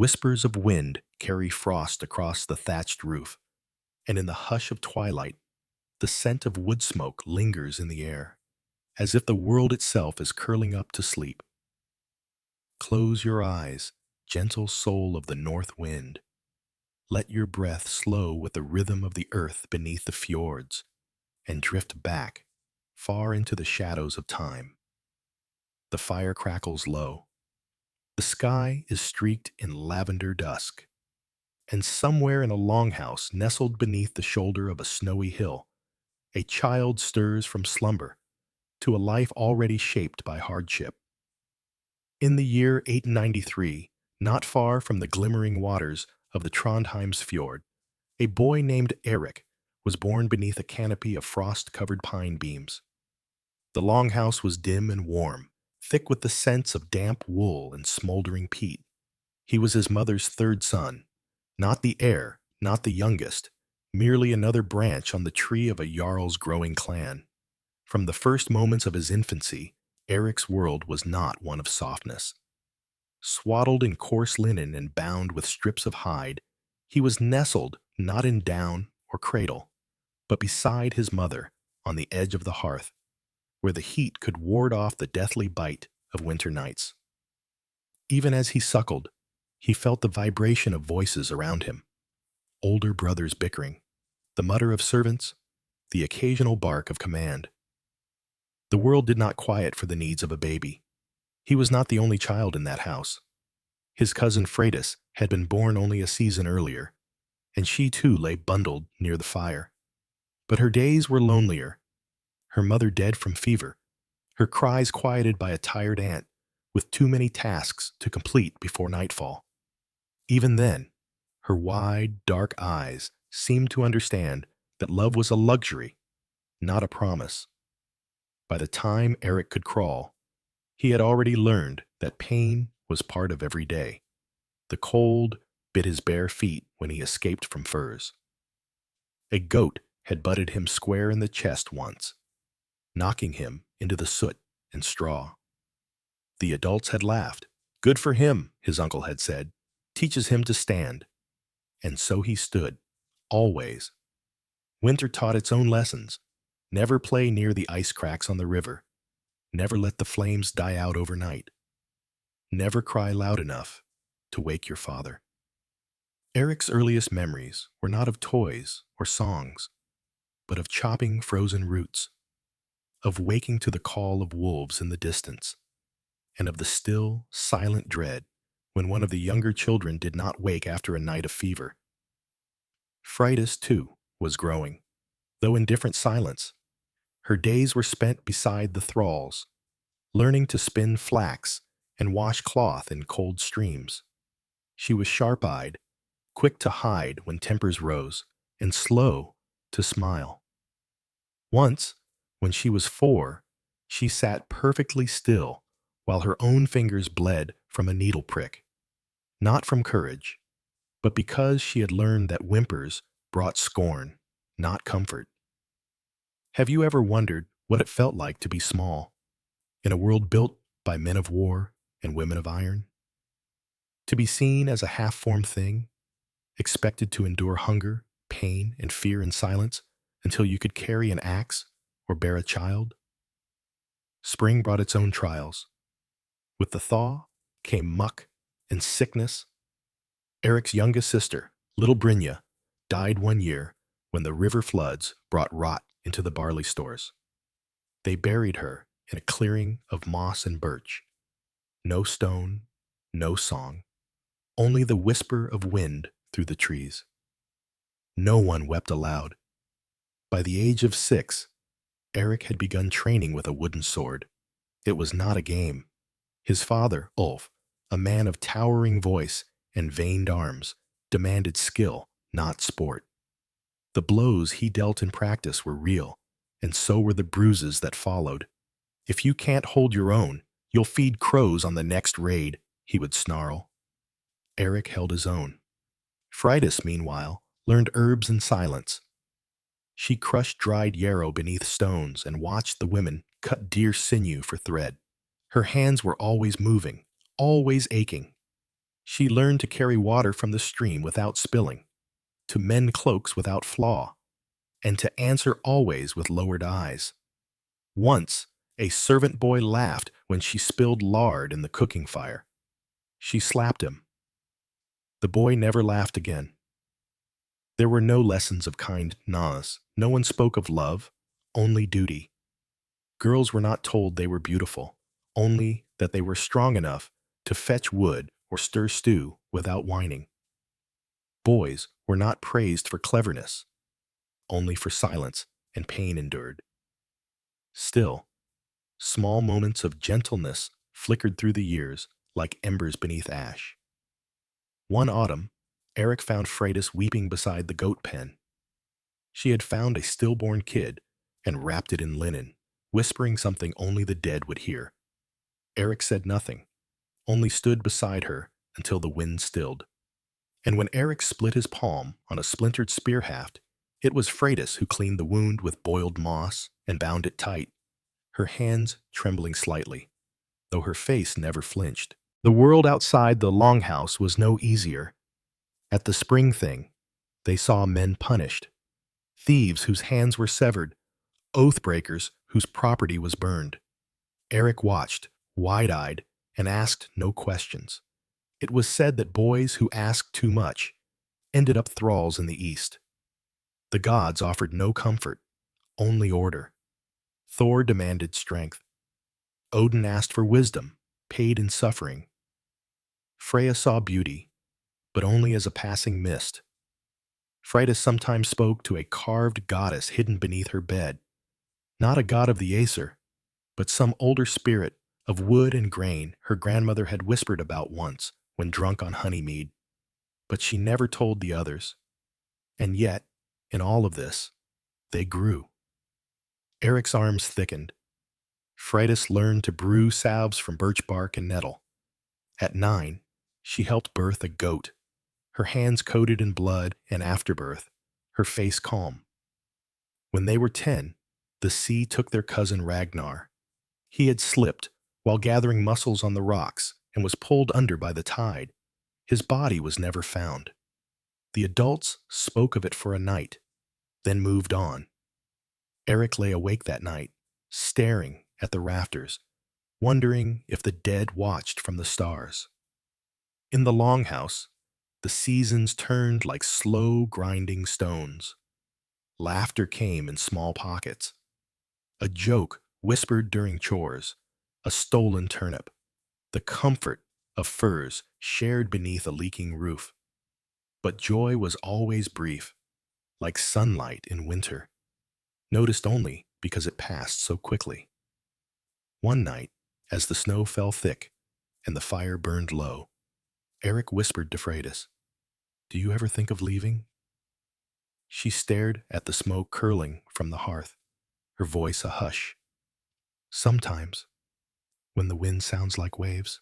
Whispers of wind carry frost across the thatched roof, and in the hush of twilight, the scent of wood smoke lingers in the air, as if the world itself is curling up to sleep. Close your eyes, gentle soul of the north wind. Let your breath slow with the rhythm of the earth beneath the fjords, and drift back, far into the shadows of time. The fire crackles low. The sky is streaked in lavender dusk, and somewhere in a longhouse nestled beneath the shoulder of a snowy hill, a child stirs from slumber to a life already shaped by hardship. In the year 893, not far from the glimmering waters of the Trondheim's fjord, a boy named Eric was born beneath a canopy of frost-covered pine beams. The longhouse was dim and warm, thick with the scents of damp wool and smoldering peat. He was his mother's third son, not the heir, not the youngest, merely another branch on the tree of a Jarl's growing clan. From the first moments of his infancy, Eric's world was not one of softness. Swaddled in coarse linen and bound with strips of hide, he was nestled not in down or cradle, but beside his mother on the edge of the hearth, where the heat could ward off the deathly bite of winter nights. Even as he suckled, he felt the vibration of voices around him, older brothers bickering, the mutter of servants, the occasional bark of command. The world did not quiet for the needs of a baby. He was not the only child in that house. His cousin Freydis had been born only a season earlier, and she too lay bundled near the fire. But her days were lonelier, her mother dead from fever, her cries quieted by a tired aunt with too many tasks to complete before nightfall. Even then, her wide, dark eyes seemed to understand that love was a luxury, not a promise. By the time Eric could crawl, he had already learned that pain was part of every day. The cold bit his bare feet when he escaped from furs. A goat had butted him square in the chest once, knocking him into the soot and straw. The adults had laughed. Good for him, his uncle had said. Teaches him to stand. And so he stood, always. Winter taught its own lessons. Never play near the ice cracks on the river. Never let the flames die out overnight. Never cry loud enough to wake your father. Eric's earliest memories were not of toys or songs, but of chopping frozen roots, of waking to the call of wolves in the distance, and of the still, silent dread when one of the younger children did not wake after a night of fever. Freydis, too, was growing, though in different silence. Her days were spent beside the thralls, learning to spin flax and wash cloth in cold streams. She was sharp-eyed, quick to hide when tempers rose, and slow to smile. Once, when she was 4, she sat perfectly still while her own fingers bled from a needle prick, not from courage, but because she had learned that whimpers brought scorn, not comfort. Have you ever wondered what it felt like to be small, in a world built by men of war and women of iron? To be seen as a half-formed thing, expected to endure hunger, pain, and fear in silence until you could carry an axe or bear a child? Spring brought its own trials. With the thaw came muck and sickness. Eric's youngest sister, little Brynja, died one year when the river floods brought rot into the barley stores. They buried her in a clearing of moss and birch. No stone, no song, only the whisper of wind through the trees. No one wept aloud. By the age of 6, Eric had begun training with a wooden sword. It was not a game. His father, Ulf, a man of towering voice and veined arms, demanded skill, not sport. The blows he dealt in practice were real, and so were the bruises that followed. If you can't hold your own, you'll feed crows on the next raid, he would snarl. Eric held his own. Freydis, meanwhile, learned herbs in silence. She crushed dried yarrow beneath stones and watched the women cut deer sinew for thread. Her hands were always moving, always aching. She learned to carry water from the stream without spilling, to mend cloaks without flaw, and to answer always with lowered eyes. Once, a servant boy laughed when she spilled lard in the cooking fire. She slapped him. The boy never laughed again. There were no lessons of kind nas. No one spoke of love, only duty. Girls were not told they were beautiful, only that they were strong enough to fetch wood or stir stew without whining. Boys were not praised for cleverness, only for silence and pain endured. Still, small moments of gentleness flickered through the years like embers beneath ash. One autumn, Eric found Freydis weeping beside the goat pen. She had found a stillborn kid and wrapped it in linen, whispering something only the dead would hear. Eric said nothing, only stood beside her until the wind stilled. And when Eric split his palm on a splintered spear haft, it was Freydis who cleaned the wound with boiled moss and bound it tight, her hands trembling slightly, though her face never flinched. The world outside the Longhouse was no easier. At the spring thing, they saw men punished, thieves whose hands were severed, oath-breakers whose property was burned. Eric watched, wide-eyed, and asked no questions. It was said that boys who asked too much ended up thralls in the east. The gods offered no comfort, only order. Thor demanded strength. Odin asked for wisdom, paid in suffering. Freya saw beauty, but only as a passing mist. Freydis sometimes spoke to a carved goddess hidden beneath her bed, not a god of the Aesir, but some older spirit of wood and grain her grandmother had whispered about once when drunk on honeymead. But she never told the others. And yet, in all of this, they grew. Eric's arms thickened. Freydis learned to brew salves from birch bark and nettle. At 9, she helped birth a goat, her hands coated in blood and afterbirth, her face calm. When they were 10, the sea took their cousin Ragnar. He had slipped while gathering mussels on the rocks and was pulled under by the tide. His body was never found. The adults spoke of it for a night, then moved on. Eric lay awake that night, staring at the rafters, wondering if the dead watched from the stars. In the Longhouse, the seasons turned like slow, grinding stones. Laughter came in small pockets. A joke whispered during chores, a stolen turnip, the comfort of furs shared beneath a leaking roof. But joy was always brief, like sunlight in winter, noticed only because it passed so quickly. One night, as the snow fell thick and the fire burned low, Eric whispered to Freydis, "Do you ever think of leaving?" She stared at the smoke curling from the hearth, her voice a hush. "Sometimes, when the wind sounds like waves."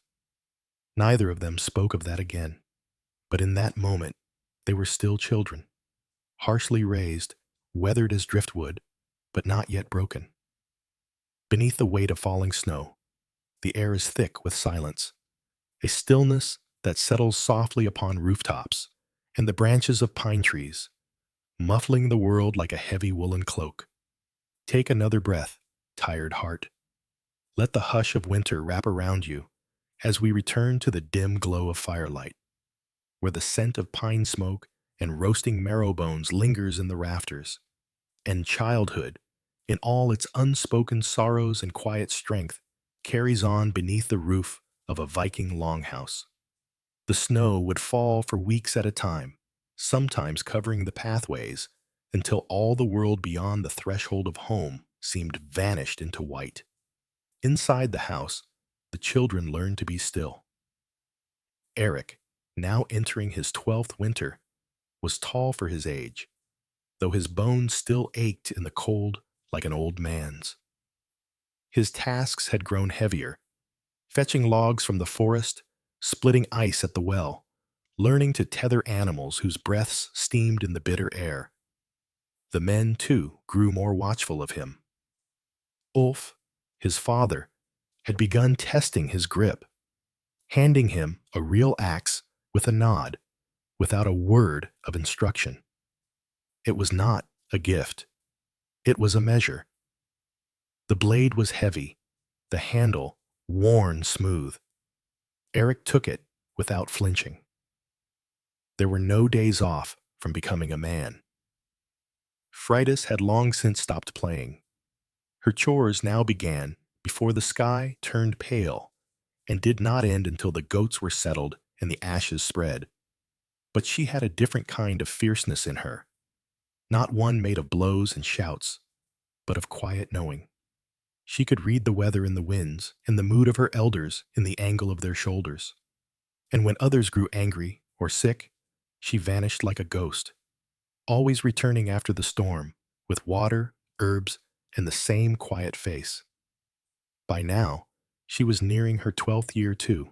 Neither of them spoke of that again, but in that moment, they were still children, harshly raised, weathered as driftwood, but not yet broken. Beneath the weight of falling snow, the air is thick with silence, a stillness that settles softly upon rooftops and the branches of pine trees, muffling the world like a heavy woolen cloak. Take another breath, tired heart. Let the hush of winter wrap around you as we return to the dim glow of firelight, where the scent of pine smoke and roasting marrow bones lingers in the rafters, and childhood, in all its unspoken sorrows and quiet strength, carries on beneath the roof of a Viking longhouse. The snow would fall for weeks at a time, sometimes covering the pathways, until all the world beyond the threshold of home seemed vanished into white. Inside the house, the children learned to be still. Eric, now entering his 12th winter, was tall for his age, though his bones still ached in the cold like an old man's. His tasks had grown heavier, fetching logs from the forest, splitting ice at the well, learning to tether animals whose breaths steamed in the bitter air. The men, too, grew more watchful of him. Ulf, his father, had begun testing his grip, handing him a real axe with a nod, without a word of instruction. It was not a gift. It was a measure. The blade was heavy, the handle worn smooth. Eric took it without flinching. There were no days off from becoming a man. Fridas had long since stopped playing. Her chores now began before the sky turned pale and did not end until the goats were settled and the ashes spread. But she had a different kind of fierceness in her, not one made of blows and shouts, but of quiet knowing. She could read the weather in the winds and the mood of her elders in the angle of their shoulders. And when others grew angry or sick, she vanished like a ghost, always returning after the storm with water, herbs, and the same quiet face. By now, she was nearing her 12th year too,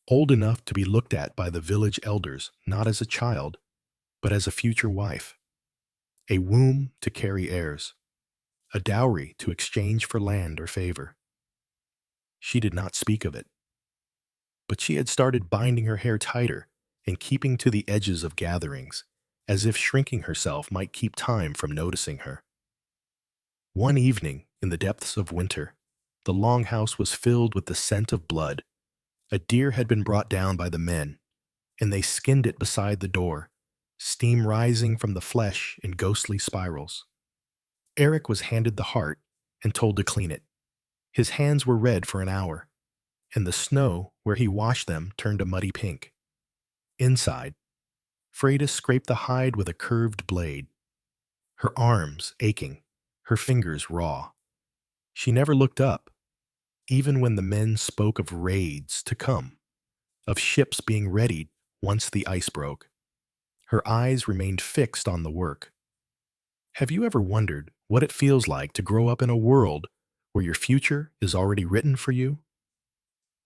old enough to be looked at by the village elders not as a child, but as a future wife, a womb to carry heirs, a dowry to exchange for land or favor. She did not speak of it, but she had started binding her hair tighter and keeping to the edges of gatherings, as if shrinking herself might keep time from noticing her. One evening, in the depths of winter, the Longhouse was filled with the scent of blood. A deer had been brought down by the men, and they skinned it beside the door, steam rising from the flesh in ghostly spirals. Eric was handed the heart and told to clean it. His hands were red for an hour, and the snow where he washed them turned a muddy pink. Inside, Freda scraped the hide with a curved blade, her arms aching, her fingers raw. She never looked up, even when the men spoke of raids to come, of ships being readied once the ice broke. Her eyes remained fixed on the work. Have you ever wondered what it feels like to grow up in a world where your future is already written for you?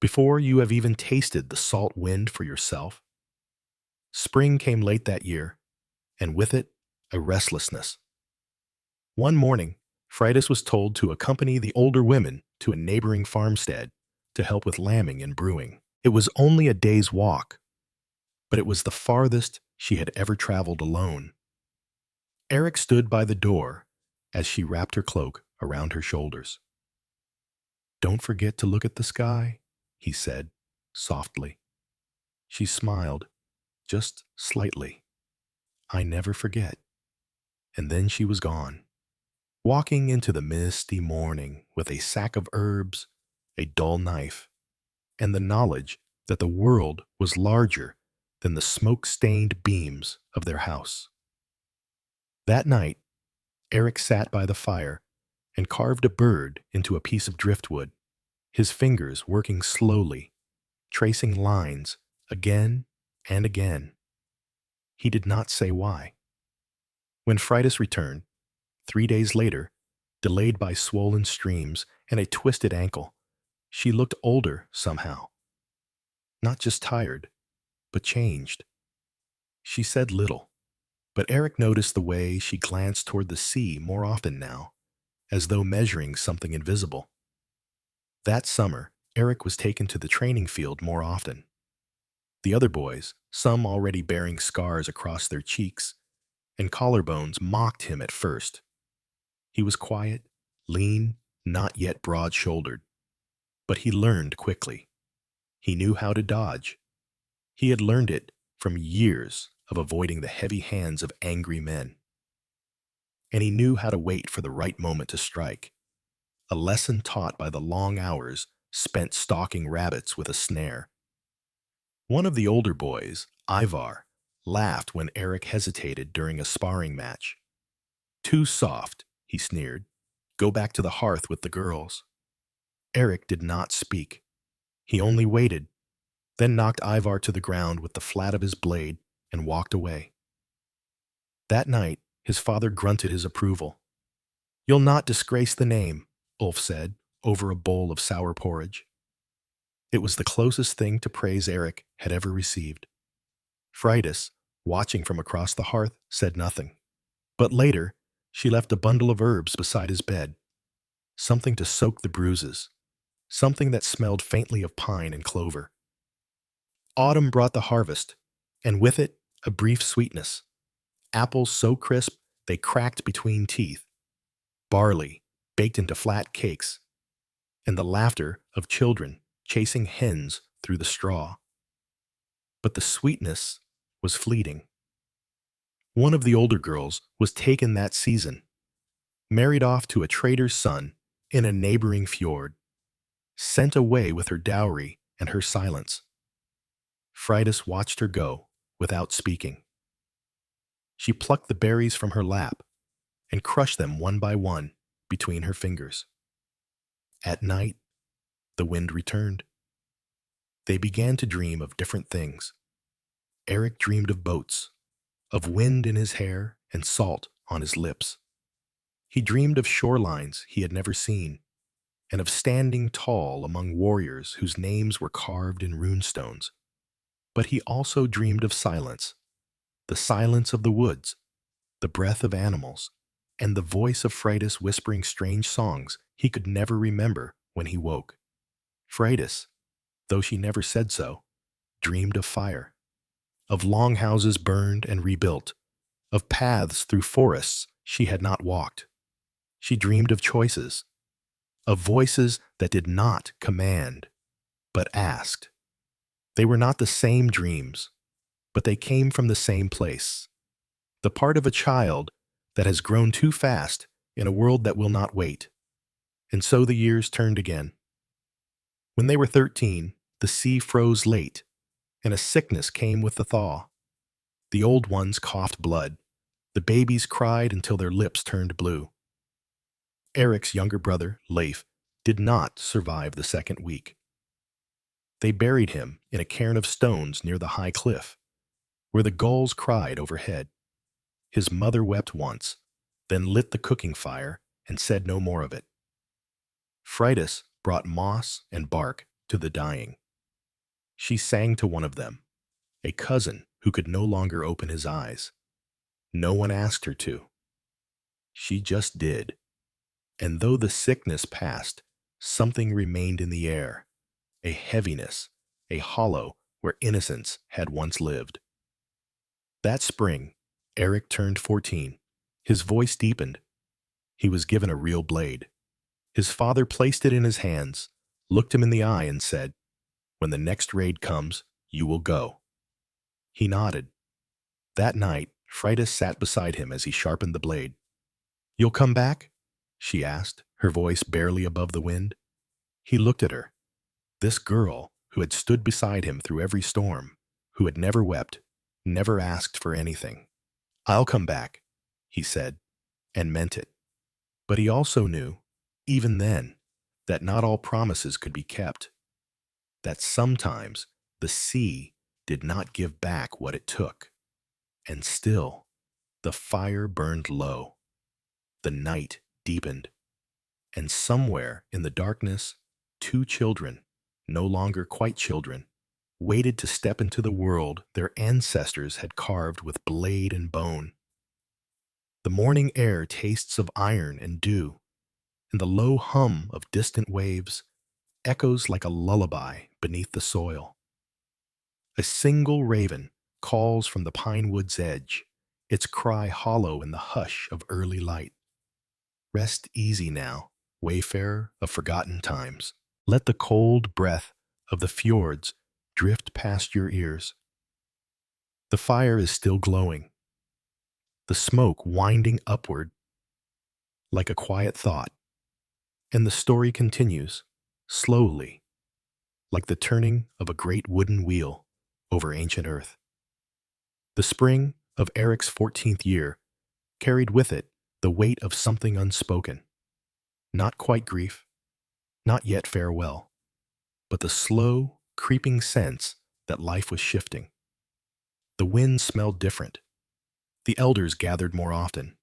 Before you have even tasted the salt wind for yourself? Spring came late that year, and with it, a restlessness. One morning, Fridas was told to accompany the older women to a neighboring farmstead to help with lambing and brewing. It was only a day's walk, but it was the farthest she had ever traveled alone. Eric stood by the door as she wrapped her cloak around her shoulders. "Don't forget to look at the sky," he said, softly. She smiled, just slightly. "I never forget." And then she was gone, walking into the misty morning with a sack of herbs, a dull knife, and the knowledge that the world was larger than the smoke-stained beams of their house. That night, Eric sat by the fire and carved a bird into a piece of driftwood, his fingers working slowly, tracing lines again and again. He did not say why. When Fridas returned, 3 days later, delayed by swollen streams and a twisted ankle, she looked older somehow. Not just tired, but changed. She said little, but Eric noticed the way she glanced toward the sea more often now, as though measuring something invisible. That summer, Eric was taken to the training field more often. The other boys, some already bearing scars across their cheeks and collarbones, mocked him at first. He was quiet, lean, not yet broad-shouldered. But he learned quickly. He knew how to dodge. He had learned it from years of avoiding the heavy hands of angry men. And he knew how to wait for the right moment to strike, a lesson taught by the long hours spent stalking rabbits with a snare. One of the older boys, Ivar, laughed when Eric hesitated during a sparring match. "Too soft," he sneered. "Go back to the hearth with the girls." Eric did not speak. He only waited, then knocked Ivar to the ground with the flat of his blade and walked away. That night, his father grunted his approval. "You'll not disgrace the name," Ulf said, over a bowl of sour porridge. It was the closest thing to praise Eric had ever received. Fridas, watching from across the hearth, said nothing. But later, she left a bundle of herbs beside his bed, something to soak the bruises, something that smelled faintly of pine and clover. Autumn brought the harvest, and with it, a brief sweetness. Apples so crisp they cracked between teeth, barley baked into flat cakes, and the laughter of children chasing hens through the straw. But the sweetness was fleeting. One of the older girls was taken that season, married off to a trader's son in a neighboring fjord, sent away with her dowry and her silence. Fridas watched her go without speaking. She plucked the berries from her lap and crushed them one by one between her fingers. At night, the wind returned. They began to dream of different things. Eric dreamed of boats, of wind in his hair and salt on his lips. He dreamed of shorelines he had never seen, and of standing tall among warriors whose names were carved in runestones. But he also dreamed of silence, the silence of the woods, the breath of animals, and the voice of Fridas whispering strange songs he could never remember when he woke. Fridas, though she never said so, dreamed of fire, of longhouses burned and rebuilt, of paths through forests she had not walked. She dreamed of choices, of voices that did not command, but asked. They were not the same dreams, but they came from the same place, the part of a child that has grown too fast in a world that will not wait. And so the years turned again. When they were 13, the sea froze late, and a sickness came with the thaw. The old ones coughed blood. The babies cried until their lips turned blue. Eric's younger brother, Leif, did not survive the second week. They buried him in a cairn of stones near the high cliff, where the gulls cried overhead. His mother wept once, then lit the cooking fire and said no more of it. Fridas brought moss and bark to the dying. She sang to one of them, a cousin who could no longer open his eyes. No one asked her to. She just did. And though the sickness passed, something remained in the air, a heaviness, a hollow where innocence had once lived. That spring, Eric turned 14. His voice deepened. He was given a real blade. His father placed it in his hands, looked him in the eye, and said, "When the next raid comes, you will go." He nodded. That night, Fridas sat beside him as he sharpened the blade. "You'll come back?" she asked, her voice barely above the wind. He looked at her, this girl who had stood beside him through every storm, who had never wept, never asked for anything. "I'll come back," he said, and meant it. But he also knew, even then, that not all promises could be kept, that sometimes the sea did not give back what it took. And still, the fire burned low. The night deepened. And somewhere in the darkness, two children, no longer quite children, waited to step into the world their ancestors had carved with blade and bone. The morning air tastes of iron and dew, and the low hum of distant waves echoes like a lullaby beneath the soil. A single raven calls from the pine wood's edge, its cry hollow in the hush of early light. Rest easy now, wayfarer of forgotten times. Let the cold breath of the fjords drift past your ears. The fire is still glowing, the smoke winding upward like a quiet thought, and the story continues, slowly, like the turning of a great wooden wheel over ancient earth. The spring of Eric's 14th year carried with it the weight of something unspoken. Not quite grief, not yet farewell, but the slow, creeping sense that life was shifting. The wind smelled different. The elders gathered more often,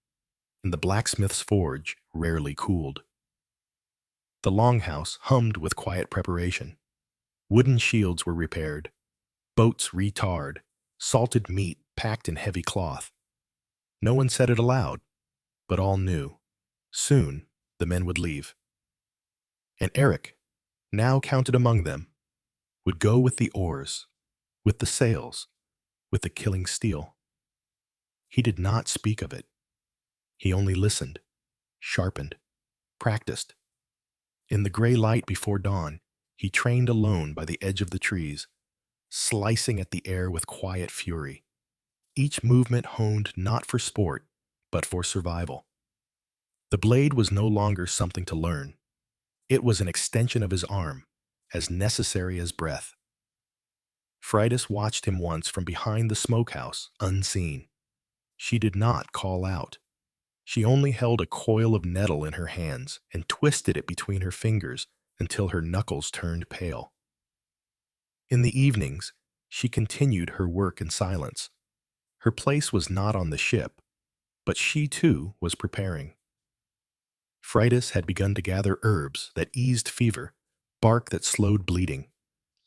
and the blacksmith's forge rarely cooled. The Longhouse hummed with quiet preparation. Wooden shields were repaired, boats retarred, salted meat packed in heavy cloth. No one said it aloud, but all knew. Soon, the men would leave. And Eric, now counted among them, would go with the oars, with the sails, with the killing steel. He did not speak of it. He only listened, sharpened, practiced. In the gray light before dawn, he trained alone by the edge of the trees, slicing at the air with quiet fury. Each movement honed not for sport, but for survival. The blade was no longer something to learn. It was an extension of his arm, as necessary as breath. Fridas watched him once from behind the smokehouse, unseen. She did not call out. She only held a coil of nettle in her hands and twisted it between her fingers until her knuckles turned pale. In the evenings, she continued her work in silence. Her place was not on the ship, but she too was preparing. Fridas had begun to gather herbs that eased fever, bark that slowed bleeding,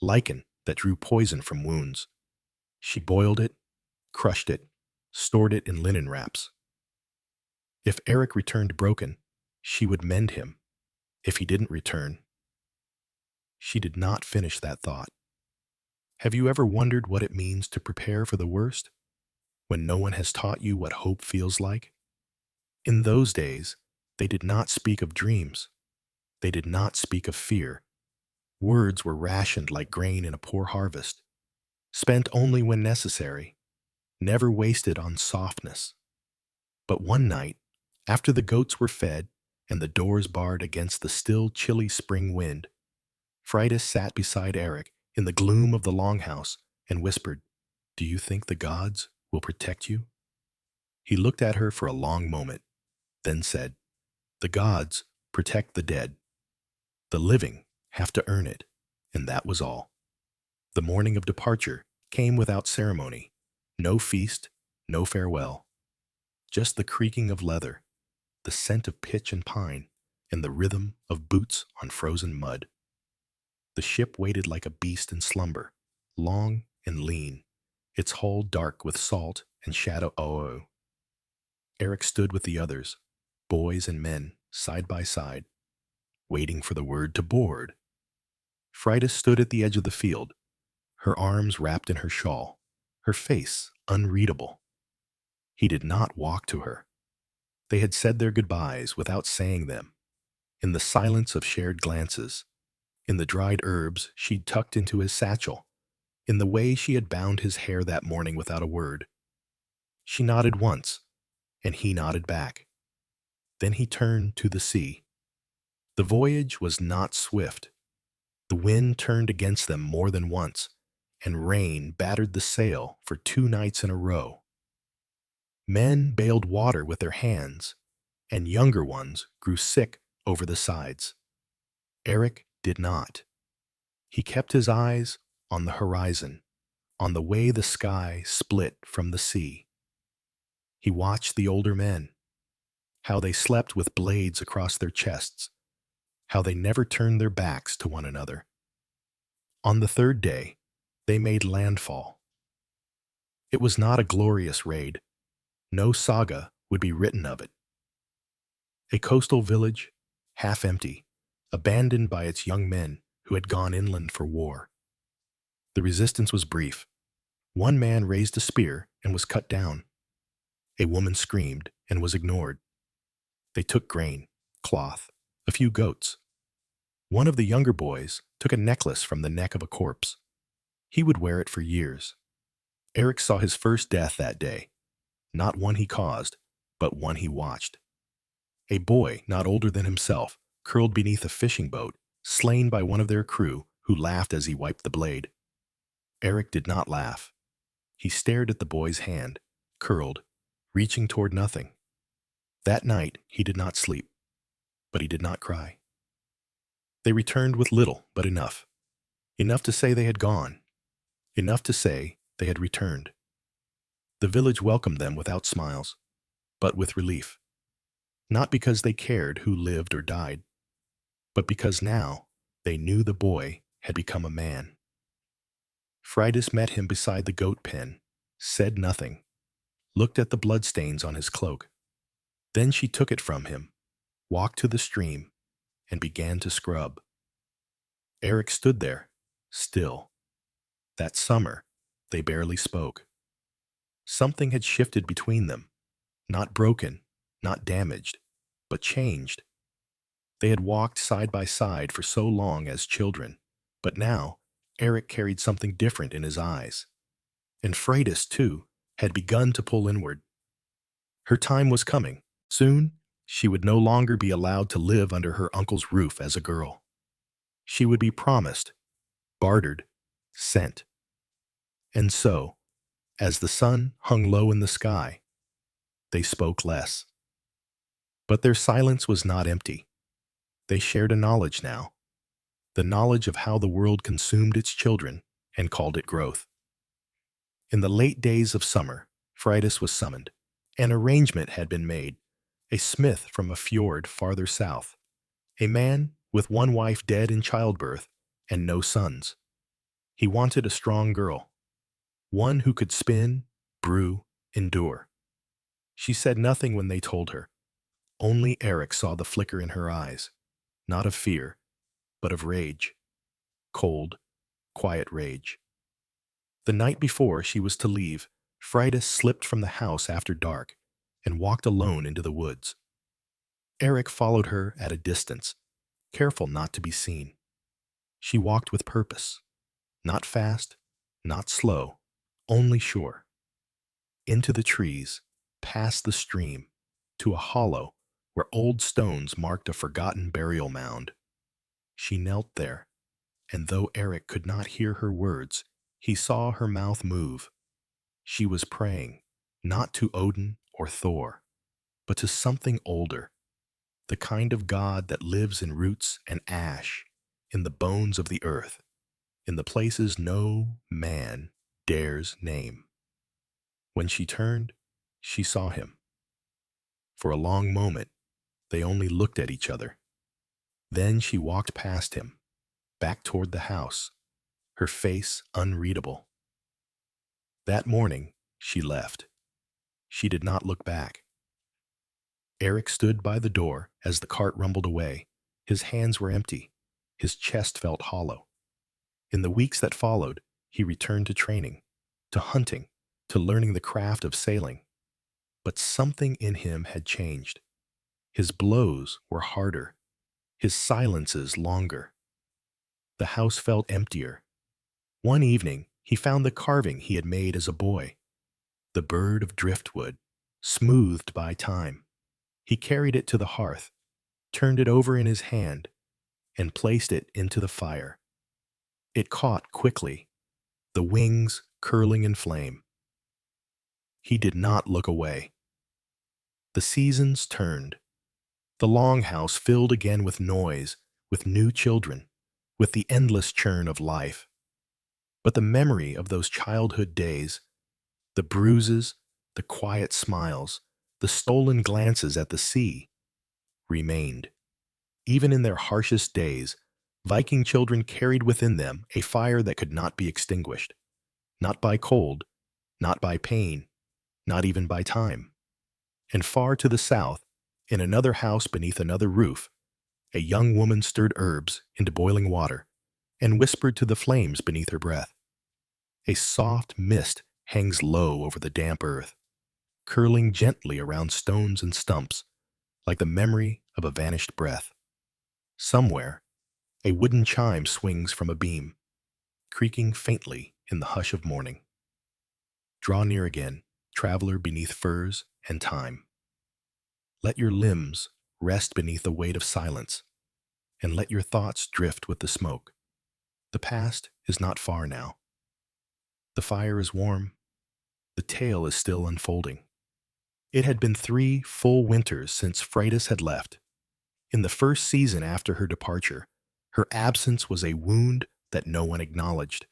lichen that drew poison from wounds. She boiled it, crushed it, stored it in linen wraps. If Eric returned broken, she would mend him. If he didn't return, she did not finish that thought. Have you ever wondered what it means to prepare for the worst, when no one has taught you what hope feels like? In those days, they did not speak of dreams. They did not speak of fear. Words were rationed like grain in a poor harvest, spent only when necessary, never wasted on softness. But one night, after the goats were fed and the doors barred against the still chilly spring wind, Fridas sat beside Eric in the gloom of the Longhouse and whispered, "Do you think the gods will protect you?" He looked at her for a long moment, then said, "The gods protect the dead. The living have to earn it," and that was all. The morning of departure came without ceremony, no feast, no farewell. Just the creaking of leather, the scent of pitch and pine, and the rhythm of boots on frozen mud. The ship waited like a beast in slumber, long and lean, its hull dark with salt and shadow. Oh. Eric stood with the others, boys and men, side by side, waiting for the word to board. Fridas stood at the edge of the field, her arms wrapped in her shawl, her face unreadable. He did not walk to her. They had said their goodbyes without saying them, in the silence of shared glances, in the dried herbs she'd tucked into his satchel, in the way she had bound his hair that morning without a word. She nodded once, and he nodded back. Then he turned to the sea. The voyage was not swift. The wind turned against them more than once, and rain battered the sail for 2 nights in a row. Men bailed water with their hands, and younger ones grew sick over the sides. Eric did not. He kept his eyes on the horizon, on the way the sky split from the sea. He watched the older men, how they slept with blades across their chests, how they never turned their backs to one another. On the 3rd day, they made landfall. It was not a glorious raid. No saga would be written of it. A coastal village, half empty, abandoned by its young men who had gone inland for war. The resistance was brief. One man raised a spear and was cut down. A woman screamed and was ignored. They took grain, cloth, a few goats. One of the younger boys took a necklace from the neck of a corpse. He would wear it for years. Eric saw his first death that day, not one he caused, but one he watched. A boy not older than himself, curled beneath a fishing boat, slain by one of their crew who laughed as he wiped the blade. Eric did not laugh. He stared at the boy's hand, curled, reaching toward nothing. That night he did not sleep, but he did not cry. They returned with little but enough. Enough to say they had gone. Enough to say they had returned. The village welcomed them without smiles, but with relief. Not because they cared who lived or died, but because now they knew the boy had become a man. Fridas met him beside the goat pen, said nothing, looked at the bloodstains on his cloak. Then she took it from him, walked to the stream, and began to scrub. Eric stood there, still. That summer, They barely spoke. Something had shifted between them, not broken, not damaged, but changed. They had walked side by side for so long as children, but now Eric carried something different in his eyes. And Freydis, too, had begun to pull inward. Her time was coming. Soon, she would no longer be allowed to live under her uncle's roof as a girl. She would be promised, bartered, sent. And so, as the sun hung low in the sky, they spoke less. But their silence was not empty. They shared a knowledge now, the knowledge of how the world consumed its children and called it growth. In the late days of summer, Freydis was summoned. An arrangement had been made. A smith from a fjord farther south. A man with one wife dead in childbirth and no sons. He wanted a strong girl, one who could spin, brew, endure. She said nothing when they told her. Only Eric saw the flicker in her eyes, not of fear, but of rage. Cold, quiet rage. The night before she was to leave, Freydis slipped from the house after dark and walked alone into the woods. Eric followed her at a distance, careful not to be seen. She walked with purpose, not fast, not slow, only sure. Into the trees, past the stream, to a hollow where old stones marked a forgotten burial mound. She knelt there, and though Eric could not hear her words, he saw her mouth move. She was praying, not to Odin or Thor, but to something older, the kind of God that lives in roots and ash, in the bones of the earth, in the places no man dares name. When she turned, she saw him. For a long moment, they only looked at each other. Then she walked past him, back toward the house, her face unreadable. That morning, she left. She did not look back. Eric stood by the door as the cart rumbled away. His hands were empty. His chest felt hollow. In the weeks that followed, he returned to training, to hunting, to learning the craft of sailing. But something in him had changed. His blows were harder, his silences longer. The house felt emptier. One evening, he found the carving he had made as a boy, the bird of driftwood, smoothed by time. He carried it to the hearth, turned it over in his hand, and placed it into the fire. It caught quickly, the wings curling in flame. He did not look away. The seasons turned. The Longhouse filled again with noise, with new children, with the endless churn of life. But the memory of those childhood days, the bruises, the quiet smiles, the stolen glances at the sea, remained. Even in their harshest days, Viking children carried within them a fire that could not be extinguished, not by cold, not by pain, not even by time. And far to the south, in another house beneath another roof, a young woman stirred herbs into boiling water and whispered to the flames beneath her breath. A soft mist hangs low over the damp earth, curling gently around stones and stumps, like the memory of a vanished breath. Somewhere, a wooden chime swings from a beam, creaking faintly in the hush of morning. Draw near again, traveler beneath furs and time. Let your limbs rest beneath the weight of silence, and let your thoughts drift with the smoke. The past is not far now. The fire is warm. The tale is still unfolding. It had been 3 full winters since Freydis had left. In the first season after her departure, her absence was a wound that no one acknowledged.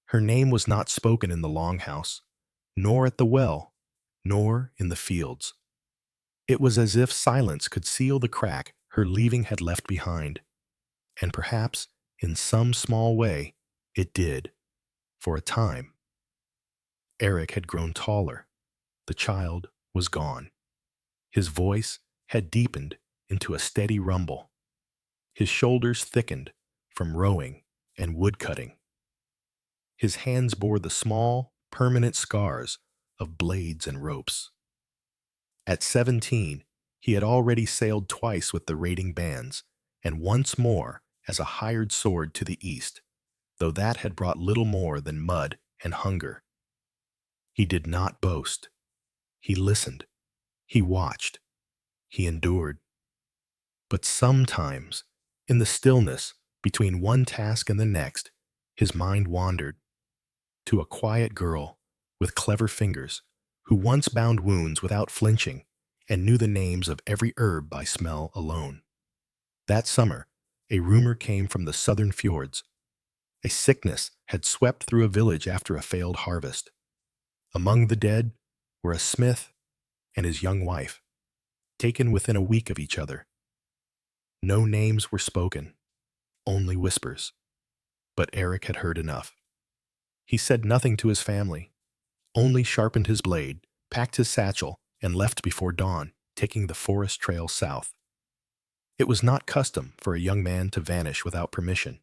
Her name was not spoken in the Longhouse, nor at the well, nor in the fields. It was as if silence could seal the crack her leaving had left behind. And perhaps, in some small way, it did, for a time. Eric had grown taller. The child was gone. His voice had deepened into a steady rumble. His shoulders thickened from rowing and woodcutting. His hands bore the small, permanent scars of blades and ropes. At 17, he had already sailed twice with the raiding bands, and once more as a hired sword to the east, though that had brought little more than mud and hunger. He did not boast. He listened. He watched. He endured. But sometimes, in the stillness between one task and the next, his mind wandered to a quiet girl with clever fingers who once bound wounds without flinching and knew the names of every herb by smell alone. That summer, a rumor came from the southern fjords. A sickness had swept through a village after a failed harvest. Among the dead were a smith and his young wife, taken within a week of each other. No names were spoken, only whispers. But Eric had heard enough. He said nothing to his family, only sharpened his blade, packed his satchel, and left before dawn, taking the forest trail south. It was not custom for a young man to vanish without permission.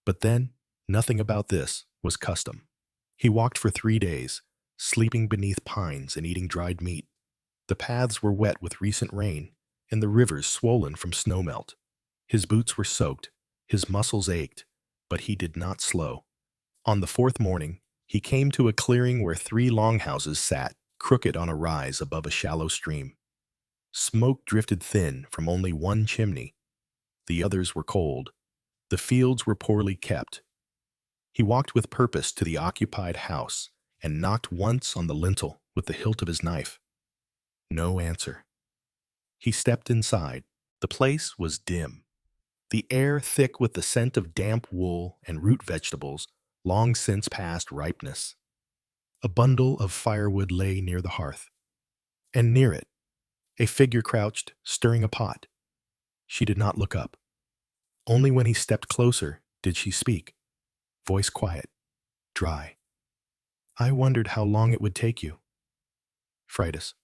But then, nothing about this was custom. He walked for 3 days, sleeping beneath pines and eating dried meat. The paths were wet with recent rain, and the rivers swollen from snowmelt. His boots were soaked, his muscles ached, but he did not slow. On the 4th morning, he came to a clearing where 3 longhouses sat, crooked on a rise above a shallow stream. Smoke drifted thin from only one chimney. The others were cold. The fields were poorly kept. He walked with purpose to the occupied house and knocked once on the lintel with the hilt of his knife. No answer. He stepped inside. The place was dim, the air thick with the scent of damp wool and root vegetables long since past ripeness. A bundle of firewood lay near the hearth, and near it, a figure crouched, stirring a pot. She did not look up. Only when he stepped closer did she speak, voice quiet, dry. "I wondered how long it would take you." Fridas.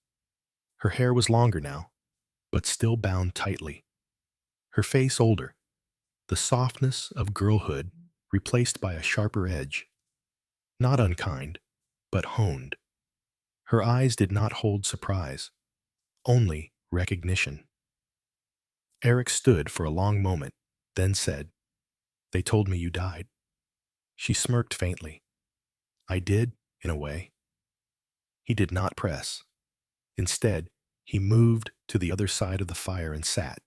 Her hair was longer now, but still bound tightly. Her face older, the softness of girlhood replaced by a sharper edge. Not unkind, but honed. Her eyes did not hold surprise, only recognition. Eric stood for a long moment, then said, "They told me you died." She smirked faintly. "I did, in a way." He did not press. Instead, he moved to the other side of the fire and sat,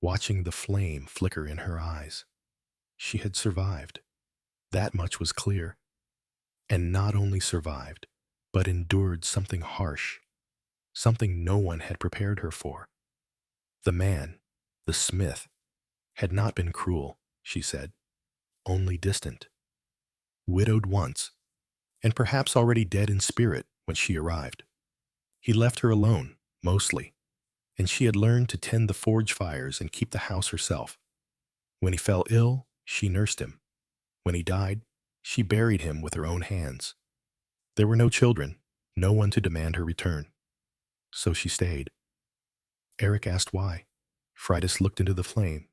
watching the flame flicker in her eyes. She had survived. That much was clear. And not only survived, but endured something harsh, something no one had prepared her for. The man, the smith, had not been cruel, she said, only distant. Widowed once, and perhaps already dead in spirit when she arrived. He left her alone, mostly, and she had learned to tend the forge fires and keep the house herself. When he fell ill, she nursed him. When he died, she buried him with her own hands. There were no children, no one to demand her return. So she stayed. Eric asked why. Fridas looked into the flames.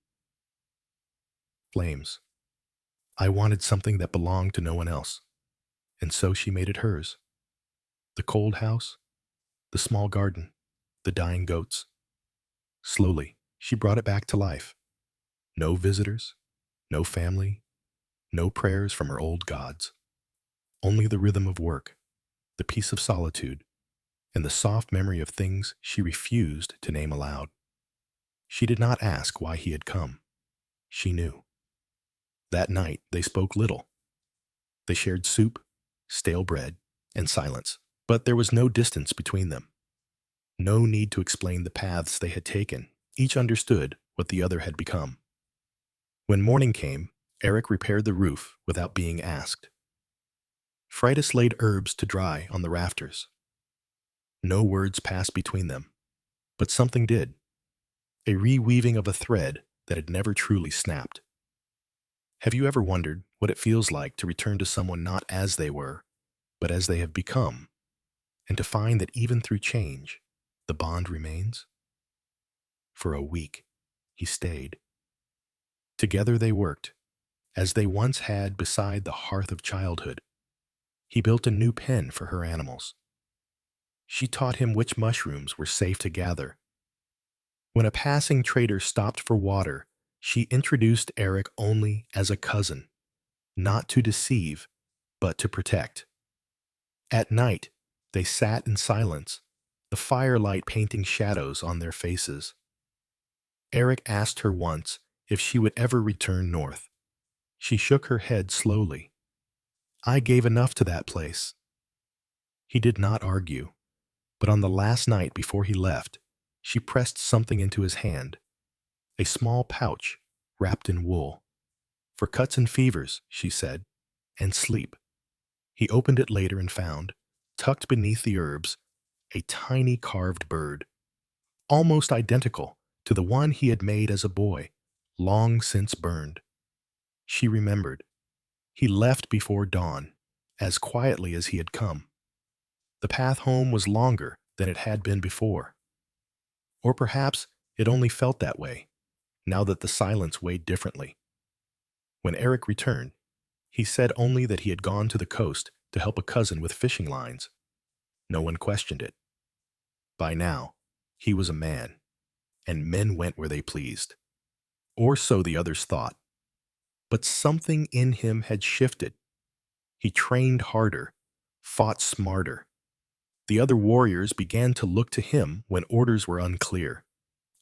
"I wanted something that belonged to no one else, and so she made it hers. The cold house, the small garden, the dying goats. Slowly, she brought it back to life. No visitors, no family, no prayers from her old gods. Only the rhythm of work, the peace of solitude, and the soft memory of things she refused to name aloud. She did not ask why he had come. She knew. That night, they spoke little. They shared soup, stale bread, and silence, but there was no distance between them. No need to explain the paths they had taken. Each understood what the other had become. When morning came, Eric repaired the roof without being asked. Fridas laid herbs to dry on the rafters. No words passed between them, but something did. A reweaving of a thread that had never truly snapped. Have you ever wondered what it feels like to return to someone not as they were, but as they have become, and to find that even through change, the bond remains? For a week, he stayed. Together they worked, as they once had beside the hearth of childhood. He built a new pen for her animals. She taught him which mushrooms were safe to gather. When a passing trader stopped for water, she introduced Eric only as a cousin, not to deceive, but to protect. At night, they sat in silence, the firelight painting shadows on their faces. Eric asked her once if she would ever return north. She shook her head slowly. I gave enough to that place. He did not argue, but on the last night before he left, she pressed something into his hand, a small pouch wrapped in wool. For cuts and fevers, she said, and sleep. He opened it later and found, tucked beneath the herbs, a tiny carved bird, almost identical to the one he had made as a boy, long since burned. She remembered. He left before dawn, as quietly as he had come. The path home was longer than it had been before. Or perhaps it only felt that way, now that the silence weighed differently. When Eric returned, he said only that he had gone to the coast to help a cousin with fishing lines. No one questioned it. By now, he was a man, and men went where they pleased. Or so the others thought. But something in him had shifted. He trained harder, fought smarter. The other warriors began to look to him when orders were unclear,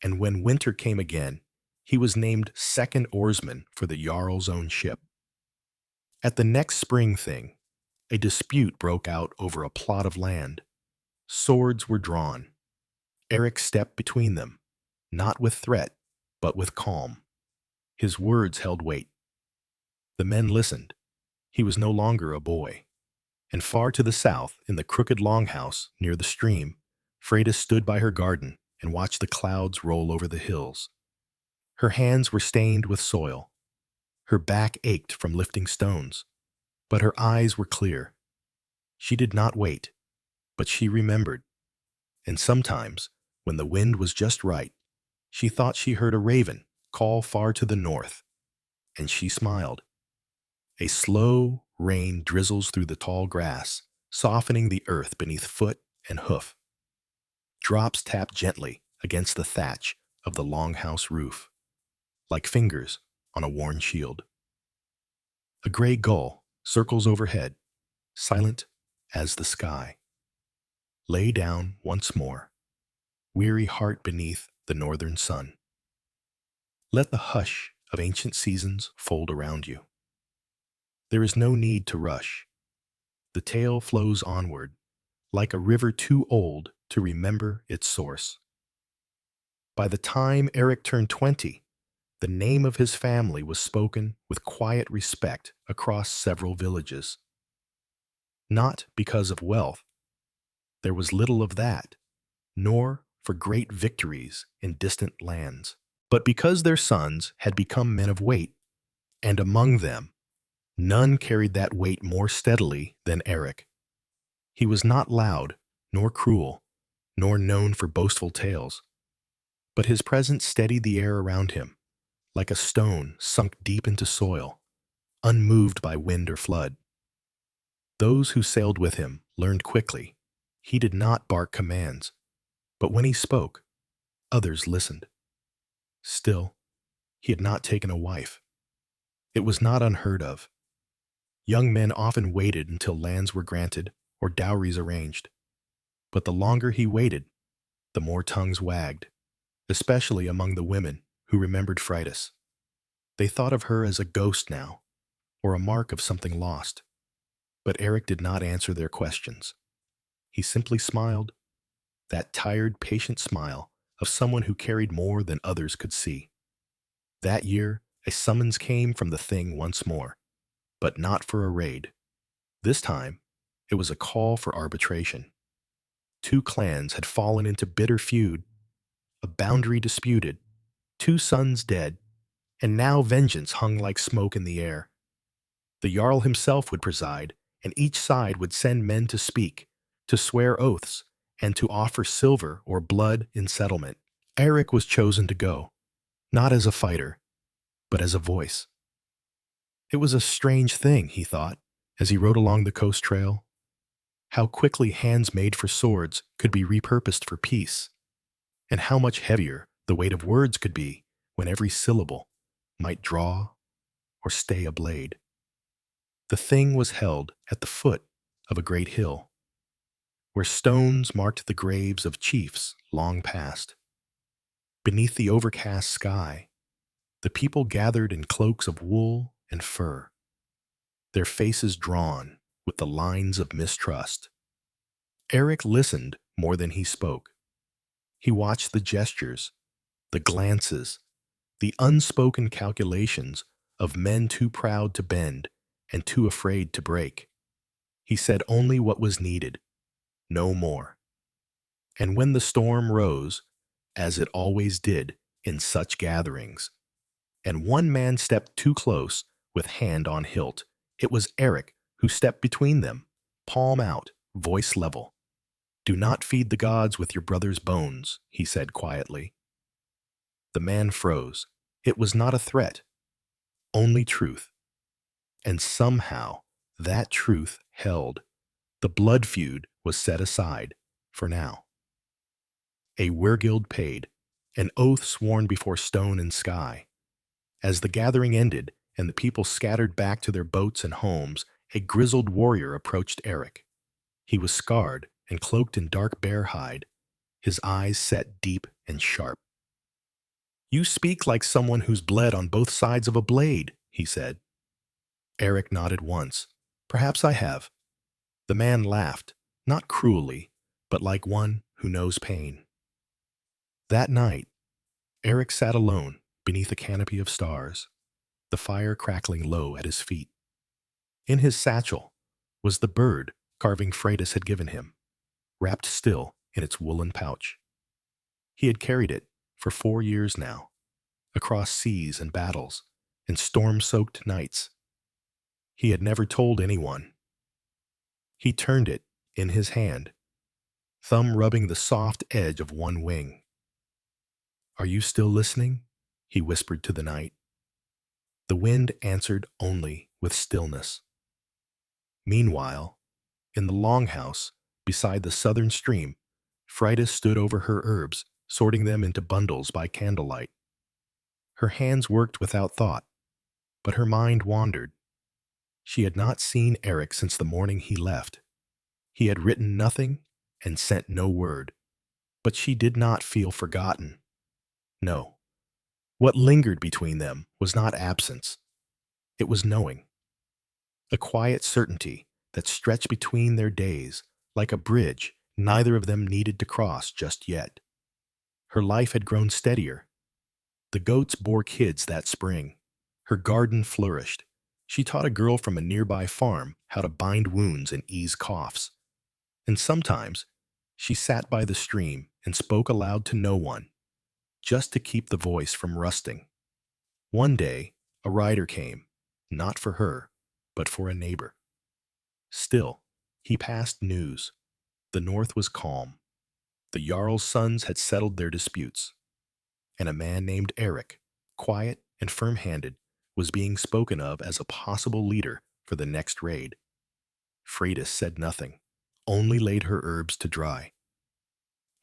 and when winter came again, he was named second oarsman for the Jarl's own ship. At the next spring thing, a dispute broke out over a plot of land. Swords were drawn. Eric stepped between them, not with threat, but with calm. His words held weight. The men listened. He was no longer a boy. And far to the south, in the crooked Longhouse near the stream, Freda stood by her garden and watched the clouds roll over the hills. Her hands were stained with soil. Her back ached from lifting stones, but her eyes were clear. She did not wait, but she remembered. And sometimes, when the wind was just right, she thought she heard a raven call far to the north, and she smiled. A slow rain drizzles through the tall grass, softening the earth beneath foot and hoof. Drops tap gently against the thatch of the Longhouse roof, like fingers on a worn shield. A gray gull circles overhead, silent as the sky. Lay down once more, weary heart beneath the northern sun. Let the hush of ancient seasons fold around you. There is no need to rush. The tale flows onward, like a river too old to remember its source. By the time Eric turned 20, the name of his family was spoken with quiet respect across several villages. Not because of wealth. There was little of that, nor for great victories in distant lands, but because their sons had become men of weight, and among them, none carried that weight more steadily than Eric. He was not loud, nor cruel, nor known for boastful tales, but his presence steadied the air around him, like a stone sunk deep into soil, unmoved by wind or flood. Those who sailed with him learned quickly. He did not bark commands, but when he spoke, others listened. Still, he had not taken a wife. It was not unheard of. Young men often waited until lands were granted or dowries arranged. But the longer he waited, the more tongues wagged, especially among the women who remembered Fridas. They thought of her as a ghost now, or a mark of something lost. But Eric did not answer their questions. He simply smiled, that tired, patient smile of someone who carried more than others could see. That year, a summons came from the Thing once more, but not for a raid. This time, it was a call for arbitration. 2 clans had fallen into bitter feud, a boundary disputed, 2 sons dead, and now vengeance hung like smoke in the air. The Jarl himself would preside, and each side would send men to speak, to swear oaths, and to offer silver or blood in settlement. Eric was chosen to go, not as a fighter, but as a voice. It was a strange thing, he thought, as he rode along the coast trail, how quickly hands made for swords could be repurposed for peace, and how much heavier the weight of words could be when every syllable might draw or stay a blade. The thing was held at the foot of a great hill, where stones marked the graves of chiefs long past. Beneath the overcast sky, the people gathered in cloaks of wool and fur, their faces drawn with the lines of mistrust. Eric listened more than he spoke. He watched the gestures, the glances, the unspoken calculations of men too proud to bend and too afraid to break. He said only what was needed, no more. And when the storm rose, as it always did in such gatherings, and one man stepped too close with hand on hilt, it was Eric who stepped between them, palm out, voice level. "Do not feed the gods with your brother's bones," he said quietly. The man froze. It was not a threat, only truth. And somehow that truth held. The blood feud was set aside, for now. A wergild paid, an oath sworn before stone and sky. As the gathering ended and the people scattered back to their boats and homes, a grizzled warrior approached Eric. He was scarred and cloaked in dark bear hide, his eyes set deep and sharp. "You speak like someone who's bled on both sides of a blade," he said. Eric nodded once. "Perhaps I have." The man laughed, not cruelly, but like one who knows pain. That night, Eric sat alone beneath a canopy of stars, the fire crackling low at his feet. In his satchel was the bird carving Freitas had given him, wrapped still in its woolen pouch. He had carried it for 4 years now, across seas and battles and storm-soaked nights. He had never told anyone. He turned it in his hand, thumb rubbing the soft edge of one wing. "Are you still listening?" he whispered to the night. The wind answered only with stillness. Meanwhile, in the Longhouse, beside the southern stream, Freitas stood over her herbs, sorting them into bundles by candlelight. Her hands worked without thought, but her mind wandered. She had not seen Eric since the morning he left. He had written nothing and sent no word, but she did not feel forgotten. No. What lingered between them was not absence. It was knowing. A quiet certainty that stretched between their days, like a bridge neither of them needed to cross just yet. Her life had grown steadier. The goats bore kids that spring. Her garden flourished. She taught a girl from a nearby farm how to bind wounds and ease coughs. And sometimes she sat by the stream and spoke aloud to no one, just to keep the voice from rusting. One day, a rider came, not for her, but for a neighbor. Still, he passed news. The north was calm. The Jarl's sons had settled their disputes. And a man named Eric, quiet and firm-handed, was being spoken of as a possible leader for the next raid. Freitas said nothing, only laid her herbs to dry.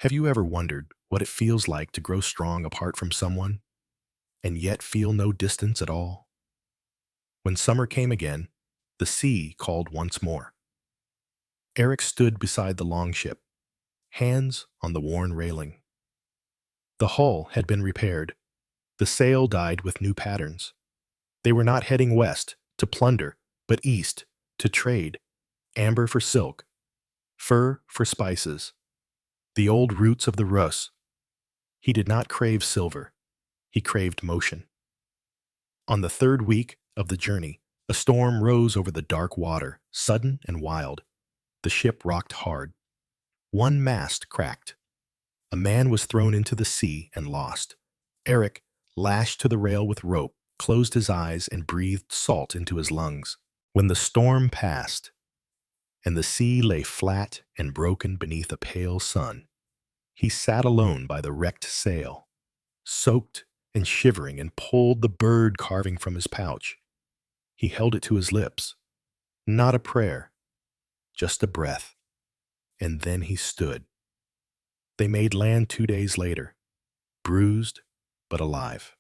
Have you ever wondered what it feels like to grow strong apart from someone, and yet feel no distance at all? When summer came again, the sea called once more. Eric stood beside the longship, hands on the worn railing. The hull had been repaired. The sail dyed with new patterns. They were not heading west to plunder, but east to trade, amber for silk, fur for spices, the old roots of the Rus. He did not crave silver. He craved motion. On the 3rd week of the journey, a storm rose over the dark water, sudden and wild. The ship rocked hard. One mast cracked. A man was thrown into the sea and lost. Eric, lashed to the rail with rope, closed his eyes and breathed salt into his lungs. When the storm passed, and the sea lay flat and broken beneath a pale sun, he sat alone by the wrecked sail, soaked and shivering, and pulled the bird carving from his pouch. He held it to his lips. Not a prayer, just a breath. And then he stood. They made land 2 days later, bruised but alive.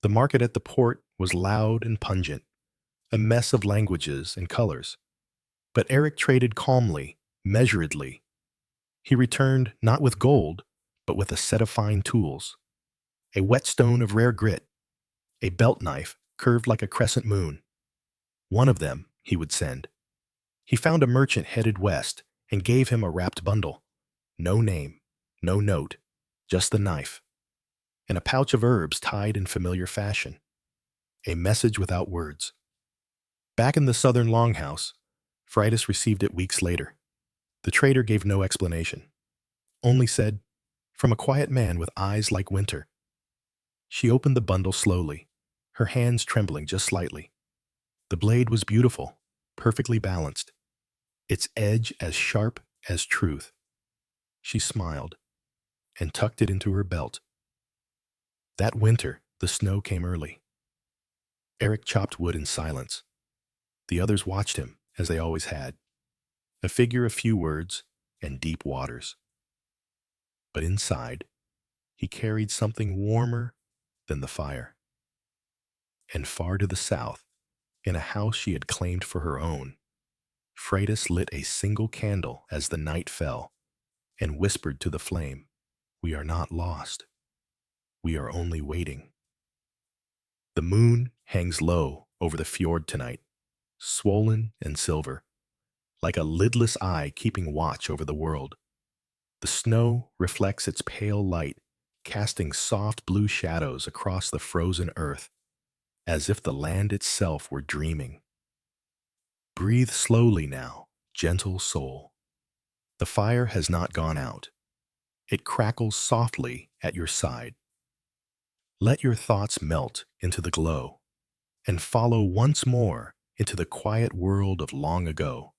The market at the port was loud and pungent, a mess of languages and colors. But Eric traded calmly, measuredly. He returned not with gold, but with a set of fine tools, a whetstone of rare grit, a belt knife curved like a crescent moon. One of them he would send. He found a merchant headed west and gave him a wrapped bundle. No name, no note, just the knife, and a pouch of herbs tied in familiar fashion. A message without words. Back in the southern Longhouse, Fridas received it weeks later. The trader gave no explanation, only said, "From a quiet man with eyes like winter." She opened the bundle slowly, her hands trembling just slightly. The blade was beautiful, perfectly balanced, its edge as sharp as truth. She smiled and tucked it into her belt. That winter, the snow came early. Eric chopped wood in silence. The others watched him, as they always had, a figure of few words and deep waters. But inside, he carried something warmer than the fire. And far to the south, in a house she had claimed for her own, Freydis lit a single candle as the night fell and whispered to the flame, "We are not lost. We are only waiting." The moon hangs low over the fjord tonight, swollen and silver, like a lidless eye keeping watch over the world. The snow reflects its pale light, casting soft blue shadows across the frozen earth, as if the land itself were dreaming. Breathe slowly now, gentle soul. The fire has not gone out. It crackles softly at your side. Let your thoughts melt into the glow and follow once more into the quiet world of long ago,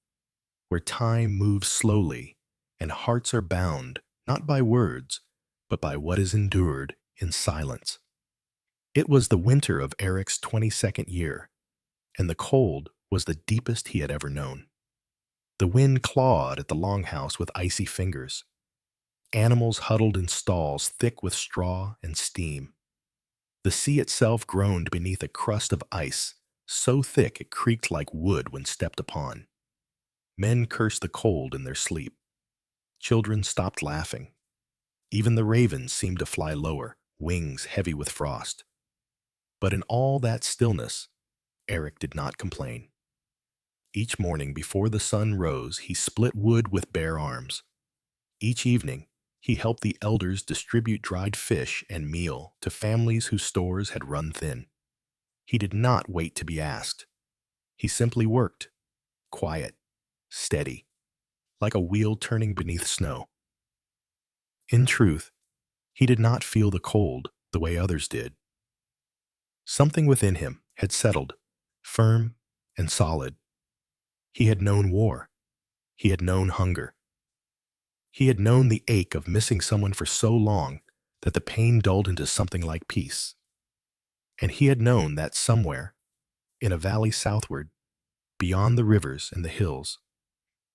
where time moves slowly and hearts are bound not by words, but by what is endured in silence. It was the winter of Eric's 22nd year, and the cold was the deepest he had ever known. The wind clawed at the longhouse with icy fingers. Animals huddled in stalls thick with straw and steam. The sea itself groaned beneath a crust of ice, so thick it creaked like wood when stepped upon. Men cursed the cold in their sleep. Children stopped laughing. Even the ravens seemed to fly lower, wings heavy with frost. But in all that stillness, Eric did not complain. Each morning before the sun rose, he split wood with bare arms. Each evening, he helped the elders distribute dried fish and meal to families whose stores had run thin. He did not wait to be asked. He simply worked, quiet, steady, like a wheel turning beneath snow. In truth, he did not feel the cold the way others did. Something within him had settled, firm and solid. He had known war. He had known hunger. He had known the ache of missing someone for so long that the pain dulled into something like peace. And he had known that somewhere, in a valley southward, beyond the rivers and the hills,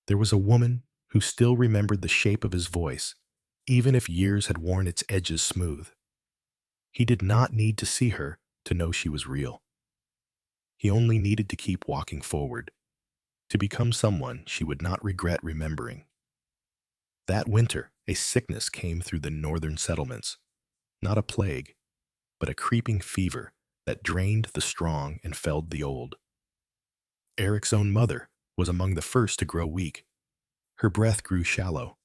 there was a woman who still remembered the shape of his voice, even if years had worn its edges smooth. He did not need to see her to know she was real. He only needed to keep walking forward, to become someone she would not regret remembering. That winter, a sickness came through the northern settlements, not a plague, but a creeping fever that drained the strong and felled the old. Eric's own mother was among the first to grow weak. Her breath grew shallow.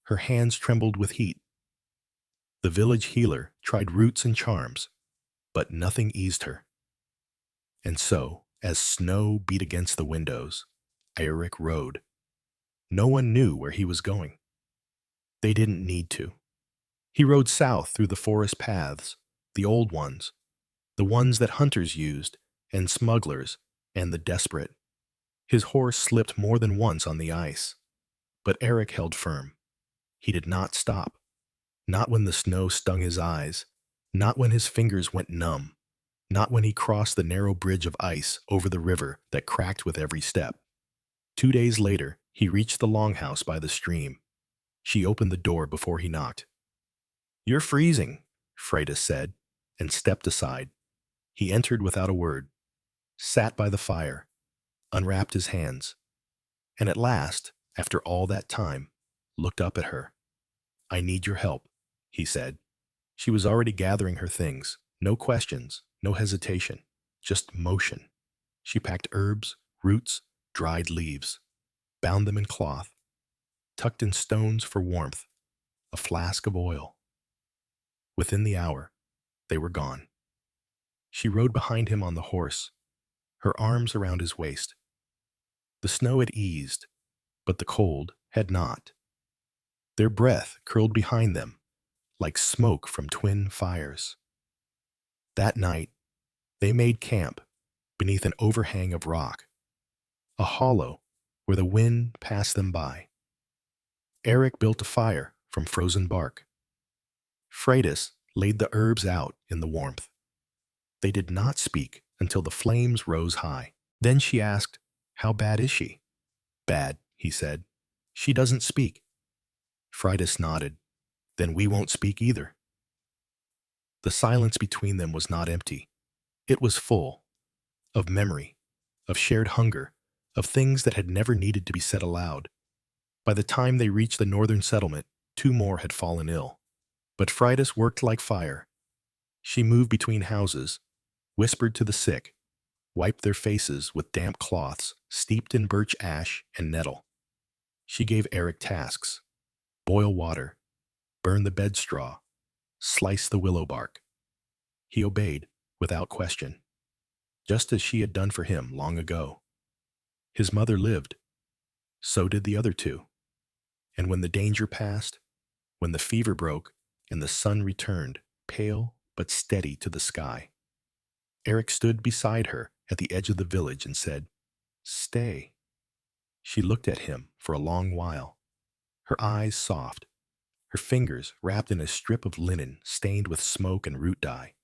Her hands trembled with heat. The village healer tried roots and charms, but nothing eased her. And so, as snow beat against the windows, Eric rode. No one knew where he was going. They didn't need to. He rode south through the forest paths, the old ones, the ones that hunters used, and smugglers, and the desperate. His horse slipped more than once on the ice, but Eric held firm. He did not stop, not when the snow stung his eyes, not when his fingers went numb, Not when he crossed the narrow bridge of ice over the river that cracked with every step. 2 days later, he reached the Longhouse by the stream. She opened the door before he knocked. "You're freezing," Freydis said, and stepped aside. He entered without a word, sat by the fire, unwrapped his hands, and at last, after all that time, looked up at her. "I need your help," he said. She was already gathering her things. No questions, no hesitation, just motion. She packed herbs, roots, dried leaves, bound them in cloth, tucked in stones for warmth, a flask of oil. Within the hour, they were gone. She rode behind him on the horse, her arms around his waist. The snow had eased, but the cold had not. Their breath curled behind them like smoke from twin fires. That night, they made camp beneath an overhang of rock, a hollow where the wind passed them by. Eric built a fire from frozen bark. Freydis laid the herbs out in the warmth. They did not speak until the flames rose high. Then she asked, "How bad is she?" "Bad," he said. "She doesn't speak." Freydis nodded. "Then we won't speak either." The silence between them was not empty. It was full of memory, of shared hunger, of things that had never needed to be said aloud. By the time they reached the northern settlement, 2 more had fallen ill. But Freydis worked like fire. She moved between houses, whispered to the sick, wiped their faces with damp cloths steeped in birch ash and nettle. She gave Eric tasks: boil water, burn the bed straw, slice the willow bark. He obeyed without question, just as she had done for him long ago. His mother lived. So did the other 2. And when the danger passed, when the fever broke and the sun returned, pale but steady to the sky, Eric stood beside her at the edge of the village and said, "Stay." She looked at him for a long while, her eyes soft, her fingers wrapped in a strip of linen stained with smoke and root dye.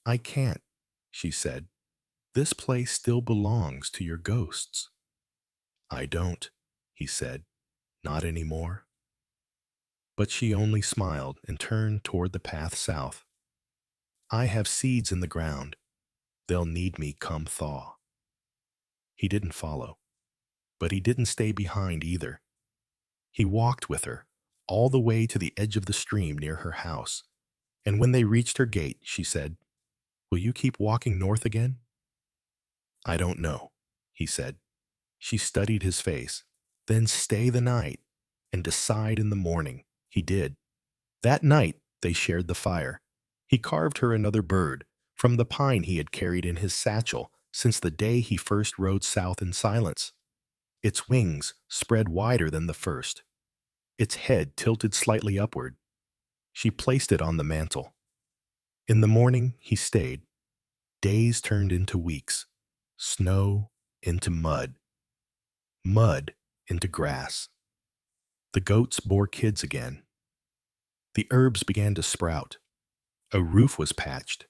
"I can't," she said. "This place still belongs to your ghosts." "I don't," he said. "Not anymore." But she only smiled and turned toward the path south. "I have seeds in the ground. They'll need me come thaw." He didn't follow, but he didn't stay behind either. He walked with her all the way to the edge of the stream near her house, and when they reached her gate, she said, "Will you keep walking north again?" "I don't know," he said. She studied his face. "Then stay the night and decide in the morning." He did. That night, they shared the fire. He carved her another bird from the pine he had carried in his satchel since the day he first rode south in silence. Its wings spread wider than the first. Its head tilted slightly upward. She placed it on the mantle. In the morning, he stayed. Days turned into weeks. Snow into mud. Mud into grass. The goats bore kids again. The herbs began to sprout. A roof was patched,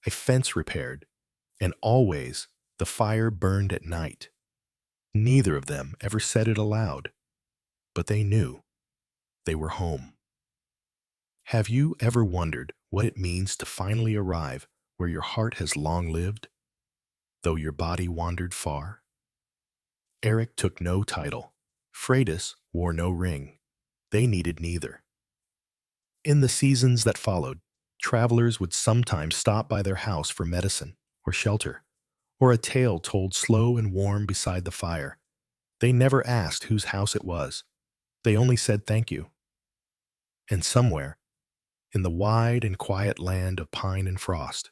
a fence repaired, and always the fire burned at night. Neither of them ever said it aloud, but they knew they were home. Have you ever wondered what it means to finally arrive where your heart has long lived, though your body wandered far? Eric took no title. Freydis wore no ring. They needed neither. In the seasons that followed, travelers would sometimes stop by their house for medicine or shelter, or a tale told slow and warm beside the fire. They never asked whose house it was. They only said thank you. And somewhere, in the wide and quiet land of pine and frost,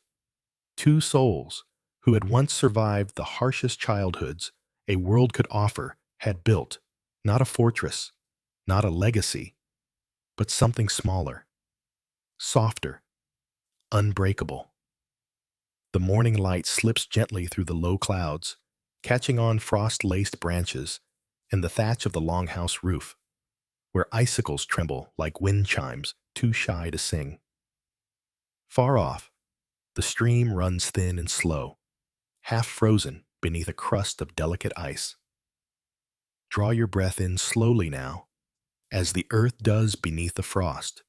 2 souls who had once survived the harshest childhoods a world could offer had built, not a fortress, not a legacy, but something smaller, softer, unbreakable. The morning light slips gently through the low clouds, catching on frost-laced branches and the thatch of the Longhouse roof, where icicles tremble like wind chimes too shy to sing. Far off, The stream runs thin and slow, half frozen beneath a crust of delicate ice. Draw your breath in slowly now, as the earth does beneath the frost.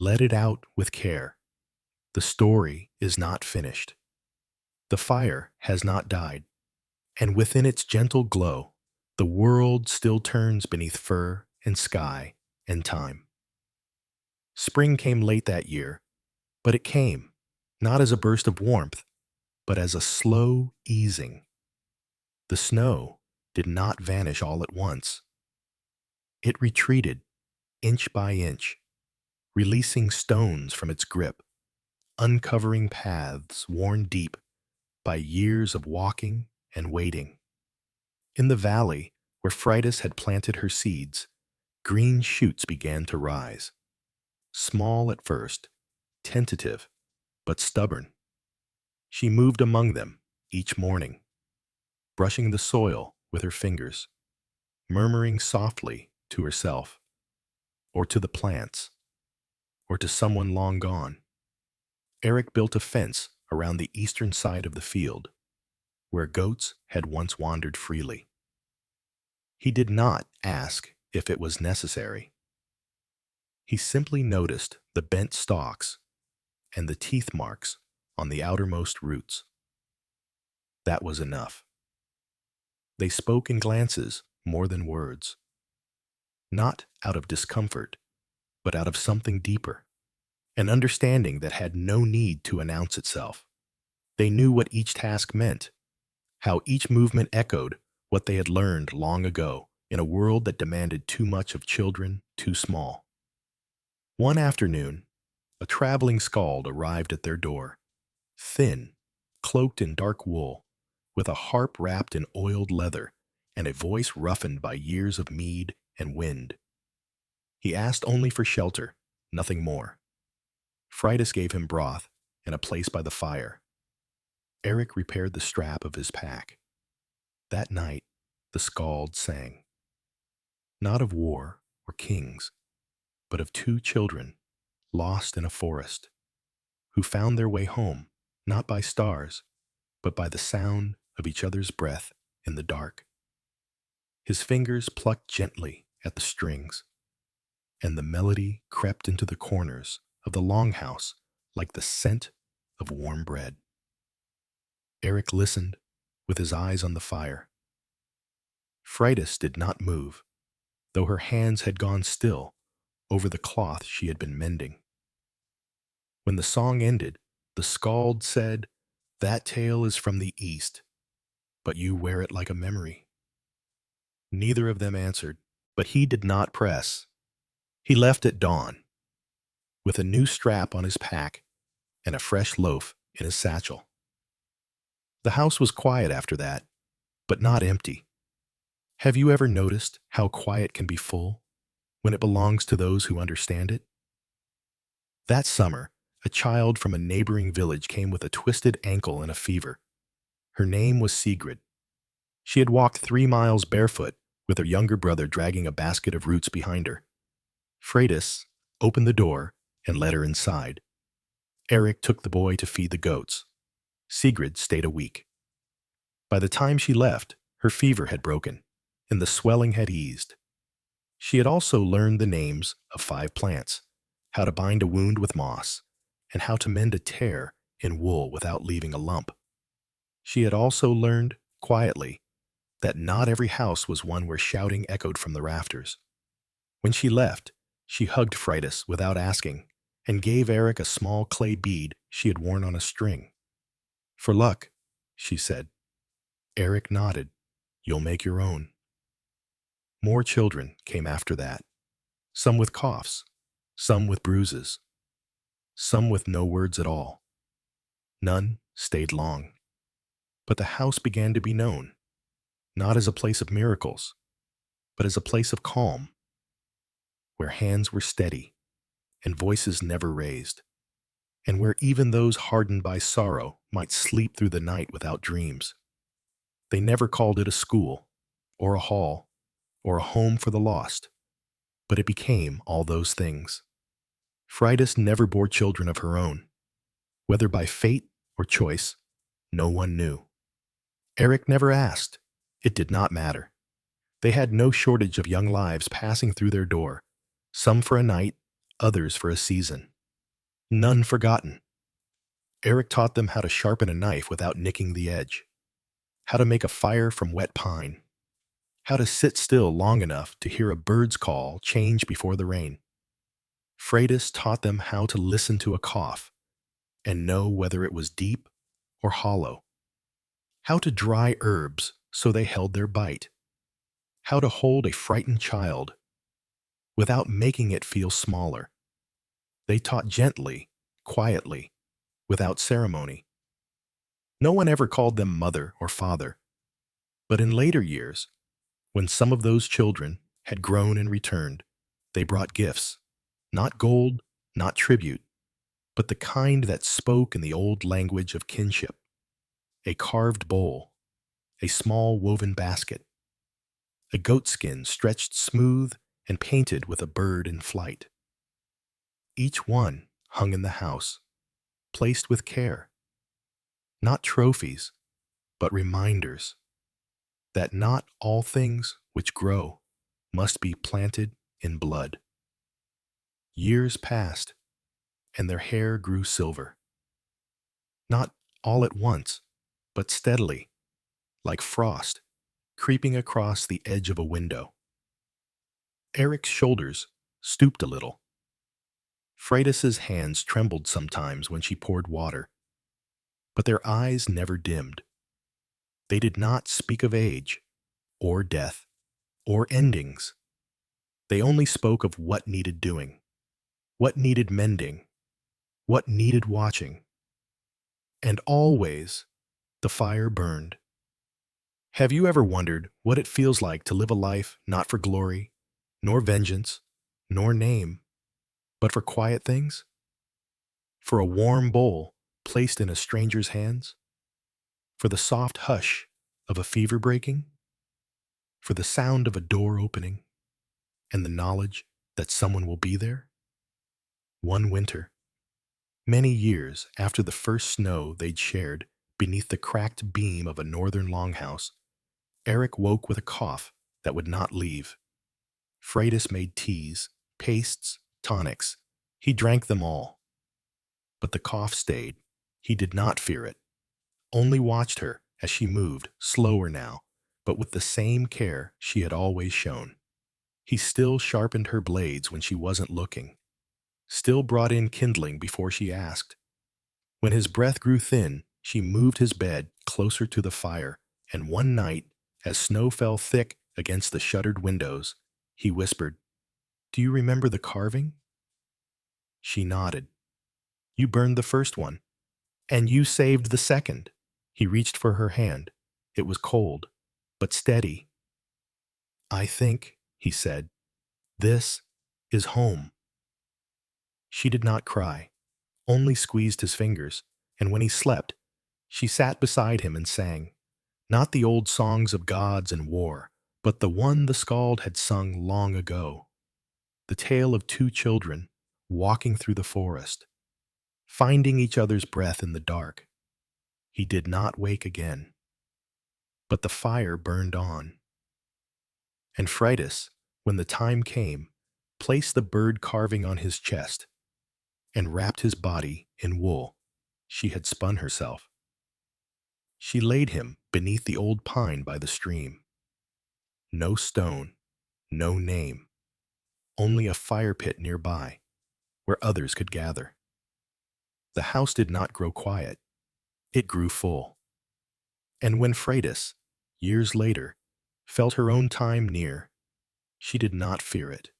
Let it out with care. The story is not finished. The fire has not died, and within its gentle glow, the world still turns beneath fur and sky and time. Spring came late that year, but it came, not as a burst of warmth, but as a slow easing. The snow did not vanish all at once. It retreated, inch by inch, releasing stones from its grip, uncovering paths worn deep by years of walking and waiting. In the valley where Fridas had planted her seeds, green shoots began to rise. Small at first, tentative, but stubborn. She moved among them each morning, brushing the soil with her fingers, murmuring softly to herself, or to the plants, or to someone long gone. Eric built a fence around the eastern side of the field, where goats had once wandered freely. He did not ask if it was necessary. He simply noticed the bent stalks and the teeth marks on the outermost roots. That was enough. They spoke in glances more than words, not out of discomfort, but out of something deeper, an understanding that had no need to announce itself. They knew what each task meant, how each movement echoed what they had learned long ago in a world that demanded too much of children too small. One afternoon, a traveling skald arrived at their door, thin, cloaked in dark wool, with a harp wrapped in oiled leather and a voice roughened by years of mead and wind. He asked only for shelter, nothing more. Fridas gave him broth and a place by the fire. Eric repaired the strap of his pack. That night, the skald sang. Not of war or kings, but of two children lost in a forest, who found their way home not by stars, but by the sound of each other's breath in the dark. His fingers plucked gently at the strings, and the melody crept into the corners of the Longhouse like the scent of warm bread. Eric listened, with his eyes on the fire. Fridas did not move, though her hands had gone still over the cloth she had been mending. When the song ended, the skald said, "That tale is from the east, but you wear it like a memory." Neither of them answered, but he did not press. He left at dawn, with a new strap on his pack and a fresh loaf in his satchel. The house was quiet after that, but not empty. Have you ever noticed how quiet can be full when it belongs to those who understand it? That summer, a child from a neighboring village came with a twisted ankle and a fever. Her name was Sigrid. She had walked 3 miles barefoot, with her younger brother dragging a basket of roots behind her. Fridas opened the door and led her inside. Eric took the boy to feed the goats. Sigrid stayed a week. By the time she left, her fever had broken, and the swelling had eased. She had also learned the names of 5 plants, how to bind a wound with moss, and how to mend a tear in wool without leaving a lump. She had also learned, quietly, that not every house was one where shouting echoed from the rafters. When she left, she hugged Fridas without asking, and gave Eric a small clay bead she had worn on a string. "For luck," she said. Eric nodded. "You'll make your own." More children came after that, some with coughs, some with bruises, some with no words at all. None stayed long. But the house began to be known, not as a place of miracles, but as a place of calm, where hands were steady and voices never raised, and where even those hardened by sorrow might sleep through the night without dreams. They never called it a school, or a hall, or a home for the lost, but it became all those things. Fridas never bore children of her own. Whether by fate or choice, no one knew. Eric never asked. It did not matter. They had no shortage of young lives passing through their door, some for a night, others for a season. None forgotten. Eric taught them how to sharpen a knife without nicking the edge, how to make a fire from wet pine, how to sit still long enough to hear a bird's call change before the rain. Freydis taught them how to listen to a cough and know whether it was deep or hollow, how to dry herbs so they held their bite, how to hold a frightened child without making it feel smaller. They taught gently, quietly, without ceremony. No one ever called them mother or father, but in later years, when some of those children had grown and returned, they brought gifts, not gold, not tribute, but the kind that spoke in the old language of kinship. A carved bowl, a small woven basket, a goatskin stretched smooth and painted with a bird in flight. Each one hung in the house, placed with care. Not trophies, but reminders that not all things which grow must be planted in blood. Years passed, and their hair grew silver. Not all at once, but steadily, like frost, creeping across the edge of a window. Eric's shoulders stooped a little. Freydis's hands trembled sometimes when she poured water, but their eyes never dimmed. They did not speak of age, or death, or endings. They only spoke of what needed doing, what needed mending, what needed watching. And always, the fire burned. Have you ever wondered what it feels like to live a life not for glory, nor vengeance, nor name, but for quiet things? For a warm bowl placed in a stranger's hands? For the soft hush of a fever breaking? For the sound of a door opening? And the knowledge that someone will be there? One winter, many years after the first snow they'd shared beneath the cracked beam of a northern longhouse, Eric woke with a cough that would not leave. Freydis made teas, pastes, tonics. He drank them all. But the cough stayed. He did not fear it, only watched her as she moved, slower now, but with the same care she had always shown. He still sharpened her blades when she wasn't looking, still brought in kindling before she asked. When his breath grew thin, she moved his bed closer to the fire, and one night, as snow fell thick against the shuttered windows, he whispered, "Do you remember the carving?" She nodded. "You burned the first one, and you saved the second." He reached for her hand. It was cold, but steady. "I think," he said, "this is home." She did not cry, only squeezed his fingers, and when he slept, she sat beside him and sang, not the old songs of gods and war, but the one the skald had sung long ago, the tale of two children walking through the forest, finding each other's breath in the dark. He did not wake again, but the fire burned on. And Freydis, when the time came, placed the bird carving on his chest and wrapped his body in wool she had spun herself. She laid him beneath the old pine by the stream. No stone, no name, only a fire pit nearby where others could gather. The house did not grow quiet. It grew full. And when Freydis, years later, felt her own time near, she did not fear it.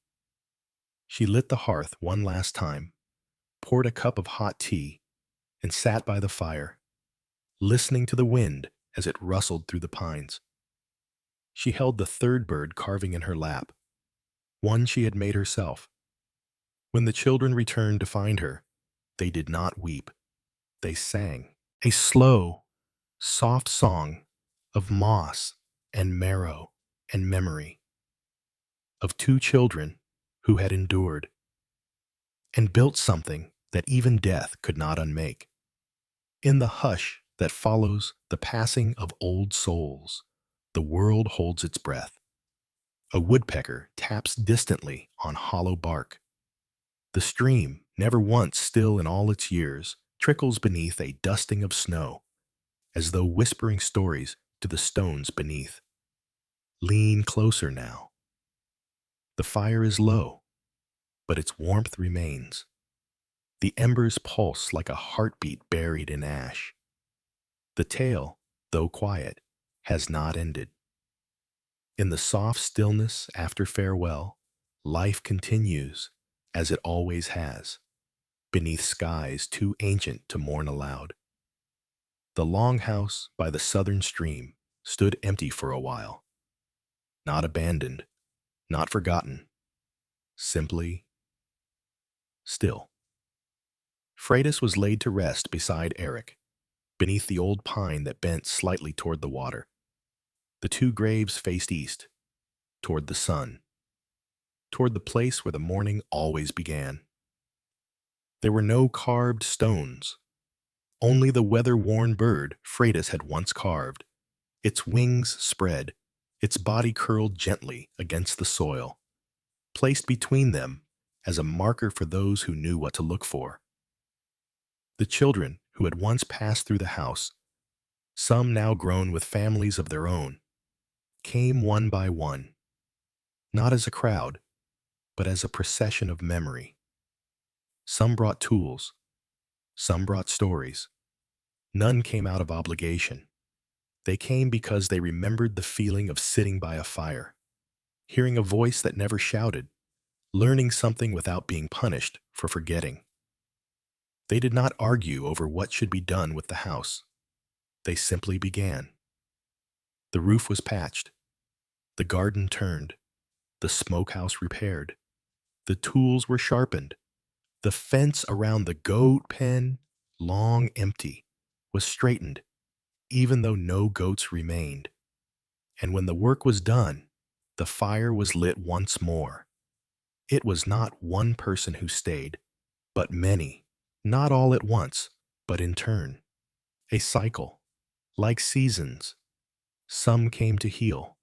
She lit the hearth one last time, poured a cup of hot tea, and sat by the fire, listening to the wind as it rustled through the pines. She held the third bird carving in her lap, one she had made herself. When the children returned to find her, they did not weep. They sang a slow, soft song of moss and marrow and memory, of two children who had endured and built something that even death could not unmake. In the hush that follows the passing of old souls, the world holds its breath. A woodpecker taps distantly on hollow bark. The stream, never once still in all its years, trickles beneath a dusting of snow, as though whispering stories to the stones beneath. Lean closer now. The fire is low, but its warmth remains. The embers pulse like a heartbeat buried in ash. The tale, though quiet, has not ended. In the soft stillness after farewell, life continues, as it always has, beneath skies too ancient to mourn aloud. The Longhouse by the southern stream stood empty for a while, not abandoned, not forgotten, simply still. Freydis was laid to rest beside Eric, beneath the old pine that bent slightly toward the water. The two graves faced east, toward the sun, toward the place where the morning always began. There were no carved stones, only the weather-worn bird Freydis had once carved, its wings spread, its body curled gently against the soil, placed between them as a marker for those who knew what to look for. The children who had once passed through the house, some now grown with families of their own, came one by one, not as a crowd, but as a procession of memory. Some brought tools, some brought stories. None came out of obligation. They came because they remembered the feeling of sitting by a fire, hearing a voice that never shouted, learning something without being punished for forgetting. They did not argue over what should be done with the house. They simply began. The roof was patched, the garden turned, the smokehouse repaired, the tools were sharpened, the fence around the goat pen, long empty, was straightened, even though no goats remained. And when the work was done, the fire was lit once more. It was not one person who stayed, but many, not all at once, but in turn. A cycle, like seasons. Some came to heal,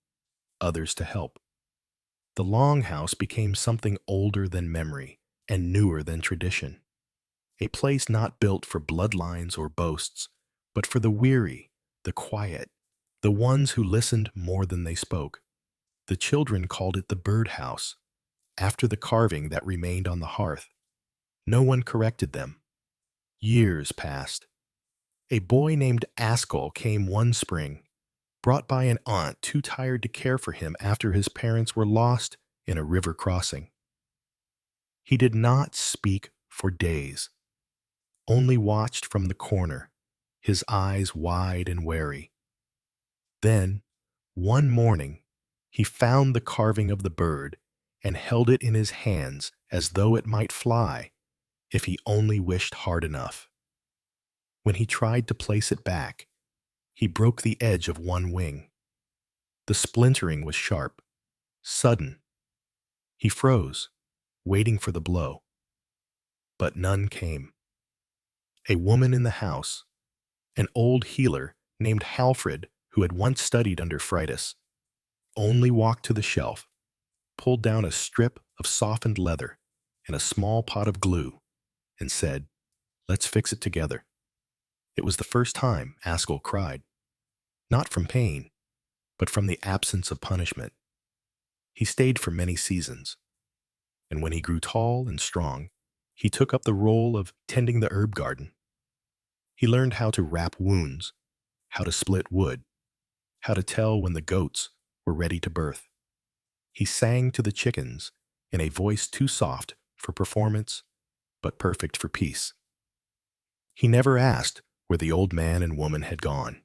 others to help. The Longhouse became something older than memory and newer than tradition. A place not built for bloodlines or boasts, but for the weary, the quiet, the ones who listened more than they spoke. The children called it the birdhouse, after the carving that remained on the hearth. No one corrected them. Years passed. A boy named Askell came one spring, brought by an aunt too tired to care for him after his parents were lost in a river crossing. He did not speak for days, only watched from the corner, his eyes wide and wary. Then, one morning, he found the carving of the bird and held it in his hands as though it might fly if he only wished hard enough. When he tried to place it back, he broke the edge of one wing. The splintering was sharp, sudden. He froze, waiting for the blow. But none came. A woman in the house, an old healer named Halfred, who had once studied under Freydis, only walked to the shelf, pulled down a strip of softened leather and a small pot of glue, and said, "Let's fix it together." It was the first time Askell cried, not from pain, but from the absence of punishment. He stayed for many seasons, and when he grew tall and strong, he took up the role of tending the herb garden. He learned how to wrap wounds, how to split wood, how to tell when the goats were ready to birth. He sang to the chickens in a voice too soft for performance, but perfect for peace. He never asked where the old man and woman had gone.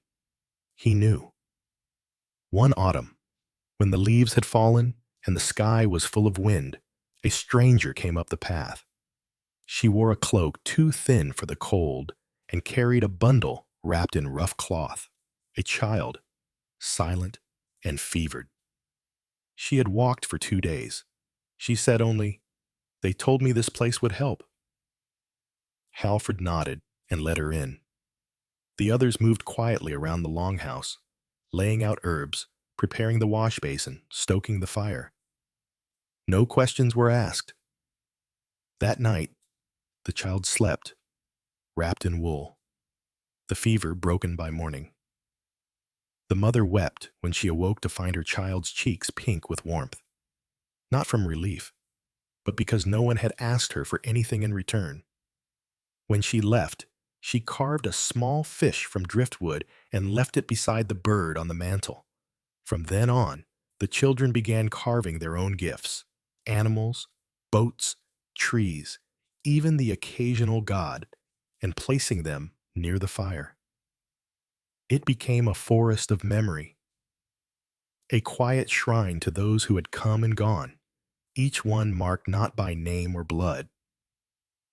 He knew. One autumn, when the leaves had fallen and the sky was full of wind, a stranger came up the path. She wore a cloak too thin for the cold and carried a bundle wrapped in rough cloth, a child, silent and fevered. She had walked for 2 days. She said only, "They told me this place would help." Halfred nodded and let her in. The others moved quietly around the longhouse, laying out herbs, preparing the wash basin, stoking the fire. No questions were asked. That night, the child slept, wrapped in wool, the fever broken by morning. The mother wept when she awoke to find her child's cheeks pink with warmth, not from relief, but because no one had asked her for anything in return. When she left, she carved a small fish from driftwood and left it beside the bird on the mantel. From then on, the children began carving their own gifts: animals, boats, trees, even the occasional god, and placing them near the fire. It became a forest of memory, a quiet shrine to those who had come and gone, each one marked not by name or blood,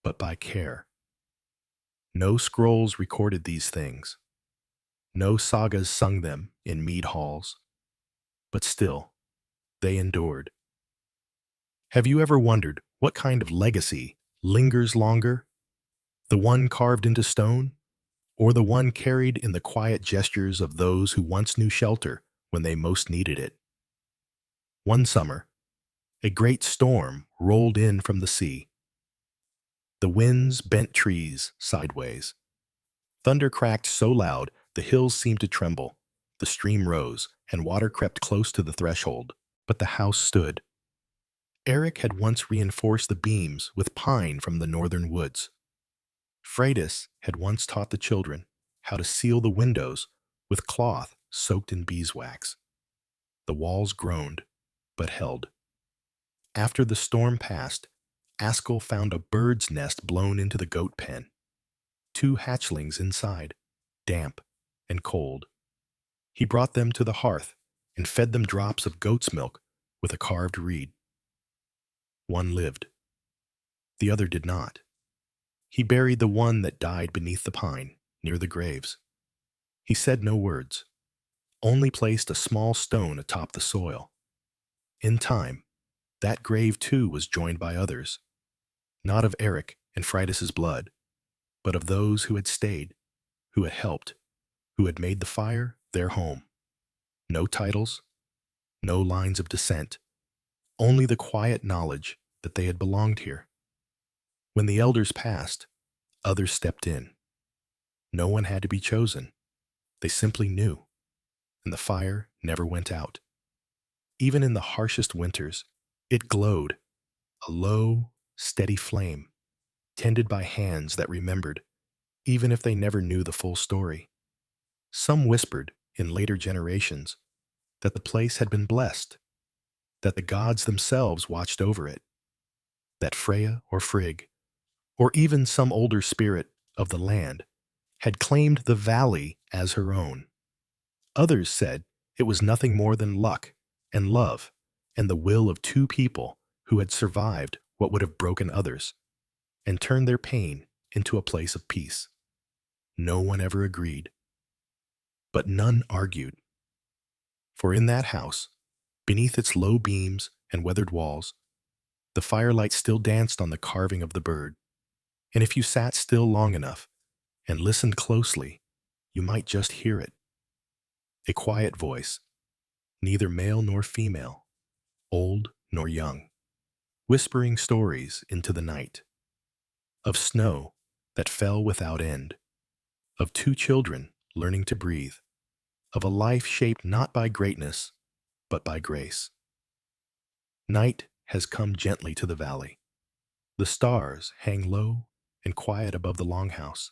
but by care. No scrolls recorded these things. No sagas sung them in mead halls. But still, they endured. Have you ever wondered what kind of legacy lingers longer? The one carved into stone, or the one carried in the quiet gestures of those who once knew shelter when they most needed it? One summer, a great storm rolled in from the sea. The winds bent trees sideways. Thunder cracked so loud the hills seemed to tremble. The stream rose, and water crept close to the threshold. But the house stood. Eric had once reinforced the beams with pine from the northern woods. Freydis had once taught the children how to seal the windows with cloth soaked in beeswax. The walls groaned, but held. After the storm passed, Askell found a bird's nest blown into the goat pen. 2 hatchlings inside, damp and cold. He brought them to the hearth and fed them drops of goat's milk with a carved reed. One lived. The other did not. He buried the one that died beneath the pine, near the graves. He said no words, only placed a small stone atop the soil. In time, that grave too was joined by others, not of Eric and Freydis's blood, but of those who had stayed, who had helped, who had made the fire their home. No titles, no lines of descent, only the quiet knowledge that they had belonged here. When the elders passed, others stepped in. No one had to be chosen. They simply knew, and the fire never went out. Even in the harshest winters, it glowed, a low, steady flame, tended by hands that remembered, even if they never knew the full story. Some whispered, in later generations, that the place had been blessed, that the gods themselves watched over it, that Freya or Frigg, or even some older spirit of the land, had claimed the valley as her own. Others said it was nothing more than luck and love and the will of 2 people who had survived what would have broken others and turned their pain into a place of peace. No one ever agreed. But none argued. For in that house, beneath its low beams and weathered walls, the firelight still danced on the carving of the bird. And if you sat still long enough and listened closely, you might just hear it. A quiet voice, neither male nor female, old nor young, whispering stories into the night. Of snow that fell without end, of 2 children learning to breathe, of a life shaped not by greatness, but by grace. Night has come gently to the valley. The stars hang low and quiet above the longhouse,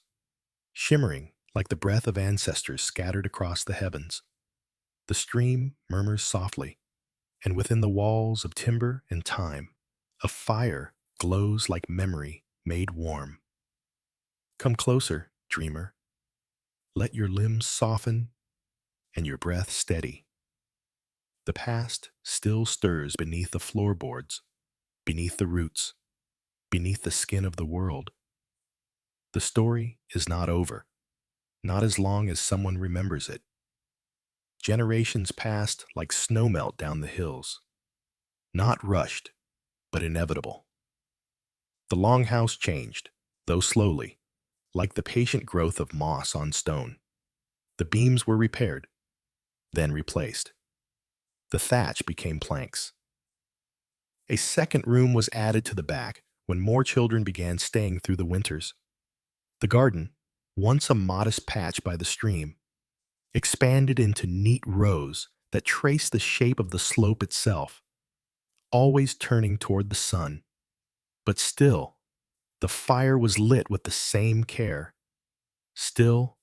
shimmering like the breath of ancestors scattered across the heavens. The stream murmurs softly, and within the walls of timber and time, a fire glows like memory made warm. Come closer, dreamer. Let your limbs soften and your breath steady. The past still stirs beneath the floorboards, beneath the roots, beneath the skin of the world. The story is not over, not as long as someone remembers it. Generations passed like snowmelt down the hills, not rushed, but inevitable. The longhouse changed, though slowly, like the patient growth of moss on stone. The beams were repaired, then replaced. The thatch became planks. A second room was added to the back when more children began staying through the winters. The garden, once a modest patch by the stream, expanded into neat rows that traced the shape of the slope itself, always turning toward the sun. But still, the fire was lit with the same care. Still,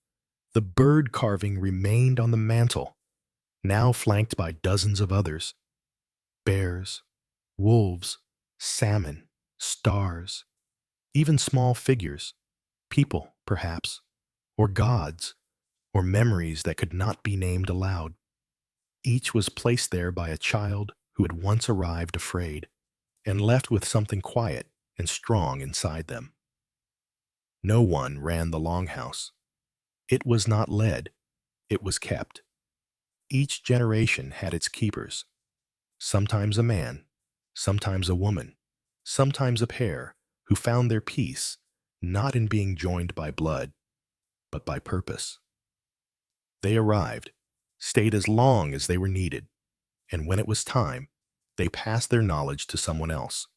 the bird carving remained on the mantel, now flanked by dozens of others. Bears, wolves, salmon, stars, even small figures, people, perhaps, or gods, or memories that could not be named aloud. Each was placed there by a child who had once arrived afraid and left with something quiet and strong inside them. No one ran the Longhouse. It was not led, it was kept. Each generation had its keepers, sometimes a man, sometimes a woman, sometimes a pair who found their peace not in being joined by blood, but by purpose. They arrived, stayed as long as they were needed, and when it was time, they passed their knowledge to someone else.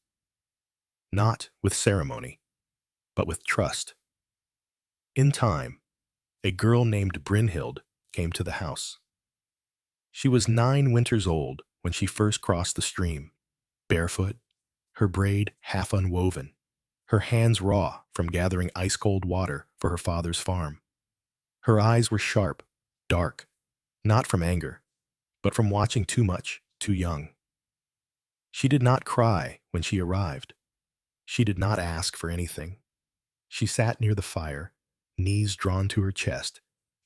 Not with ceremony, but with trust. In time, a girl named Brynhild came to the house. She was 9 winters old when she first crossed the stream, barefoot, her braid half unwoven, her hands raw from gathering ice-cold water for her father's farm. Her eyes were sharp, dark, not from anger, but from watching too much, too young. She did not cry when she arrived. She did not ask for anything. She sat near the fire, knees drawn to her chest,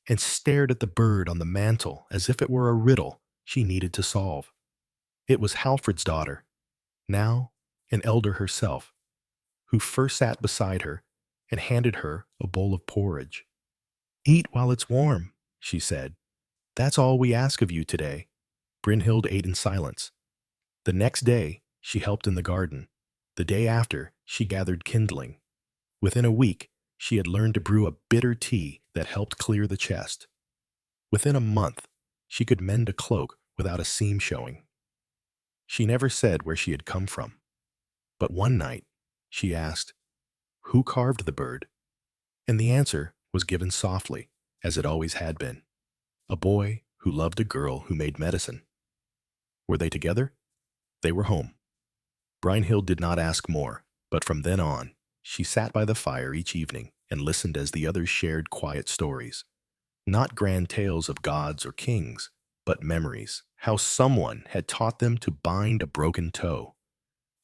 and stared at the bird on the mantel as if it were a riddle she needed to solve. It was Halfred's daughter, now an elder herself, who first sat beside her and handed her a bowl of porridge. "Eat while it's warm," she said. "That's all we ask of you today." Brynhild ate in silence. The next day, she helped in the garden. The day after, she gathered kindling. Within a week, she had learned to brew a bitter tea that helped clear the chest. Within a month, she could mend a cloak without a seam showing. She never said where she had come from. But one night, she asked, "Who carved the bird?" And the answer was given softly, as it always had been. A boy who loved a girl who made medicine. Were they together? They were home. Brynhild did not ask more, but from then on, she sat by the fire each evening and listened as the others shared quiet stories. Not grand tales of gods or kings, but memories. How someone had taught them to bind a broken toe.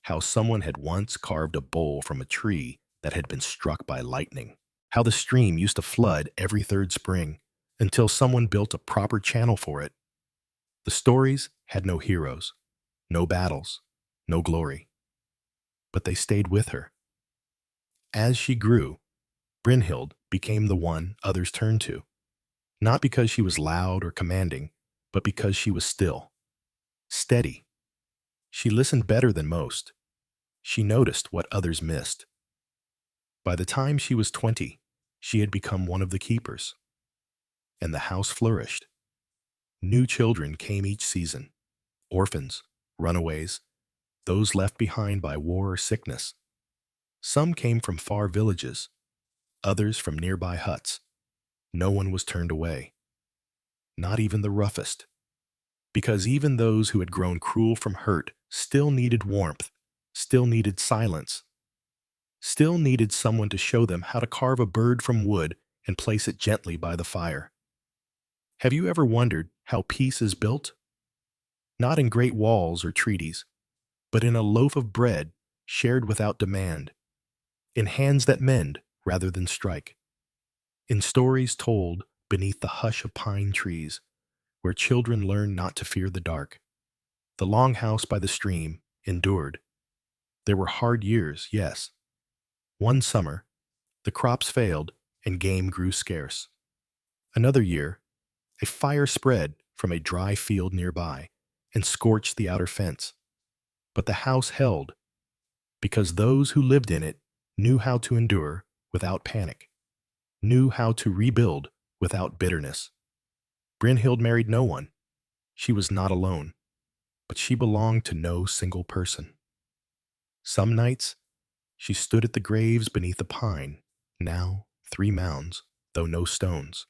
How someone had once carved a bowl from a tree that had been struck by lightning. How the stream used to flood every 3rd spring until someone built a proper channel for it. The stories had no heroes, no battles, no glory. But they stayed with her. As she grew, Brynhild became the one others turned to. Not because she was loud or commanding, but because she was still, steady. She listened better than most. She noticed what others missed. By the time she was 20, she had become one of the keepers. And the house flourished. New children came each season. Orphans, runaways, those left behind by war or sickness. Some came from far villages, others from nearby huts. No one was turned away. Not even the roughest. Because even those who had grown cruel from hurt still needed warmth, still needed silence, still needed someone to show them how to carve a bird from wood and place it gently by the fire. Have you ever wondered how peace is built? Not in great walls or treaties, but in a loaf of bread shared without demand, in hands that mend rather than strike, in stories told beneath the hush of pine trees, where children learn not to fear the dark. The Longhouse by the stream endured. There were hard years, yes. One summer, the crops failed and game grew scarce. Another year, a fire spread from a dry field nearby and scorched the outer fence. But the house held, because those who lived in it knew how to endure without panic, knew how to rebuild without bitterness. Brynhild married no one. She was not alone, but she belonged to no single person. Some nights, she stood at the graves beneath a pine, now 3 mounds, though no stones,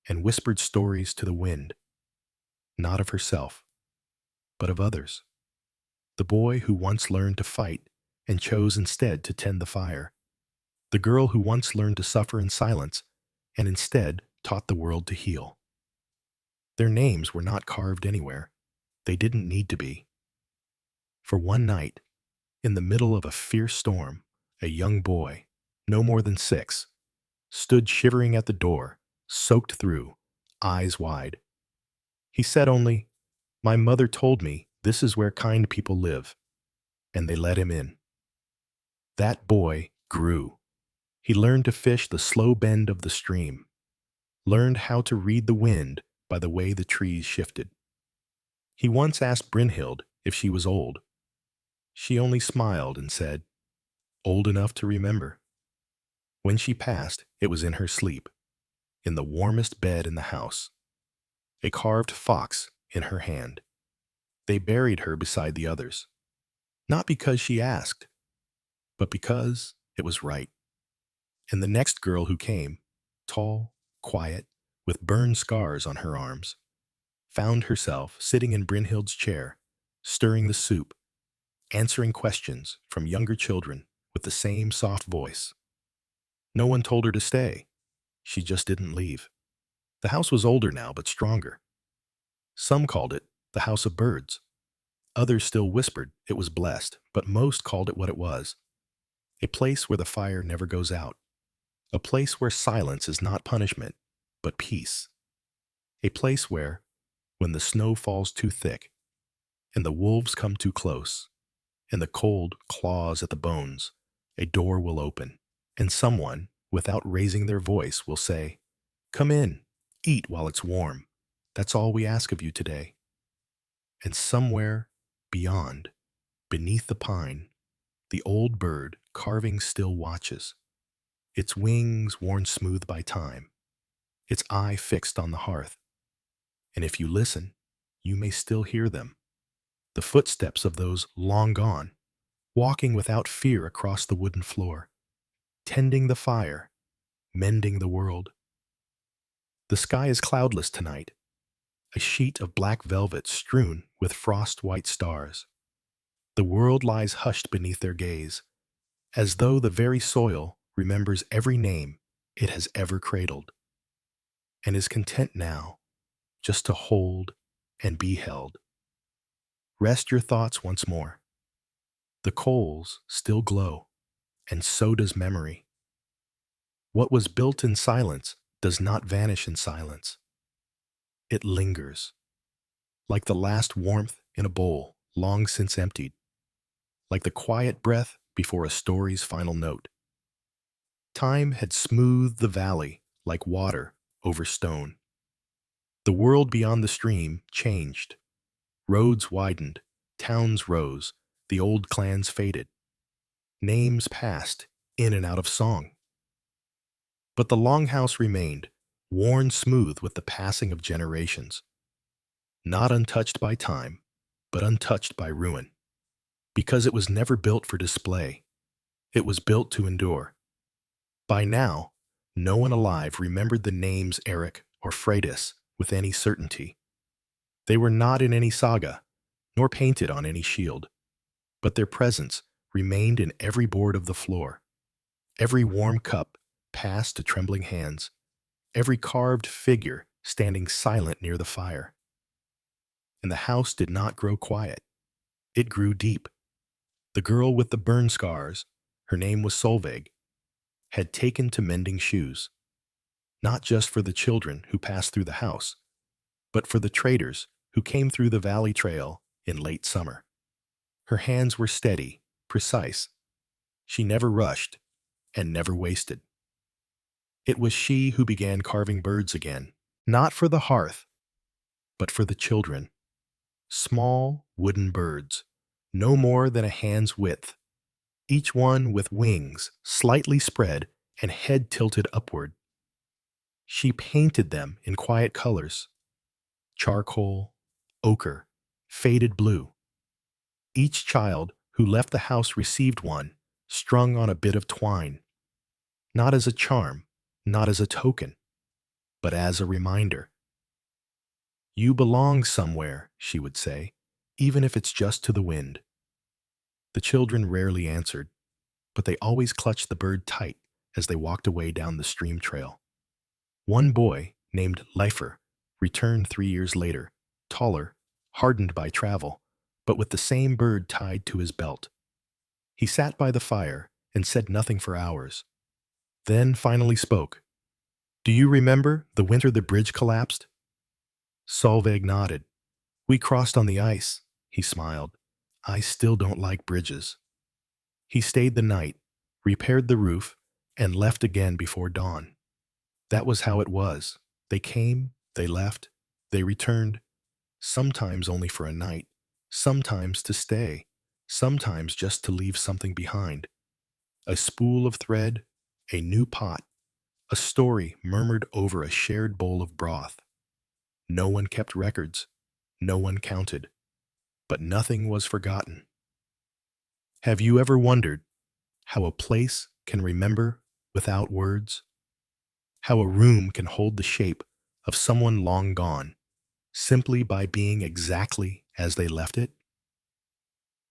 and whispered stories to the wind, not of herself, but of others. The boy who once learned to fight and chose instead to tend the fire. The girl who once learned to suffer in silence and instead taught the world to heal. Their names were not carved anywhere. They didn't need to be. For one night, in the middle of a fierce storm, a young boy, no more than 6, stood shivering at the door, soaked through, eyes wide. He said only, "My mother told me this is where kind people live," and they let him in. That boy grew. He learned to fish the slow bend of the stream, learned how to read the wind by the way the trees shifted. He once asked Brynhild if she was old. She only smiled and said, "Old enough to remember." When she passed, it was in her sleep, in the warmest bed in the house, a carved fox in her hand. They buried her beside the others, not because she asked, but because it was right. And the next girl who came, tall, quiet, with burned scars on her arms, found herself sitting in Brynhild's chair, stirring the soup, answering questions from younger children with the same soft voice. No one told her to stay. She just didn't leave. The house was older now, but stronger. Some called it the House of Birds. Others still whispered it was blessed, but most called it what it was. A place where the fire never goes out. A place where silence is not punishment, but peace. A place where, when the snow falls too thick, and the wolves come too close, and the cold claws at the bones, a door will open, and someone, without raising their voice, will say, "Come in, eat while it's warm. That's all we ask of you today." And somewhere beyond, beneath the pine, the old bird carving still watches, its wings worn smooth by time, its eye fixed on the hearth. And if you listen, you may still hear them, the footsteps of those long gone, walking without fear across the wooden floor, tending the fire, mending the world. The sky is cloudless tonight, a sheet of black velvet strewn with frost-white stars. The world lies hushed beneath their gaze, as though the very soil remembers every name it has ever cradled, and is content now just to hold and be held. Rest your thoughts once more. The coals still glow, and so does memory. What was built in silence does not vanish in silence. It lingers, like the last warmth in a bowl long since emptied, like the quiet breath before a story's final note. Time had smoothed the valley like water over stone. The world beyond the stream changed. Roads widened, towns rose, the old clans faded. Names passed in and out of song. But the Longhouse remained, worn smooth with the passing of generations. Not untouched by time, but untouched by ruin. Because it was never built for display. It was built to endure. By now, no one alive remembered the names Eric or Freydis with any certainty. They were not in any saga, nor painted on any shield, but their presence remained in every board of the floor, every warm cup passed to trembling hands, every carved figure standing silent near the fire. And the house did not grow quiet. It grew deep. The girl with the burn scars, her name was Solveig, had taken to mending shoes, not just for the children who passed through the house, but for the traders who came through the valley trail in late summer. Her hands were steady, precise. She never rushed and never wasted. It was she who began carving birds again, not for the hearth, but for the children. Small wooden birds, no more than a hand's width, each one with wings slightly spread and head tilted upward. She painted them in quiet colors, charcoal, ochre, faded blue. Each child who left the house received one, strung on a bit of twine, not as a charm, not as a token, but as a reminder. You belong somewhere, she would say, even if it's just to the wind. The children rarely answered, but they always clutched the bird tight as they walked away down the stream trail. One boy, named Leifer, returned 3 years later, taller, hardened by travel, but with the same bird tied to his belt. He sat by the fire and said nothing for hours, then finally spoke. Do you remember the winter the bridge collapsed? Solveig nodded. We crossed on the ice, he smiled. I still don't like bridges. He stayed the night, repaired the roof, and left again before dawn. That was how it was. They came, they left, they returned, sometimes only for a night, sometimes to stay, sometimes just to leave something behind. A spool of thread, a new pot, a story murmured over a shared bowl of broth. No one kept records, no one counted, but nothing was forgotten. Have you ever wondered how a place can remember without words? How a room can hold the shape of someone long gone, simply by being exactly as they left it?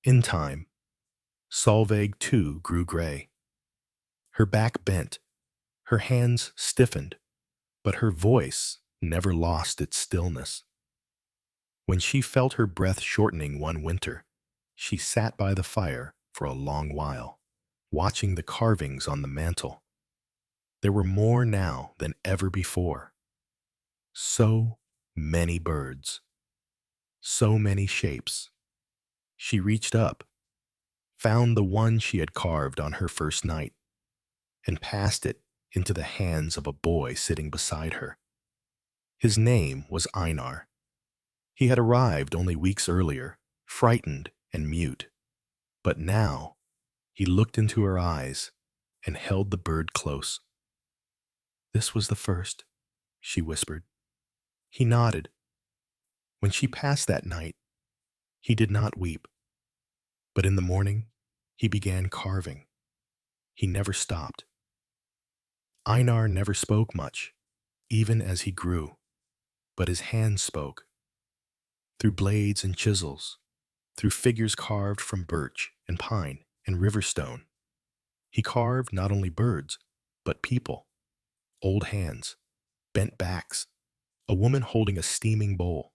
In time, Solveig too grew gray. Her back bent, her hands stiffened, but her voice never lost its stillness. When she felt her breath shortening one winter, she sat by the fire for a long while, watching the carvings on the mantel. There were more now than ever before. So many birds, so many shapes. She reached up, found the one she had carved on her first night, and passed it into the hands of a boy sitting beside her. His name was Einar. He had arrived only weeks earlier, frightened and mute. But now, he looked into her eyes and held the bird close. This was the first, she whispered. He nodded. When she passed that night, he did not weep. But in the morning, he began carving. He never stopped. Einar never spoke much, even as he grew, but his hands spoke. Through blades and chisels, through figures carved from birch and pine and river stone, he carved not only birds, but people, old hands, bent backs, a woman holding a steaming bowl,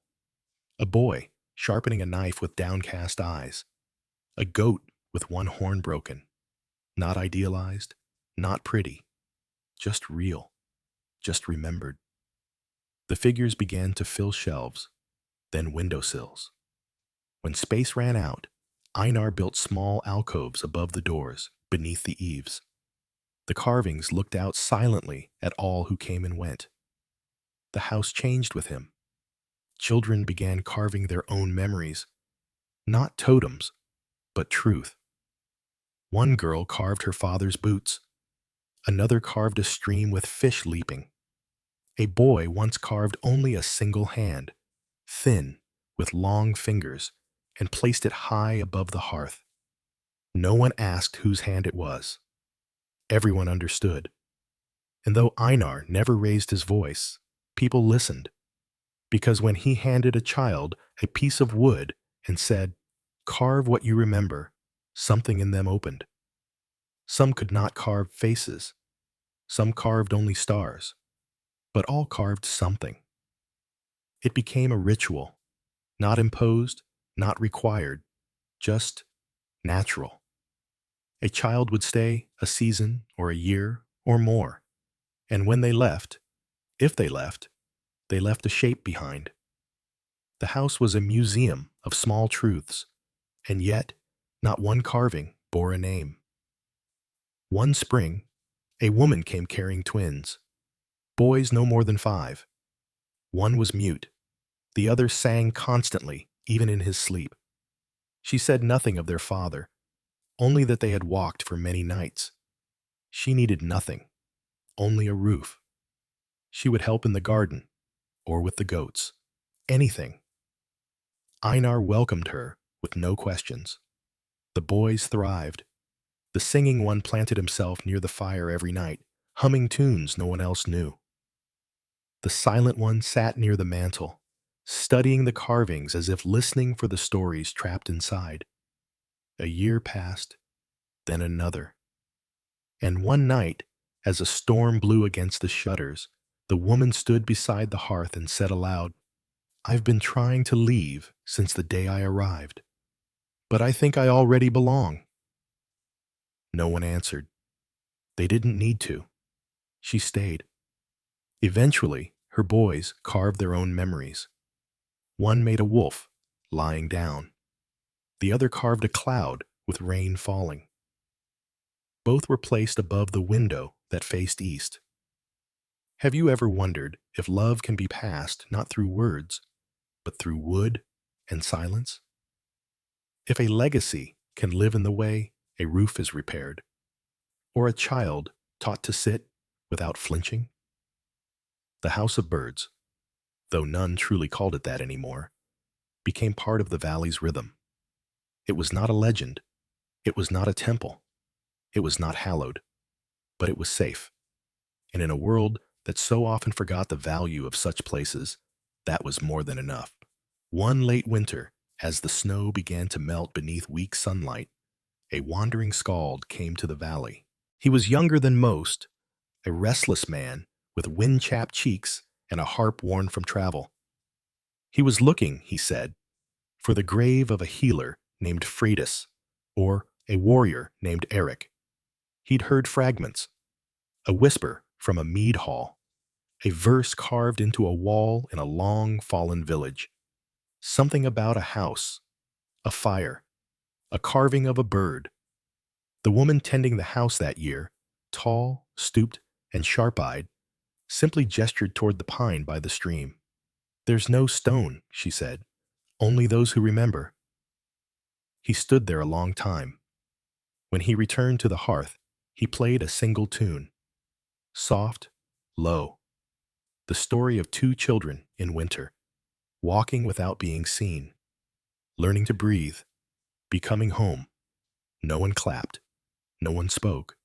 a boy sharpening a knife with downcast eyes, a goat with one horn broken, not idealized, not pretty, just real, just remembered. The figures began to fill shelves, then windowsills. When space ran out, Einar built small alcoves above the doors, beneath the eaves. The carvings looked out silently at all who came and went. The house changed with him. Children began carving their own memories, not totems, but truth. One girl carved her father's boots. Another carved a stream with fish leaping. A boy once carved only a single hand, thin, with long fingers, and placed it high above the hearth. No one asked whose hand it was. Everyone understood. And though Einar never raised his voice, people listened, because when he handed a child a piece of wood and said, "Carve what you remember," something in them opened. Some could not carve faces. Some carved only stars. But all carved something. It became a ritual, not imposed, not required, just natural. A child would stay a season or a year or more, and when they left, if they left a shape behind. The house was a museum of small truths, and yet not one carving bore a name. One spring, a woman came carrying twins, boys no more than 5. One was mute. The other sang constantly, even in his sleep. She said nothing of their father, only that they had walked for many nights. She needed nothing, only a roof. She would help in the garden, or with the goats, anything. Einar welcomed her with no questions. The boys thrived. The singing one planted himself near the fire every night, humming tunes no one else knew. The silent one sat near the mantel, studying the carvings as if listening for the stories trapped inside. A year passed, then another. And one night, as a storm blew against the shutters, the woman stood beside the hearth and said aloud, "I've been trying to leave since the day I arrived, but I think I already belong." No one answered. They didn't need to. She stayed. Eventually, her boys carved their own memories. One made a wolf, lying down. The other carved a cloud with rain falling. Both were placed above the window that faced east. Have you ever wondered if love can be passed not through words, but through wood and silence? If a legacy can live in the way a roof is repaired, or a child taught to sit without flinching? The House of Birds, though none truly called it that anymore, became part of the valley's rhythm. It was not a legend. It was not a temple. It was not hallowed, but it was safe. And in a world that so often forgot the value of such places, that was more than enough. One late winter, as the snow began to melt beneath weak sunlight, a wandering skald came to the valley. He was younger than most, a restless man with wind-chapped cheeks and a harp worn from travel. He was looking, he said, for the grave of a healer named Freydis, or a warrior named Eric. He'd heard fragments, a whisper from a mead hall, a verse carved into a wall in a long fallen village, something about a house, a fire, a carving of a bird. The woman tending the house that year, tall, stooped, and sharp-eyed, simply gestured toward the pine by the stream. "There's no stone," she said, "only those who remember." He stood there a long time. When he returned to the hearth, he played a single tune, soft, low, the story of two children in winter, walking without being seen, learning to breathe, becoming home. No one clapped, no one spoke,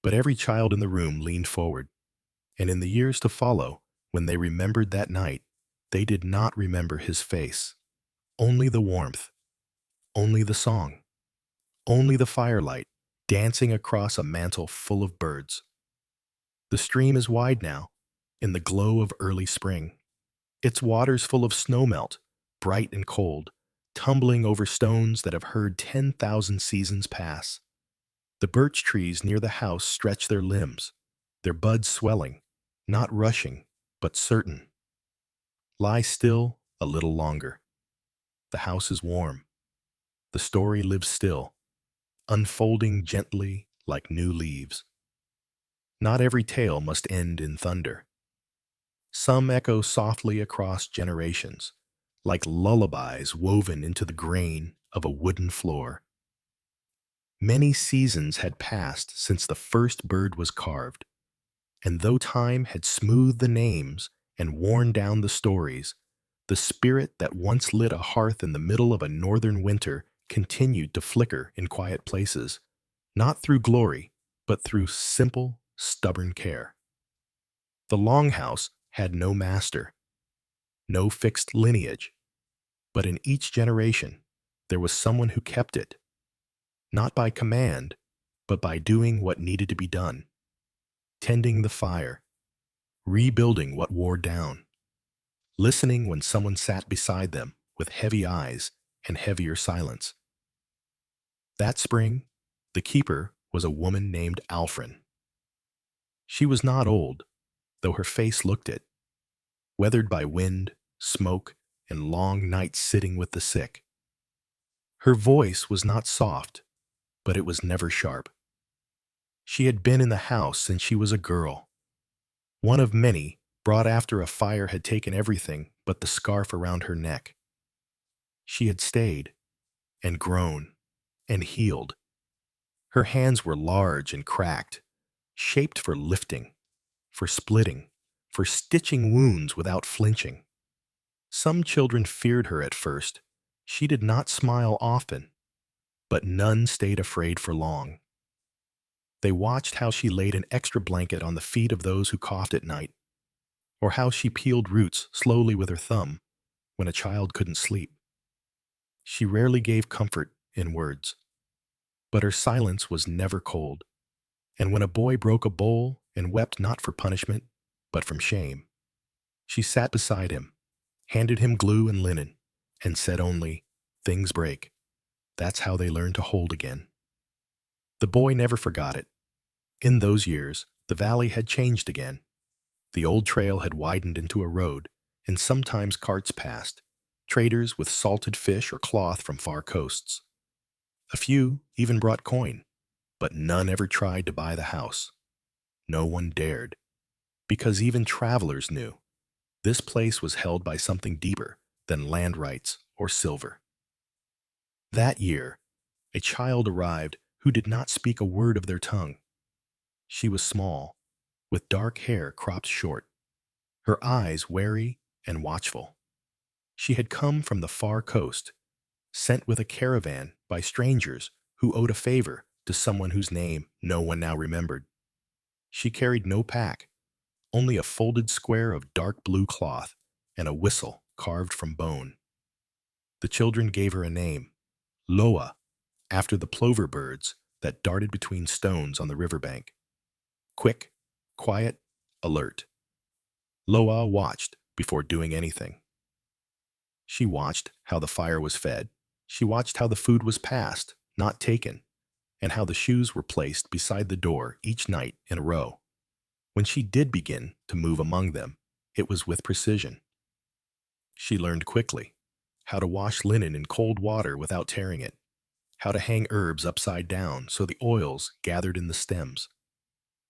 but every child in the room leaned forward, and in the years to follow, when they remembered that night, they did not remember his face, only the warmth, only the song, only the firelight dancing across a mantle full of birds. The stream is wide now, in the glow of early spring. Its waters full of snowmelt, bright and cold, tumbling over stones that have heard 10,000 seasons pass. The birch trees near the house stretch their limbs, their buds swelling, not rushing, but certain. Lie still a little longer. The house is warm. The story lives still, unfolding gently like new leaves. Not every tale must end in thunder. Some echo softly across generations, like lullabies woven into the grain of a wooden floor. Many seasons had passed since the first bird was carved, and though time had smoothed the names and worn down the stories, the spirit that once lit a hearth in the middle of a northern winter continued to flicker in quiet places, not through glory, but through simple, stubborn care. The Longhouse had no master, no fixed lineage, but in each generation there was someone who kept it, not by command, but by doing what needed to be done, tending the fire, rebuilding what wore down, listening when someone sat beside them with heavy eyes and heavier silence. That spring, the keeper was a woman named Alfrin. She was not old, though her face looked it, weathered by wind, smoke, and long nights sitting with the sick. Her voice was not soft, but it was never sharp. She had been in the house since she was a girl, one of many brought after a fire had taken everything but the scarf around her neck. She had stayed, and grown, and healed. Her hands were large and cracked, shaped for lifting, for splitting, for stitching wounds without flinching. Some children feared her at first. She did not smile often, but none stayed afraid for long. They watched how she laid an extra blanket on the feet of those who coughed at night, or how she peeled roots slowly with her thumb when a child couldn't sleep. She rarely gave comfort in words, but her silence was never cold. And when a boy broke a bowl and wept not for punishment, but from shame, she sat beside him, handed him glue and linen, and said only, "Things break. That's how they learn to hold again." The boy never forgot it. In those years, the valley had changed again. The old trail had widened into a road, and sometimes carts passed, traders with salted fish or cloth from far coasts. A few even brought coin, but none ever tried to buy the house. No one dared, because even travelers knew this place was held by something deeper than land rights or silver. That year, a child arrived who did not speak a word of their tongue. She was small, with dark hair cropped short, her eyes wary and watchful. She had come from the far coast, sent with a caravan by strangers who owed a favor to someone whose name no one now remembered. She carried no pack, only a folded square of dark blue cloth and a whistle carved from bone. The children gave her a name, Loa, after the plover birds that darted between stones on the riverbank. Quick, quiet, alert. Loa watched before doing anything. She watched how the fire was fed. She watched how the food was passed, not taken, and how the shoes were placed beside the door each night in a row. When she did begin to move among them, it was with precision. She learned quickly how to wash linen in cold water without tearing it, how to hang herbs upside down so the oils gathered in the stems.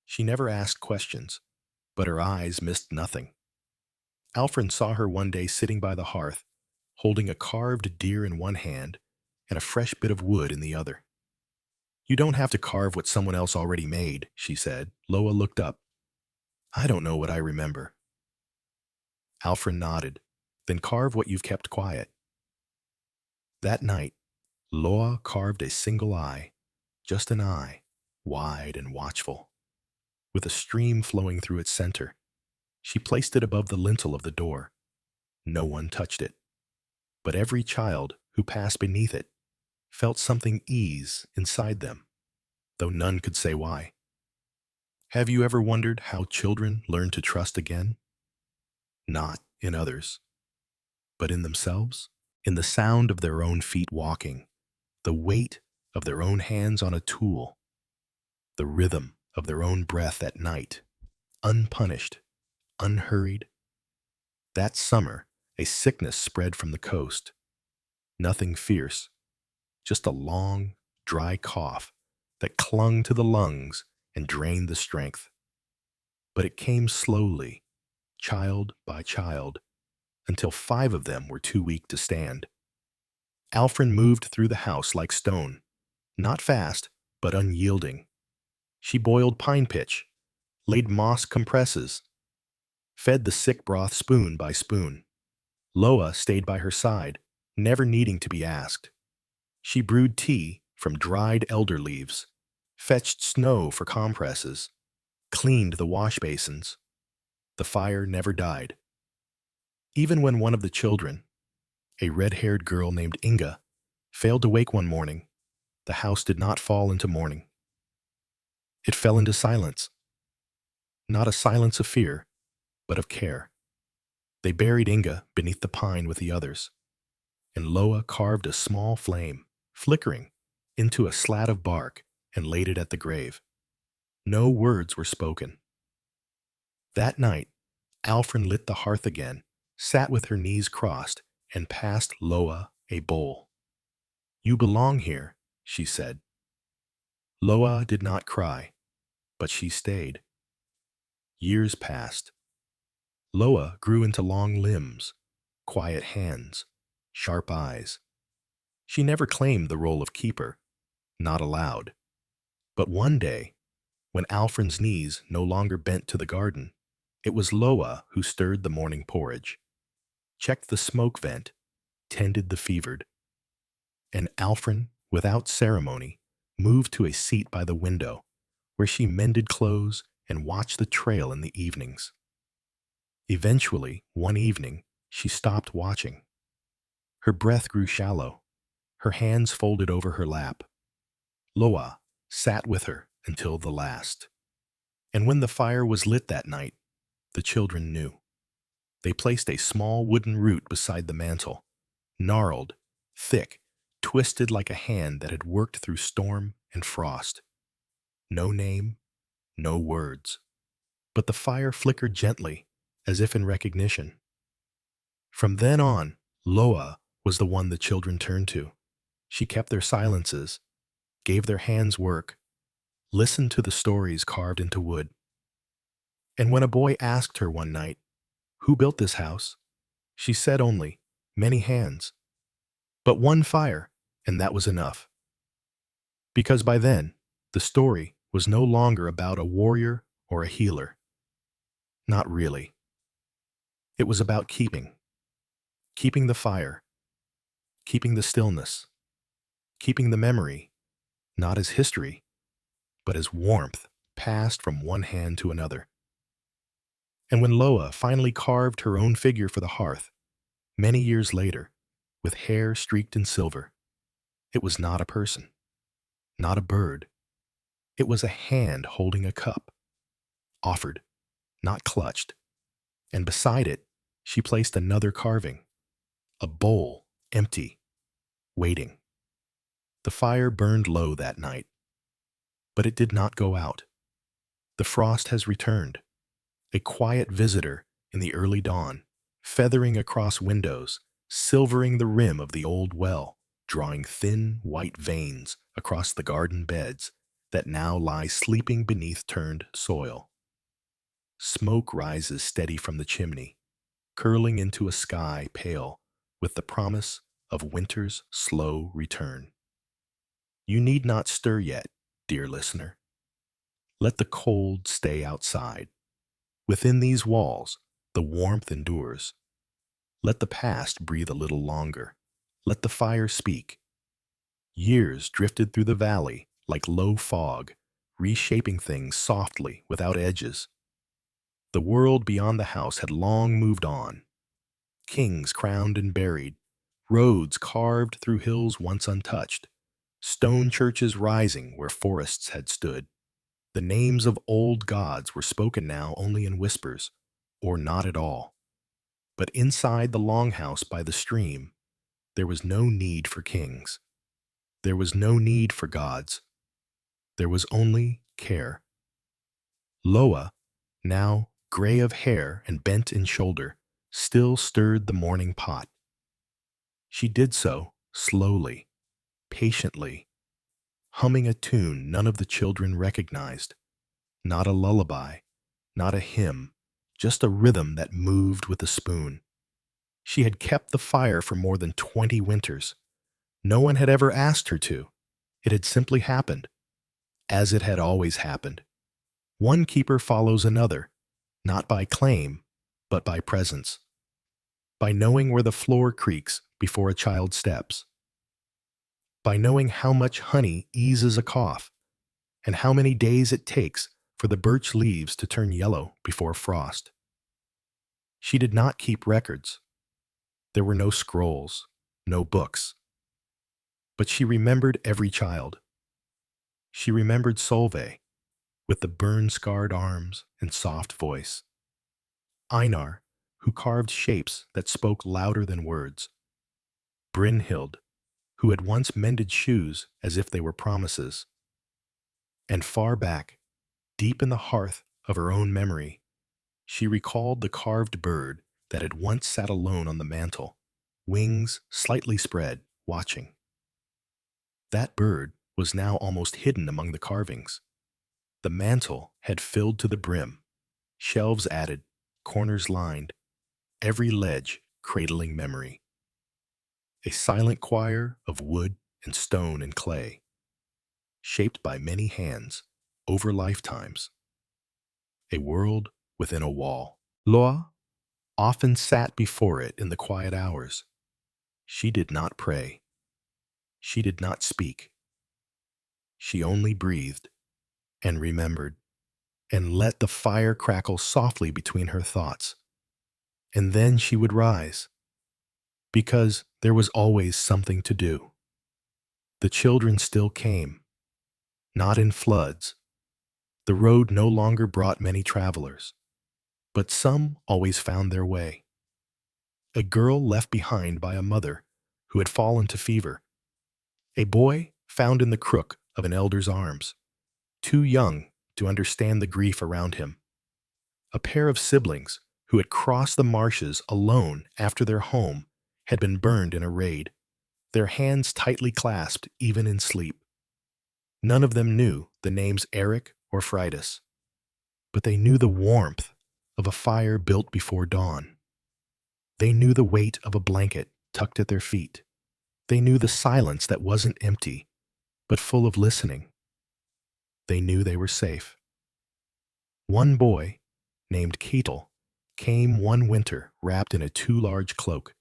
She never asked questions, but her eyes missed nothing. Alfred saw her one day sitting by the hearth, holding a carved deer in one hand and a fresh bit of wood in the other. "You don't have to carve what someone else already made," she said. Loa looked up. "I don't know what I remember." Alfred nodded. "Then carve what you've kept quiet." That night, Loa carved a single eye, just an eye, wide and watchful, with a stream flowing through its center. She placed it above the lintel of the door. No one touched it, but every child who passed beneath it felt something ease inside them, though none could say why. Have you ever wondered how children learn to trust again? Not in others, but in themselves, in the sound of their own feet walking, the weight of their own hands on a tool, the rhythm of their own breath at night, unpunished, unhurried. That summer, a sickness spread from the coast. Nothing fierce, just a long, dry cough that clung to the lungs and drained the strength. But it came slowly, child by child, until 5 of them were too weak to stand. Alfred moved through the house like stone, not fast, but unyielding. She boiled pine pitch, laid moss compresses, fed the sick broth spoon by spoon. Loa stayed by her side, never needing to be asked. She brewed tea from dried elder leaves, fetched snow for compresses, cleaned the wash basins. The fire never died. Even when one of the children, a red-haired girl named Inga, failed to wake one morning, the house did not fall into mourning. It fell into silence. Not a silence of fear, but of care. They buried Inga beneath the pine with the others, and Loa carved a small flame, flickering, into a slat of bark and laid it at the grave. No words were spoken. That night, Alfred lit the hearth again, sat with her knees crossed, and passed Loa a bowl. "You belong here," she said. Loa did not cry, but she stayed. Years passed. Loa grew into long limbs, quiet hands, sharp eyes. She never claimed the role of keeper, not allowed. But one day, when Alfred's knees no longer bent to the garden, it was Loa who stirred the morning porridge. checked the smoke vent, tended the fevered. And Alfred, without ceremony, moved to a seat by the window, where she mended clothes and watched the trail in the evenings. Eventually, one evening, she stopped watching. Her breath grew shallow, her hands folded over her lap. Loa sat with her until the last. And when the fire was lit that night, the children knew. They placed a small wooden root beside the mantel, gnarled, thick, twisted like a hand that had worked through storm and frost. No name, no words. But the fire flickered gently, as if in recognition. From then on, Loa was the one the children turned to. She kept their silences, gave their hands work, listened to the stories carved into wood. And when a boy asked her one night, "Who built this house?" she said only, "Many hands." But one fire, and that was enough. Because by then, the story was no longer about a warrior or a healer. Not really. It was about keeping the fire, keeping the stillness, keeping the memory, not as history, but as warmth passed from one hand to another. And when Loa finally carved her own figure for the hearth, many years later, with hair streaked in silver, it was not a person, not a bird. It was a hand holding a cup, offered, not clutched. And beside it, she placed another carving, a bowl, empty, waiting. The fire burned low that night, but it did not go out. The frost has returned, a quiet visitor in the early dawn, feathering across windows, silvering the rim of the old well, drawing thin white veins across the garden beds that now lie sleeping beneath turned soil. Smoke rises steady from the chimney, curling into a sky pale with the promise of winter's slow return. You need not stir yet, dear listener. Let the cold stay outside. Within these walls, the warmth endures. Let the past breathe a little longer. Let the fire speak. Years drifted through the valley like low fog, reshaping things softly without edges. The world beyond the house had long moved on. Kings crowned and buried, roads carved through hills once untouched, stone churches rising where forests had stood. The names of old gods were spoken now only in whispers, or not at all. But inside the Longhouse by the stream, there was no need for kings. There was no need for gods. There was only care. Loa, now gray of hair and bent in shoulder, still stirred the morning pot. She did so slowly, patiently, humming a tune none of the children recognized. Not a lullaby, not a hymn, just a rhythm that moved with a spoon. She had kept the fire for more than 20 winters. No one had ever asked her to. It had simply happened, as it had always happened. One keeper follows another, not by claim, but by presence. By knowing where the floor creaks before a child steps. By knowing how much honey eases a cough, and how many days it takes for the birch leaves to turn yellow before frost. She did not keep records. There were no scrolls, no books. But she remembered every child. She remembered Solveig, with the burn-scarred arms and soft voice. Einar, who carved shapes that spoke louder than words. Brynhild, who had once mended shoes as if they were promises. And far back, deep in the hearth of her own memory, she recalled the carved bird that had once sat alone on the mantel, wings slightly spread, watching. That bird was now almost hidden among the carvings. The mantel had filled to the brim, shelves added, corners lined, every ledge cradling memory. A silent choir of wood and stone and clay, shaped by many hands over lifetimes. A world within a wall. Loa often sat before it in the quiet hours. She did not pray. She did not speak. She only breathed and remembered and let the fire crackle softly between her thoughts. And then she would rise, because there was always something to do. The children still came, not in floods. The road no longer brought many travelers, but some always found their way. A girl left behind by a mother who had fallen to fever. A boy found in the crook of an elder's arms, too young to understand the grief around him. A pair of siblings who had crossed the marshes alone after their home had been burned in a raid, their hands tightly clasped even in sleep. None of them knew the names Eric or Fridas, but they knew the warmth of a fire built before dawn. They knew the weight of a blanket tucked at their feet. They knew the silence that wasn't empty, but full of listening. They knew they were safe. One boy, named Ketel, came one winter wrapped in a too large cloak,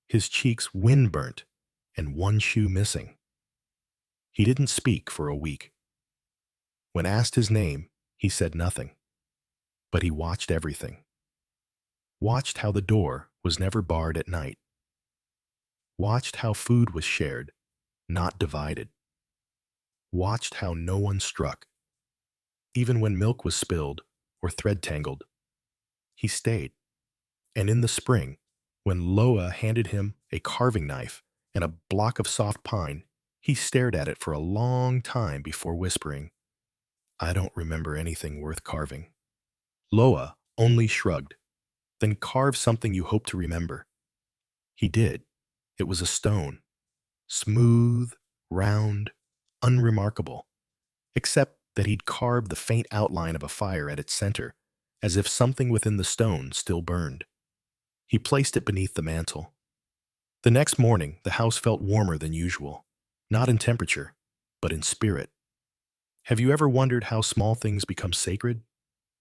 his cheeks wind-burnt and one shoe missing. He didn't speak for a week. When asked his name, he said nothing, but he watched everything. Watched how the door was never barred at night. Watched how food was shared, not divided. Watched how no one struck, even when milk was spilled or thread tangled. He stayed, and in the spring, when Loa handed him a carving knife and a block of soft pine, he stared at it for a long time before whispering, "I don't remember anything worth carving." Loa only shrugged. "Then carve something you hope to remember." He did. It was a stone, smooth, round, unremarkable, except that he'd carved the faint outline of a fire at its center, as if something within the stone still burned. He placed it beneath the mantel. The next morning, the house felt warmer than usual, not in temperature, but in spirit. Have you ever wondered how small things become sacred?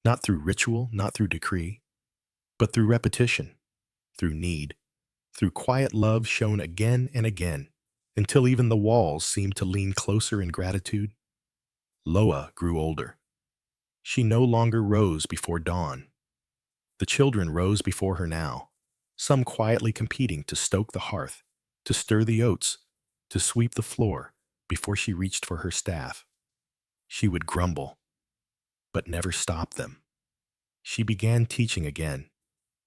Not through ritual, not through decree, but through repetition, through need, through quiet love shown again and again, until even the walls seemed to lean closer in gratitude. Loa grew older. She no longer rose before dawn. The children rose before her now, some quietly competing to stoke the hearth, to stir the oats, to sweep the floor before she reached for her staff. She would grumble, but never stop them. She began teaching again,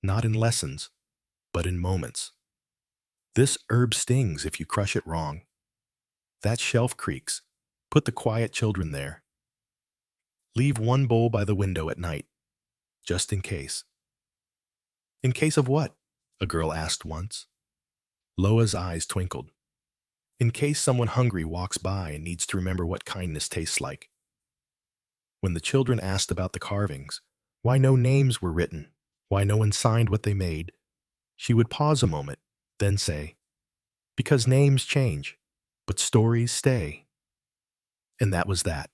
not in lessons, but in moments. This herb stings if you crush it wrong. That shelf creaks. Put the quiet children there. Leave one bowl by the window at night, just in case. In case of what? A girl asked once. Loa's eyes twinkled. In case someone hungry walks by and needs to remember what kindness tastes like. When the children asked about the carvings, why no names were written, why no one signed what they made, she would pause a moment, then say, "Because names change, but stories stay." And that was that.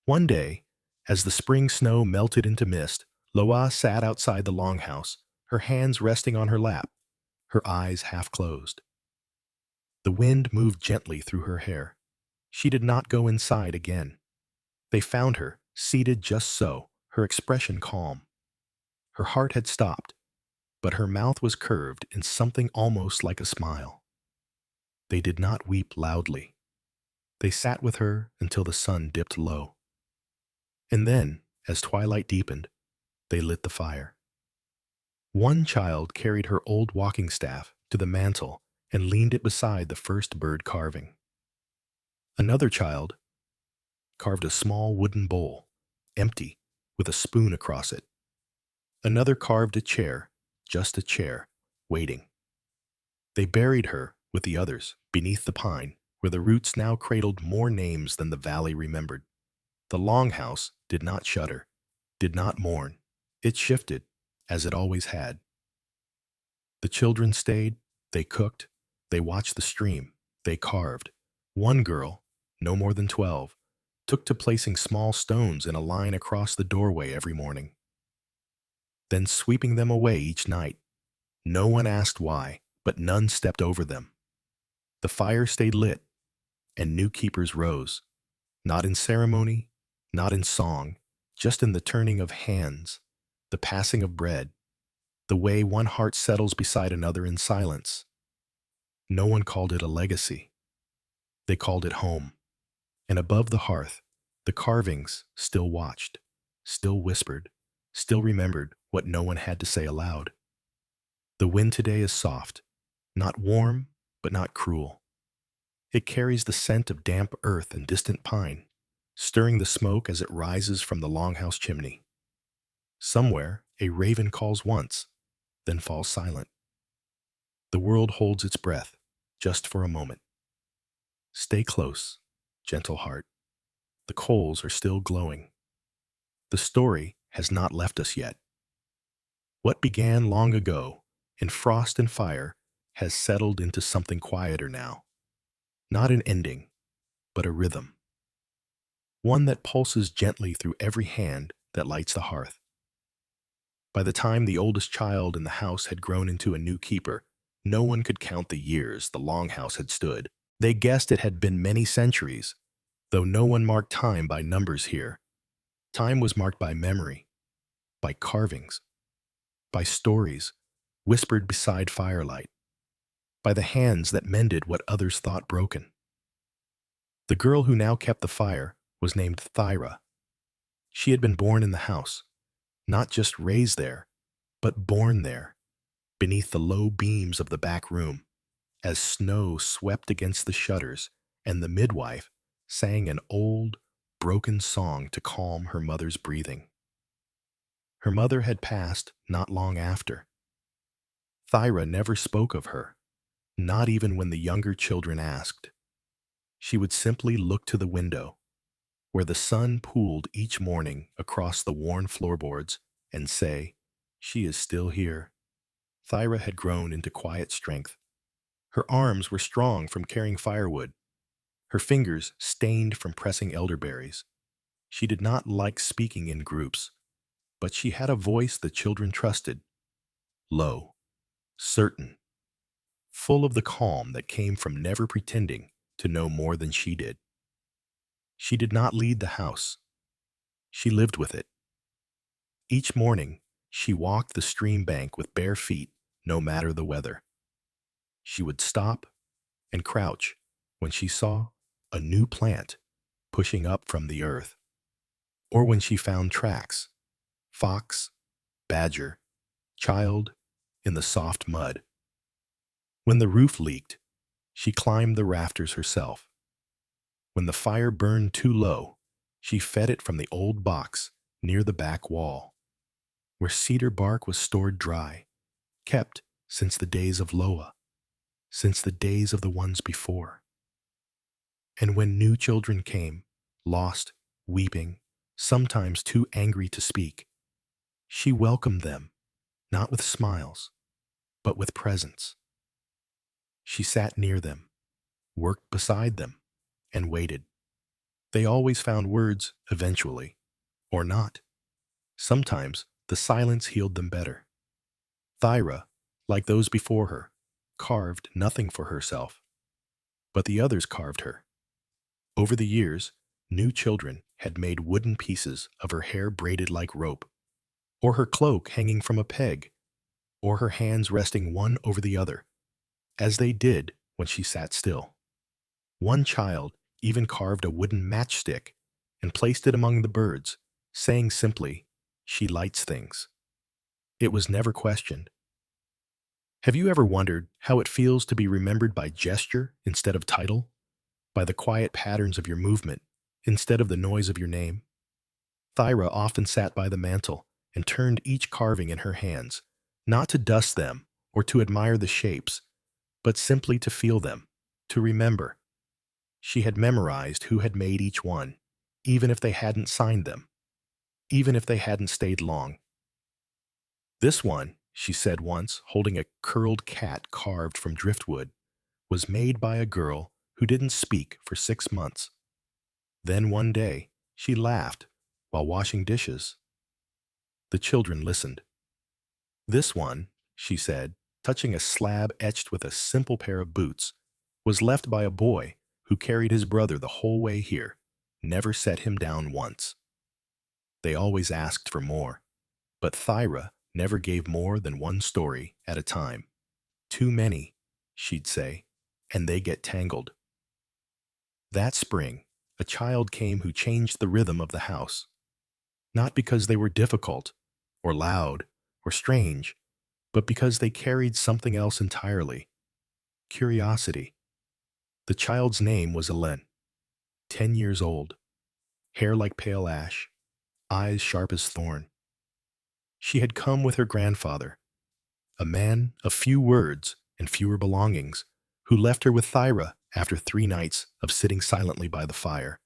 One day, as the spring snow melted into mist, Loa sat outside the Longhouse, her hands resting on her lap, her eyes half closed. The wind moved gently through her hair. She did not go inside again. They found her, seated just so, her expression calm. Her heart had stopped, but her mouth was curved in something almost like a smile. They did not weep loudly. They sat with her until the sun dipped low. And then, as twilight deepened, they lit the fire. One child carried her old walking staff to the mantel and leaned it beside the first bird carving. Another child carved a small wooden bowl, empty, with a spoon across it. Another carved a chair, just a chair, waiting. They buried her with the others beneath the pine, where the roots now cradled more names than the valley remembered. The Longhouse did not shudder, did not mourn. It shifted, as it always had. The children stayed, they cooked, they watched the stream, they carved. One girl, no more than 12, took to placing small stones in a line across the doorway every morning. then sweeping them away each night. No one asked why, but none stepped over them. The fire stayed lit, and new keepers rose, not in ceremony, not in song, just in the turning of hands, the passing of bread, the way one heart settles beside another in silence. No one called it a legacy. They called it home. And above the hearth, the carvings still watched, still whispered, still remembered what no one had to say aloud. The wind today is soft, not warm, but not cruel. It carries the scent of damp earth and distant pine, stirring the smoke as it rises from the Longhouse chimney. Somewhere, a raven calls once, then falls silent. The world holds its breath, just for a moment. Stay close, gentle heart. The coals are still glowing. The story has not left us yet. What began long ago, in frost and fire, has settled into something quieter now. Not an ending, but a rhythm. One that pulses gently through every hand that lights the hearth. By the time the oldest child in the house had grown into a new keeper, no one could count the years the Longhouse had stood. They guessed it had been many centuries, though no one marked time by numbers here. Time was marked by memory, by carvings, by stories whispered beside firelight, by the hands that mended what others thought broken. The girl who now kept the fire was named Thyra. She had been born in the house, not just raised there, but born there, beneath the low beams of the back room, as snow swept against the shutters and the midwife sang an old, broken song to calm her mother's breathing. Her mother had passed not long after. Thyra never spoke of her, not even when the younger children asked. She would simply look to the window, where the sun pooled each morning across the worn floorboards, and say, "She is still here." Thyra had grown into quiet strength. Her arms were strong from carrying firewood, her fingers stained from pressing elderberries. She did not like speaking in groups, but she had a voice the children trusted, low, certain, full of the calm that came from never pretending to know more than she did. She did not lead the house. She lived with it. Each morning, she walked the stream bank with bare feet, no matter the weather. She would stop and crouch when she saw a new plant pushing up from the earth, or when she found tracks, fox, badger, child, in the soft mud. When the roof leaked, she climbed the rafters herself. When the fire burned too low, she fed it from the old box near the back wall, where cedar bark was stored dry, kept since the days of Loa, since the days of the ones before. And when new children came, lost, weeping, sometimes too angry to speak, she welcomed them, not with smiles, but with presence. She sat near them, worked beside them, and waited. They always found words eventually, or not. Sometimes the silence healed them better. Thyra, like those before her, carved nothing for herself, but the others carved her. Over the years, new children had made wooden pieces of her hair braided like rope, or her cloak hanging from a peg, or her hands resting one over the other, as they did when she sat still. One child even carved a wooden matchstick and placed it among the birds, saying simply, "She lights things." It was never questioned. Have you ever wondered how it feels to be remembered by gesture instead of title? By the quiet patterns of your movement instead of the noise of your name? Thyra often sat by the mantel and turned each carving in her hands, not to dust them or to admire the shapes, but simply to feel them, to remember. She had memorized who had made each one, even if they hadn't signed them, even if they hadn't stayed long. "This one," she said once, holding a curled cat carved from driftwood, "was made by a girl who didn't speak for 6 months. Then one day, she laughed while washing dishes." The children listened. This one, she said, touching a slab etched with a simple pair of boots, was left by a boy who carried his brother the whole way here, never set him down once. They always asked for more, but Thyra never gave more than one story at a time. Too many, she'd say, and they get tangled. That spring, a child came who changed the rhythm of the house, not because they were difficult, or loud, or strange, but because they carried something else entirely: curiosity. The child's name was Elen, 10 years old, hair like pale ash, eyes sharp as thorn. She had come with her grandfather, a man of few words and fewer belongings, who left her with Thyra after 3 nights of sitting silently by the fire.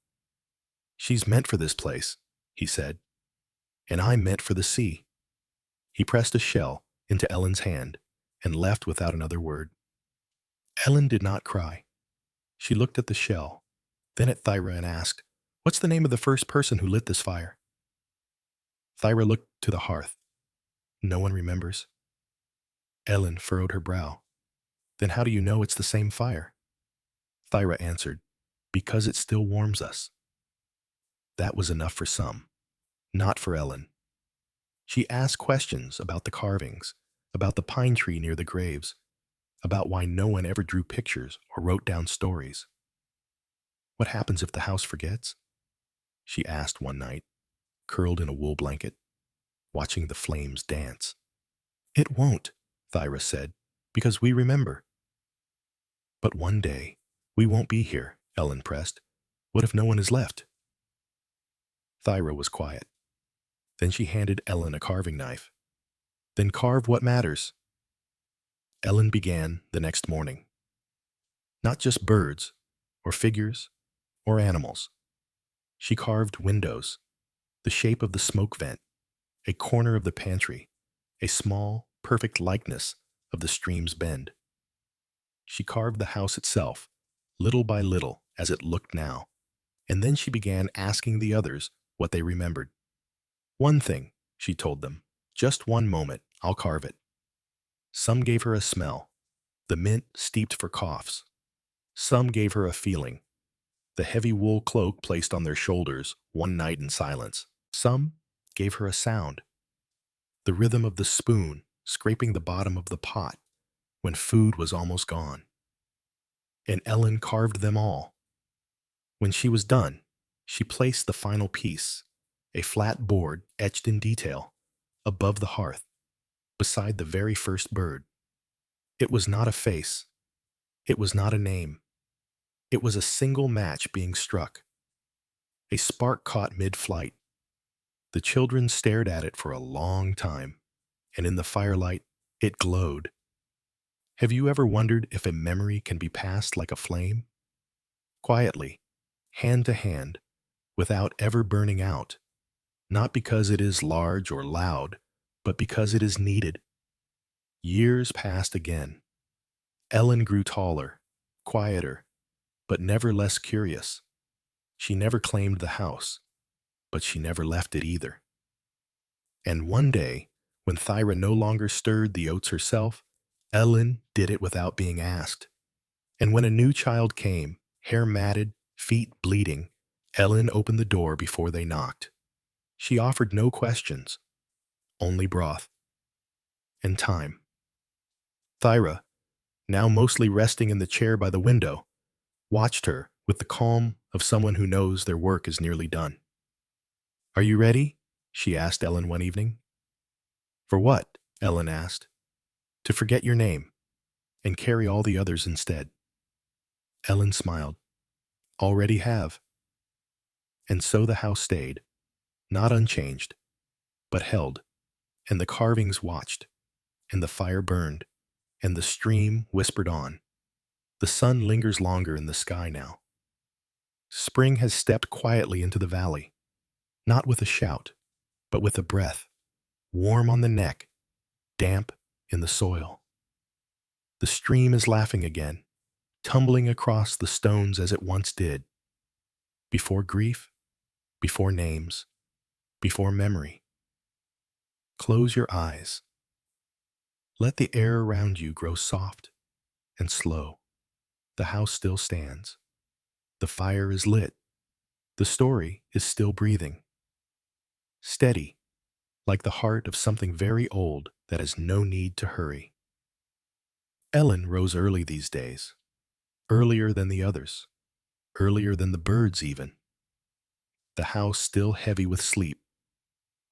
"She's meant for this place," he said, "and I'm meant for the sea." He pressed a shell into Ellen's hand and left without another word. Ellen did not cry. She looked at the shell, then at Thyra and asked, "What's the name of the first person who lit this fire?" Thyra looked to the hearth. "No one remembers." Ellen furrowed her brow. "Then how do you know it's the same fire?" Thyra answered, "Because it still warms us." That was enough for some, not for Ellen. She asked questions about the carvings, about the pine tree near the graves, about why no one ever drew pictures or wrote down stories. "What happens if the house forgets?" she asked one night, curled in a wool blanket, watching the flames dance. "It won't," Thyra said, "because we remember." "But one day, we won't be here," Ellen pressed. "What if no one is left?" Thyra was quiet. Then she handed Ellen a carving knife. "Then carve what matters." Ellen began the next morning. Not just birds, or figures, or animals. She carved windows, the shape of the smoke vent, a corner of the pantry, a small, perfect likeness of the stream's bend. She carved the house itself, little by little, as it looked now, and then she began asking the others what they remembered. "One thing," she told them, "just one moment, I'll carve it." Some gave her a smell, the mint steeped for coughs. Some gave her a feeling, the heavy wool cloak placed on their shoulders one night in silence. Some gave her a sound, the rhythm of the spoon scraping the bottom of the pot when food was almost gone. And Ellen carved them all. When she was done, she placed the final piece, a flat board etched in detail, above the hearth, beside the very first bird. It was not a face. It was not a name. It was a single match being struck. A spark caught mid-flight. The children stared at it for a long time, and in the firelight, it glowed. Have you ever wondered if a memory can be passed like a flame? Quietly, hand to hand, without ever burning out, not because it is large or loud, but because it is needed. Years passed again. Ellen grew taller, quieter, but never less curious. She never claimed the house, but she never left it either. And one day, when Thyra no longer stirred the oats herself, Ellen did it without being asked. And when a new child came, hair matted, feet bleeding, Ellen opened the door before they knocked. She offered no questions, only broth and time. Thyra, now mostly resting in the chair by the window, watched her with the calm of someone who knows their work is nearly done. "Are you ready?" she asked Ellen one evening. "For what?" Ellen asked. "To forget your name and carry all the others instead." Ellen smiled. "Already have." And so the house stayed, not unchanged, but held, and the carvings watched, and the fire burned, and the stream whispered on. The sun lingers longer in the sky now. Spring has stepped quietly into the valley, not with a shout, but with a breath, warm on the neck, damp in the soil. The stream is laughing again, tumbling across the stones as it once did. Before grief, before names, before memory. Close your eyes. Let the air around you grow soft and slow. The house still stands. The fire is lit. The story is still breathing. Steady, like the heart of something very old that has no need to hurry. Ellen rose early these days, earlier than the others, earlier than the birds even. The house, still heavy with sleep,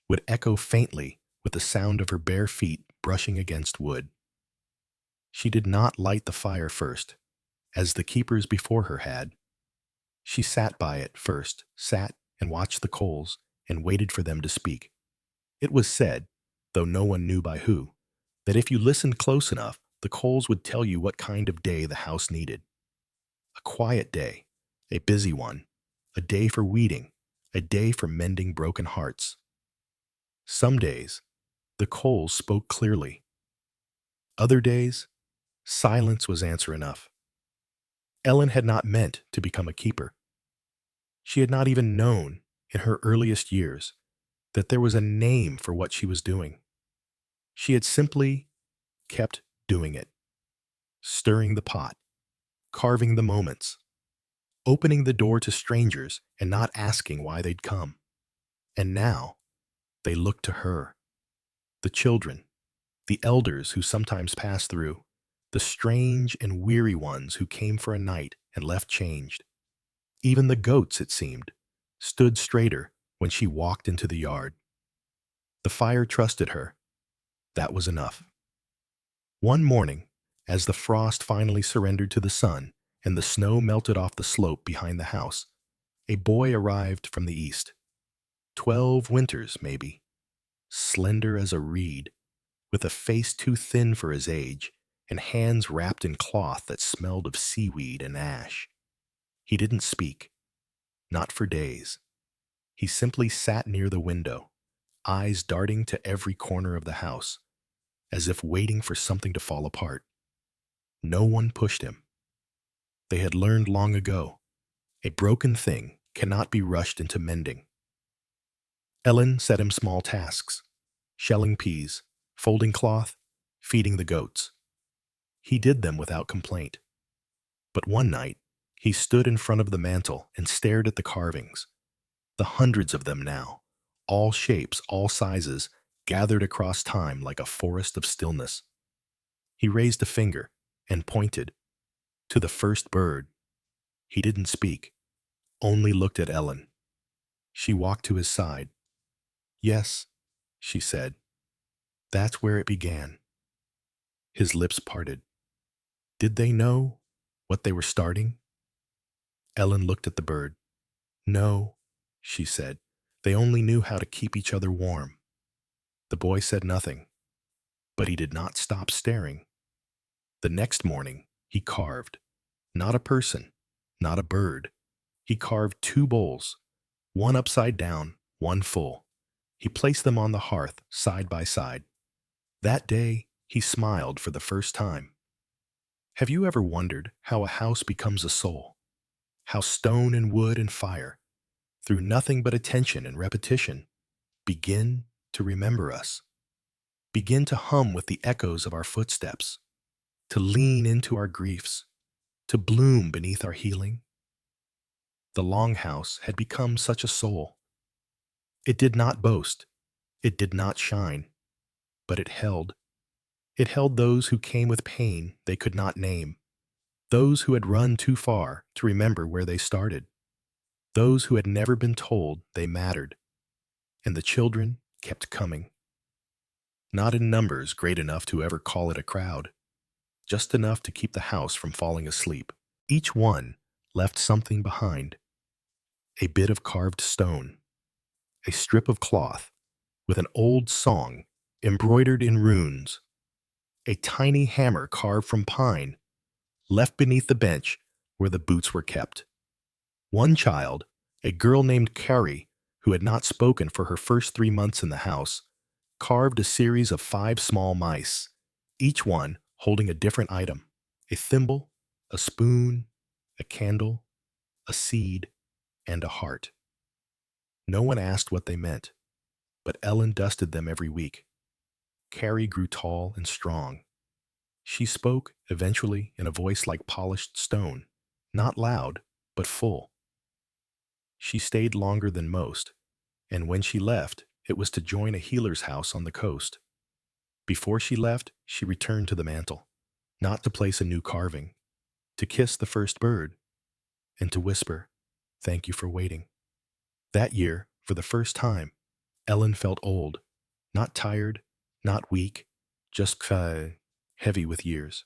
would echo faintly with the sound of her bare feet brushing against wood. She did not light the fire first, as the keepers before her had. She sat by it first, sat and watched the coals, and waited for them to speak. It was said, though no one knew by who, that if you listened close enough, the coals would tell you what kind of day the house needed. A quiet day, a busy one, a day for weeding, a day for mending broken hearts. Some days, the coals spoke clearly. Other days, silence was answer enough. Ellen had not meant to become a keeper. She had not even known, in her earliest years, that there was a name for what she was doing. She had simply kept doing it, stirring the pot, carving the moments, opening the door to strangers and not asking why they'd come. And now, they looked to her. The children, the elders who sometimes passed through, the strange and weary ones who came for a night and left changed. Even the goats, it seemed, stood straighter when she walked into the yard. The fire trusted her. That was enough. One morning, as the frost finally surrendered to the sun and the snow melted off the slope behind the house, a boy arrived from the east. 12 winters, maybe, slender as a reed, with a face too thin for his age and hands wrapped in cloth that smelled of seaweed and ash. He didn't speak, not for days. He simply sat near the window, eyes darting to every corner of the house, as if waiting for something to fall apart. No one pushed him. They had learned long ago, a broken thing cannot be rushed into mending. Ellen set him small tasks, shelling peas, folding cloth, feeding the goats. He did them without complaint. But one night, he stood in front of the mantel and stared at the carvings, the hundreds of them now, all shapes, all sizes, gathered across time like a forest of stillness. He raised a finger and pointed to the first bird. He didn't speak, only looked at Ellen. She walked to his side. "Yes," she said, "that's where it began." His lips parted. Did they know what they were starting? Ellen looked at the bird. "No," she said, "they only knew how to keep each other warm." The boy said nothing, but he did not stop staring. The next morning, he carved. Not a person, not a bird. He carved 2 bowls, one upside down, one full. He placed them on the hearth, side by side. That day, he smiled for the first time. Have you ever wondered how a house becomes a soul? How stone and wood and fire, through nothing but attention and repetition, begin to remember us, begin to hum with the echoes of our footsteps, to lean into our griefs, to bloom beneath our healing? The Longhouse had become such a soul. It did not boast, it did not shine, but it held. It held those who came with pain they could not name, those who had run too far to remember where they started, those who had never been told they mattered, and the children kept coming. Not in numbers great enough to ever call it a crowd, just enough to keep the house from falling asleep. Each one left something behind: a bit of carved stone, a strip of cloth with an old song embroidered in runes, a tiny hammer carved from pine left beneath the bench where the boots were kept. One child, a girl named Carrie, who had not spoken for her first 3 months in the house, carved a series of 5 small mice, each one holding a different item: a thimble, a spoon, a candle, a seed, and a heart. No one asked what they meant, but Ellen dusted them every week. Carrie grew tall and strong. She spoke, eventually, in a voice like polished stone, not loud, but full. She stayed longer than most, and when she left, it was to join a healer's house on the coast. Before she left, she returned to the mantle, not to place a new carving, to kiss the first bird, and to whisper, "Thank you for waiting." That year, for the first time, Ellen felt old, not tired, not weak, just heavy with years.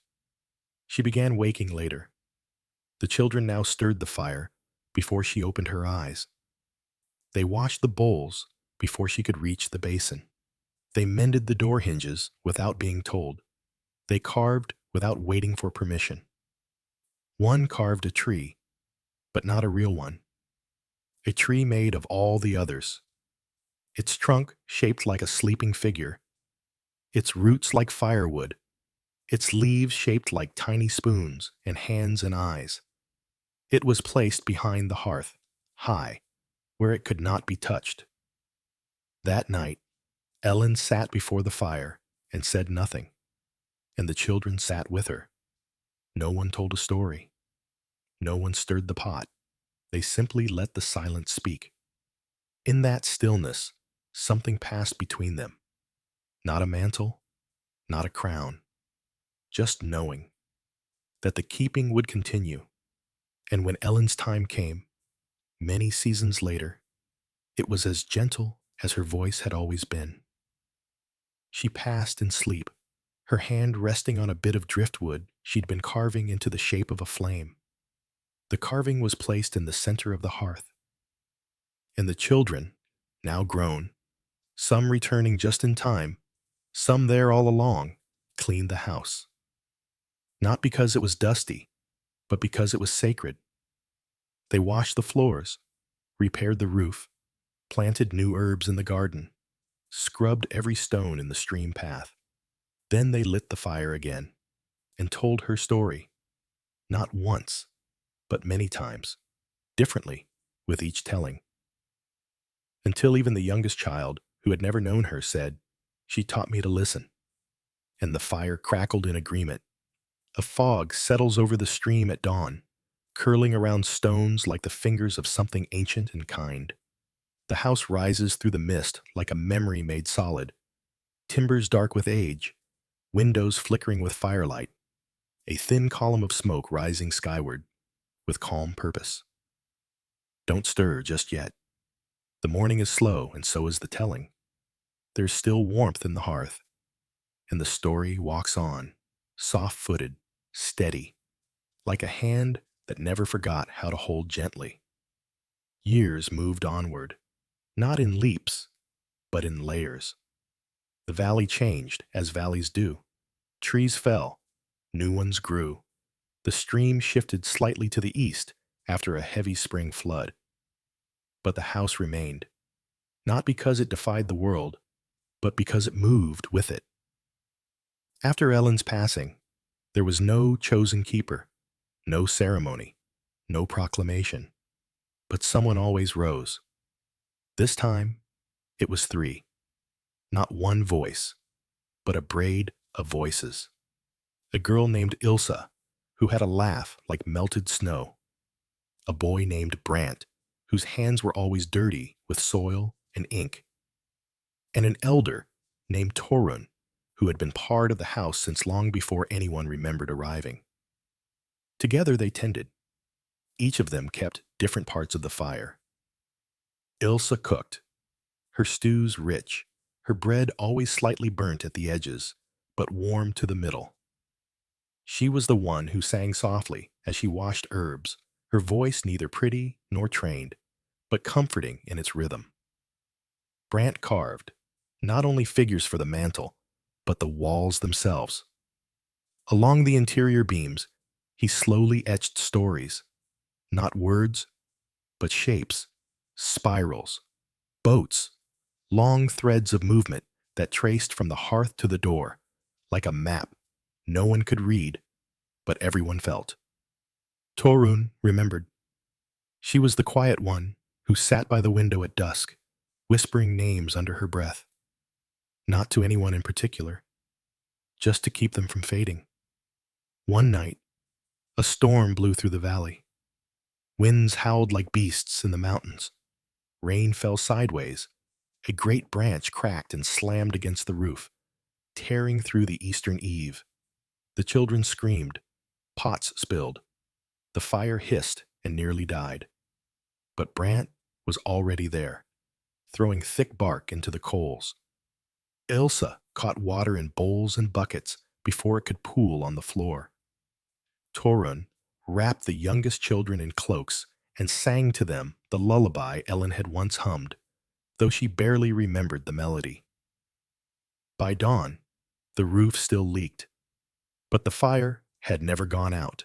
She began waking later. The children now stirred the fire before she opened her eyes. They washed the bowls before she could reach the basin. They mended the door hinges without being told. They carved without waiting for permission. One carved a tree, but not a real one. A tree made of all the others. Its trunk shaped like a sleeping figure. Its roots like firewood. Its leaves shaped like tiny spoons and hands and eyes. It was placed behind the hearth, high, where it could not be touched. That night, Ellen sat before the fire and said nothing, and the children sat with her. No one told a story. No one stirred the pot. They simply let the silence speak. In that stillness, something passed between them. Not a mantle, not a crown, just knowing that the keeping would continue. And when Ellen's time came, many seasons later, it was as gentle as her voice had always been. She passed in sleep, her hand resting on a bit of driftwood she'd been carving into the shape of a flame. The carving was placed in the center of the hearth. And the children, now grown, some returning just in time, some there all along, cleaned the house. Not because it was dusty, but because it was sacred. They washed the floors, repaired the roof, planted new herbs in the garden, scrubbed every stone in the stream path. Then they lit the fire again and told her story, not once, but many times, differently with each telling. Until even the youngest child, who had never known her, said, "She taught me to listen." And the fire crackled in agreement. A fog settles over the stream at dawn, curling around stones like the fingers of something ancient and kind. The house rises through the mist like a memory made solid, timbers dark with age, windows flickering with firelight, a thin column of smoke rising skyward with calm purpose. Don't stir just yet. The morning is slow, and so is the telling. There's still warmth in the hearth, and the story walks on, soft-footed, steady, like a hand that never forgot how to hold gently. Years moved onward, not in leaps, but in layers. The valley changed, as valleys do. Trees fell, new ones grew. The stream shifted slightly to the east after a heavy spring flood. But the house remained, not because it defied the world, but because it moved with it. After Ellen's passing, there was no chosen keeper, no ceremony, no proclamation, but someone always rose. This time, it was three. Not one voice, but a braid of voices. A girl named Ilsa, who had a laugh like melted snow. A boy named Brant, whose hands were always dirty with soil and ink. And an elder named Torun, who had been part of the house since long before anyone remembered arriving. Together they tended. Each of them kept different parts of the fire. Ilsa cooked, her stews rich, her bread always slightly burnt at the edges, but warm to the middle. She was the one who sang softly as she washed herbs, her voice neither pretty nor trained, but comforting in its rhythm. Brant carved, not only figures for the mantel, but the walls themselves. Along the interior beams, he slowly etched stories, not words, but shapes, spirals, boats, long threads of movement that traced from the hearth to the door, like a map no one could read, but everyone felt. Torun remembered. She was the quiet one who sat by the window at dusk, whispering names under her breath. not to anyone in particular, just to keep them from fading. One night, a storm blew through the valley. Winds howled like beasts in the mountains. Rain fell sideways. A great branch cracked and slammed against the roof, tearing through the eastern eave. The children screamed. Pots spilled. The fire hissed and nearly died. But Brant was already there, throwing thick bark into the coals. Ilsa caught water in bowls and buckets before it could pool on the floor. Torun wrapped the youngest children in cloaks and sang to them the lullaby Ellen had once hummed, though she barely remembered the melody. By dawn, the roof still leaked, but the fire had never gone out.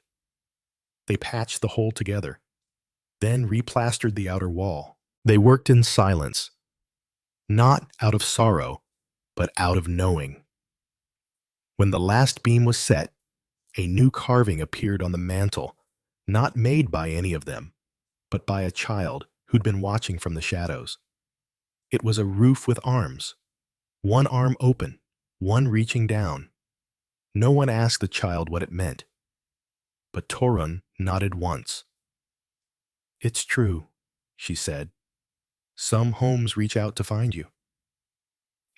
They patched the hole together, then replastered the outer wall. They worked in silence, not out of sorrow, but out of knowing. When the last beam was set, a new carving appeared on the mantel, not made by any of them, but by a child who'd been watching from the shadows. It was a roof with arms, one arm open, one reaching down. No one asked the child what it meant, but Torun nodded once. "It's true," she said. "Some homes reach out to find you."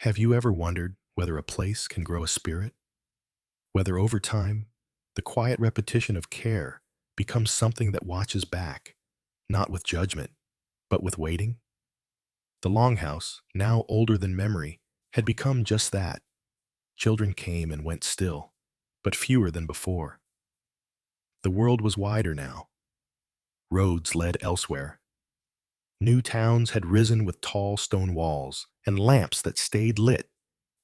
Have you ever wondered whether a place can grow a spirit? Whether over time, the quiet repetition of care becomes something that watches back, not with judgment, but with waiting? The Longhouse, now older than memory, had become just that. Children came and went still, but fewer than before. The world was wider now. Roads led elsewhere. New towns had risen with tall stone walls and lamps that stayed lit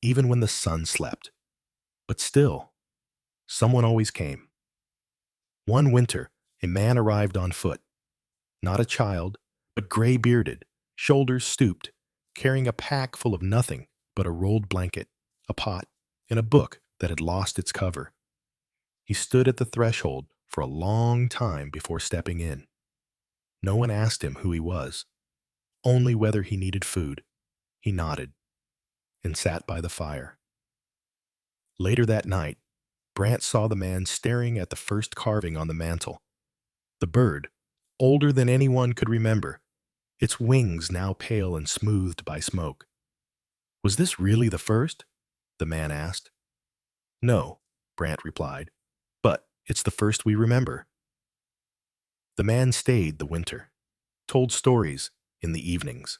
even when the sun slept. But still, someone always came. One winter, a man arrived on foot. Not a child, but gray-bearded, shoulders stooped, carrying a pack full of nothing but a rolled blanket, a pot, and a book that had lost its cover. He stood at the threshold for a long time before stepping in. No one asked him who he was, only whether he needed food. He nodded and sat by the fire. Later that night, Brant saw the man staring at the first carving on the mantel. The bird, older than anyone could remember, its wings now pale and smoothed by smoke. "Was this really the first?" the man asked. "No," Brant replied, "but it's the first we remember." The man stayed the winter, told stories in the evenings,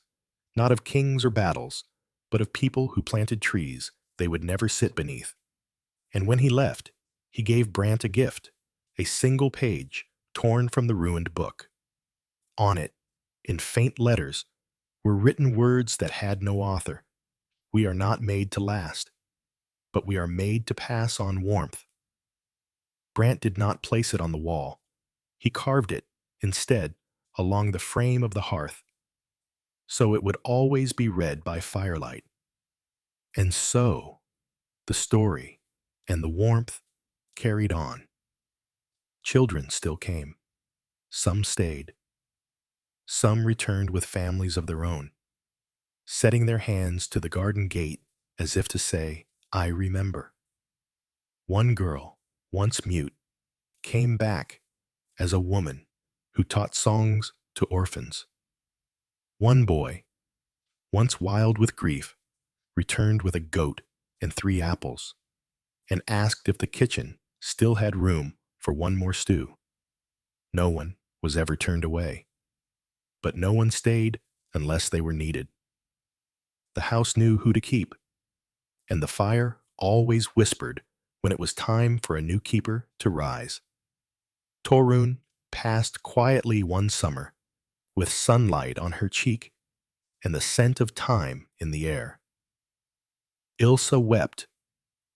not of kings or battles, but of people who planted trees they would never sit beneath. And when he left, he gave Brant a gift, a single page torn from the ruined book. On it, in faint letters, were written words that had no author. "We are not made to last, but we are made to pass on warmth." Brant did not place it on the wall. He carved it, instead, along the frame of the hearth, so it would always be read by firelight. And so, the story and the warmth carried on. Children still came. Some stayed. Some returned with families of their own, setting their hands to the garden gate as if to say, "I remember." One girl, once mute, came back as a woman who taught songs to orphans. One boy, once wild with grief, returned with a goat and 3 apples, and asked if the kitchen still had room for one more stew. No one was ever turned away, but no one stayed unless they were needed. The house knew who to keep, and the fire always whispered when it was time for a new keeper to rise. Torun passed quietly one summer, with sunlight on her cheek and the scent of thyme in the air. Ilsa wept,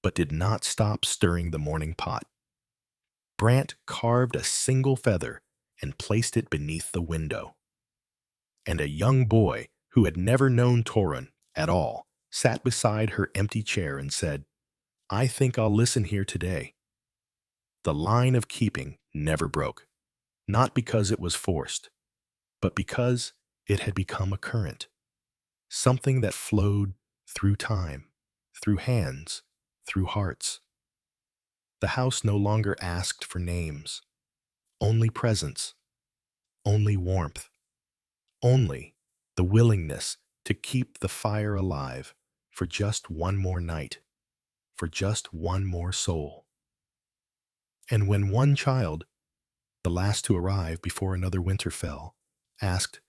but did not stop stirring the morning pot. Brant carved a single feather and placed it beneath the window. And a young boy who had never known Torun at all sat beside her empty chair and said, "I think I'll listen here today." The line of keeping never broke, not because it was forced, but because it had become a current, something that flowed through time. through hands, through hearts. The house no longer asked for names, only presence, only warmth, only the willingness to keep the fire alive for just one more night, for just one more soul. And when one child, the last to arrive before another winter fell, asked,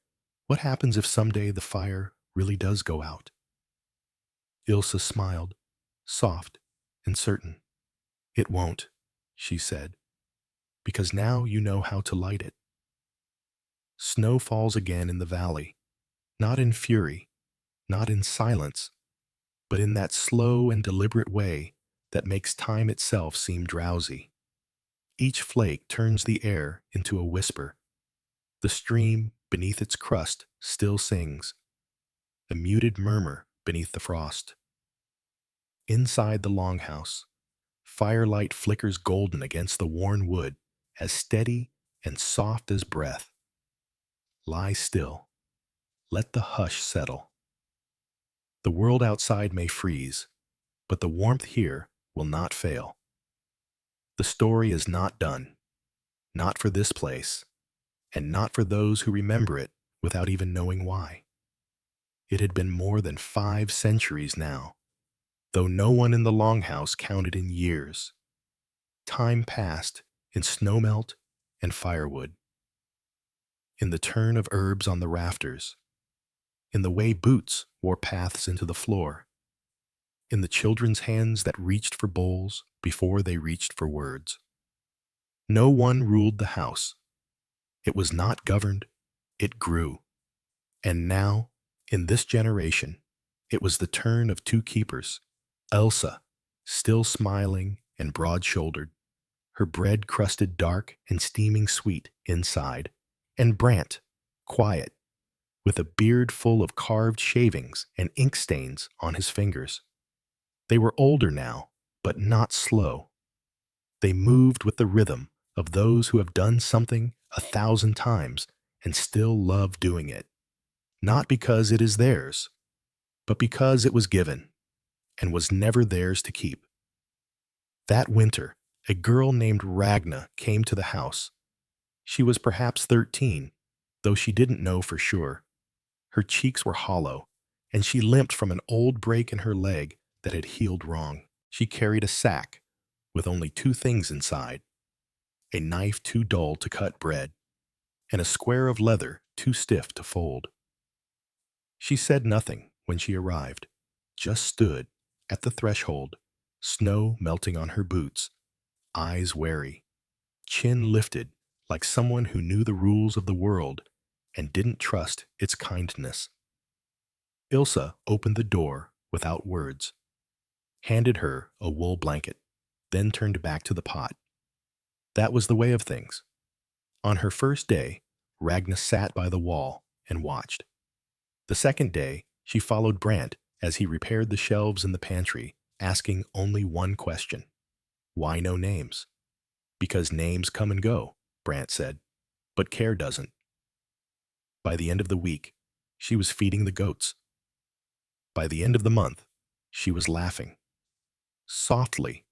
"What happens if someday the fire really does go out?" Ilse smiled, soft and certain. "It won't," she said, "because now you know how to light it." Snow falls again in the valley, not in fury, not in silence, but in that slow and deliberate way that makes time itself seem drowsy. Each flake turns the air into a whisper. The stream beneath its crust still sings, a muted murmur beneath the frost. Inside the longhouse, firelight flickers golden against the worn wood, as steady and soft as breath. Lie still. Let the hush settle. The world outside may freeze, but the warmth here will not fail. The story is not done, not for this place, and not for those who remember it without even knowing why. It had been more than 5 centuries now, though no one in the longhouse counted in years. Time passed in snowmelt and firewood, in the turn of herbs on the rafters, in the way boots wore paths into the floor, in the children's hands that reached for bowls before they reached for words. No one ruled the house. It was not governed, it grew. And now, in this generation, it was the turn of 2 keepers. Elsa, still smiling and broad-shouldered, her bread crusted dark and steaming sweet inside, and Brant, quiet, with a beard full of carved shavings and ink stains on his fingers. They were older now, but not slow. They moved with the rhythm of those who have done something 1,000 times and still love doing it, not because it is theirs, but because it was given and was never theirs to keep. That winter, a girl named Ragna came to the house. She was perhaps 13, though she didn't know for sure. Her cheeks were hollow, and she limped from an old break in her leg that had healed wrong. She carried a sack with only 2 things inside: a knife too dull to cut bread, and a square of leather too stiff to fold. She said nothing when she arrived, just stood at the threshold, snow melting on her boots, eyes wary, chin lifted like someone who knew the rules of the world and didn't trust its kindness. Ilse opened the door without words, handed her a wool blanket, then turned back to the pot. That was the way of things. On her first day, Ragna sat by the wall and watched. The second day, she followed Brant as he repaired the shelves in the pantry, asking only one question: why no names? Because names come and go, Brant said, but care doesn't. By the end of the week, she was feeding the goats. By the end of the month, she was laughing. Softly,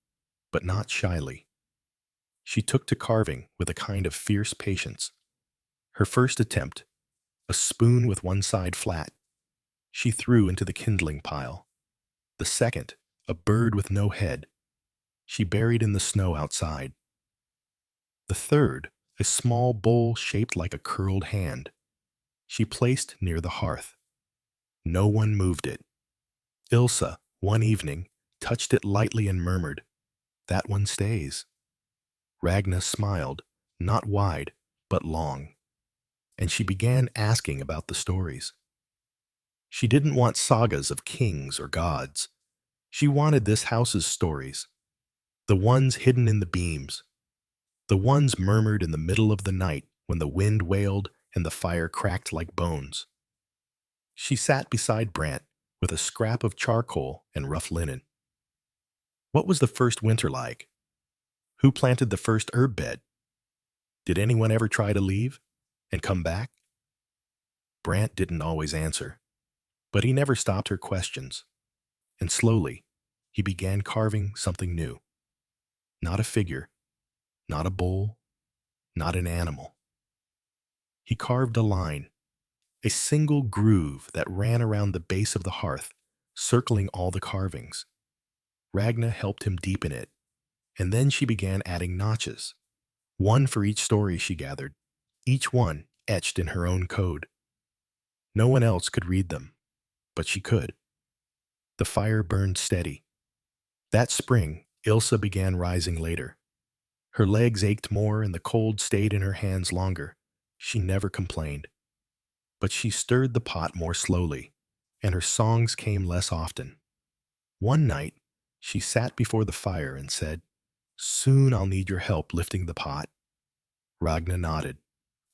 but not shyly. She took to carving with a kind of fierce patience. Her first attempt, a spoon with one side flat, she threw into the kindling pile. The second, a bird with no head, she buried in the snow outside. The third, a small bowl shaped like a curled hand, she placed near the hearth. No one moved it. Ilse, one evening, touched it lightly and murmured, "That one stays." Ragna smiled, not wide, but long, and she began asking about the stories. She didn't want sagas of kings or gods. She wanted this house's stories, the ones hidden in the beams, the ones murmured in the middle of the night when the wind wailed and the fire cracked like bones. She sat beside Brant with a scrap of charcoal and rough linen. What was the first winter like? Who planted the first herb bed? Did anyone ever try to leave and come back? Brant didn't always answer, but he never stopped her questions. And slowly, he began carving something new. Not a figure, not a bowl, not an animal. He carved a line, a single groove that ran around the base of the hearth, circling all the carvings. Ragna helped him deepen it, and then she began adding notches, one for each story she gathered, each one etched in her own code. No one else could read them, but she could. The fire burned steady. That spring, Ilsa began rising later. Her legs ached more and the cold stayed in her hands longer. She never complained. But she stirred the pot more slowly, and her songs came less often. One night, she sat before the fire and said, "Soon I'll need your help lifting the pot." Ragna nodded.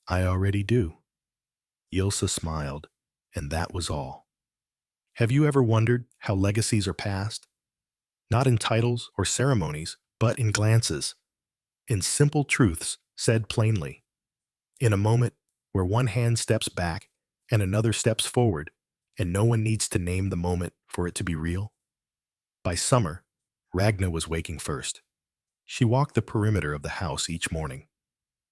"I already do." Ilsa smiled, and that was all. Have you ever wondered how legacies are passed? Not in titles or ceremonies, but in glances, in simple truths said plainly, in a moment where one hand steps back and another steps forward, and no one needs to name the moment for it to be real. By summer, Ragna was waking first. She walked the perimeter of the house each morning,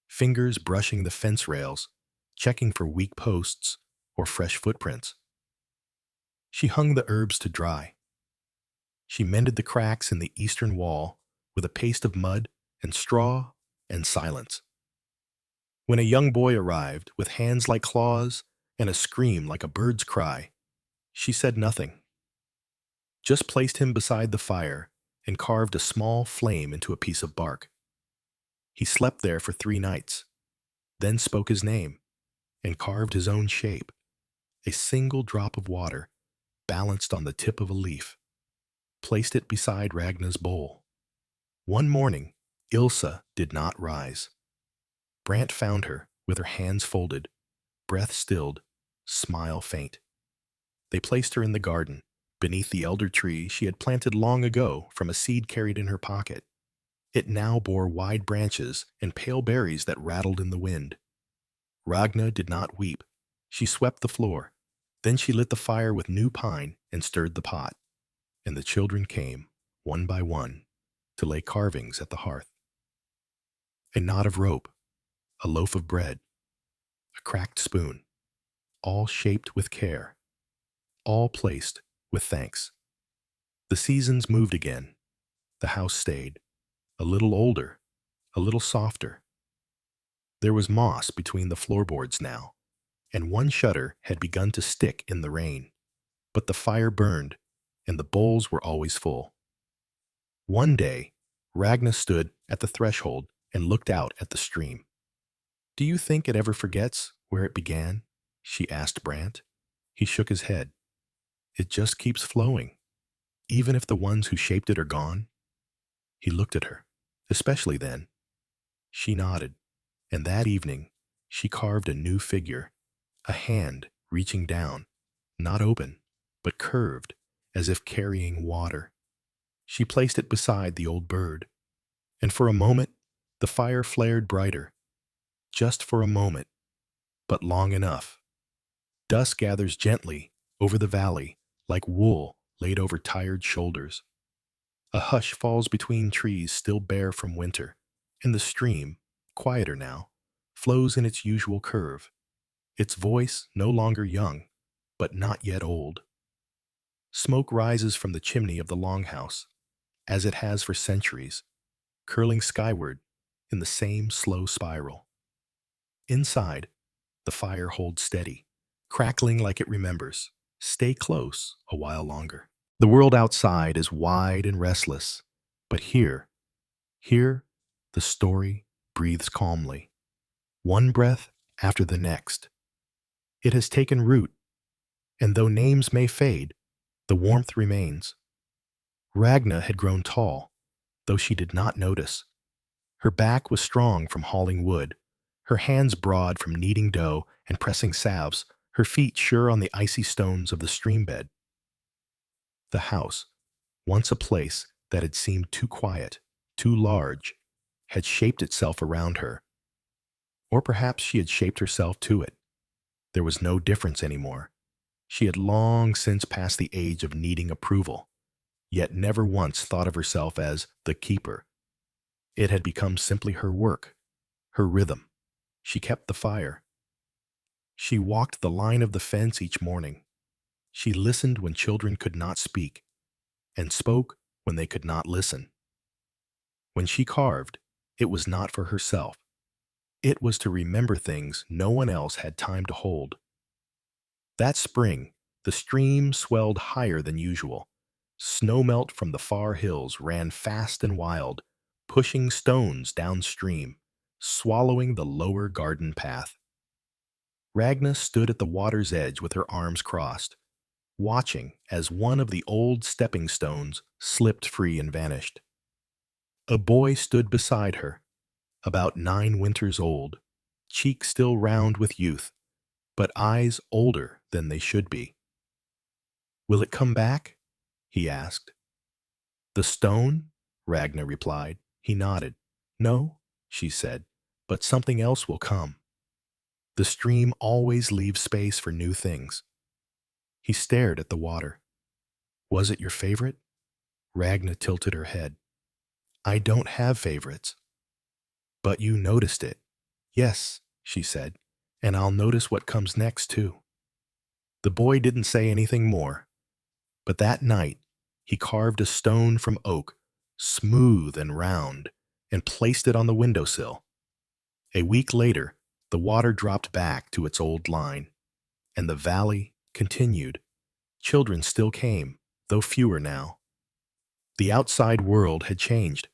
fingers brushing the fence rails, checking for weak posts or fresh footprints. She hung the herbs to dry. She mended the cracks in the eastern wall with a paste of mud and straw and silence. When a young boy arrived with hands like claws and a scream like a bird's cry, she said nothing, just placed him beside the fire and carved a small flame into a piece of bark. He slept there for 3 nights, then spoke his name and carved his own shape, a single drop of water balanced on the tip of a leaf, placed it beside Ragna's bowl. One morning, Ilsa did not rise. Brant found her with her hands folded, breath stilled, smile faint. They placed her in the garden, beneath the elder tree she had planted long ago from a seed carried in her pocket. It now bore wide branches and pale berries that rattled in the wind. Ragna did not weep. She swept the floor. Then she lit the fire with new pine and stirred the pot. And the children came, one by one, to lay carvings at the hearth. A knot of rope, a loaf of bread, a cracked spoon, all shaped with care, all placed with thanks. The seasons moved again. The house stayed, a little older, a little softer. There was moss between the floorboards now, and one shutter had begun to stick in the rain. But the fire burned, and the bowls were always full. One day, Ragna stood at the threshold and looked out at the stream. "Do you think it ever forgets where it began?" she asked Brant. He shook his head. "It just keeps flowing, even if the ones who shaped it are gone." He looked at her, especially then. She nodded, and that evening, she carved a new figure, a hand reaching down, not open, but curved, as if carrying water. She placed it beside the old bird, and for a moment, the fire flared brighter. Just for a moment, but long enough. Dusk gathers gently over the valley, like wool laid over tired shoulders. A hush falls between trees still bare from winter, and the stream, quieter now, flows in its usual curve, its voice no longer young, but not yet old. Smoke rises from the chimney of the Longhouse, as it has for centuries, curling skyward in the same slow spiral. Inside, the fire holds steady, crackling like it remembers. Stay close a while longer. The world outside is wide and restless, but here, the story breathes calmly, one breath after the next. It has taken root, and though names may fade, the warmth remains. Ragna had grown tall, though she did not notice. Her back was strong from hauling wood, her hands broad from kneading dough and pressing salves, her feet sure on the icy stones of the stream bed. The house, once a place that had seemed too quiet, too large, had shaped itself around her. Or perhaps she had shaped herself to it. There was no difference anymore. She had long since passed the age of needing approval. yet never once thought of herself as the keeper. It had become simply her work, her rhythm. She kept the fire. She walked the line of the fence each morning. She listened when children could not speak, and spoke when they could not listen. When she carved, it was not for herself. It was to remember things no one else had time to hold. That spring, the stream swelled higher than usual. Snowmelt from the far hills ran fast and wild, pushing stones downstream, swallowing the lower garden path. Ragna stood at the water's edge with her arms crossed, watching as one of the old stepping stones slipped free and vanished. A boy stood beside her, about 9 winters old, cheeks still round with youth, but eyes older than they should be. "Will it come back?" he asked. "The stone?" Ragna replied. He nodded. "No," she said, "but something else will come. The stream always leaves space for new things." He stared at the water. "Was it your favorite?" Ragna tilted her head. "I don't have favorites." "But you noticed it." "Yes," she said, "and I'll notice what comes next, too." The boy didn't say anything more, but that night he carved a stone from oak, smooth and round, and placed it on the windowsill. A week later, the water dropped back to its old line, and the valley continued. Children still came, though fewer now. The outside world had changed.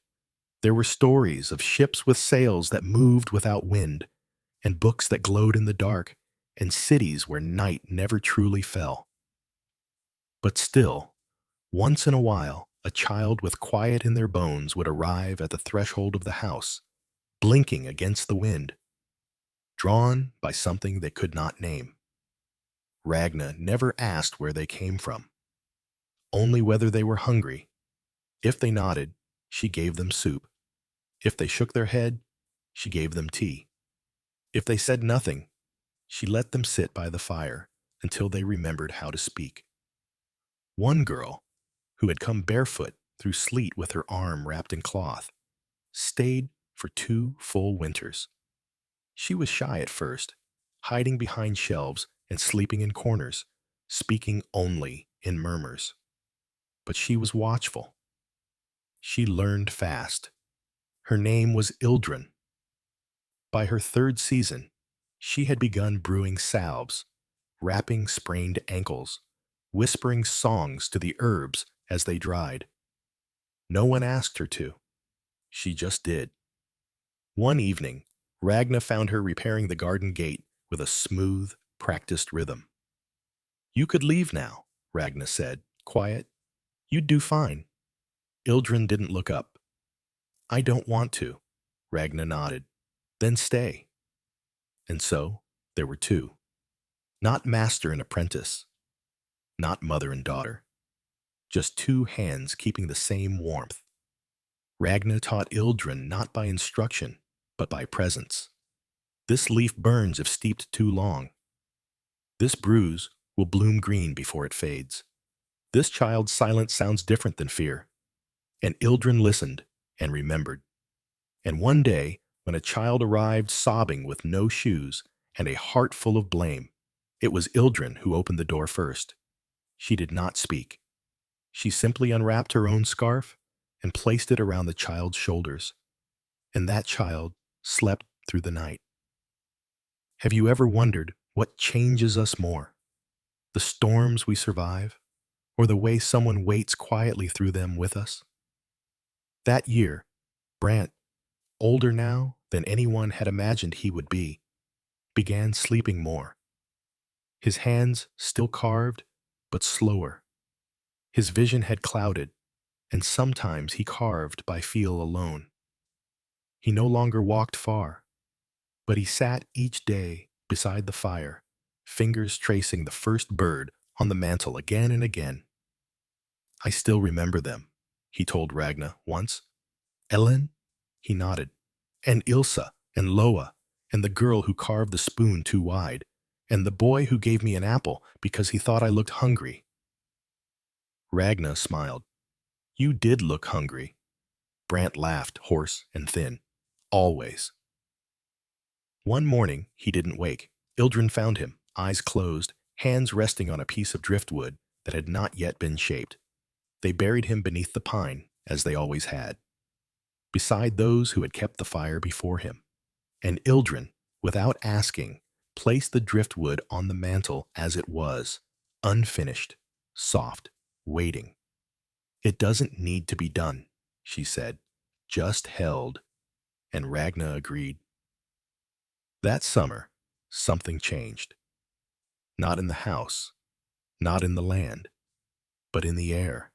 There were stories of ships with sails that moved without wind, and books that glowed in the dark, and cities where night never truly fell. But still, once in a while, a child with quiet in their bones would arrive at the threshold of the house, blinking against the wind, drawn by something they could not name. Ragna never asked where they came from, only whether they were hungry. If they nodded, she gave them soup. If they shook their head, she gave them tea. If they said nothing, she let them sit by the fire until they remembered how to speak. One girl, who had come barefoot through sleet with her arm wrapped in cloth, stayed for 2 full winters. She was shy at first, hiding behind shelves and sleeping in corners, speaking only in murmurs. But she was watchful. She learned fast. Her name was Ildrun. By her 3rd season, she had begun brewing salves, wrapping sprained ankles, whispering songs to the herbs as they dried. No one asked her to. She just did. One evening, Ragna found her repairing the garden gate with a smooth, practiced rhythm. "You could leave now," Ragna said, quiet. "You'd do fine." Ildrun didn't look up. "I don't want to," Ragna nodded. "Then stay." And so, there were 2. Not master and apprentice. Not mother and daughter. Just 2 hands keeping the same warmth. Ragna taught Ildrun not by instruction, but by presence. This leaf burns if steeped too long. This bruise will bloom green before it fades. This child's silence sounds different than fear. And Ildrun listened and remembered. And one day, when a child arrived sobbing with no shoes and a heart full of blame, it was Ildrun who opened the door first. She did not speak. She simply unwrapped her own scarf and placed it around the child's shoulders. And that child slept through the night. Have you ever wondered what changes us more? The storms we survive, or the way someone waits quietly through them with us? That year, Brant, older now than anyone had imagined he would be, began sleeping more. His hands still carved, but slower. His vision had clouded, and sometimes he carved by feel alone. He no longer walked far, but he sat each day beside the fire, fingers tracing the first bird on the mantel again and again. "I still remember them," he told Ragna once. "Ellen?" He nodded. "And Ilsa, and Loa, and the girl who carved the spoon too wide, and the boy who gave me an apple because he thought I looked hungry." Ragna smiled. You did look hungry. Brant laughed, hoarse and thin. Always. One morning, he didn't wake. Ildrun found him, eyes closed, hands resting on a piece of driftwood that had not yet been shaped. They buried him beneath the pine, as they always had, beside those who had kept the fire before him. And Ildrun, without asking, placed the driftwood on the mantle as it was, unfinished, soft, waiting. It doesn't need to be done, she said, just held, and Ragna agreed. That summer, something changed. Not in the house, not in the land, but in the air.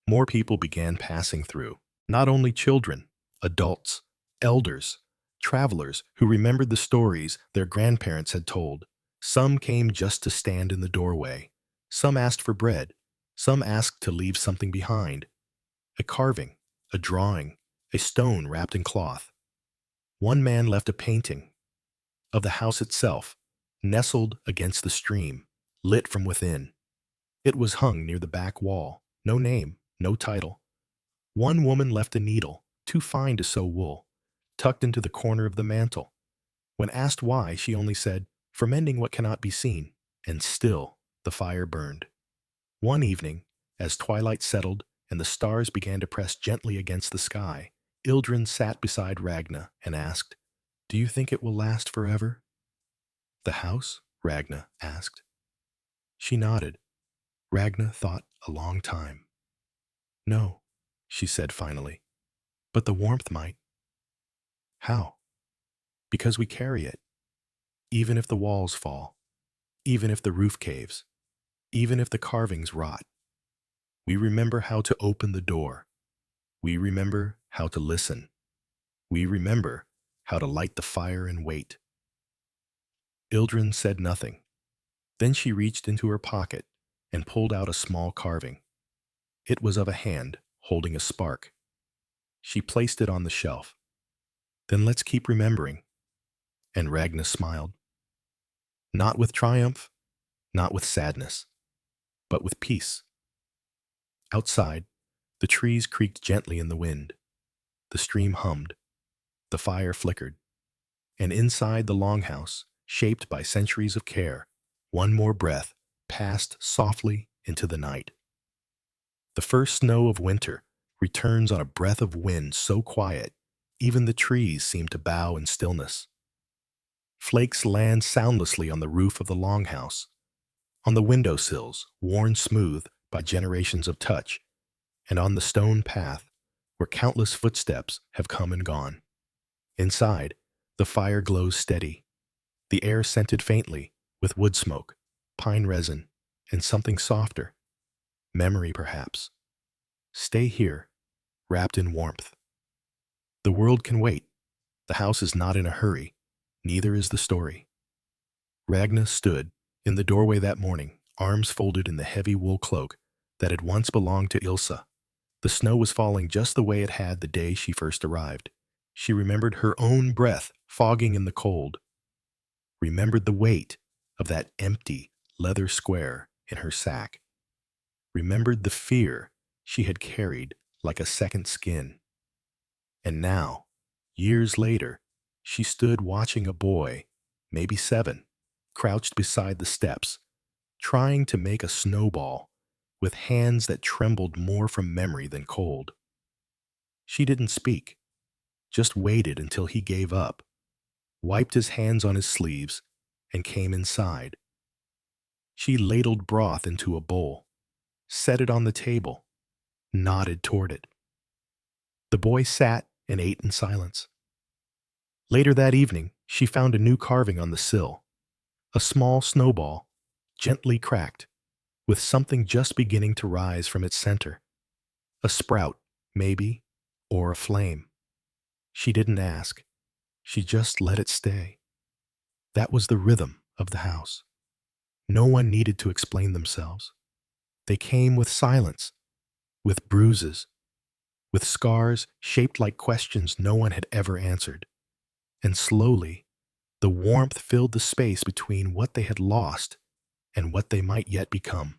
More people began passing through, not only children, adults, elders, travelers who remembered the stories their grandparents had told. Some came just to stand in the doorway. Some asked for bread. Some asked to leave something behind. A carving, a drawing, a stone wrapped in cloth. One man left a painting of the house itself, nestled against the stream, lit from within. It was hung near the back wall. No name, no title. One woman left a needle, too fine to sew wool, tucked into the corner of the mantle. When asked why, she only said, "For mending what cannot be seen," and still the fire burned. One evening, as twilight settled and the stars began to press gently against the sky, Ildrun sat beside Ragna and asked, "Do you think it will last forever?" "The house?" Ragna asked. She nodded. Ragna thought a long time. "No," she said finally, "but the warmth might." "How?" "Because we carry it. Even if the walls fall, even if the roof caves, even if the carvings rot, we remember how to open the door. We remember how to listen. We remember how to light the fire and wait." Ildrun said nothing. Then she reached into her pocket and pulled out a small carving. It was of a hand holding a spark. She placed it on the shelf. "Then let's keep remembering." And Ragna smiled. Not with triumph, not with sadness, but with peace. Outside, the trees creaked gently in the wind. The stream hummed. The fire flickered. And inside the longhouse, shaped by centuries of care, one more breath passed softly into the night. The first snow of winter returns on a breath of wind so quiet, even the trees seem to bow in stillness. Flakes land soundlessly on the roof of the longhouse, on the windowsills, worn smooth by generations of touch, and on the stone path where countless footsteps have come and gone. Inside, the fire glows steady, the air scented faintly with wood smoke, pine resin, and something softer. Memory, perhaps. Stay here, wrapped in warmth. The world can wait. The house is not in a hurry. Neither is the story. Ragna stood in the doorway that morning, arms folded in the heavy wool cloak that had once belonged to Ilsa. The snow was falling just the way it had the day she first arrived. She remembered her own breath fogging in the cold, remembered the weight of that empty leather square in her sack, remembered the fear she had carried like a second skin. And now, years later, she stood watching a boy, maybe 7, crouched beside the steps, trying to make a snowball with hands that trembled more from memory than cold. She didn't speak, just waited until he gave up, wiped his hands on his sleeves, and came inside. She ladled broth into a bowl, set it on the table, nodded toward it. The boy sat and ate in silence. Later that evening, she found a new carving on the sill, a small snowball, gently cracked, with something just beginning to rise from its center. A sprout, maybe, or a flame. She didn't ask. She just let it stay. That was the rhythm of the house. No one needed to explain themselves. They came with silence, with bruises, with scars shaped like questions no one had ever answered. And slowly, the warmth filled the space between what they had lost and what they might yet become.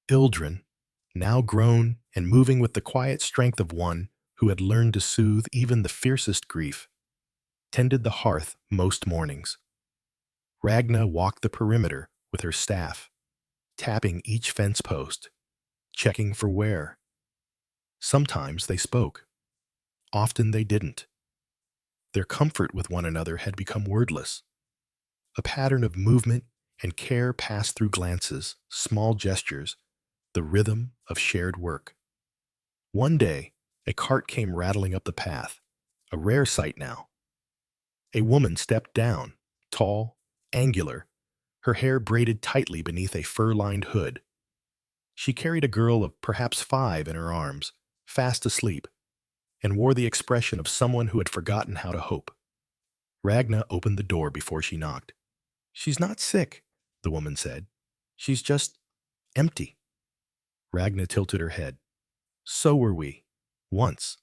Ildrun, now grown and moving with the quiet strength of one who had learned to soothe even the fiercest grief, tended the hearth most mornings. Ragna walked the perimeter with her staff, tapping each fence post, checking for wear. Sometimes they spoke. Often they didn't. Their comfort with one another had become wordless. A pattern of movement and care passed through glances, small gestures, the rhythm of shared work. One day, a cart came rattling up the path, a rare sight now. A woman stepped down, tall, angular, her hair braided tightly beneath a fur-lined hood. She carried a girl of perhaps 5 in her arms, fast asleep, and wore the expression of someone who had forgotten how to hope. Ragna opened the door before she knocked. "She's not sick," the woman said. "She's just empty." Ragna tilted her head. "So were we. Once."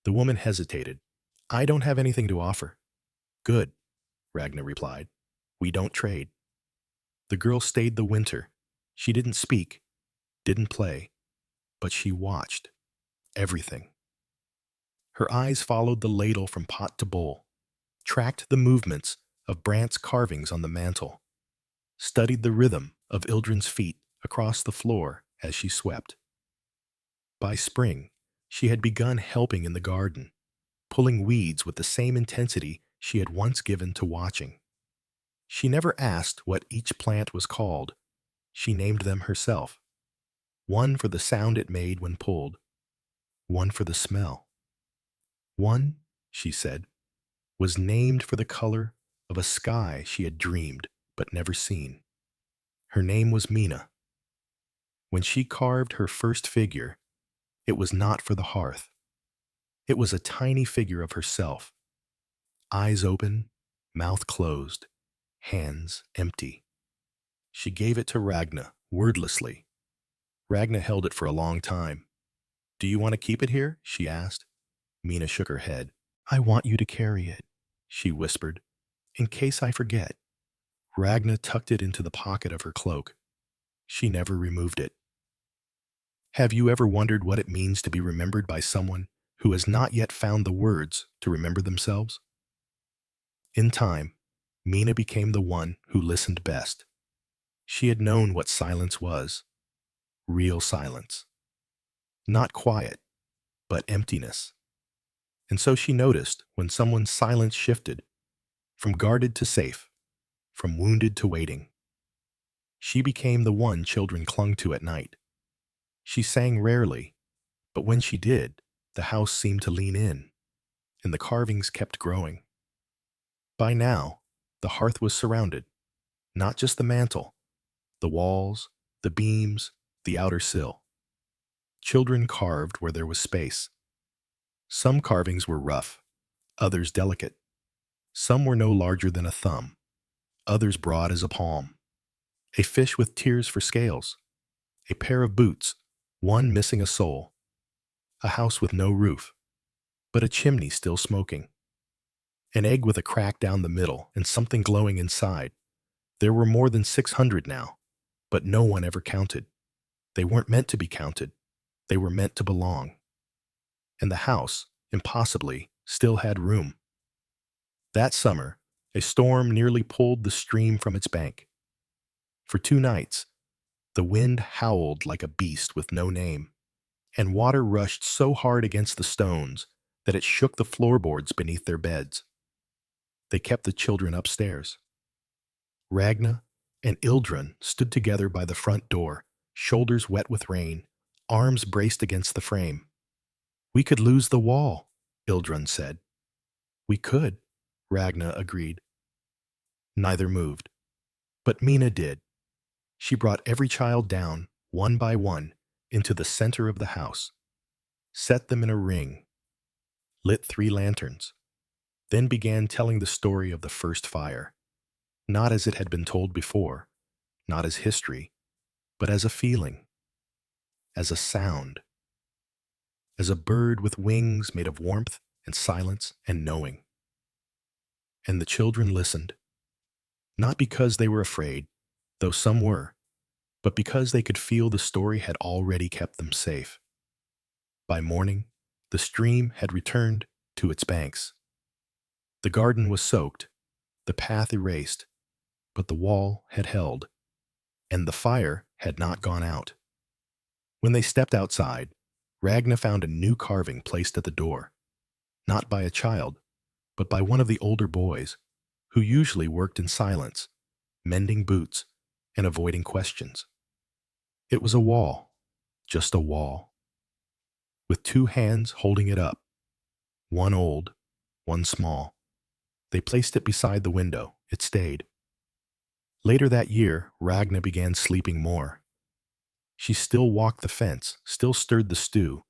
The woman hesitated. "I don't have anything to offer." "Good," Ragna replied. "We don't trade." The girl stayed the winter. She didn't speak, didn't play, but she watched. Everything. Her eyes followed the ladle from pot to bowl, tracked the movements of Brant's carvings on the mantel, studied the rhythm of Ildrun's feet across the floor as she swept. By spring, she had begun helping in the garden, pulling weeds with the same intensity she had once given to watching. She never asked what each plant was called. She named them herself. One for the sound it made when pulled, one for the smell. One, she said, was named for the color of a sky she had dreamed but never seen. Her name was Mina. When she carved her first figure, it was not for the hearth. It was a tiny figure of herself, eyes open, mouth closed, hands empty. She gave it to Ragna, wordlessly. Ragna held it for a long time. "Do you want to keep it here?" she asked. Mina shook her head. "I want you to carry it," she whispered, "in case I forget." Ragna tucked it into the pocket of her cloak. She never removed it. Have you ever wondered what it means to be remembered by someone who has not yet found the words to remember themselves? In time, Mina became the one who listened best. She had known what silence was. Real silence. Not quiet, but emptiness. And so she noticed when someone's silence shifted, from guarded to safe, from wounded to waiting. She became the one children clung to at night. She sang rarely, but when she did, the house seemed to lean in, and the carvings kept growing. By now, the hearth was surrounded, not just the mantel, the walls, the beams, the outer sill. Children carved where there was space. Some carvings were rough, others delicate. Some were no larger than a thumb, others broad as a palm. A fish with tears for scales, a pair of boots, one missing a sole, a house with no roof, but a chimney still smoking, an egg with a crack down the middle and something glowing inside. There were more than 600 now, but no one ever counted. They weren't meant to be counted. They were meant to belong. And the house, impossibly, still had room. That summer, a storm nearly pulled the stream from its bank. For 2 nights, the wind howled like a beast with no name, and water rushed so hard against the stones that it shook the floorboards beneath their beds. They kept the children upstairs. Ragna and Ildrun stood together by the front door, shoulders wet with rain, arms braced against the frame. "We could lose the wall," Ildrun said. "We could," Ragna agreed. Neither moved. But Mina did. She brought every child down, one by one, into the center of the house, set them in a ring, lit 3 lanterns, then began telling the story of the first fire, not as it had been told before, not as history, but as a feeling, as a sound, as a bird with wings made of warmth and silence and knowing. And the children listened, not because they were afraid, though some were, but because they could feel the story had already kept them safe. By morning, the stream had returned to its banks. The garden was soaked, the path erased, but the wall had held, and the fire had not gone out. When they stepped outside, Ragna found a new carving placed at the door, not by a child, but by one of the older boys, who usually worked in silence, mending boots and avoiding questions. It was a wall, just a wall, with two hands holding it up, one old, one small. They placed it beside the window. It stayed. Later that year, Ragna began sleeping more. She still walked the fence, still stirred the stew,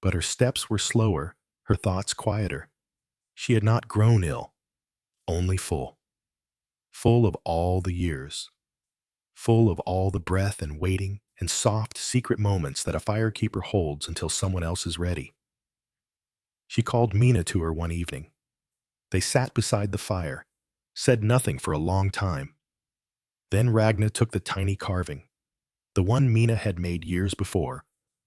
but her steps were slower, her thoughts quieter. She had not grown ill, only full. Full of all the years. Full of all the breath and waiting and soft, secret moments that a firekeeper holds until someone else is ready. She called Mina to her one evening. They sat beside the fire, said nothing for a long time. Then Ragna took the tiny carving, the one Mina had made years before,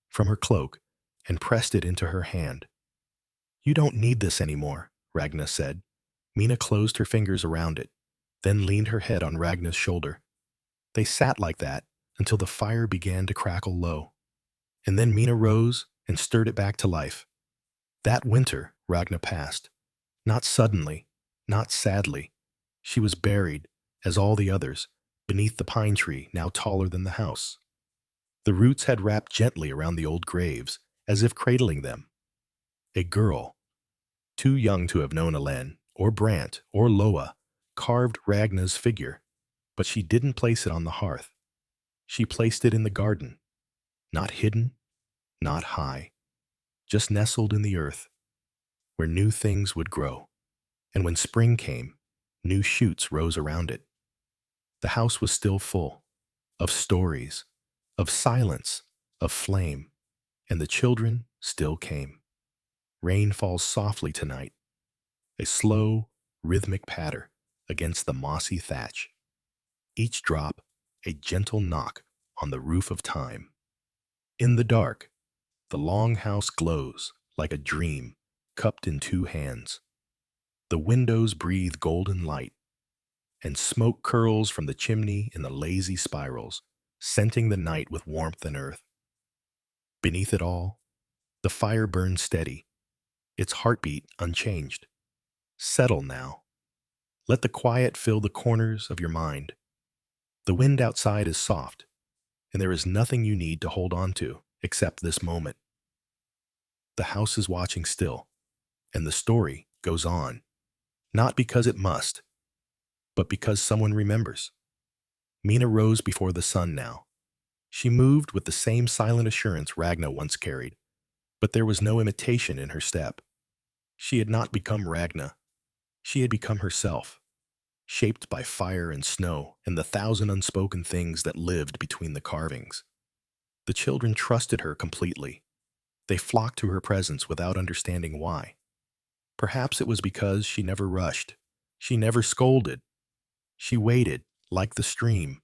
from her cloak and pressed it into her hand. "You don't need this anymore," Ragna said. Mina closed her fingers around it, then leaned her head on Ragna's shoulder. They sat like that until the fire began to crackle low. And then Mina rose and stirred it back to life. That winter, Ragna passed. Not suddenly, not sadly. She was buried, as all the others, beneath the pine tree now taller than the house. The roots had wrapped gently around the old graves, as if cradling them. A girl, too young to have known Elen, or Brant, or Loa, carved Ragna's figure, but she didn't place it on the hearth. She placed it in the garden, not hidden, not high, just nestled in the earth, where new things would grow. And when spring came, new shoots rose around it. The house was still full of stories, of silence, of flame, and the children still came. Rain falls softly tonight, a slow, rhythmic patter against the mossy thatch. Each drop, a gentle knock on the roof of time. In the dark, the Longhouse glows like a dream cupped in two hands. The windows breathe golden light, and smoke curls from the chimney in the lazy spirals, scenting the night with warmth and earth. Beneath it all, the fire burns steady, its heartbeat unchanged. Settle now. Let the quiet fill the corners of your mind. The wind outside is soft, and there is nothing you need to hold on to except this moment. The house is watching still, and the story goes on, not because it must, but because someone remembers. Mina rose before the sun now. She moved with the same silent assurance Ragna once carried, but there was no imitation in her step. She had not become Ragna. She had become herself, shaped by fire and snow and the thousand unspoken things that lived between the carvings. The children trusted her completely. They flocked to her presence without understanding why. Perhaps it was because she never rushed. She never scolded. She waited, like the stream,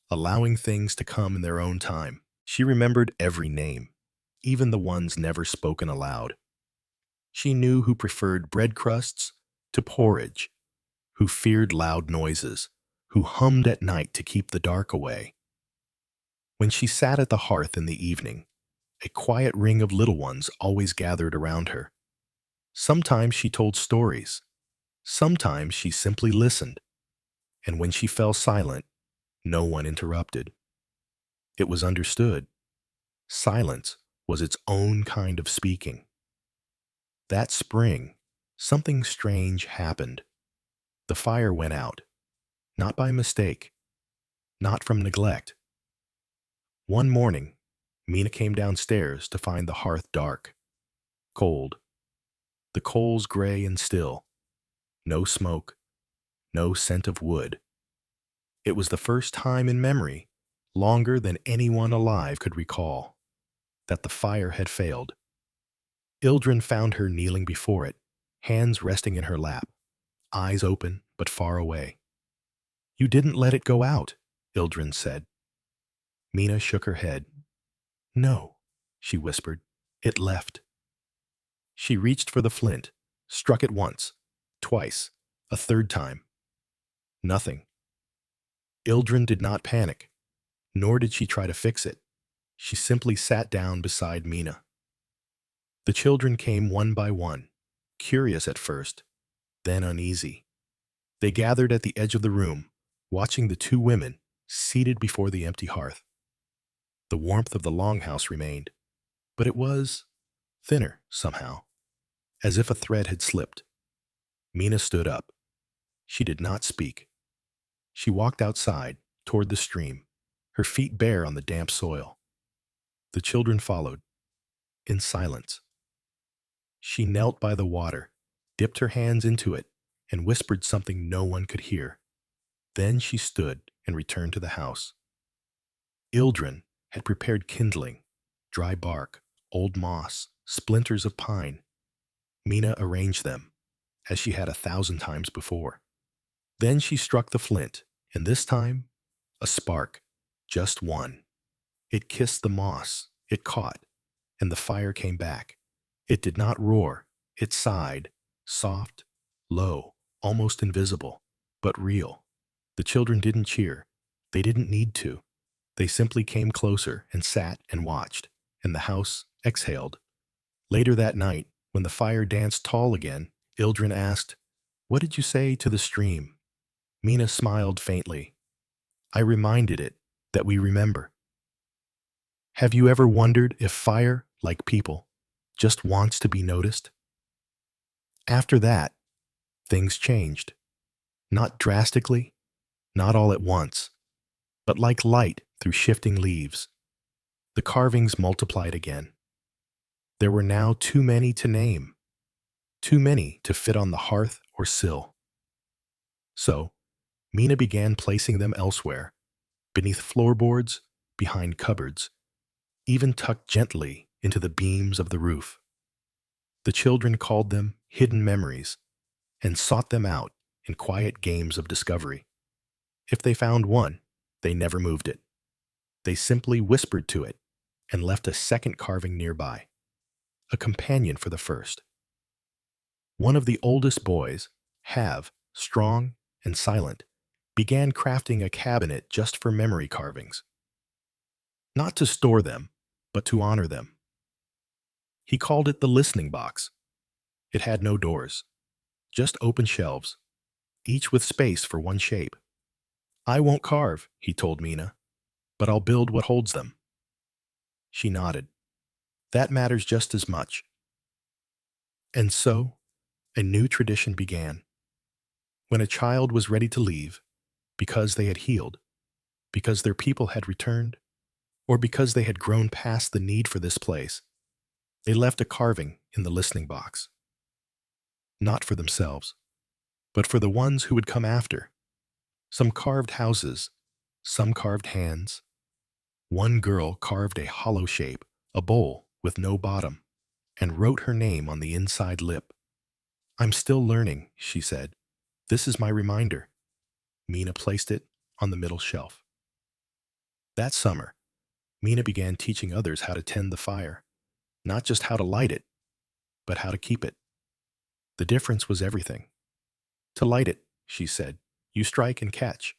allowing things to come in their own time. She remembered every name, even the ones never spoken aloud. She knew who preferred bread crusts to porridge, who feared loud noises, who hummed at night to keep the dark away. When she sat at the hearth in the evening, a quiet ring of little ones always gathered around her. Sometimes she told stories. Sometimes she simply listened. And when she fell silent, no one interrupted. It was understood. Silence was its own kind of speaking. That spring, something strange happened. The fire went out, not by mistake, not from neglect. One morning, Mina came downstairs to find the hearth dark, cold, the coals gray and still, no smoke, no scent of wood. It was the first time in memory, longer than anyone alive could recall, that the fire had failed. Ildrun found her kneeling before it, hands resting in her lap, eyes open but far away. "You didn't let it go out," Ildrun said. Mina shook her head. No, she whispered. It left. She reached for the flint, struck it once, twice, a third time. Nothing. Ildrun did not panic, nor did she try to fix it. She simply sat down beside Mina. The children came one by one, curious at first, then uneasy. They gathered at the edge of the room, watching the two women seated before the empty hearth. The warmth of the Longhouse remained, but it was thinner somehow, as if a thread had slipped. Mina stood up. She did not speak. She walked outside, toward the stream, her feet bare on the damp soil. The children followed, in silence. She knelt by the water, dipped her hands into it, and whispered something no one could hear. Then she stood and returned to the house. Ildrun had prepared kindling, dry bark, old moss, splinters of pine. Mina arranged them, as she had 1,000 times before. Then she struck the flint, and this time, a spark, just one. It kissed the moss, it caught, and the fire came back. It did not roar, it sighed, soft, low, almost invisible, but real. The children didn't cheer. They didn't need to. They simply came closer and sat and watched, and the house exhaled. Later that night, when the fire danced tall again, Ildrun asked, "What did you say to the stream?" Mina smiled faintly. "I reminded it that we remember." Have you ever wondered if fire, like people, just wants to be noticed? After that, things changed. Not drastically, not all at once, but like light through shifting leaves. The carvings multiplied again. There were now too many to name, too many to fit on the hearth or sill. So, Mina began placing them elsewhere, beneath floorboards, behind cupboards, even tucked gently into the beams of the roof. The children called them hidden memories and sought them out in quiet games of discovery. If they found one, they never moved it. They simply whispered to it and left a second carving nearby, a companion for the first. One of the oldest boys, Have, strong and silent, began crafting a cabinet just for memory carvings. Not to store them, but to honor them. He called it the listening box. It had no doors, just open shelves, each with space for one shape. "I won't carve," he told Mina, "but I'll build what holds them." She nodded. "That matters just as much." And so, a new tradition began. When a child was ready to leave, because they had healed, because their people had returned, or because they had grown past the need for this place, they left a carving in the listening box. Not for themselves, but for the ones who would come after. Some carved houses, some carved hands. One girl carved a hollow shape, a bowl with no bottom, and wrote her name on the inside lip. "I'm still learning," she said. "This is my reminder." Mina placed it on the middle shelf. That summer, Mina began teaching others how to tend the fire, not just how to light it, but how to keep it. The difference was everything. To light it, she said, you strike and catch.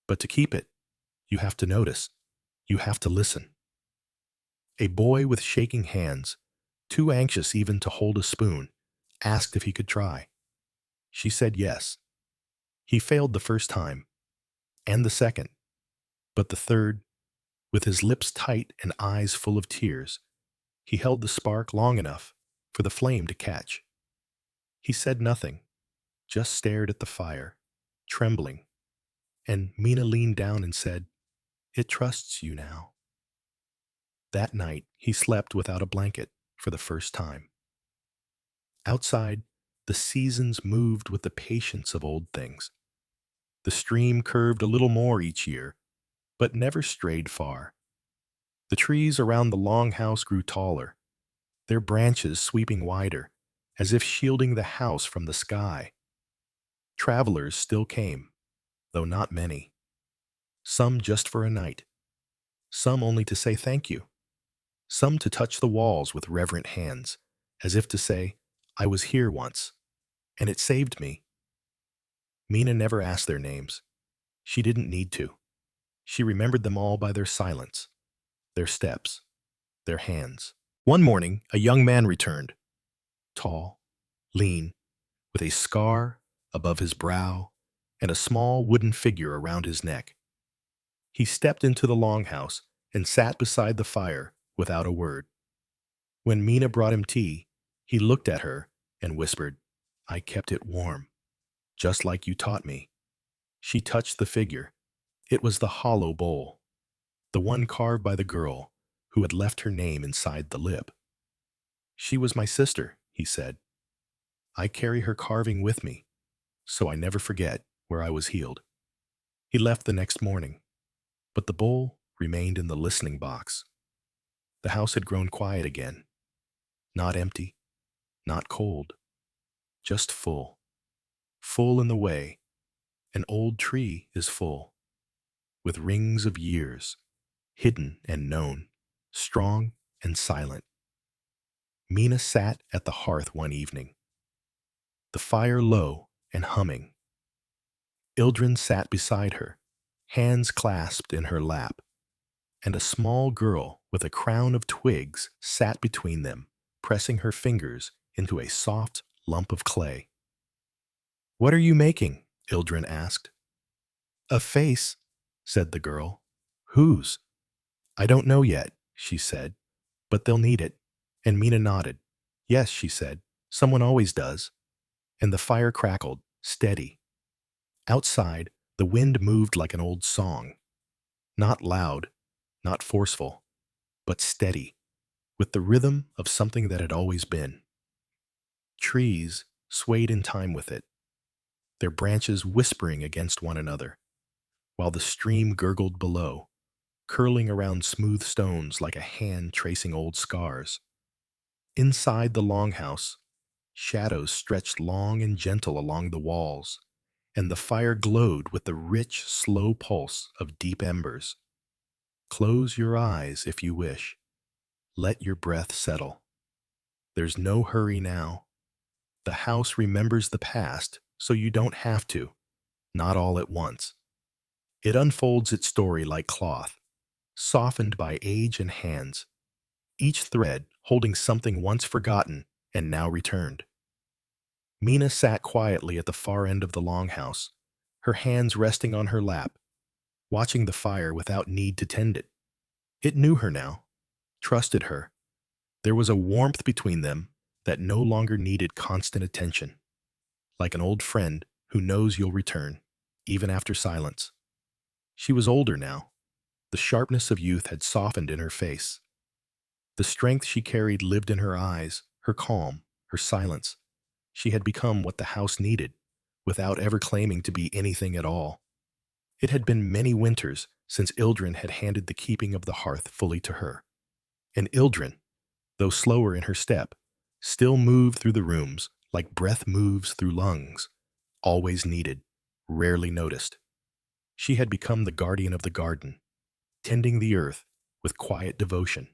But to keep it, you have to notice. You have to listen. A boy with shaking hands, too anxious even to hold a spoon, asked if he could try. She said yes. He failed the first time, and the second, but the third, with his lips tight and eyes full of tears, he held the spark long enough for the flame to catch. He said nothing, just stared at the fire, trembling, and Mina leaned down and said, "It trusts you now." That night, he slept without a blanket for the first time. Outside, the seasons moved with the patience of old things. The stream curved a little more each year, but never strayed far. The trees around the Longhouse grew taller, their branches sweeping wider, as if shielding the house from the sky. Travelers still came, though not many. Some just for a night. some only to say thank you, some to touch the walls with reverent hands, as if to say, I was here once, and it saved me. Mina never asked their names. She didn't need to. She remembered them all by their silence, their steps, their hands. One morning, a young man returned, tall, lean, with a scar above his brow and a small wooden figure around his neck. He stepped into the longhouse and sat beside the fire without a word. When Mina brought him tea, he looked at her and whispered, I kept it warm, just like you taught me. She touched the figure. It was the hollow bowl, the one carved by the girl who had left her name inside the lip. She was my sister, he said. I carry her carving with me, so I never forget where I was healed. He left the next morning, but the bowl remained in the listening box. The house had grown quiet again, not empty, not cold, just full. Full in the way an old tree is full, with rings of years, hidden and known, strong and silent. Mina sat at the hearth one evening, the fire low and humming. Ildrun sat beside her, hands clasped in her lap, and a small girl with a crown of twigs sat between them, pressing her fingers into a soft lump of clay. What are you making? Ildrun asked. A face, said the girl. Whose? I don't know yet, she said, but they'll need it. And Mina nodded. Yes, she said, someone always does. And the fire crackled, steady. Outside, the wind moved like an old song. Not loud, not forceful, but steady, with the rhythm of something that had always been. Trees swayed in time with it, their branches whispering against one another, while the stream gurgled below, curling around smooth stones like a hand tracing old scars. Inside the longhouse, shadows stretched long and gentle along the walls, and the fire glowed with the rich, slow pulse of deep embers. Close your eyes if you wish. Let your breath settle. There's no hurry now. The house remembers the past, so you don't have to, not all at once. It unfolds its story like cloth, softened by age and hands, each thread holding something once forgotten and now returned. Mina sat quietly at the far end of the longhouse, her hands resting on her lap, watching the fire without need to tend it. It knew her now, trusted her. There was a warmth between them that no longer needed constant attention, like an old friend who knows you'll return, even after silence. She was older now. The sharpness of youth had softened in her face. The strength she carried lived in her eyes, her calm, her silence. She had become what the house needed, without ever claiming to be anything at all. It had been many winters since Ildrun had handed the keeping of the hearth fully to her. And Ildrun, though slower in her step, still moved through the rooms like breath moves through lungs, always needed, rarely noticed. She had become the guardian of the garden, tending the earth with quiet devotion.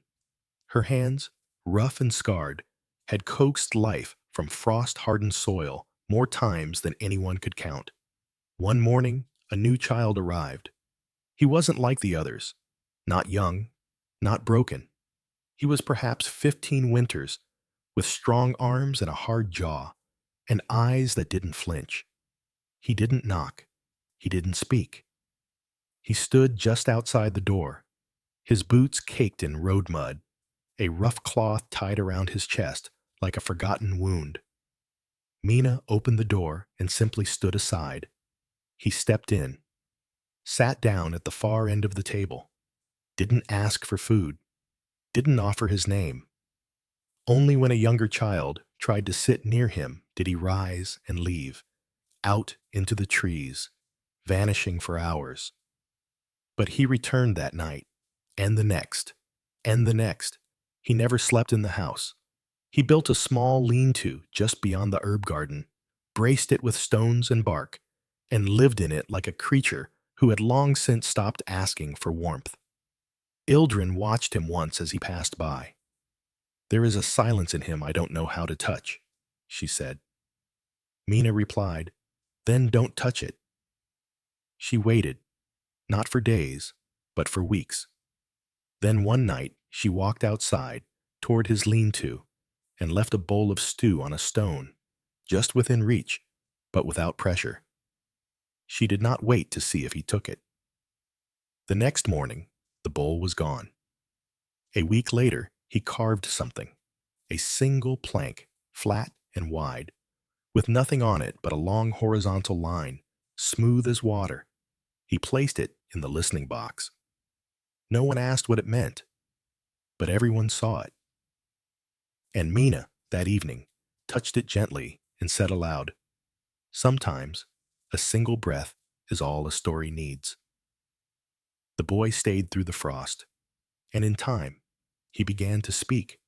Her hands, rough and scarred, had coaxed life from frost-hardened soil more times than anyone could count. One morning, a new child arrived. He wasn't like the others, not young, not broken. He was perhaps 15 winters, with strong arms and a hard jaw, and eyes that didn't flinch. He didn't knock. He didn't speak. He stood just outside the door, his boots caked in road mud, a rough cloth tied around his chest like a forgotten wound. Mina opened the door and simply stood aside. He stepped in, sat down at the far end of the table, didn't ask for food, didn't offer his name. Only when a younger child tried to sit near him did he rise and leave, out into the trees, vanishing for hours. But he returned that night, and the next, and the next. He never slept in the house. He built a small lean-to just beyond the herb garden, braced it with stones and bark, and lived in it like a creature who had long since stopped asking for warmth. Ildrun watched him once as he passed by. "There is a silence in him I don't know how to touch," she said. Mina replied, "Then don't touch it." She waited, not for days, but for weeks. Then one night she walked outside toward his lean-to and left a bowl of stew on a stone, just within reach, but without pressure. She did not wait to see if he took it. The next morning, the bowl was gone. A week later, he carved something, a single plank, flat and wide, with nothing on it but a long horizontal line, smooth as water. He placed it in the listening box. No one asked what it meant, but everyone saw it. And Mina, that evening, touched it gently and said aloud, "Sometimes, a single breath is all a story needs." The boy stayed through the frost, and in time, he began to speak.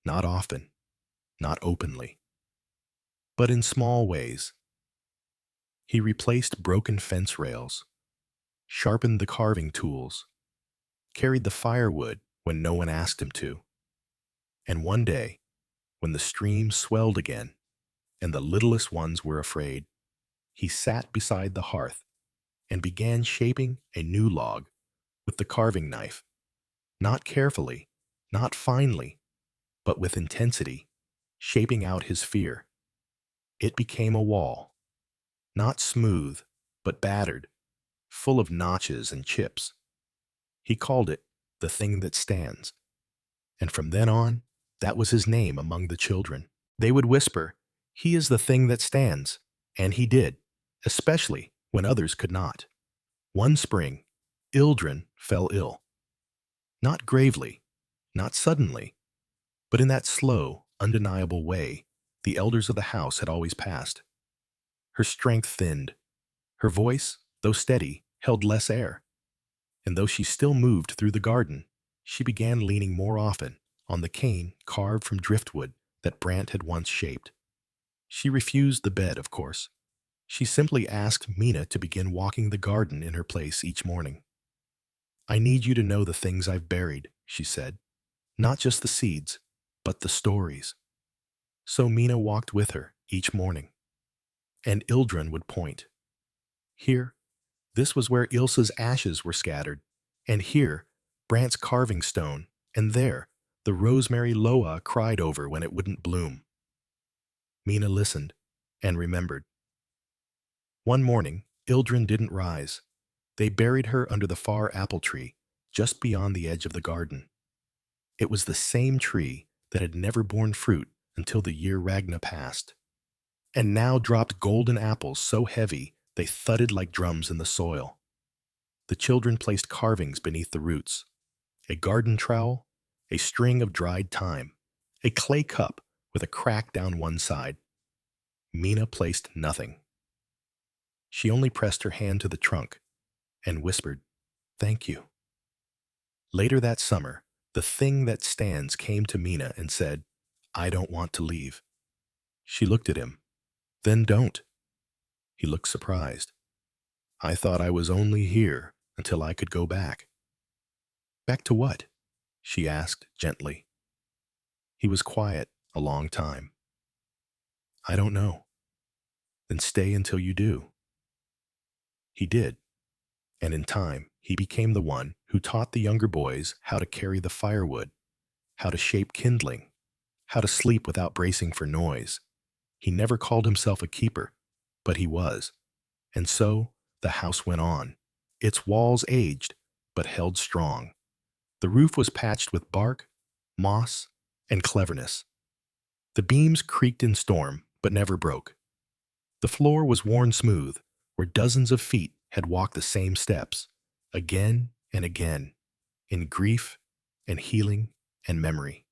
Not often, not openly, but in small ways. He replaced broken fence rails, sharpened the carving tools, carried the firewood when no one asked him to. And one day, when the stream swelled again and the littlest ones were afraid, he sat beside the hearth and began shaping a new log with the carving knife, not carefully, not finely, but with intensity, shaping out his fear. It became a wall, not smooth, but battered, full of notches and chips. He called it the thing that stands. And from then on, that was his name among the children. They would whisper, "He is the thing that stands." And he did, especially when others could not. One spring, Ildrun fell ill. Not gravely, not suddenly, but in that slow, undeniable way the elders of the house had always passed. Her strength thinned. Her voice, though steady, held less air. And though she still moved through the garden, she began leaning more often on the cane carved from driftwood that Brant had once shaped. She refused the bed, of course. She simply asked Mina to begin walking the garden in her place each morning. "I need you to know the things I've buried," she said. "Not just the seeds, but the stories." So Mina walked with her each morning. And Ildrun would point. Here, this was where Ilsa's ashes were scattered, and here, Brant's carving stone, and there, the rosemary Loa cried over when it wouldn't bloom. Mina listened and remembered. One morning, Ildrun didn't rise. They buried her under the far apple tree, just beyond the edge of the garden. It was the same tree that had never borne fruit until the year Ragna passed, and now dropped golden apples so heavy they thudded like drums in the soil. The children placed carvings beneath the roots, a garden trowel, a string of dried thyme, a clay cup with a crack down one side. Mina placed nothing. She only pressed her hand to the trunk and whispered, "Thank you." Later that summer, the thing that stands came to Mina and said, "I don't want to leave." She looked at him. "Then don't." He looked surprised. "I thought I was only here until I could go back." "Back to what?" she asked gently. He was quiet a long time. "I don't know." "Then stay until you do." He did, and in time he became the one who taught the younger boys how to carry the firewood, how to shape kindling, how to sleep without bracing for noise. He never called himself a keeper, but he was. And so the house went on. Its walls aged, but held strong. The roof was patched with bark, moss, and cleverness. The beams creaked in storm, but never broke. The floor was worn smooth, where dozens of feet had walked the same steps, again and again, in grief and healing and memory.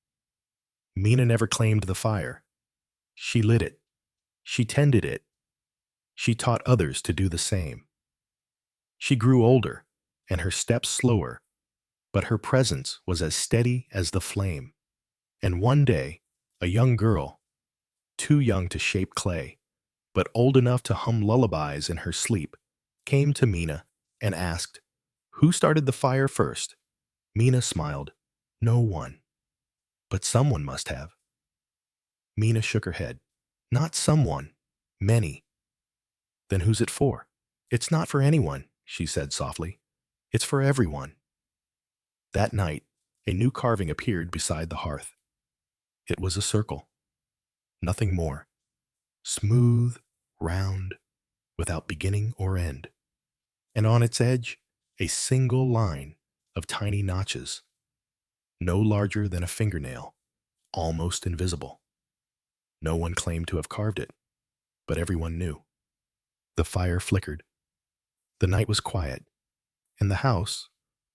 Mina never claimed the fire. She lit it. She tended it. She taught others to do the same. She grew older, and her steps slower, but her presence was as steady as the flame. And one day, a young girl, too young to shape clay, but old enough to hum lullabies in her sleep, came to Mina and asked, "Who started the fire first, Mina smiled. No one. But someone must have. Mina shook her head. Not someone. Many. Then who's it for? It's not for anyone, she said softly. It's for everyone. That night, a new carving appeared beside the hearth. It was a circle. Nothing more. Smooth, round, without beginning or end. And on its edge, a single line of tiny notches, no larger than a fingernail, almost invisible. No one claimed to have carved it, but everyone knew. The fire flickered. The night was quiet, and the house,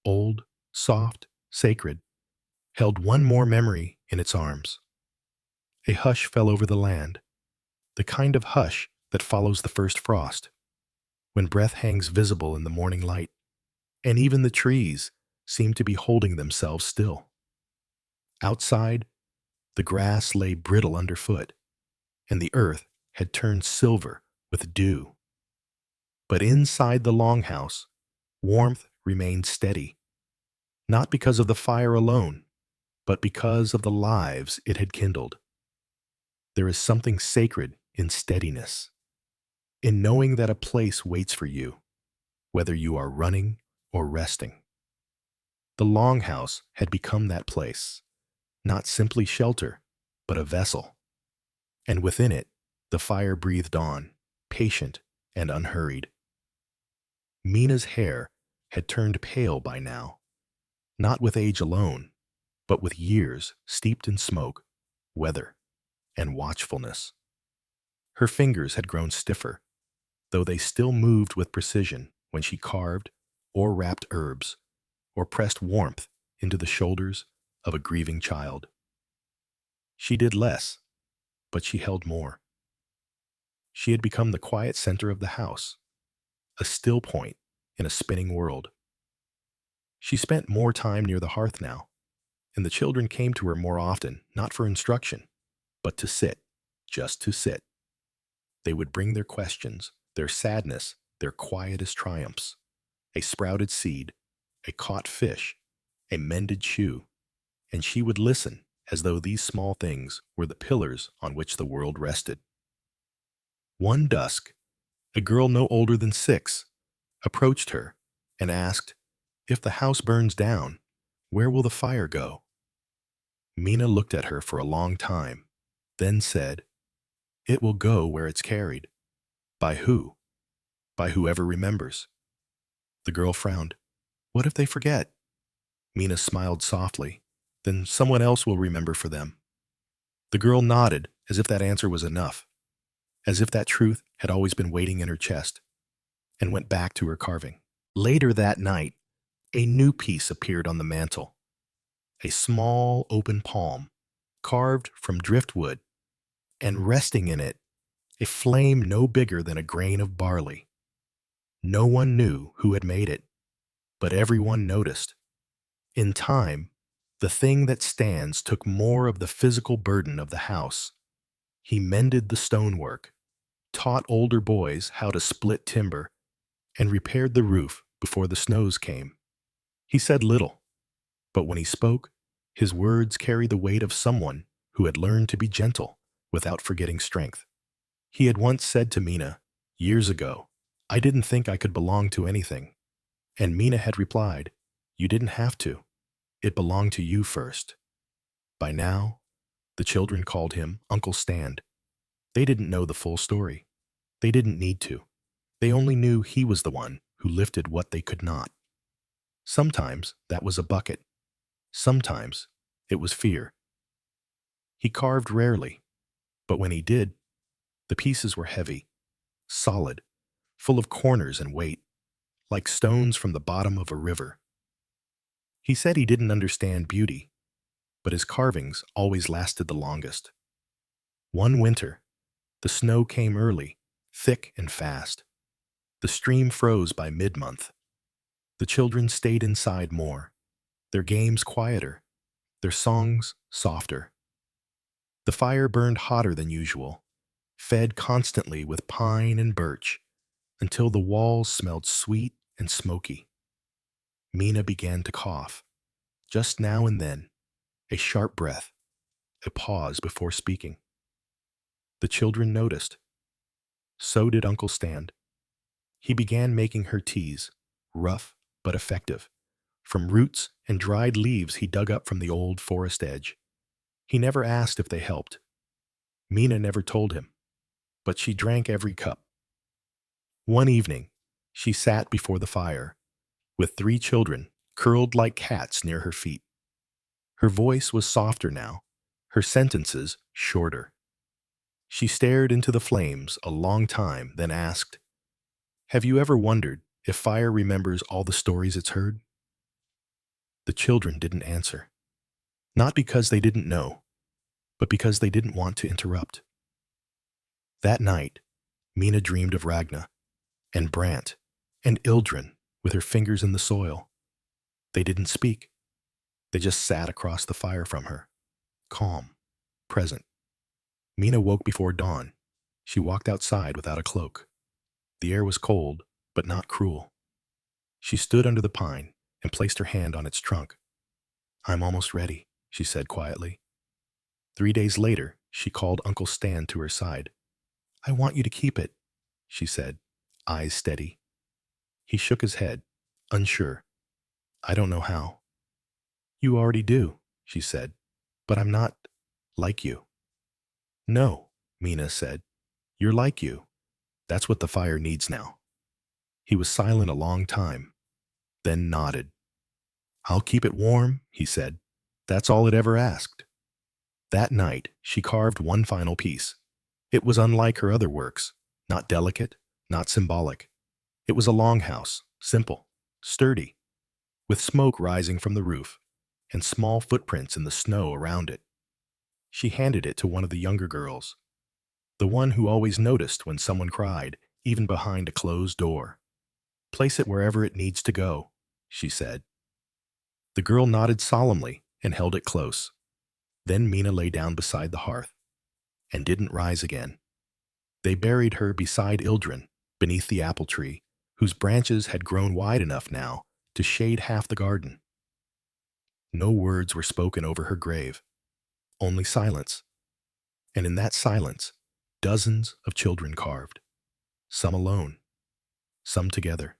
old, soft, sacred, held one more memory in its arms. A hush fell over the land, the kind of hush that follows the first frost, when breath hangs visible in the morning light, and even the trees seemed to be holding themselves still. Outside, the grass lay brittle underfoot, and the earth had turned silver with dew. But inside the Longhouse, warmth remained steady, not because of the fire alone, but because of the lives it had kindled. There is something sacred in steadiness, in knowing that a place waits for you, whether you are running or resting. The Longhouse had become that place, not simply shelter, but a vessel. And within it, the fire breathed on, patient and unhurried. Mina's hair had turned pale by now, not with age alone, but with years steeped in smoke, weather, and watchfulness. Her fingers had grown stiffer, though they still moved with precision when she carved or wrapped herbs or pressed warmth into the shoulders of a grieving child. She did less, but she held more. She had become the quiet center of the house, a still point in a spinning world. She spent more time near the hearth now, and the children came to her more often, not for instruction, but to sit, just to sit. They would bring their questions, their sadness, their quietest triumphs, a sprouted seed, a caught fish, a mended shoe, and she would listen as though these small things were the pillars on which the world rested. One dusk, a girl no older than 6 approached her and asked, "If the house burns down, where will the fire go?" Mina looked at her for a long time, then said, "It will go where it's carried." "By who?" "By whoever remembers." The girl frowned. "What if they forget?" Mina smiled softly. "Then someone else will remember for them." The girl nodded as if that answer was enough, as if that truth had always been waiting in her chest, and went back to her carving. Later that night, a new piece appeared on the mantel. A small open palm, carved from driftwood, and resting in it, a flame no bigger than a grain of barley. No one knew who had made it, but everyone noticed. In time, the thing that stands took more of the physical burden of the house. He mended the stonework, taught older boys how to split timber, and repaired the roof before the snows came. He said little, but when he spoke, his words carried the weight of someone who had learned to be gentle without forgetting strength. He had once said to Mina, years ago, "I didn't think I could belong to anything." And Mina had replied, "You didn't have to. It belonged to you first." By now, the children called him Uncle Stand. They didn't know the full story. They didn't need to. They only knew he was the one who lifted what they could not. Sometimes that was a bucket. Sometimes it was fear. He carved rarely, but when he did, the pieces were heavy, solid, full of corners and weight, like stones from the bottom of a river. He said he didn't understand beauty, but his carvings always lasted the longest. One winter, the snow came early, thick and fast. The stream froze by mid-month. The children stayed inside more, their games quieter, their songs softer. The fire burned hotter than usual, fed constantly with pine and birch, until the walls smelled sweet and smoky. Mina began to cough. Just now and then, a sharp breath, a pause before speaking. The children noticed. So did Uncle Stan. He began making her teas, rough but effective, from roots and dried leaves he dug up from the old forest edge. He never asked if they helped. Mina never told him, but she drank every cup. One evening, she sat before the fire, with 3 children curled like cats near her feet. Her voice was softer now, her sentences shorter. She stared into the flames a long time, then asked, "Have you ever wondered if fire remembers all the stories it's heard?" The children didn't answer, not because they didn't know, but because they didn't want to interrupt. That night, Mina dreamed of Ragna, and Brant, and Ildrun with her fingers in the soil. They didn't speak. They just sat across the fire from her, calm, present. Mina woke before dawn. She walked outside without a cloak. The air was cold, but not cruel. She stood under the pine and placed her hand on its trunk. "I'm almost ready," she said quietly. 3 days later, she called Uncle Stan to her side. "I want you to keep it," she said, eyes steady. He shook his head, unsure. "I don't know how." "You already do," she said, "but I'm not like you." "No," Mina said. "You're like you. That's what the fire needs now." He was silent a long time, then nodded. "I'll keep it warm," he said. That's all it ever asked. That night, she carved one final piece. It was unlike her other works, not delicate, not symbolic. It was a longhouse, simple, sturdy, with smoke rising from the roof and small footprints in the snow around it. She handed it to one of the younger girls, the one who always noticed when someone cried, even behind a closed door. "Place it wherever it needs to go," she said. The girl nodded solemnly and held it close. Then Mina lay down beside the hearth and didn't rise again. They buried her beside Ildrun, beneath the apple tree, whose branches had grown wide enough now to shade half the garden. No words were spoken over her grave, only silence. And in that silence, dozens of children carved, some alone, some together.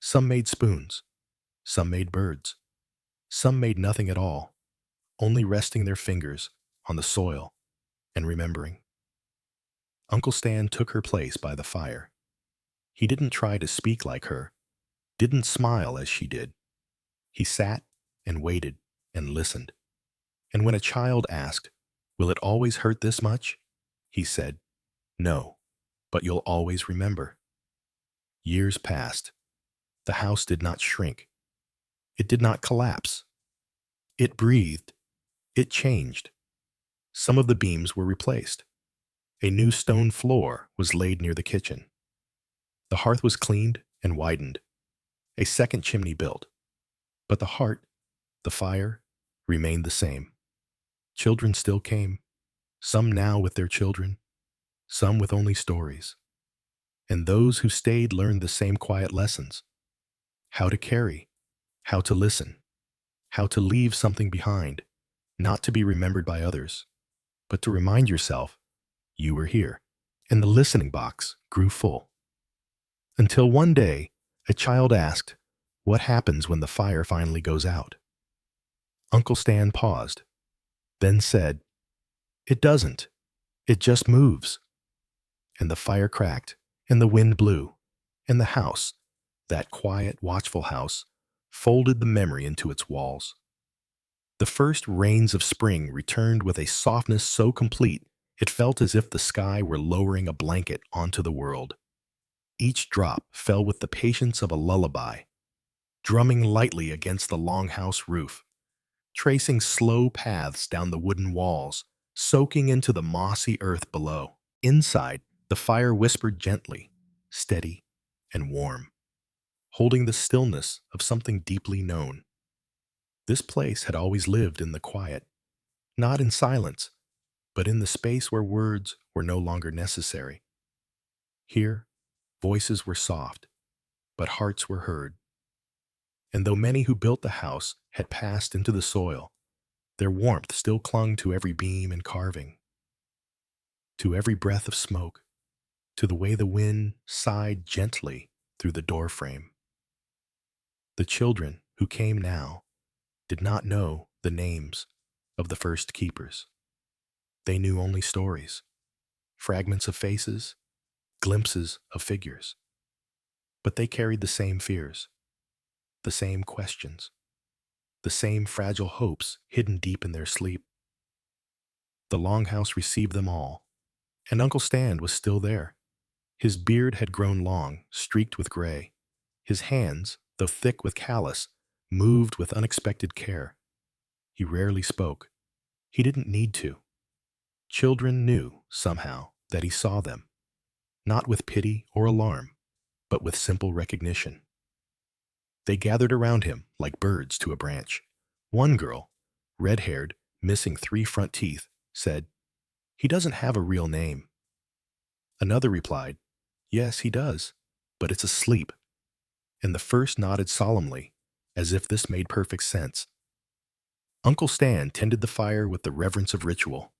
Some made spoons, some made birds, some made nothing at all, only resting their fingers on the soil and remembering. Uncle Stan took her place by the fire. He didn't try to speak like her, didn't smile as she did. He sat and waited and listened. And when a child asked, "Will it always hurt this much?" he said, "No, but you'll always remember." Years passed. The house did not shrink. It did not collapse. It breathed. It changed. Some of the beams were replaced. A new stone floor was laid near the kitchen. The hearth was cleaned and widened. A second chimney built. But the heart, the fire, remained the same. Children still came, some now with their children, some with only stories. And those who stayed learned the same quiet lessons: how to carry, how to listen, how to leave something behind, not to be remembered by others, but to remind yourself you were here. And the listening box grew full. Until one day, a child asked, "What happens when the fire finally goes out?" Uncle Stan paused, then said, "It doesn't. It just moves." And the fire cracked, and the wind blew, and the house, that quiet, watchful house, folded the memory into its walls. The first rains of spring returned with a softness so complete it felt as if the sky were lowering a blanket onto the world. Each drop fell with the patience of a lullaby, drumming lightly against the longhouse roof, tracing slow paths down the wooden walls, soaking into the mossy earth below. Inside, the fire whispered gently, steady, and warm, holding the stillness of something deeply known. This place had always lived in the quiet, not in silence, but in the space where words were no longer necessary. Here, voices were soft, but hearts were heard. And though many who built the house had passed into the soil, their warmth still clung to every beam and carving, to every breath of smoke, to the way the wind sighed gently through the doorframe. The children who came now did not know the names of the first keepers. They knew only stories, fragments of faces, glimpses of figures. But they carried the same fears, the same questions, the same fragile hopes hidden deep in their sleep. The Longhouse received them all, and Uncle Stan was still there. His beard had grown long, streaked with gray. His hands, though thick with callus, moved with unexpected care. He rarely spoke. He didn't need to. Children knew, somehow, that he saw them, not with pity or alarm, but with simple recognition. They gathered around him like birds to a branch. One girl, red-haired, missing 3 front teeth, said, "He doesn't have a real name." Another replied, "Yes, he does, but it's asleep." And the first nodded solemnly, as if this made perfect sense. Uncle Stan tended the fire with the reverence of ritual.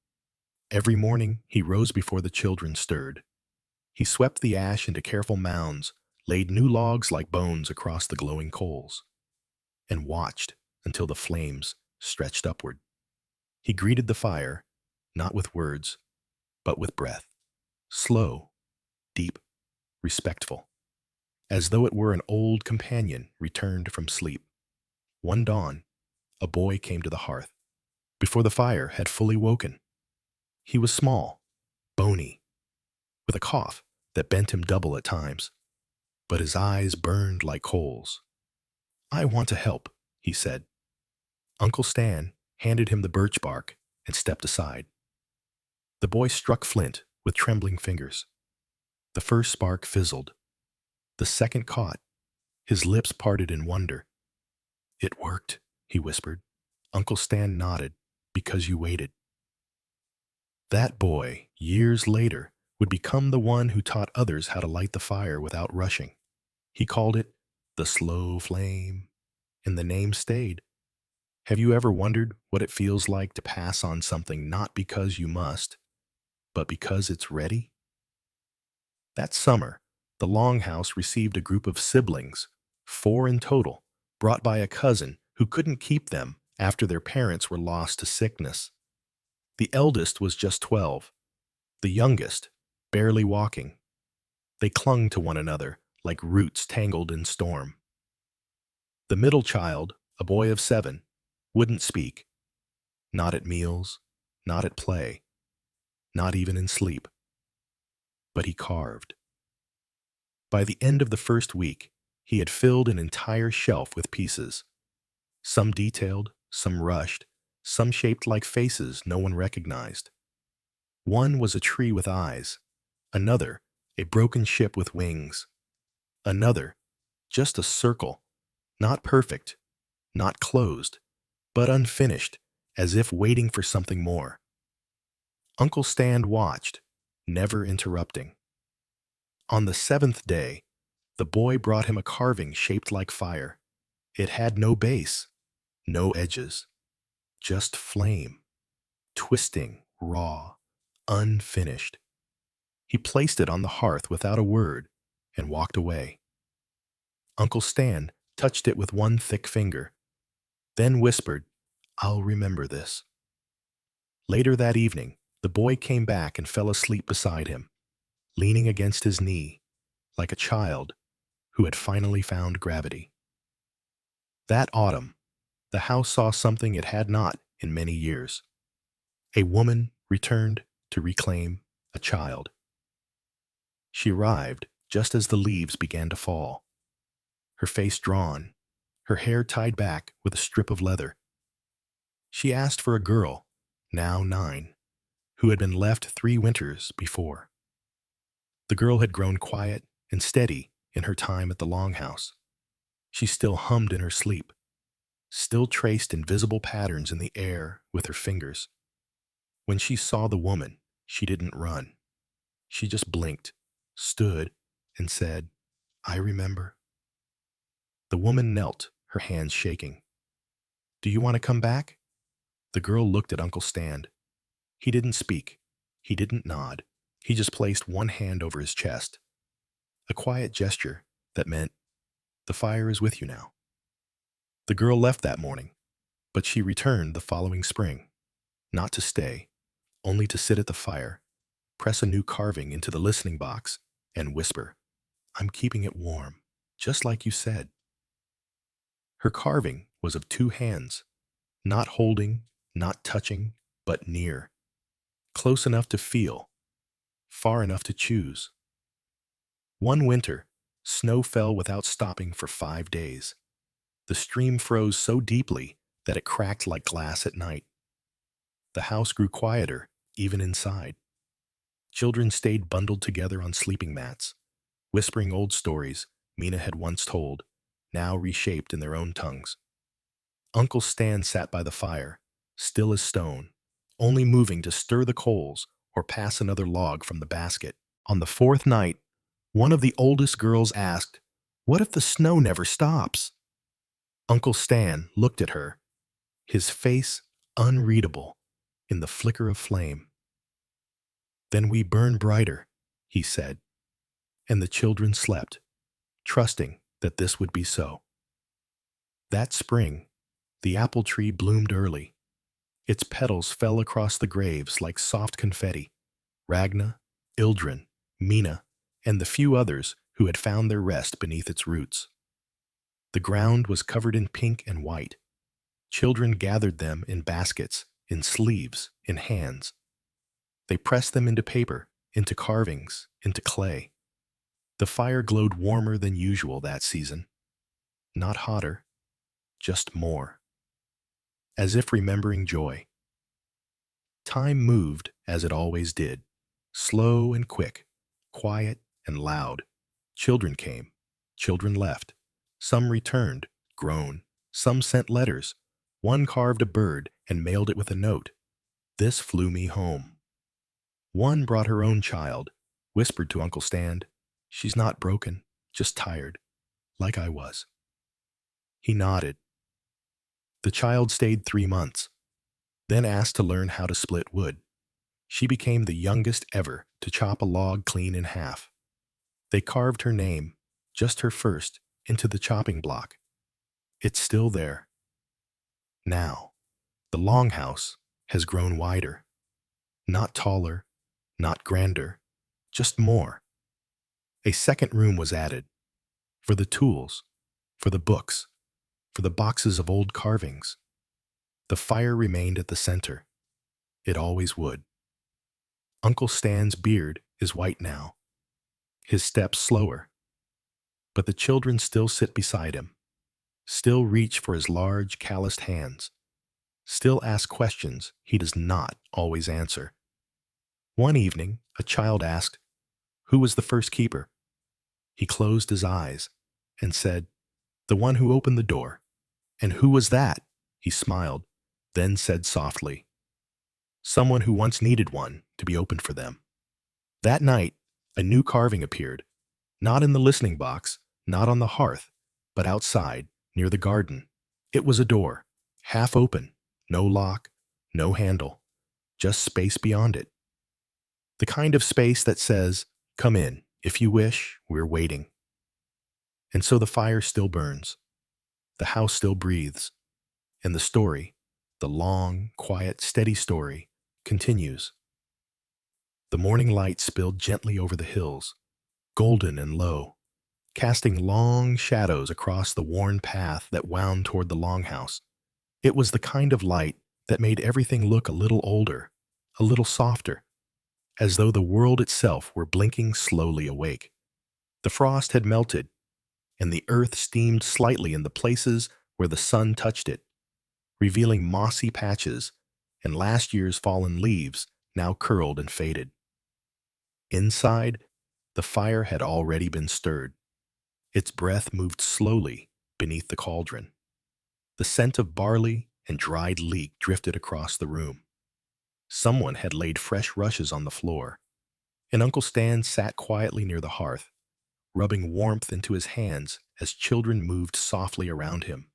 Every morning he rose before the children stirred. He swept the ash into careful mounds, laid new logs like bones across the glowing coals, and watched until the flames stretched upward. He greeted the fire, not with words, but with breath, slow, deep, respectful, as though it were an old companion returned from sleep. One dawn, a boy came to the hearth, before the fire had fully woken. He was small, bony, with a cough that bent him double at times, but his eyes burned like coals. "I want to help," he said. Uncle Stan handed him the birch bark and stepped aside. The boy struck flint with trembling fingers. The first spark fizzled. The second caught. His lips parted in wonder. "It worked," he whispered. Uncle Stan nodded. "Because you waited." That boy, years later, would become the one who taught others how to light the fire without rushing. He called it the slow flame, and the name stayed. Have you ever wondered what it feels like to pass on something not because you must, but because it's ready? That summer, the Longhouse received a group of siblings, 4 in total, brought by a cousin who couldn't keep them after their parents were lost to sickness. The eldest was just 12, the youngest barely walking. They clung to one another like roots tangled in storm. The middle child, a boy of 7, wouldn't speak, not at meals, not at play, not even in sleep. But he carved. By the end of the first week, he had filled an entire shelf with pieces, some detailed, some rushed, some shaped like faces no one recognized. One was a tree with eyes, another a broken ship with wings, another just a circle, not perfect, not closed, but unfinished, as if waiting for something more. Uncle Stan watched, never interrupting. On the 7th day, the boy brought him a carving shaped like fire. It had no base, no edges, just flame, twisting, raw, unfinished. He placed it on the hearth without a word and walked away. Uncle Stan touched it with one thick finger, then whispered, "I'll remember this." Later that evening, the boy came back and fell asleep beside him, leaning against his knee, like a child who had finally found gravity. That autumn, the house saw something it had not in many years. A woman returned to reclaim a child. She arrived just as the leaves began to fall, her face drawn, her hair tied back with a strip of leather. She asked for a girl, now 9, who had been left 3 winters before. The girl had grown quiet and steady in her time at the Longhouse. She still hummed in her sleep, still traced invisible patterns in the air with her fingers. When she saw the woman, she didn't run. She just blinked, stood, and said, "I remember." The woman knelt, her hands shaking. "Do you want to come back?" The girl looked at Uncle Stan. He didn't speak. He didn't nod. He just placed one hand over his chest. A quiet gesture that meant, "The fire is with you now." The girl left that morning, but she returned the following spring. Not to stay, only to sit at the fire, press a new carving into the listening box, and whisper, "I'm keeping it warm, just like you said." Her carving was of two hands, not holding, not touching, but near, close enough to feel, far enough to choose. One winter, snow fell without stopping for 5 days. The stream froze so deeply that it cracked like glass at night. The house grew quieter, even inside. Children stayed bundled together on sleeping mats, whispering old stories Mina had once told, now reshaped in their own tongues. Uncle Stan sat by the fire, still as stone, only moving to stir the coals or pass another log from the basket. On the fourth night, one of the oldest girls asked, "What if the snow never stops?" Uncle Stan looked at her, his face unreadable in the flicker of flame. "Then we burn brighter," he said, and the children slept, trusting that this would be so. That spring, the apple tree bloomed early. Its petals fell across the graves like soft confetti. Ragna, Ildrun, Mina, and the few others who had found their rest beneath its roots. The ground was covered in pink and white. Children gathered them in baskets, in sleeves, in hands. They pressed them into paper, into carvings, into clay. The fire glowed warmer than usual that season. Not hotter, just more. As if remembering joy. Time moved as it always did, slow and quick, quiet and loud. Children came, children left. Some returned, grown. Some sent letters. One carved a bird and mailed it with a note. "This flew me home." One brought her own child, whispered to Uncle Stan, "She's not broken, just tired, like I was." He nodded. The child stayed 3 months, then asked to learn how to split wood. She became the youngest ever to chop a log clean in half. They carved her name, just her first, into the chopping block. It's still there. Now, the Longhouse has grown wider. Not taller, not grander, just more. A second room was added. For the tools, for the books, for the boxes of old carvings. The fire remained at the center. It always would. Uncle Stan's beard is white now, his steps slower. But the children still sit beside him, still reach for his large, calloused hands, still ask questions he does not always answer. One evening, a child asked, "Who was the first keeper?" He closed his eyes and said, "The one who opened the door." "And who was that?" He smiled, then said softly, "Someone who once needed one to be opened for them." That night, a new carving appeared, not in the listening box, not on the hearth, but outside, near the garden. It was a door, half open, no lock, no handle, just space beyond it. The kind of space that says, "Come in, if you wish, we're waiting." And so the fire still burns, the house still breathes, and the story, the long, quiet, steady story, continues. The morning light spilled gently over the hills, golden and low, casting long shadows across the worn path that wound toward the Longhouse. It was the kind of light that made everything look a little older, a little softer, as though the world itself were blinking slowly awake. The frost had melted, and the earth steamed slightly in the places where the sun touched it, revealing mossy patches and last year's fallen leaves now curled and faded. Inside, the fire had already been stirred. Its breath moved slowly beneath the cauldron. The scent of barley and dried leek drifted across the room. Someone had laid fresh rushes on the floor, and Uncle Stan sat quietly near the hearth, rubbing warmth into his hands as children moved softly around him.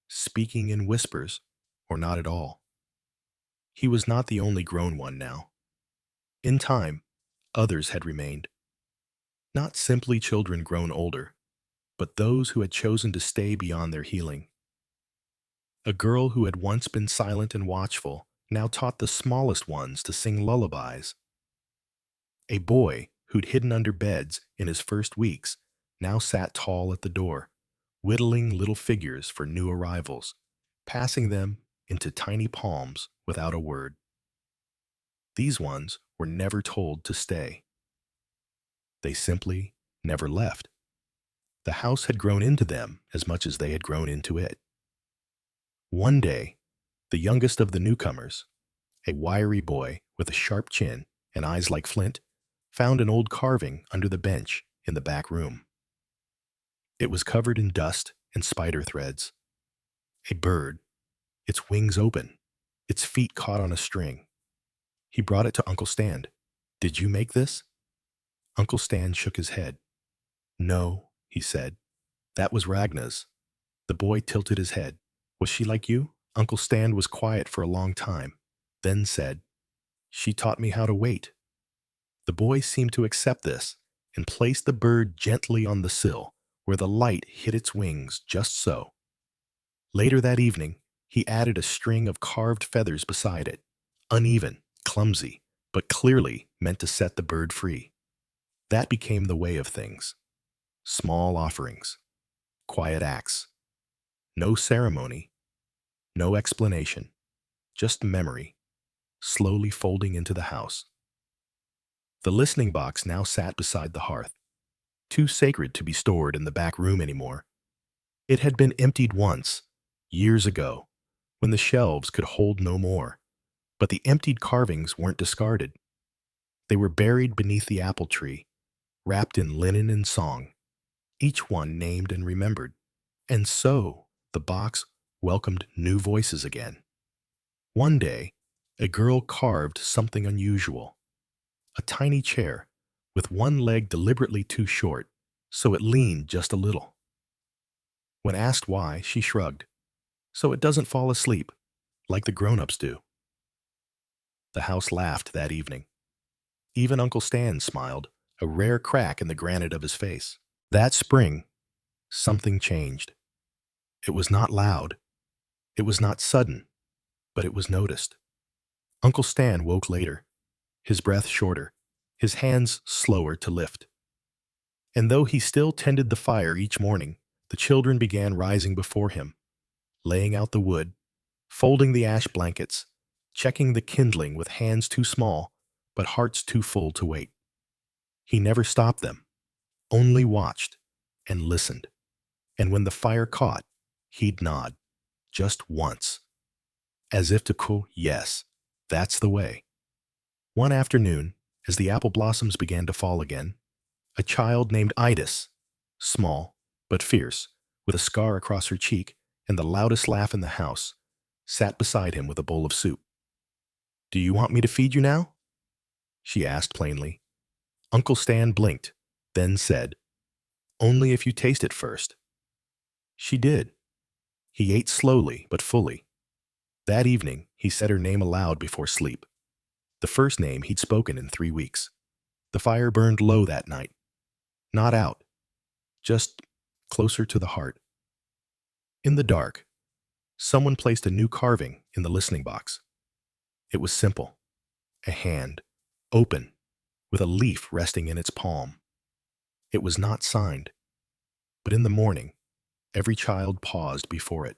speaking in whispers, or not at all. He was not the only grown one now. In time, others had remained. Not simply children grown older, but those who had chosen to stay beyond their healing. A girl who had once been silent and watchful now taught the smallest ones to sing lullabies. A boy who'd hidden under beds in his first weeks now sat tall at the door, whittling little figures for new arrivals, passing them into tiny palms without a word. These ones were never told to stay. They simply never left. The house had grown into them as much as they had grown into it. One day, the youngest of the newcomers, a wiry boy with a sharp chin and eyes like flint, found an old carving under the bench in the back room. It was covered in dust and spider threads. A bird, its wings open, its feet caught on a string. He brought it to Uncle Stan. "Did you make this?" Uncle Stan shook his head. "No," he said. "That was Ragna's." The boy tilted his head. "Was she like you?" Uncle Stan was quiet for a long time, then said, "She taught me how to wait." The boy seemed to accept this and placed the bird gently on the sill, where the light hit its wings just so. Later that evening, he added a string of carved feathers beside it, uneven, clumsy, but clearly meant to set the bird free. That became the way of things. Small offerings, quiet acts, no ceremony, no explanation, just memory, slowly folding into the house. The listening box now sat beside the hearth, too sacred to be stored in the back room anymore. It had been emptied once, years ago, when the shelves could hold no more. But the emptied carvings weren't discarded. They were buried beneath the apple tree, wrapped in linen and song, each one named and remembered. And so the box welcomed new voices again. One day, a girl carved something unusual. A tiny chair, with one leg deliberately too short, so it leaned just a little. When asked why, she shrugged. "So it doesn't fall asleep, like the grown-ups do." The house laughed that evening. Even Uncle Stan smiled, a rare crack in the granite of his face. That spring, something changed. It was not loud. It was not sudden, but it was noticed. Uncle Stan woke later, his breath shorter, his hands slower to lift. And though he still tended the fire each morning, the children began rising before him, laying out the wood, folding the ash blankets, checking the kindling with hands too small, but hearts too full to wait. He never stopped them, only watched and listened. And when the fire caught, he'd nod, just once, as if to coo, "Yes, that's the way." One afternoon, as the apple blossoms began to fall again, a child named Idis, small but fierce, with a scar across her cheek and the loudest laugh in the house, sat beside him with a bowl of soup. "Do you want me to feed you now?" she asked plainly. Uncle Stan blinked, then said, "Only if you taste it first." She did. He ate slowly but fully. That evening, he said her name aloud before sleep, the first name he'd spoken in 3 weeks. The fire burned low that night. Not out, just closer to the heart. In the dark, someone placed a new carving in the listening box. It was simple. A hand, open, with a leaf resting in its palm. It was not signed, but in the morning, every child paused before it.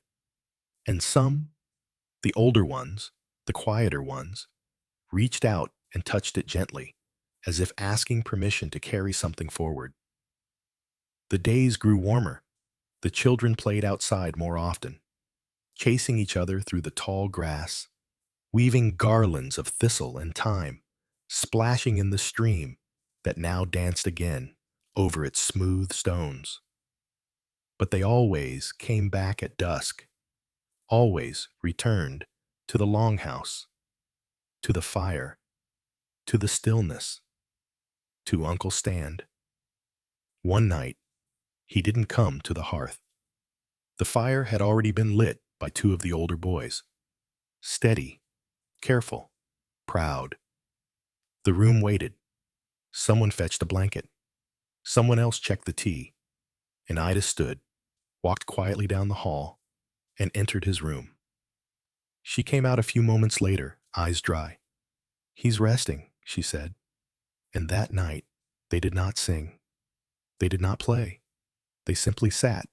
And some, the older ones, the quieter ones, reached out and touched it gently, as if asking permission to carry something forward. The days grew warmer. The children played outside more often, chasing each other through the tall grass, weaving garlands of thistle and thyme, splashing in the stream that now danced again over its smooth stones. But they always came back at dusk, always returned to the Longhouse, to the fire, to the stillness, to Uncle Stan. One night, he didn't come to the hearth. The fire had already been lit by two of the older boys. Steady, careful, proud. The room waited. Someone fetched a blanket. Someone else checked the tea. And Ida stood, walked quietly down the hall, and entered his room. She came out a few moments later, eyes dry. "He's resting," she said. And that night, they did not sing. They did not play. They simply sat,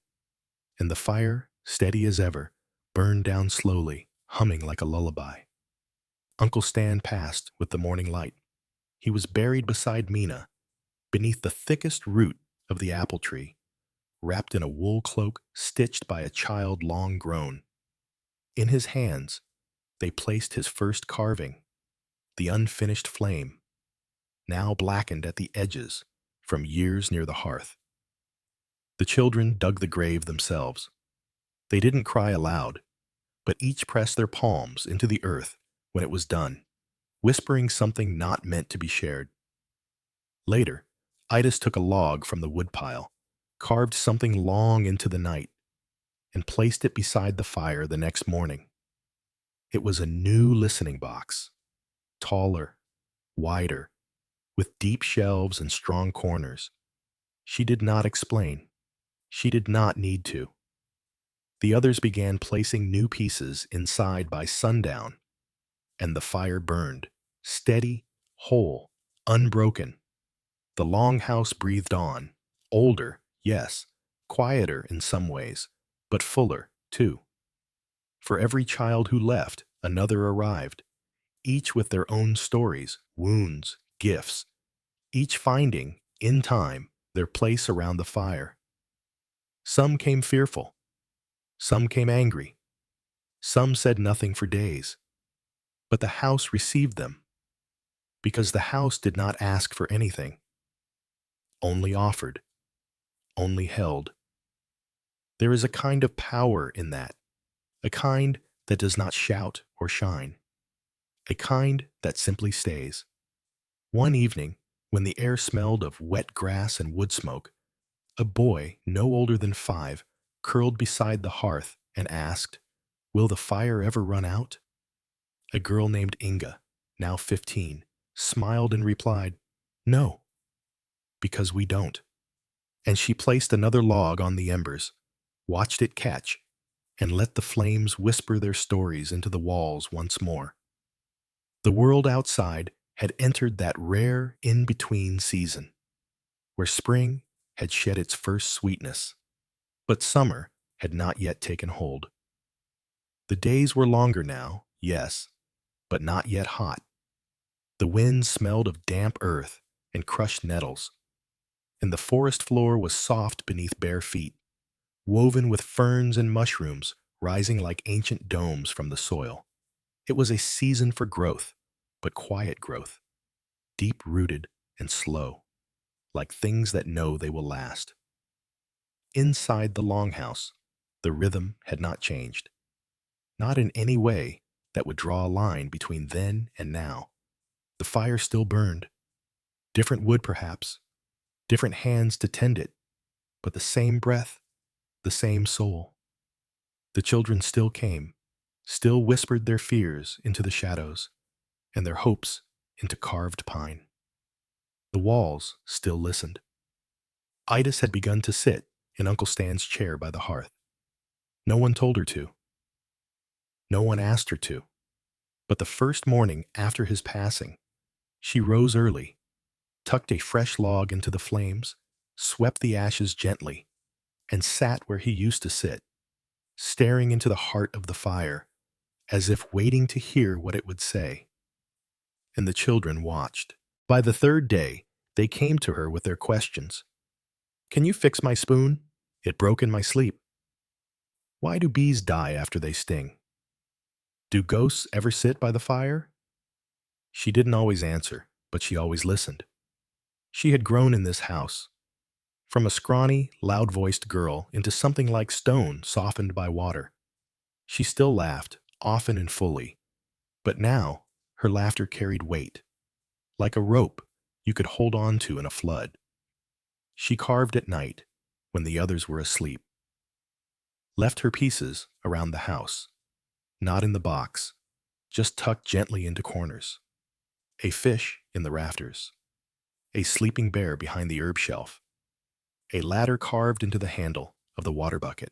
and the fire, steady as ever, burned down slowly, humming like a lullaby. Uncle Stan passed with the morning light. He was buried beside Mina, beneath the thickest root of the apple tree, wrapped in a wool cloak stitched by a child long grown. In his hands, they placed his first carving, the unfinished flame, now blackened at the edges from years near the hearth. The children dug the grave themselves. They didn't cry aloud, but each pressed their palms into the earth when it was done, whispering something not meant to be shared. Later, Idas took a log from the woodpile, carved something long into the night, and placed it beside the fire the next morning. It was a new listening box, taller, wider, with deep shelves and strong corners. She did not explain. She did not need to. The others began placing new pieces inside by sundown, and the fire burned, steady, whole, unbroken. The Longhouse breathed on, older, yes, quieter in some ways, but fuller, too. For every child who left, another arrived, each with their own stories, wounds, gifts, each finding, in time, their place around the fire. Some came fearful. Some came angry. Some said nothing for days. But the house received them, because the house did not ask for anything, only offered, only held. There is a kind of power in that, a kind that does not shout or shine, a kind that simply stays. One evening, when the air smelled of wet grass and wood smoke, a boy no older than 5 curled beside the hearth and asked, "Will the fire ever run out?" A girl named Inga, now 15, smiled and replied, "No, because we don't." And she placed another log on the embers, watched it catch, and let the flames whisper their stories into the walls once more. The world outside had entered that rare in-between season, where spring had shed its first sweetness, but summer had not yet taken hold. The days were longer now, yes, but not yet hot. The wind smelled of damp earth and crushed nettles, and the forest floor was soft beneath bare feet, woven with ferns and mushrooms rising like ancient domes from the soil. It was a season for growth, but quiet growth, deep-rooted and slow, like things that know they will last. Inside the Longhouse, the rhythm had not changed, not in any way that would draw a line between then and now. The fire still burned, different wood perhaps, different hands to tend it, but the same breath, the same soul. The children still came, still whispered their fears into the shadows, and their hopes into carved pine. The walls still listened. Idas had begun to sit in Uncle Stan's chair by the hearth. No one told her to. No one asked her to. But the first morning after his passing, she rose early, tucked a fresh log into the flames, swept the ashes gently, and sat where he used to sit, staring into the heart of the fire, as if waiting to hear what it would say. And the children watched. By the third day, they came to her with their questions. "Can you fix my spoon? It broke in my sleep." "Why do bees die after they sting?" "Do ghosts ever sit by the fire?" She didn't always answer, but she always listened. She had grown in this house, from a scrawny, loud-voiced girl into something like stone softened by water. She still laughed, often and fully, but now her laughter carried weight, like a rope you could hold on to in a flood. She carved at night, when the others were asleep. left her pieces around the house, not in the box, just tucked gently into corners. A fish in the rafters, a sleeping bear behind the herb shelf, a ladder carved into the handle of the water bucket.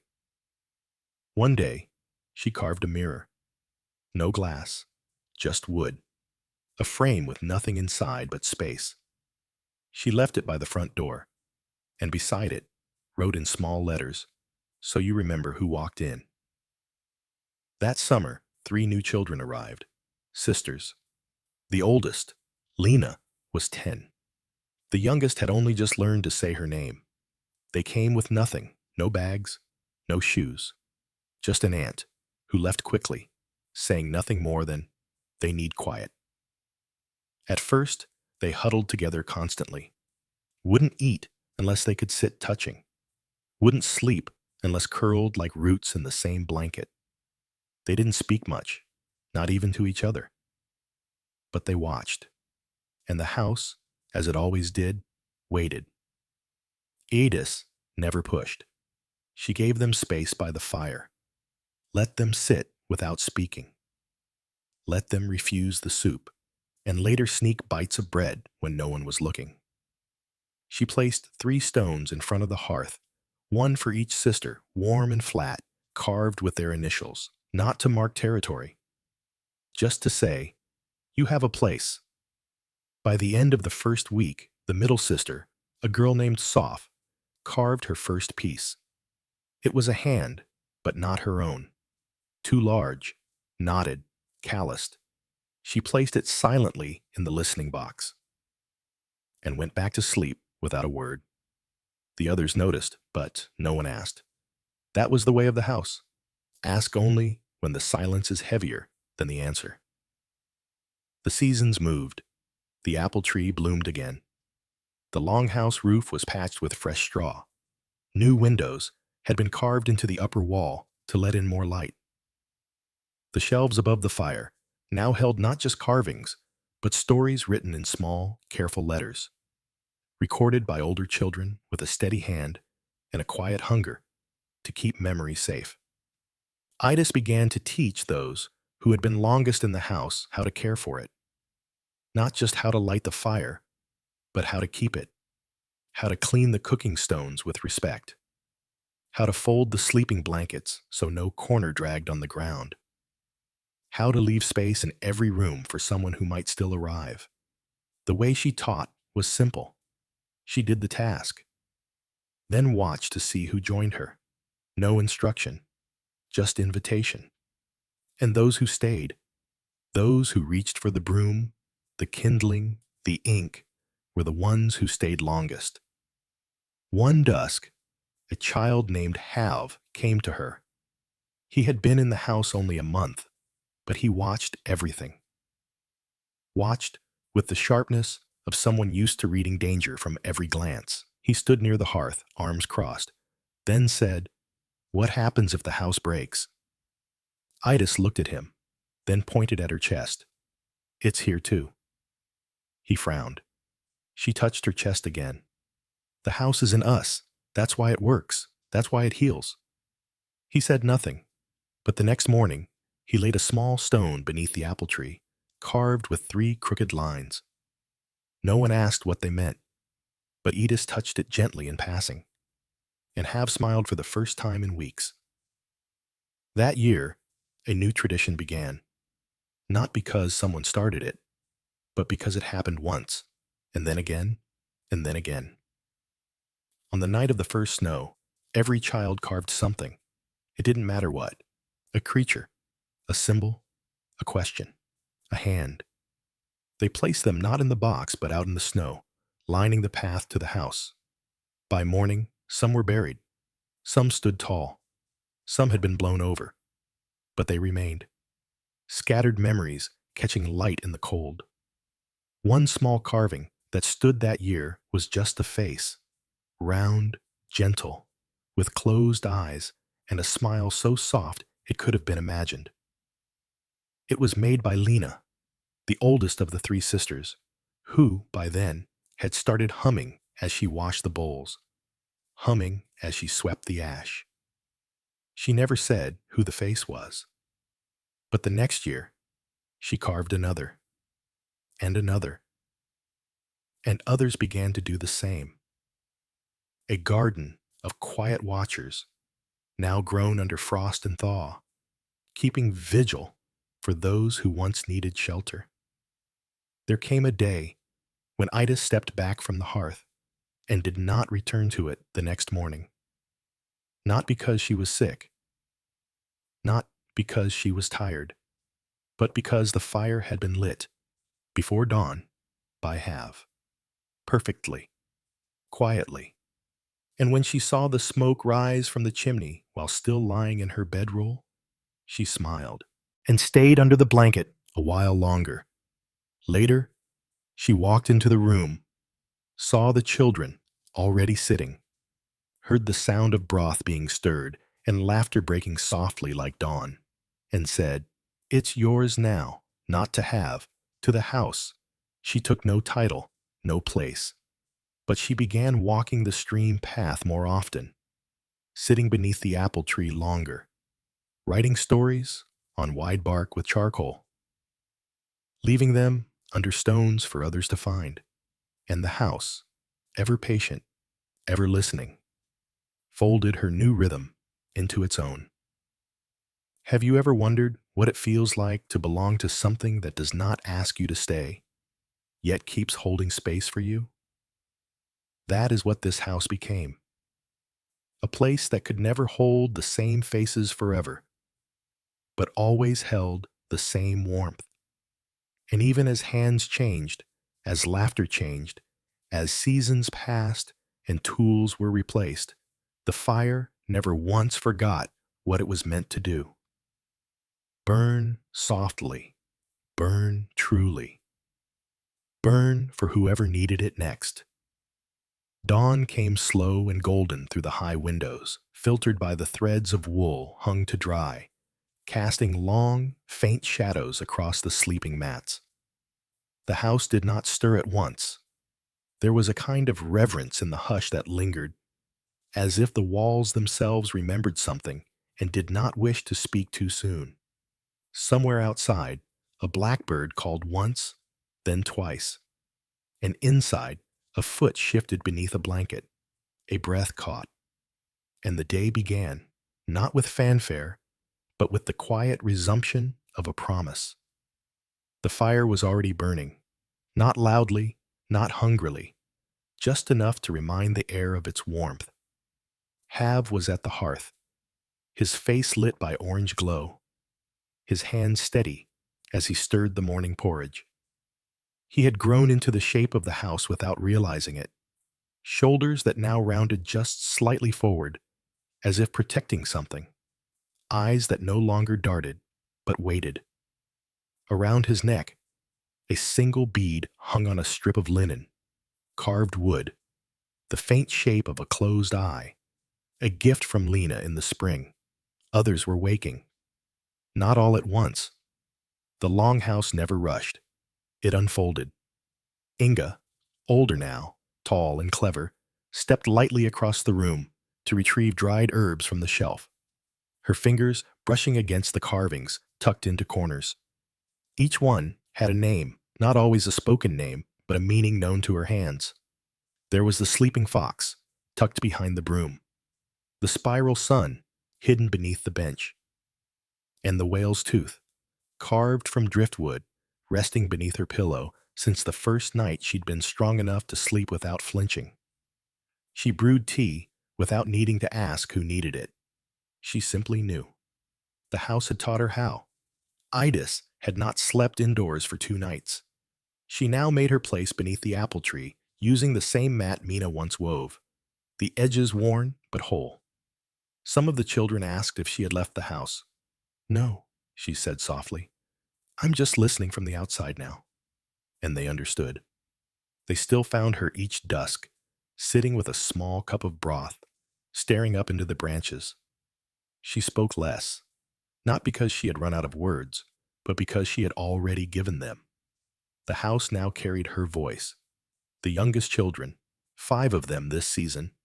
One day, she carved a mirror. No glass, just wood, a frame with nothing inside but space. She left it by the front door, and beside it, wrote in small letters, so you remember who walked in. That summer, 3 new children arrived, sisters. The oldest, Lena, was 10. The youngest had only just learned to say her name. They came with nothing, no bags, no shoes, just an aunt who left quickly, saying nothing more than, they need quiet. At first, they huddled together constantly, wouldn't eat unless they could sit touching, wouldn't sleep unless curled like roots in the same blanket. They didn't speak much, not even to each other. But they watched, and the house, as it always did, waited. Edith never pushed. She gave them space by the fire, let them sit without speaking, let them refuse the soup, and later sneak bites of bread when no one was looking. She placed 3 stones in front of the hearth, one for each sister, warm and flat, carved with their initials, not to mark territory, just to say, you have a place. By the end of the first week, the middle sister, a girl named Soph, carved her first piece. It was a hand, but not her own. Too large, knotted, calloused. She placed it silently in the listening box and went back to sleep without a word. The others noticed, but no one asked. That was the way of the house. Ask only when the silence is heavier than the answer. The seasons moved. The apple tree bloomed again. The Longhouse roof was patched with fresh straw. New windows had been carved into the upper wall to let in more light. The shelves above the fire now held not just carvings, but stories written in small, careful letters, recorded by older children with a steady hand and a quiet hunger to keep memory safe. Idas began to teach those who had been longest in the house how to care for it. Not just how to light the fire, but how to keep it, how to clean the cooking stones with respect, how to fold the sleeping blankets so no corner dragged on the ground, how to leave space in every room for someone who might still arrive. The way she taught was simple. She did the task, then watched to see who joined her. No instruction, just invitation. And those who stayed, those who reached for the broom, the kindling, the ink, were the ones who stayed longest. One dusk, a child named Halv came to her. He had been in the house only a month, but he watched everything. Watched with the sharpness of someone used to reading danger from every glance. He stood near the hearth, arms crossed, then said, "What happens if the house breaks?" Idas looked at him, then pointed at her chest. "It's here too." He frowned. She touched her chest again. "The house is in us. That's why it works. That's why it heals." He said nothing, but the next morning, he laid a small stone beneath the apple tree, carved with 3 crooked lines. No one asked what they meant, but Edith touched it gently in passing, and Halv smiled for the first time in weeks. That year, a new tradition began, not because someone started it, but because it happened once, and then again, and then again. On the night of the first snow, every child carved something. It didn't matter what. A creature, a symbol, a question, a hand. They placed them not in the box, but out in the snow, lining the path to the house. By morning, some were buried. Some stood tall. Some had been blown over. But they remained. Scattered memories catching light in the cold. One small carving that stood that year was just a face. Round, gentle, with closed eyes and a smile so soft it could have been imagined. It was made by Lena, the oldest of the 3 sisters, who, by then, had started humming as she washed the bowls, humming as she swept the ash. She never said who the face was. But the next year, she carved another, and another, and others began to do the same. A garden of quiet watchers, now grown under frost and thaw, keeping vigil for those who once needed shelter. There came a day when Ida stepped back from the hearth and did not return to it the next morning. Not because she was sick, not because she was tired, but because the fire had been lit before dawn by Have, perfectly, quietly. And when she saw the smoke rise from the chimney while still lying in her bedroll, she smiled and stayed under the blanket a while longer. Later, she walked into the room, saw the children already sitting, heard the sound of broth being stirred and laughter breaking softly like dawn, and said, "It's yours now, not to have, to the house." She took no title, no place, but she began walking the stream path more often, sitting beneath the apple tree longer, writing stories on wide bark with charcoal, leaving them under stones for others to find, and the house, ever patient, ever listening, folded her new rhythm into its own. Have you ever wondered what it feels like to belong to something that does not ask you to stay, yet keeps holding space for you? That is what this house became. A place that could never hold the same faces forever, but always held the same warmth. And even as hands changed, as laughter changed, as seasons passed and tools were replaced, the fire never once forgot what it was meant to do. Burn softly, burn truly, burn for whoever needed it next. Dawn came slow and golden through the high windows, filtered by the threads of wool hung to dry, casting long, faint shadows across the sleeping mats. The house did not stir at once. There was a kind of reverence in the hush that lingered, as if the walls themselves remembered something and did not wish to speak too soon. Somewhere outside, a blackbird called once, then twice, and inside, a foot shifted beneath a blanket, a breath caught, and the day began, not with fanfare, but with the quiet resumption of a promise. The fire was already burning, not loudly, not hungrily, just enough to remind the air of its warmth. Have was at the hearth, his face lit by orange glow, his hands steady as he stirred the morning porridge. He had grown into the shape of the house without realizing it, shoulders that now rounded just slightly forward, as if protecting something, eyes that no longer darted, but waited. Around his neck, a single bead hung on a strip of linen, carved wood, the faint shape of a closed eye, a gift from Lena in the spring. Others were waking. Not all at once. The Longhouse never rushed. It unfolded. Inga, older now, tall and clever, stepped lightly across the room to retrieve dried herbs from the shelf, her fingers brushing against the carvings tucked into corners. Each one had a name, not always a spoken name, but a meaning known to her hands. There was the sleeping fox, tucked behind the broom, the spiral sun, hidden beneath the bench, and the whale's tooth, carved from driftwood, resting beneath her pillow since the first night she'd been strong enough to sleep without flinching. She brewed tea without needing to ask who needed it. She simply knew. The house had taught her how. Idis had not slept indoors for 2 nights. She now made her place beneath the apple tree, using the same mat Mina once wove, the edges worn but whole. Some of the children asked if she had left the house. "No," she said softly. "I'm just listening from the outside now." And they understood. They still found her each dusk, sitting with a small cup of broth, staring up into the branches. She spoke less, not because she had run out of words, but because she had already given them. The house now carried her voice. The youngest children, 5 of them this season,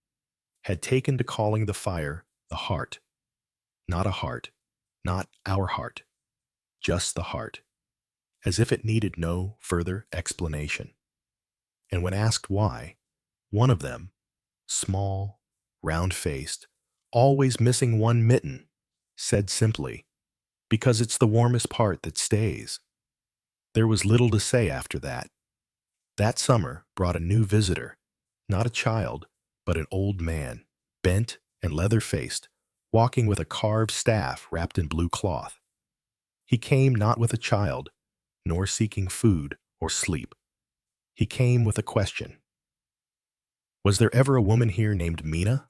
had taken to calling the fire the heart. Not a heart, not our heart, just the heart, as if it needed no further explanation. And when asked why, one of them, small, round-faced, always missing one mitten, said simply, "Because it's the warmest part that stays." There was little to say after that. That summer brought a new visitor, not a child, but an old man, bent and leather-faced, walking with a carved staff wrapped in blue cloth. He came not with a child, nor seeking food or sleep. He came with a question. Was there ever a woman here named Mina?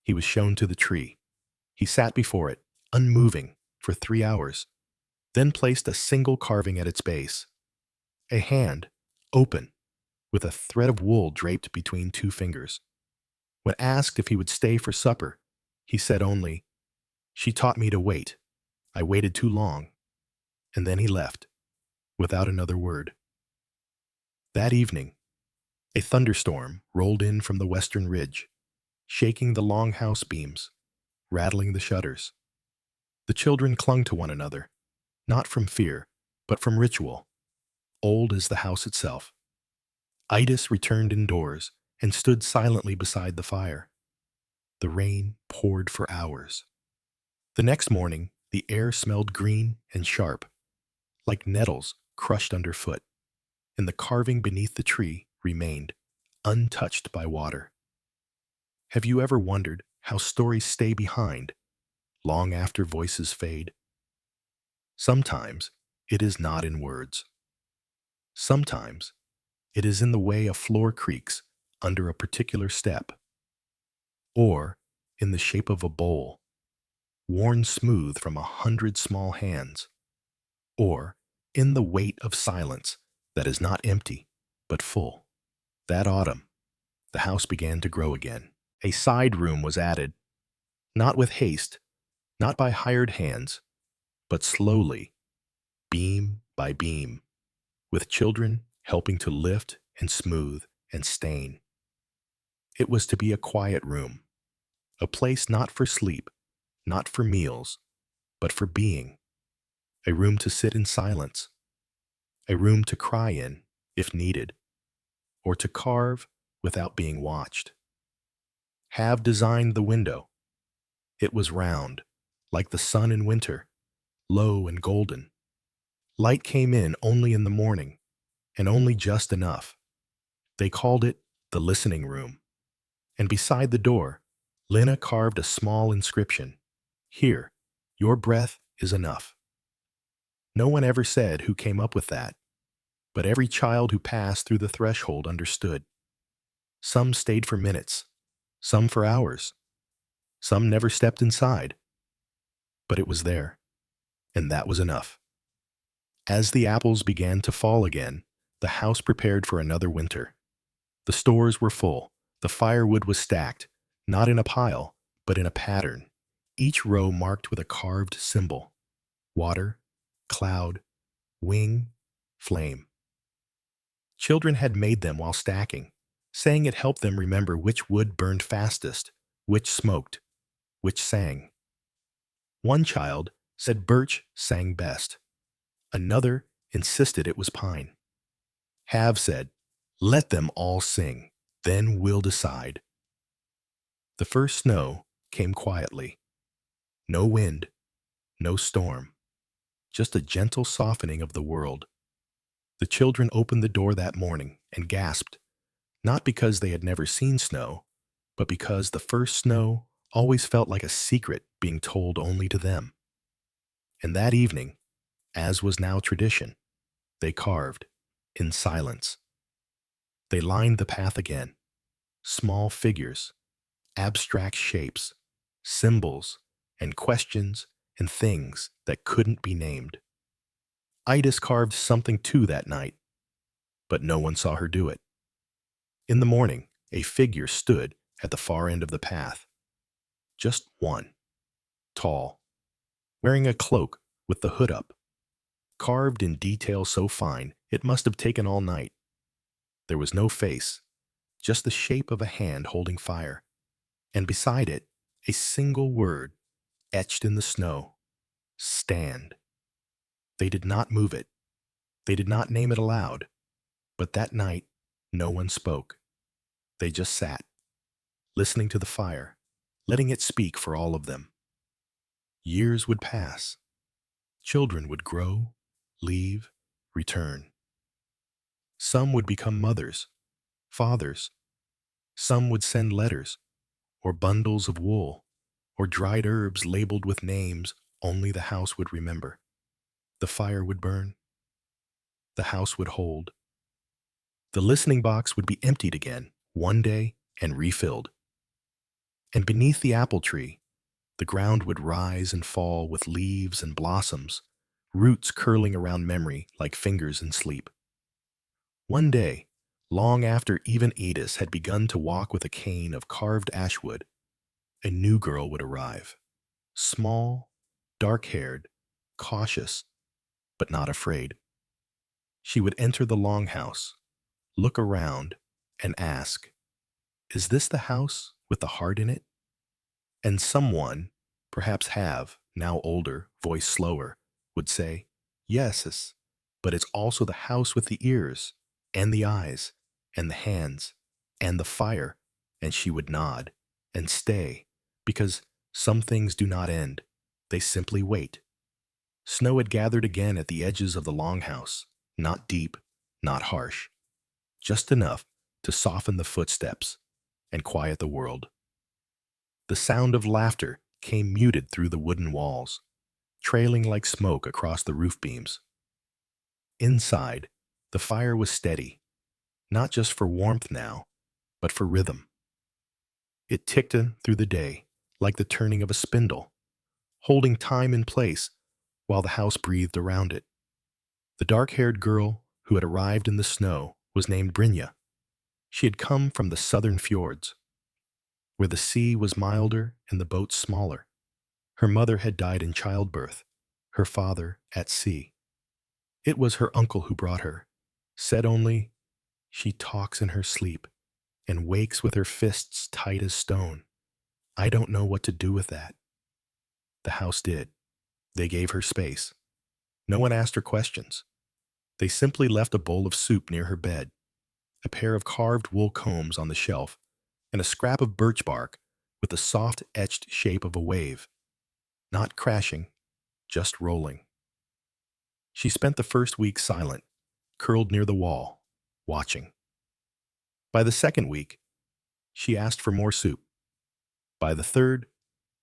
He was shown to the tree. He sat before it, unmoving, for 3 hours, then placed a single carving at its base. A hand, open, with a thread of wool draped between 2 fingers. When asked if he would stay for supper, he said only, "She taught me to wait. I waited too long." And then he left, without another word. That evening, a thunderstorm rolled in from the western ridge, shaking the Longhouse beams, rattling the shutters. The children clung to one another, not from fear, but from ritual, old as the house itself. Itis returned indoors and stood silently beside the fire. The rain poured for hours. The next morning, the air smelled green and sharp, like nettles crushed underfoot, and the carving beneath the tree remained, untouched by water. Have you ever wondered how stories stay behind, long after voices fade? Sometimes it is not in words. Sometimes it is in the way a floor creaks under a particular step, or in the shape of a bowl, worn smooth from 100 small hands, or in the weight of silence that is not empty, but full. That autumn, the house began to grow again. A side room was added, not with haste, not by hired hands, but slowly, beam by beam, with children helping to lift and smooth and stain. It was to be a quiet room, a place not for sleep, not for meals, but for being, a room to sit in silence, a room to cry in, if needed, or to carve without being watched. Have designed the window. It was round, like the sun in winter, low and golden. Light came in only in the morning, and only just enough. They called it the listening room. And beside the door, Lena carved a small inscription. Here, your breath is enough. No one ever said who came up with that, but every child who passed through the threshold understood. Some stayed for minutes, some for hours. Some never stepped inside. But it was there, and that was enough. As the apples began to fall again, the house prepared for another winter. The stores were full. The firewood was stacked, not in a pile, but in a pattern, each row marked with a carved symbol: water, cloud, wing, flame. Children had made them while stacking, saying it helped them remember which wood burned fastest, which smoked, which sang. One child said birch sang best. Another insisted it was pine. Have said, "Let them all sing, then we'll decide." The first snow came quietly. No wind, no storm, just a gentle softening of the world. The children opened the door that morning and gasped, not because they had never seen snow, but because the first snow always felt like a secret being told only to them. And that evening, as was now tradition, they carved, in silence. They lined the path again, small figures, abstract shapes, symbols, and questions and things that couldn't be named. Itis carved something too that night, but no one saw her do it. In the morning, a figure stood at the far end of the path. Just one, tall, wearing a cloak with the hood up, carved in detail so fine it must have taken all night. There was no face, just the shape of a hand holding fire, and beside it, a single word etched in the snow, stand. They did not move it. They did not name it aloud. But that night, no one spoke. They just sat, listening to the fire, letting it speak for all of them. Years would pass. Children would grow, leave, return. Some would become mothers, fathers. Some would send letters, or bundles of wool, or dried herbs labeled with names only the house would remember. The fire would burn. The house would hold. The listening box would be emptied again one day and refilled. And beneath the apple tree, the ground would rise and fall with leaves and blossoms, roots curling around memory like fingers in sleep. One day, long after even Edis had begun to walk with a cane of carved ashwood, a new girl would arrive. Small, dark-haired, cautious, but not afraid. She would enter the Longhouse, look around, and ask, "Is this the house with the heart in it?" And someone, perhaps Have, now older, voice slower, would say, "Yes, but it's also the house with the ears, and the eyes, and the hands, and the fire." And she would nod and stay, because some things do not end. They simply wait. Snow had gathered again at the edges of the Longhouse, not deep, not harsh, just enough to soften the footsteps and quiet the world. The sound of laughter came muted through the wooden walls, trailing like smoke across the roof beams. Inside, the fire was steady, not just for warmth now, but for rhythm. It ticked through the day like the turning of a spindle, holding time in place while the house breathed around it. The dark-haired girl who had arrived in the snow was named Brynja. She had come from the southern fjords, where the sea was milder and the boats smaller. Her mother had died in childbirth, her father at sea. It was her uncle who brought her, said only, "She talks in her sleep and wakes with her fists tight as stone. I don't know what to do with that." The house did. They gave her space. No one asked her questions. They simply left a bowl of soup near her bed, a pair of carved wool combs on the shelf, and a scrap of birch bark with the soft etched shape of a wave. Not crashing, just rolling. She spent the first week silent, curled near the wall, watching. By the second week, she asked for more soup. By the third,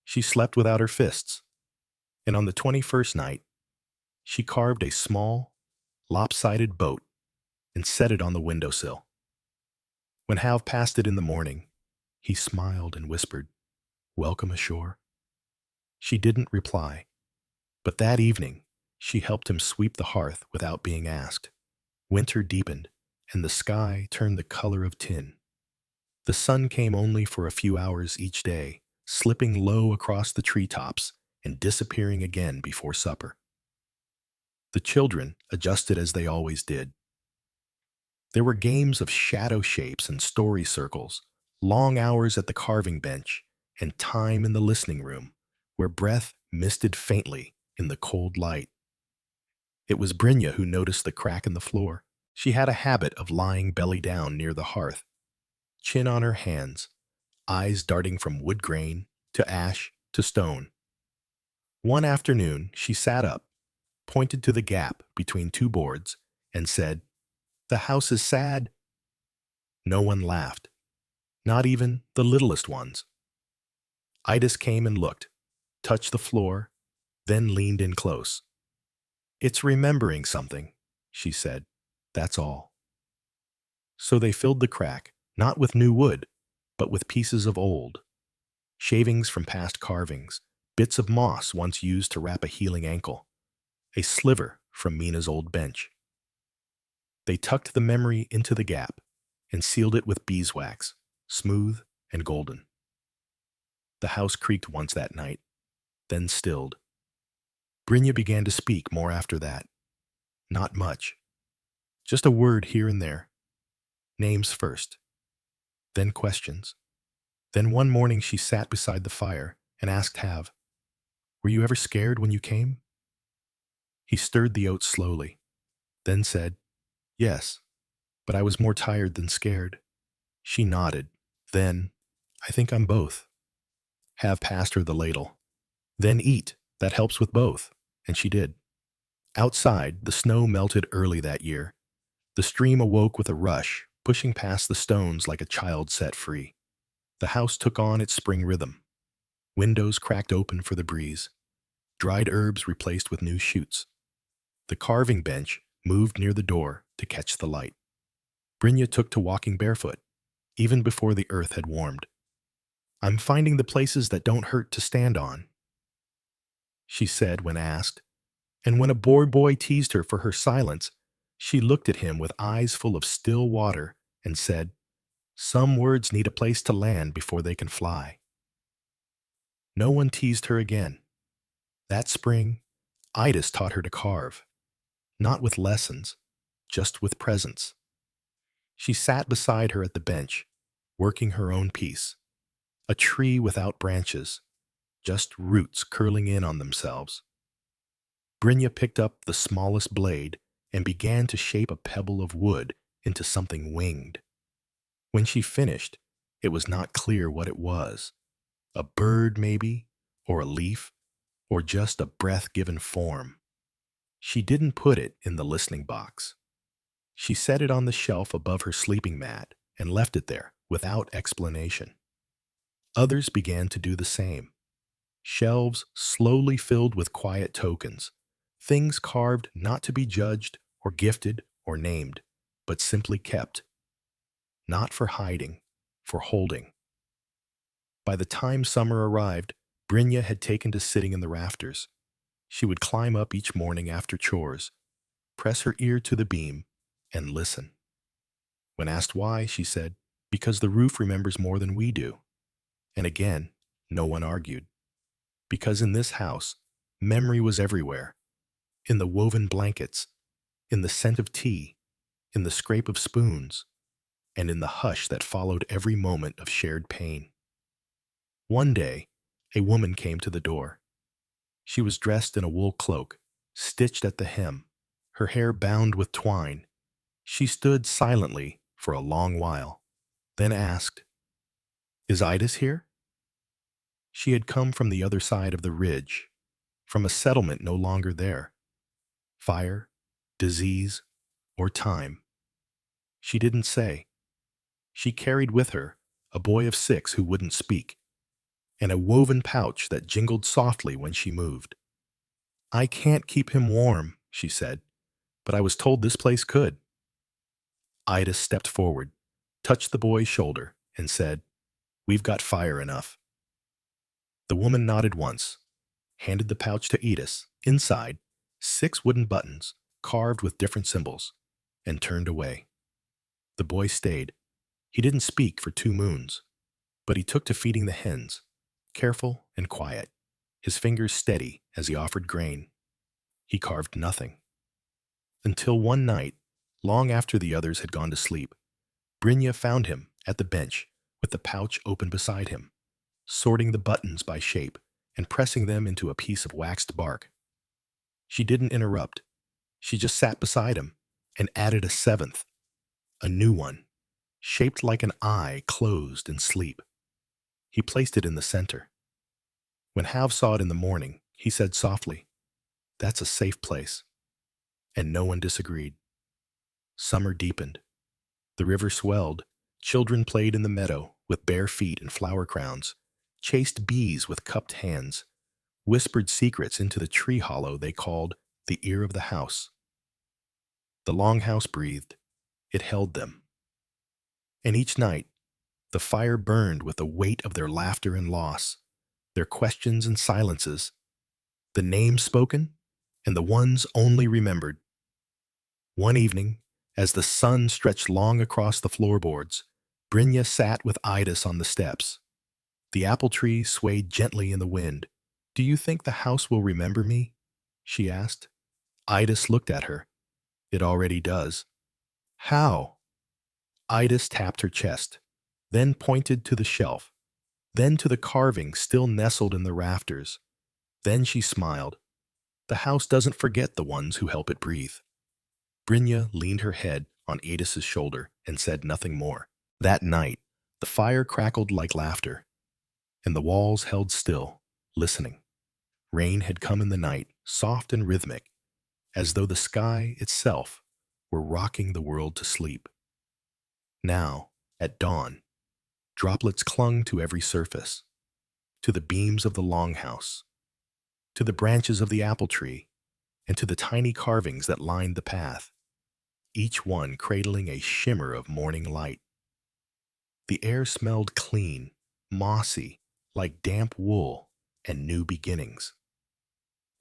she slept without her fists. And on the 21st night, she carved a small, lopsided boat and set it on the windowsill. When Have passed it in the morning, he smiled and whispered, "Welcome ashore." She didn't reply, but that evening, she helped him sweep the hearth without being asked. Winter deepened, and the sky turned the color of tin. The sun came only for a few hours each day, slipping low across the treetops and disappearing again before supper. The children adjusted as they always did. There were games of shadow shapes and story circles, long hours at the carving bench, and time in the listening room, where breath misted faintly in the cold light. It was Brynja who noticed the crack in the floor. She had a habit of lying belly down near the hearth, chin on her hands, eyes darting from wood grain to ash to stone. One afternoon, she sat up, pointed to the gap between two boards, and said, "The house is sad." No one laughed, not even the littlest ones. Idis came and looked, touched the floor, then leaned in close. "It's remembering something," she said. "That's all." So they filled the crack, not with new wood, but with pieces of old, shavings from past carvings, bits of moss once used to wrap a healing ankle, a sliver from Mina's old bench. They tucked the memory into the gap and sealed it with beeswax, smooth and golden. The house creaked once that night, then stilled. Brynja began to speak more after that. Not much. Just a word here and there. Names first, then questions. Then one morning she sat beside the fire and asked Have, Were you ever scared when you came? He stirred the oats slowly, then said, Yes, but I was more tired than scared. She nodded. Then, I think I'm both. Have passed her the ladle. Then eat. That helps with both. And she did. Outside, the snow melted early that year. The stream awoke with a rush, pushing past the stones like a child set free. The house took on its spring rhythm. Windows cracked open for the breeze. Dried herbs replaced with new shoots. The carving bench moved near the door to catch the light. Brynja took to walking barefoot, even before the earth had warmed. I'm finding the places that don't hurt to stand on, she said when asked, and when a boy teased her for her silence, she looked at him with eyes full of still water and said, Some words need a place to land before they can fly. No one teased her again. That spring, Idis taught her to carve, not with lessons, just with presence. She sat beside her at the bench, working her own piece, a tree without branches, just roots curling in on themselves. Brynja picked up the smallest blade and began to shape a pebble of wood into something winged. When she finished, it was not clear what it was. A bird, maybe, or a leaf, or just a breath-given form. She didn't put it in the listening box. She set it on the shelf above her sleeping mat and left it there without explanation. Others began to do the same. Shelves slowly filled with quiet tokens, things carved not to be judged or gifted or named, but simply kept. Not for hiding, for holding. By the time summer arrived, Brynja had taken to sitting in the rafters. She would climb up each morning after chores, press her ear to the beam, and listen. When asked why, she said, Because the roof remembers more than we do. And again, no one argued. Because in this house, memory was everywhere. In the woven blankets, in the scent of tea, in the scrape of spoons, and in the hush that followed every moment of shared pain. One day, a woman came to the door. She was dressed in a wool cloak, stitched at the hem, her hair bound with twine. She stood silently for a long while, then asked, Is Idis here? She had come from the other side of the ridge, from a settlement no longer there. Fire, disease, or time. She didn't say. She carried with her a boy of 6 who wouldn't speak, and a woven pouch that jingled softly when she moved. I can't keep him warm, she said, but I was told this place could. Ida stepped forward, touched the boy's shoulder, and said, We've got fire enough. The woman nodded once, handed the pouch to Idis. Inside, 6 wooden buttons, carved with different symbols, and turned away. The boy stayed. He didn't speak for 2 moons, but he took to feeding the hens, careful and quiet, his fingers steady as he offered grain. He carved nothing. Until one night, long after the others had gone to sleep, Brynja found him at the bench with the pouch open beside him, sorting the buttons by shape and pressing them into a piece of waxed bark. She didn't interrupt. She just sat beside him and added a 7th, a new one, shaped like an eye closed in sleep. He placed it in the center. When Hav saw it in the morning, he said softly, That's a safe place. And no one disagreed. Summer deepened. The river swelled. Children played in the meadow with bare feet and flower crowns, chased bees with cupped hands, whispered secrets into the tree hollow they called the ear of the house. The Longhouse breathed. It held them. And each night, the fire burned with the weight of their laughter and loss, their questions and silences, the names spoken and the ones only remembered. One evening, as the sun stretched long across the floorboards, Brynja sat with Idis on the steps. The apple tree swayed gently in the wind. Do you think the house will remember me? She asked. Idis looked at her. It already does. How? Idis tapped her chest, then pointed to the shelf, then to the carving still nestled in the rafters. Then she smiled. The house doesn't forget the ones who help it breathe. Brynja leaned her head on Adis's shoulder and said nothing more. That night, the fire crackled like laughter, and the walls held still, listening. Rain had come in the night, soft and rhythmic, as though the sky itself were rocking the world to sleep. Now, at dawn, droplets clung to every surface, to the beams of the Longhouse, to the branches of the apple tree, and to the tiny carvings that lined the path, each one cradling a shimmer of morning light. The air smelled clean, mossy, like damp wool and new beginnings.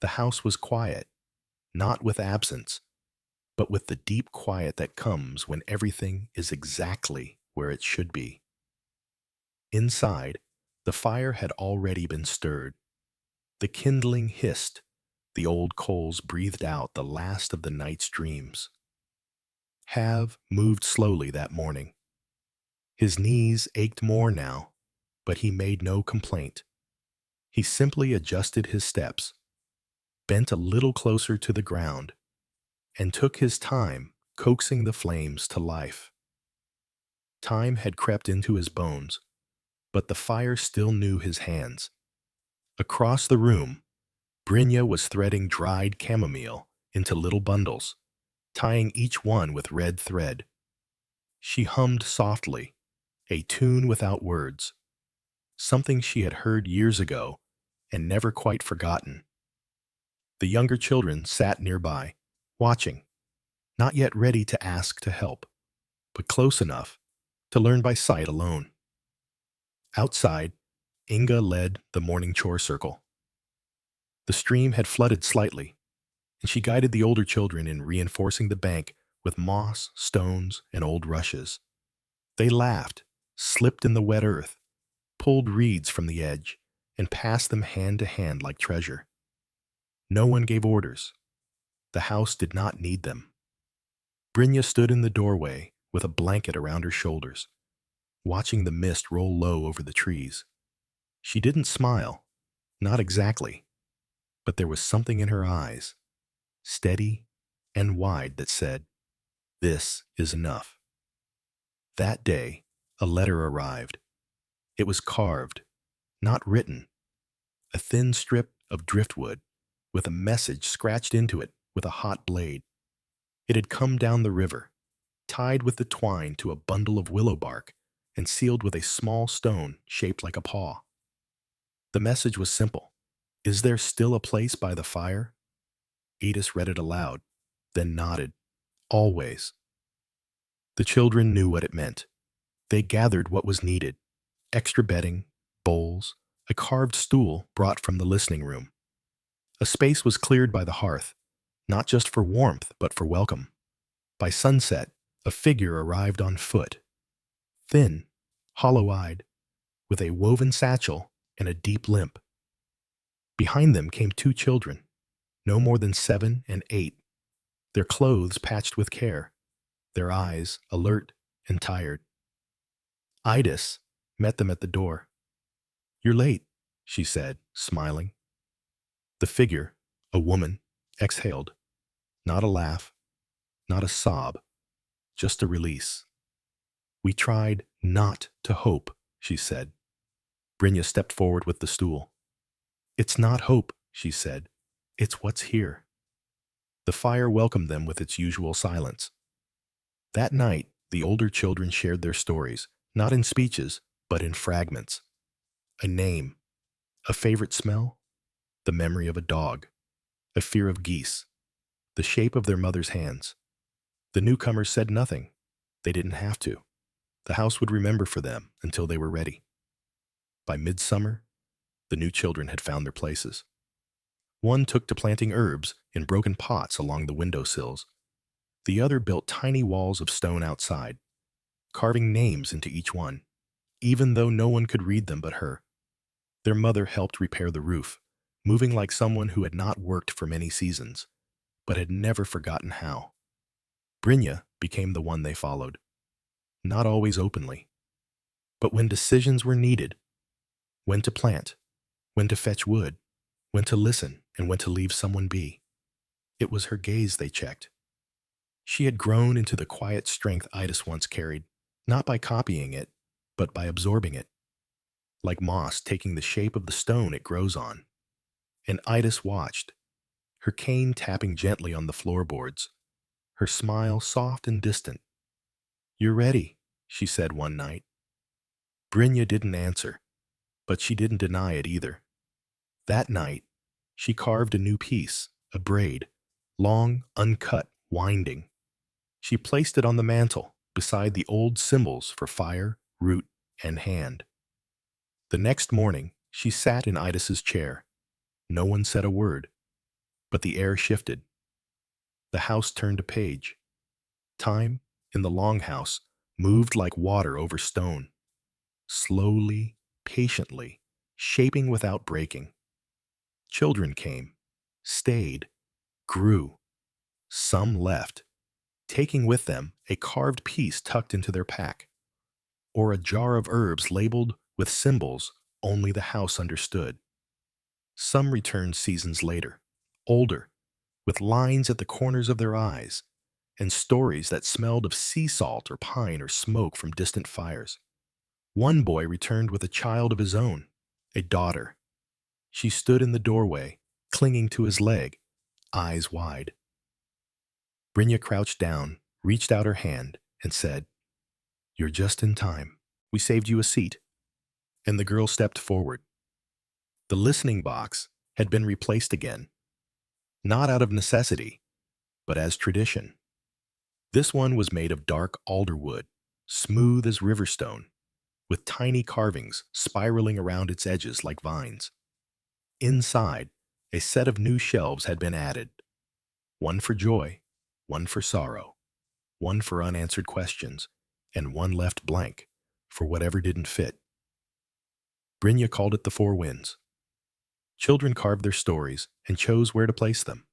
The house was quiet, not with absence, but with the deep quiet that comes when everything is exactly where it should be. Inside, the fire had already been stirred. The kindling hissed, the old coals breathed out the last of the night's dreams. Have moved slowly that morning. His knees ached more now, but he made no complaint. He simply adjusted his steps, bent a little closer to the ground, and took his time coaxing the flames to life. Time had crept into his bones, but the fire still knew his hands. Across the room, Brynja was threading dried chamomile into little bundles, tying each one with red thread. She hummed softly, a tune without words, something she had heard years ago and never quite forgotten. The younger children sat nearby, watching, not yet ready to ask to help, but close enough to learn by sight alone. Outside, Inga led the morning chore circle. The stream had flooded slightly, and she guided the older children in reinforcing the bank with moss, stones, and old rushes. They laughed, slipped in the wet earth, pulled reeds from the edge, and passed them hand to hand like treasure. No one gave orders. The house did not need them. Brynja stood in the doorway with a blanket around her shoulders, watching the mist roll low over the trees. She didn't smile, not exactly, but there was something in her eyes, steady and wide, that said, "This is enough." That day, a letter arrived. It was carved, not written, a thin strip of driftwood with a message scratched into it with a hot blade. It had come down the river, tied with the twine to a bundle of willow bark and sealed with a small stone shaped like a paw. The message was simple. "Is there still a place by the fire?" Adis read it aloud, then nodded. "Always." The children knew what it meant. They gathered what was needed: extra bedding, bowls, a carved stool brought from the listening room. A space was cleared by the hearth, not just for warmth, but for welcome. By sunset, a figure arrived on foot, thin, hollow-eyed, with a woven satchel and a deep limp. Behind them came two children, no more than 7 and 8, their clothes patched with care, their eyes alert and tired. Idis met them at the door. "You're late," she said, smiling. The figure, a woman, exhaled. Not a laugh, not a sob, just a release. "We tried not to hope," she said. Brynja stepped forward with the stool. "It's not hope," she said. "It's what's here." The fire welcomed them with its usual silence. That night, the older children shared their stories, not in speeches, but in fragments. A name, a favorite smell, the memory of a dog, a fear of geese, the shape of their mother's hands. The newcomers said nothing. They didn't have to. The house would remember for them until they were ready. By midsummer, the new children had found their places. One took to planting herbs in broken pots along the windowsills. The other built tiny walls of stone outside, carving names into each one, even though no one could read them but her. Their mother helped repair the roof, moving like someone who had not worked for many seasons, but had never forgotten how. Brynja became the one they followed, not always openly, but when decisions were needed: when to plant, when to fetch wood, when to listen and when to leave someone be. It was her gaze they checked. She had grown into the quiet strength Idas once carried, not by copying it, but by absorbing it, like moss taking the shape of the stone it grows on. And Idas watched, her cane tapping gently on the floorboards, her smile soft and distant. "You're ready," she said one night. Brynja didn't answer, but she didn't deny it either. That night, she carved a new piece, a braid, long, uncut, winding. She placed it on the mantel, beside the old symbols for fire, root, and hand. The next morning, she sat in Idas's chair. No one said a word, but the air shifted. The house turned a page. Time, in the Longhouse, moved like water over stone, slowly, patiently, shaping without breaking. Children came, stayed, grew. Some left, taking with them a carved piece tucked into their pack, or a jar of herbs labeled with symbols only the house understood. Some returned seasons later, older, with lines at the corners of their eyes, and stories that smelled of sea salt or pine or smoke from distant fires. One boy returned with a child of his own, a daughter. She stood in the doorway, clinging to his leg, eyes wide. Brynja crouched down, reached out her hand, and said, "You're just in time. We saved you a seat." And the girl stepped forward. The listening box had been replaced again, not out of necessity, but as tradition. This one was made of dark Alder-Wood, smooth as riverstone, with tiny carvings spiraling around its edges like vines. Inside, a set of new shelves had been added, one for joy, one for sorrow, one for unanswered questions, and one left blank for whatever didn't fit. Brynja called it the Four Winds. Children carved their stories and chose where to place them.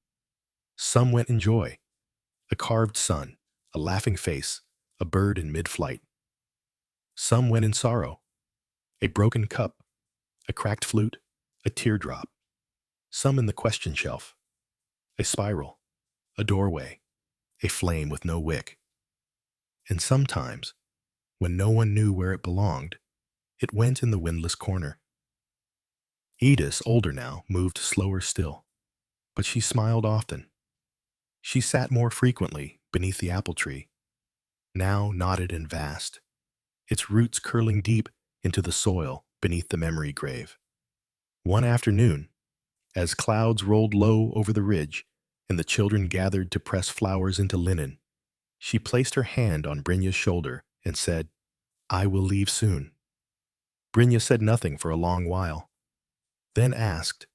Some went in joy, a carved sun, a laughing face, a bird in mid-flight. Some went in sorrow, a broken cup, a cracked flute, a teardrop. Some in the question shelf, a spiral, a doorway, a flame with no wick. And sometimes, when no one knew where it belonged, it went in the windless corner. Edith, older now, moved slower still, but she smiled often. She sat more frequently beneath the apple tree, now knotted and vast, its roots curling deep into the soil beneath the memory grave. One afternoon, as clouds rolled low over the ridge and the children gathered to press flowers into linen, she placed her hand on Brynja's shoulder and said, "I will leave soon." Brynja said nothing for a long while, then asked,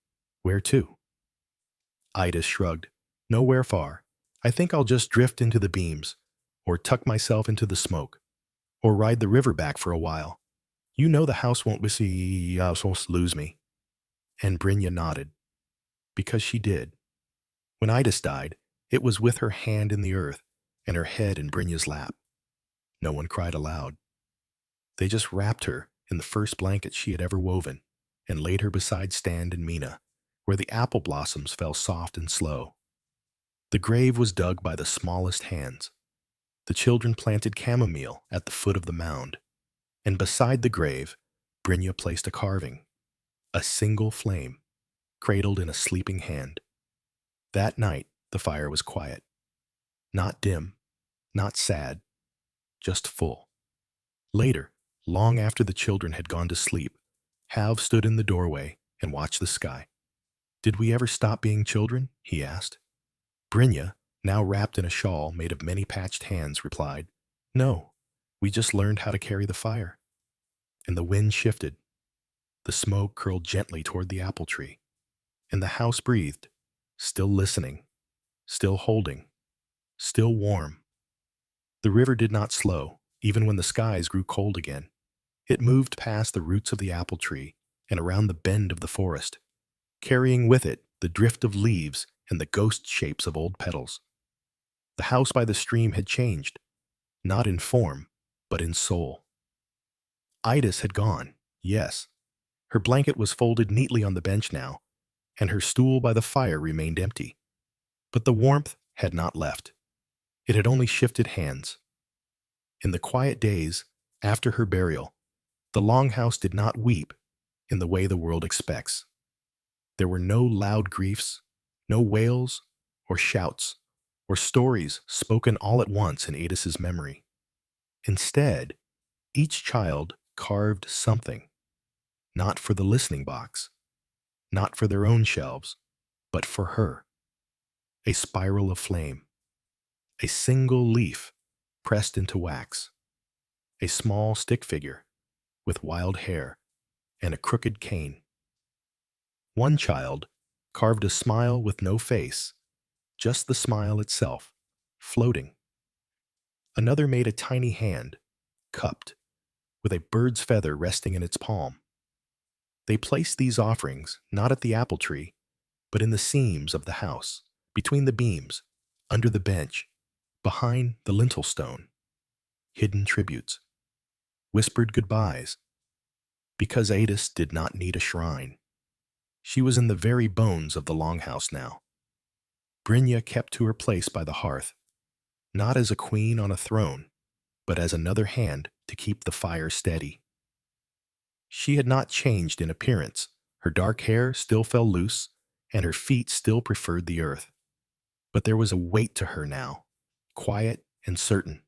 "Where to?" Ida shrugged, "Nowhere far. I think I'll just drift into the beams, or tuck myself into the smoke, or ride the river back for a while. You know the house won't lose me." And Brynja nodded, because she did. When Idas died, it was with her hand in the earth and her head in Brynja's lap. No one cried aloud. They just wrapped her in the first blanket she had ever woven and laid her beside Stand and Mina, where the apple blossoms fell soft and slow. The grave was dug by the smallest hands. The children planted chamomile at the foot of the mound, and beside the grave, Brynja placed a carving, a single flame, cradled in a sleeping hand. That night, the fire was quiet. Not dim, not sad, just full. Later, long after the children had gone to sleep, Halv stood in the doorway and watched the sky. "Did we ever stop being children?" he asked. Brynja, now wrapped in a shawl made of many patched hands, replied, "No, we just learned how to carry the fire." And the wind shifted. The smoke curled gently toward the apple tree, and the house breathed, still listening, still holding, still warm. The river did not slow, even when the skies grew cold again. It moved past the roots of the apple tree and around the bend of the forest, carrying with it the drift of leaves and the ghost shapes of old petals. The house by the stream had changed, not in form, but in soul. Idas had gone, yes. Her blanket was folded neatly on the bench now, and her stool by the fire remained empty. But the warmth had not left. It had only shifted hands. In the quiet days after her burial, the Longhouse did not weep in the way the world expects. There were no loud griefs, no wails or shouts, or stories spoken all at once in Adis's memory. Instead, each child carved something, not for the listening box, not for their own shelves, but for her. A spiral of flame, a single leaf pressed into wax, a small stick figure with wild hair and a crooked cane. One child carved a smile with no face, just the smile itself, floating. Another made a tiny hand, cupped, with a bird's feather resting in its palm. They placed these offerings not at the apple tree, but in the seams of the house, between the beams, under the bench, behind the lintel stone. Hidden tributes, whispered goodbyes, because Adis did not need a shrine. She was in the very bones of the Longhouse now. Brynja kept to her place by the hearth, not as a queen on a throne, but as another hand to keep the fire steady. She had not changed in appearance. Her dark hair still fell loose, and her feet still preferred the earth. But there was a weight to her now, quiet and certain,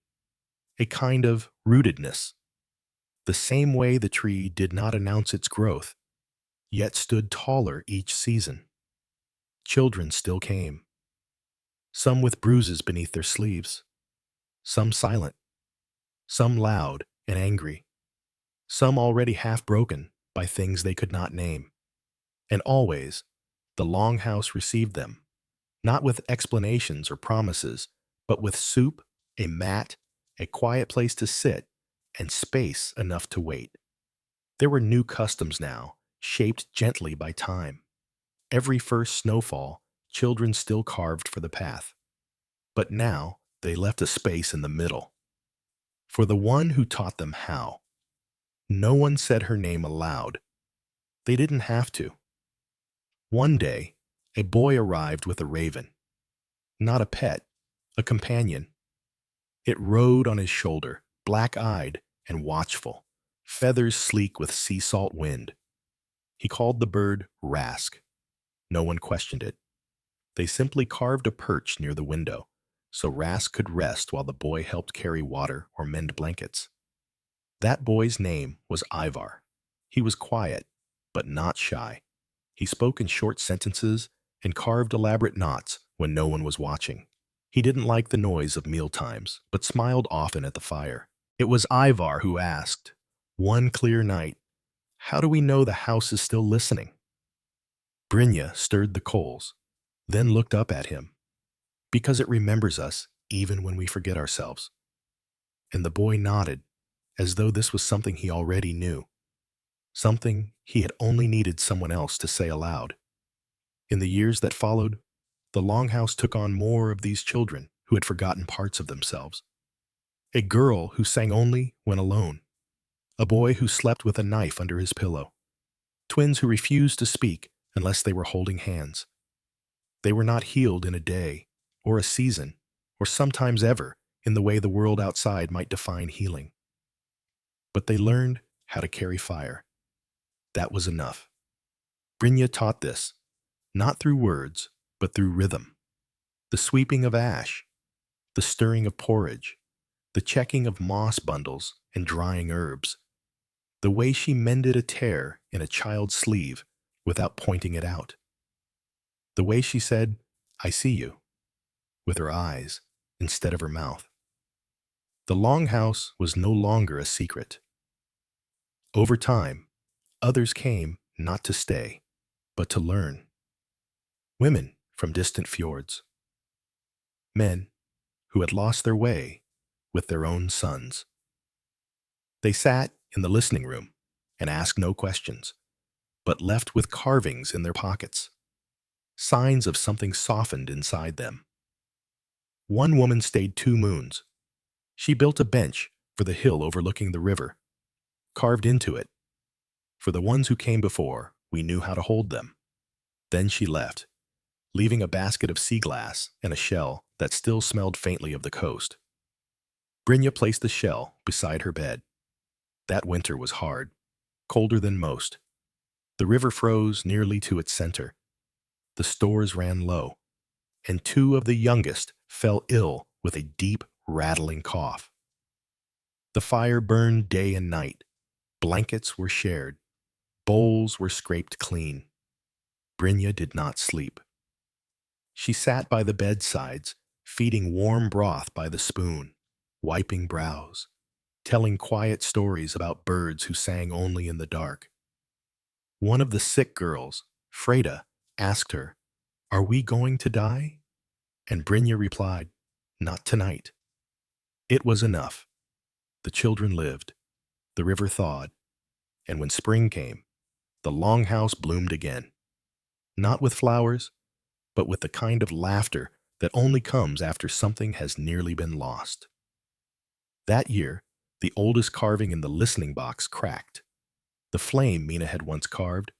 a kind of rootedness. The same way the tree did not announce its growth, yet stood taller each season. Children still came, some with bruises beneath their sleeves, some silent, some loud and angry, some already half broken by things they could not name. And always, the Longhouse received them, not with explanations or promises, but with soup, a mat, a quiet place to sit, and space enough to wait. There were new customs now, shaped gently by time. Every first snowfall, children still carved for the path. But now they left a space in the middle, for the one who taught them how. No one said her name aloud. They didn't have to. One day, a boy arrived with a raven. Not a pet, a companion. It rode on his shoulder, black-eyed and watchful, feathers sleek with sea salt wind. He called the bird Rask. No one questioned it. They simply carved a perch near the window, so Rask could rest while the boy helped carry water or mend blankets. That boy's name was Ivar. He was quiet, but not shy. He spoke in short sentences and carved elaborate knots when no one was watching. He didn't like the noise of mealtimes, but smiled often at the fire. It was Ivar who asked, one clear night, "How do we know the house is still listening?" Brynja stirred the coals, then looked up at him. "Because it remembers us even when we forget ourselves." And the boy nodded, as though this was something he already knew, something he had only needed someone else to say aloud. In the years that followed, the Longhouse took on more of these children who had forgotten parts of themselves. A girl who sang only when alone. A boy who slept with a knife under his pillow. Twins who refused to speak unless they were holding hands. They were not healed in a day, or a season, or sometimes ever, in the way the world outside might define healing. But they learned how to carry fire. That was enough. Brynja taught this, not through words, but through rhythm. The sweeping of ash, the stirring of porridge, the checking of moss bundles and drying herbs, the way she mended a tear in a child's sleeve without pointing it out, the way she said, "I see you," with her eyes instead of her mouth. The Longhouse was no longer a secret. Over time, others came not to stay, but to learn. Women from distant fjords. Men who had lost their way with their own sons. They sat in the listening room and asked no questions, but left with carvings in their pockets, signs of something softened inside them. One woman stayed 2 moons. She built a bench for the hill overlooking the river, carved into it. For the ones who came before, we knew how to hold them. Then she left, leaving a basket of sea glass and a shell that still smelled faintly of the coast. Brynja placed the shell beside her bed. That winter was hard, colder than most. The river froze nearly to its center. The stores ran low, and two of the youngest fell ill with a deep, rattling cough. The fire burned day and night. Blankets were shared. Bowls were scraped clean. Brynja did not sleep. She sat by the bedsides, feeding warm broth by the spoon, wiping brows, telling quiet stories about birds who sang only in the dark. One of the sick girls, Freda, asked her, "Are we going to die?" And Brynja replied, "Not tonight." It was enough. The children lived, the river thawed, and when spring came, the Longhouse bloomed again. Not with flowers, but with the kind of laughter that only comes after something has nearly been lost. That year, the oldest carving in the listening box cracked. The flame Mina had once carved,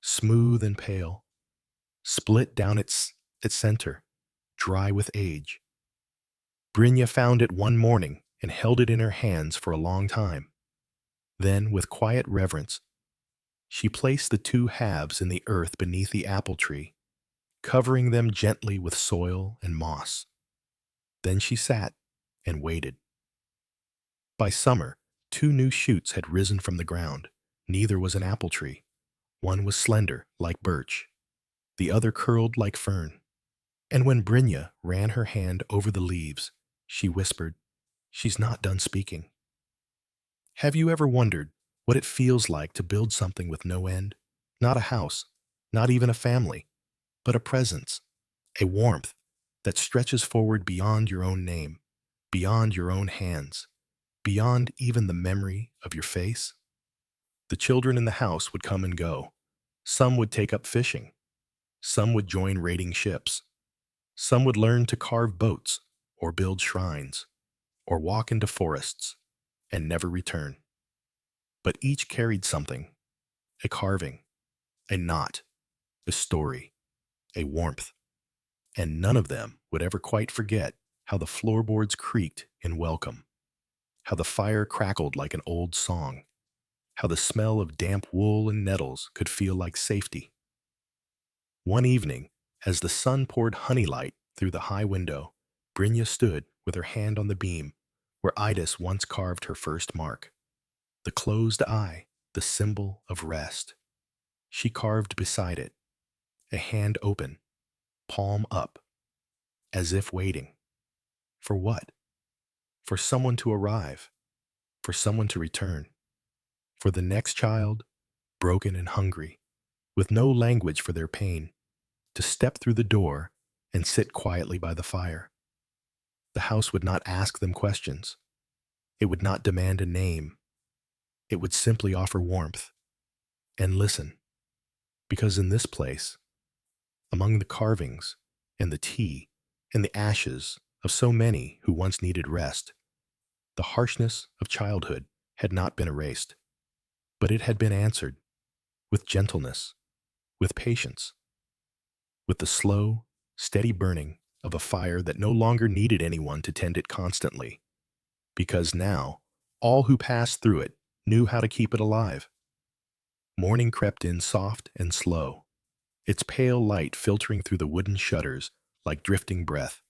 smooth and pale, split down its center, dry with age. Brynja found it one morning and held it in her hands for a long time. Then, with quiet reverence, she placed the two halves in the earth beneath the apple tree, covering them gently with soil and moss. Then she sat and waited. By summer, two new shoots had risen from the ground. Neither was an apple tree. One was slender, like birch. The other curled like fern. And when Brynja ran her hand over the leaves, she whispered, "She's not done speaking." Have you ever wondered what it feels like to build something with no end? Not a house, not even a family, but a presence, a warmth that stretches forward beyond your own name, beyond your own hands, beyond even the memory of your face? The children in the house would come and go. Some would take up fishing. Some would join raiding ships. Some would learn to carve boats or build shrines or walk into forests and never return. But each carried something, a carving, a knot, a story, a warmth. And none of them would ever quite forget how the floorboards creaked in welcome, how the fire crackled like an old song, how the smell of damp wool and nettles could feel like safety. One evening, as the sun poured honey light through the high window, Brynja stood with her hand on the beam where Idis once carved her first mark. The closed eye, the symbol of rest. She carved beside it, a hand open, palm up, as if waiting. For what? For someone to arrive, for someone to return, for the next child, broken and hungry, with no language for their pain, to step through the door and sit quietly by the fire. The house would not ask them questions. It would not demand a name. It would simply offer warmth and listen, because in this place, among the carvings and the tea and the ashes of so many who once needed rest, the harshness of childhood had not been erased, but it had been answered with gentleness, with patience, with the slow, steady burning of a fire that no longer needed anyone to tend it constantly, because now all who passed through it knew how to keep it alive. Morning crept in soft and slow, its pale light filtering through the wooden shutters like drifting breath.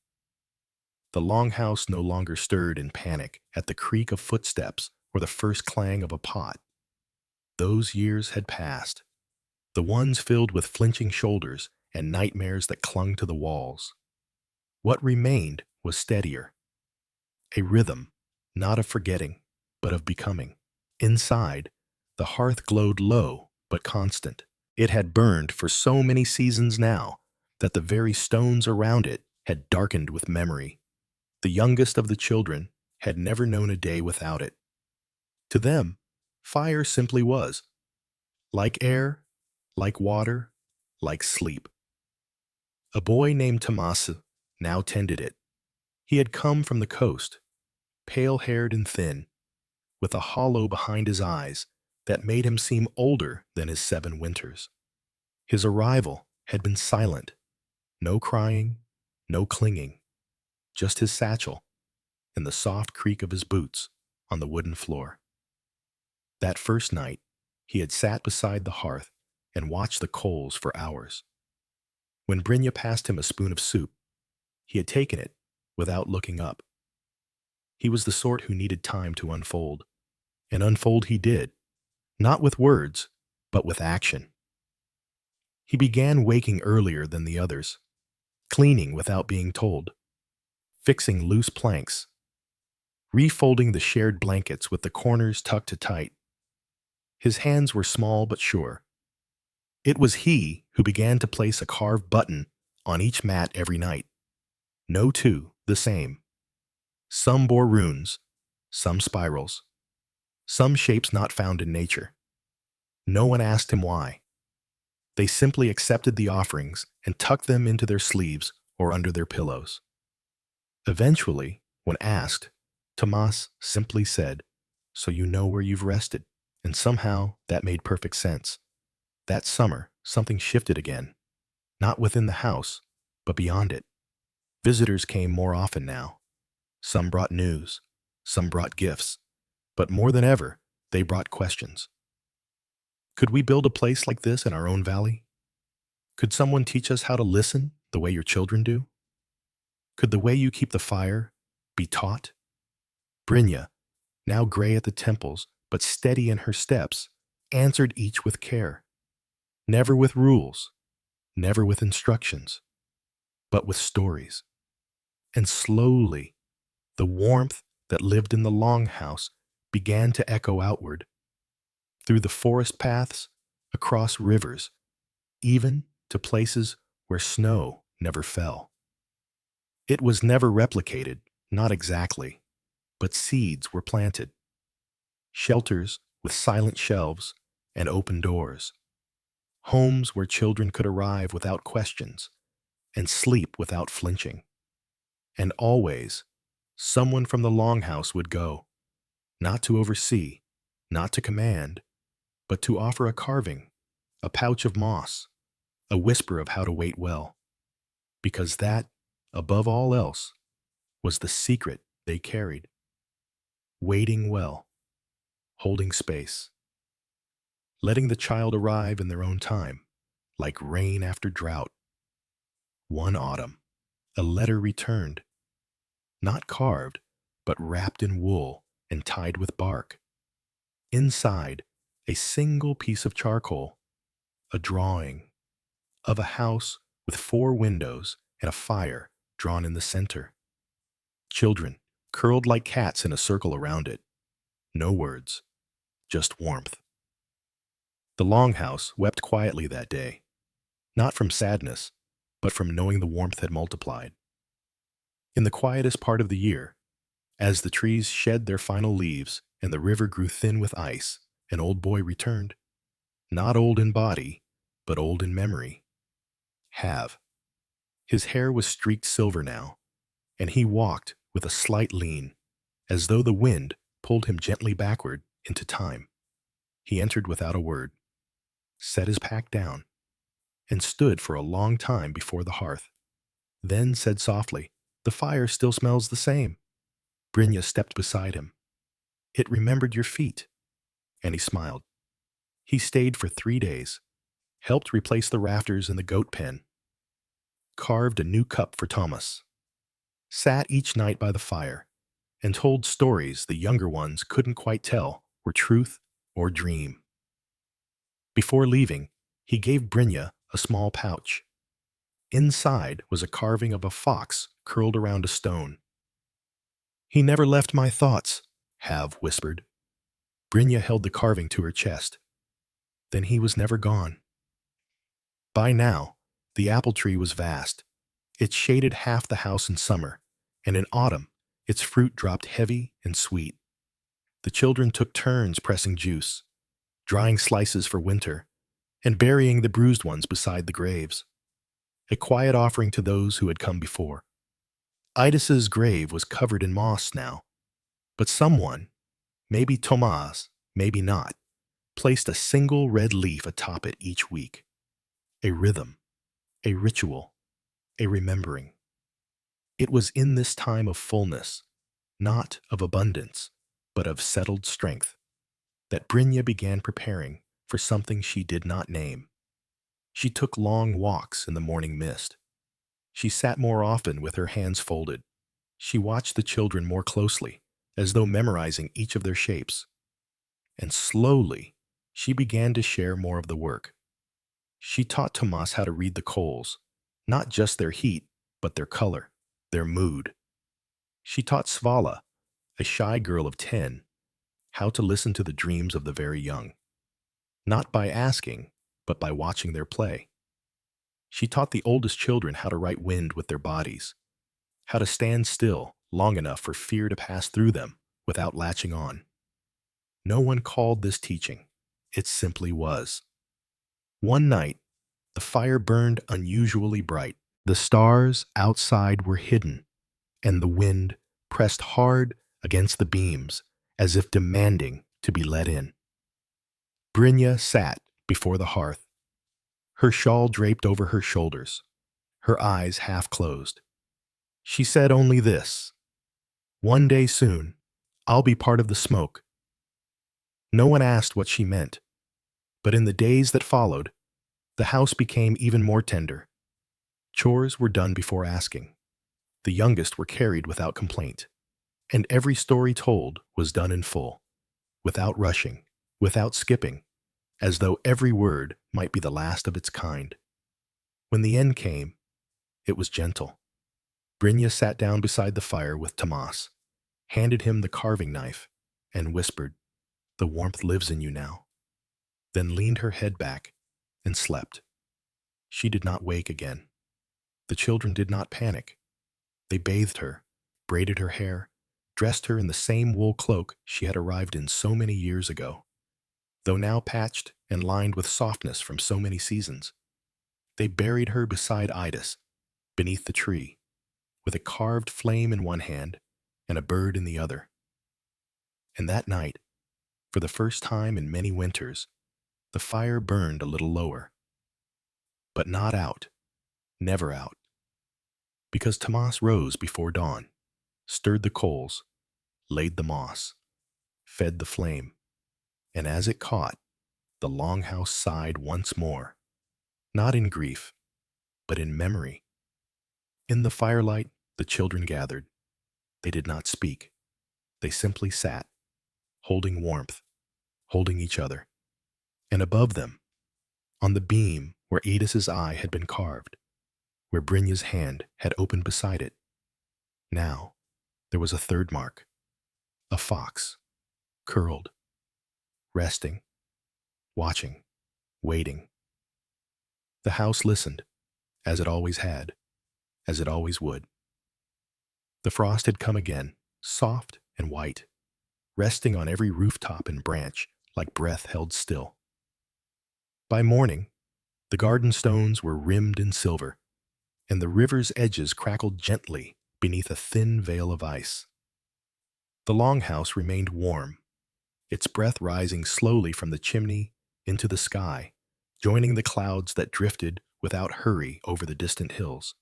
The Longhouse no longer stirred in panic at the creak of footsteps or the first clang of a pot. Those years had passed, the ones filled with flinching shoulders and nightmares that clung to the walls. What remained was steadier, a rhythm, not of forgetting, but of becoming. Inside, the hearth glowed low but constant. It had burned for so many seasons now that the very stones around it had darkened with memory. The youngest of the children had never known a day without it. To them, fire simply was, like air, like water, like sleep. A boy named Tommaso now tended it. He had come from the coast, pale-haired and thin, with a hollow behind his eyes that made him seem older than his 7 winters. His arrival had been silent. No crying, no clinging, just his satchel and the soft creak of his boots on the wooden floor. That first night, he had sat beside the hearth and watched the coals for hours. When Brynja passed him a spoon of soup, he had taken it without looking up. He was the sort who needed time to unfold, and unfold he did, not with words, but with action. He began waking earlier than the others, cleaning without being told, fixing loose planks, refolding the shared blankets with the corners tucked tight. His hands were small but sure. It was he who began to place a carved button on each mat every night. No two the same. Some bore runes, some spirals, some shapes not found in nature. No one asked him why. They simply accepted the offerings and tucked them into their sleeves or under their pillows. Eventually, when asked, Tomas simply said, "So you know where you've rested." And somehow that made perfect sense. That summer, something shifted again. Not within the house, but beyond it. Visitors came more often now. Some brought news, some brought gifts, but more than ever, they brought questions. Could we build a place like this in our own valley? Could someone teach us how to listen the way your children do? Could the way you keep the fire be taught? Brynja, now gray at the temples, but steady in her steps, answered each with care. Never with rules, never with instructions, but with stories. And slowly, the warmth that lived in the Longhouse began to echo outward, through the forest paths, across rivers, even to places where snow never fell. It was never replicated, not exactly, but seeds were planted. Shelters with silent shelves and open doors. Homes where children could arrive without questions and sleep without flinching. And always, someone from the Longhouse would go, not to oversee, not to command, but to offer a carving, a pouch of moss, a whisper of how to wait well. Because that, above all else, was the secret they carried. Waiting well, holding space, letting the child arrive in their own time, like rain after drought. One autumn, a letter returned, not carved, but wrapped in wool and tied with bark. Inside, a single piece of charcoal, a drawing of a house with 4 windows and a fire drawn in the center. Children curled like cats in a circle around it. No words, just warmth. The Longhouse wept quietly that day, not from sadness, but from knowing the warmth had multiplied. In the quietest part of the year, as the trees shed their final leaves and the river grew thin with ice, an old boy returned. Not old in body, but old in memory. Have. His hair was streaked silver now, and he walked with a slight lean, as though the wind pulled him gently backward into time. He entered without a word, set his pack down, and stood for a long time before the hearth. Then said softly, "The fire still smells the same." Brynja stepped beside him. "It remembered your feet." And he smiled. He stayed for 3 days, helped replace the rafters in the goat pen, carved a new cup for Thomas, sat each night by the fire, and told stories the younger ones couldn't quite tell were truth or dream. Before leaving, he gave Brynja a small pouch. Inside was a carving of a fox curled around a stone. "He never left my thoughts," Have whispered. Brynja held the carving to her chest. Then he was never gone. By now, the apple tree was vast. It shaded half the house in summer, and in autumn, its fruit dropped heavy and sweet. The children took turns pressing juice, drying slices for winter, and burying the bruised ones beside the graves. A quiet offering to those who had come before. Idas's grave was covered in moss now, but someone, maybe Tomas, maybe not, placed a single red leaf atop it each week. A rhythm, a ritual, a remembering. It was in this time of fullness, not of abundance, but of settled strength, that Brynja began preparing for something she did not name. She took long walks in the morning mist. She sat more often with her hands folded. She watched the children more closely, as though memorizing each of their shapes. And slowly, she began to share more of the work. She taught Tomas how to read the coals, not just their heat, but their color, their mood. She taught Svala, a shy girl of 10, how to listen to the dreams of the very young, not by asking, but by watching their play. She taught the oldest children how to write wind with their bodies, how to stand still long enough for fear to pass through them without latching on. No one called this teaching. It simply was. One night, the fire burned unusually bright. The stars outside were hidden, and the wind pressed hard against the beams as if demanding to be let in. Brynja sat before the hearth, her shawl draped over her shoulders, her eyes half closed. She said only this: "One day soon, I'll be part of the smoke." No one asked what she meant, but in the days that followed, the house became even more tender. Chores were done before asking. The youngest were carried without complaint, and every story told was done in full, without rushing, without skipping, as though every word might be the last of its kind. When the end came, it was gentle. Brynja sat down beside the fire with Tomas, handed him the carving knife, and whispered, "The warmth lives in you now," then leaned her head back and slept. She did not wake again. The children did not panic. They bathed her, braided her hair, dressed her in the same wool cloak she had arrived in so many years ago, though now patched and lined with softness from so many seasons. They buried her beside Idis, beneath the tree, with a carved flame in one hand and a bird in the other. And that night, for the first time in many winters, the fire burned a little lower. But not out, never out. Because Tomas rose before dawn, stirred the coals, laid the moss, fed the flame, and as it caught, the Longhouse sighed once more, not in grief, but in memory. In the firelight, the children gathered. They did not speak. They simply sat, holding warmth, holding each other. And above them, on the beam where Edis's eye had been carved, where Brynja's hand had opened beside it, now there was a third mark, a fox, curled, resting, watching, waiting. The house listened, as it always had, as it always would. The frost had come again, soft and white, resting on every rooftop and branch like breath held still. By morning, the garden stones were rimmed in silver, and the river's edges crackled gently beneath a thin veil of ice. The Longhouse remained warm, its breath rising slowly from the chimney into the sky, joining the clouds that drifted without hurry over the distant hills.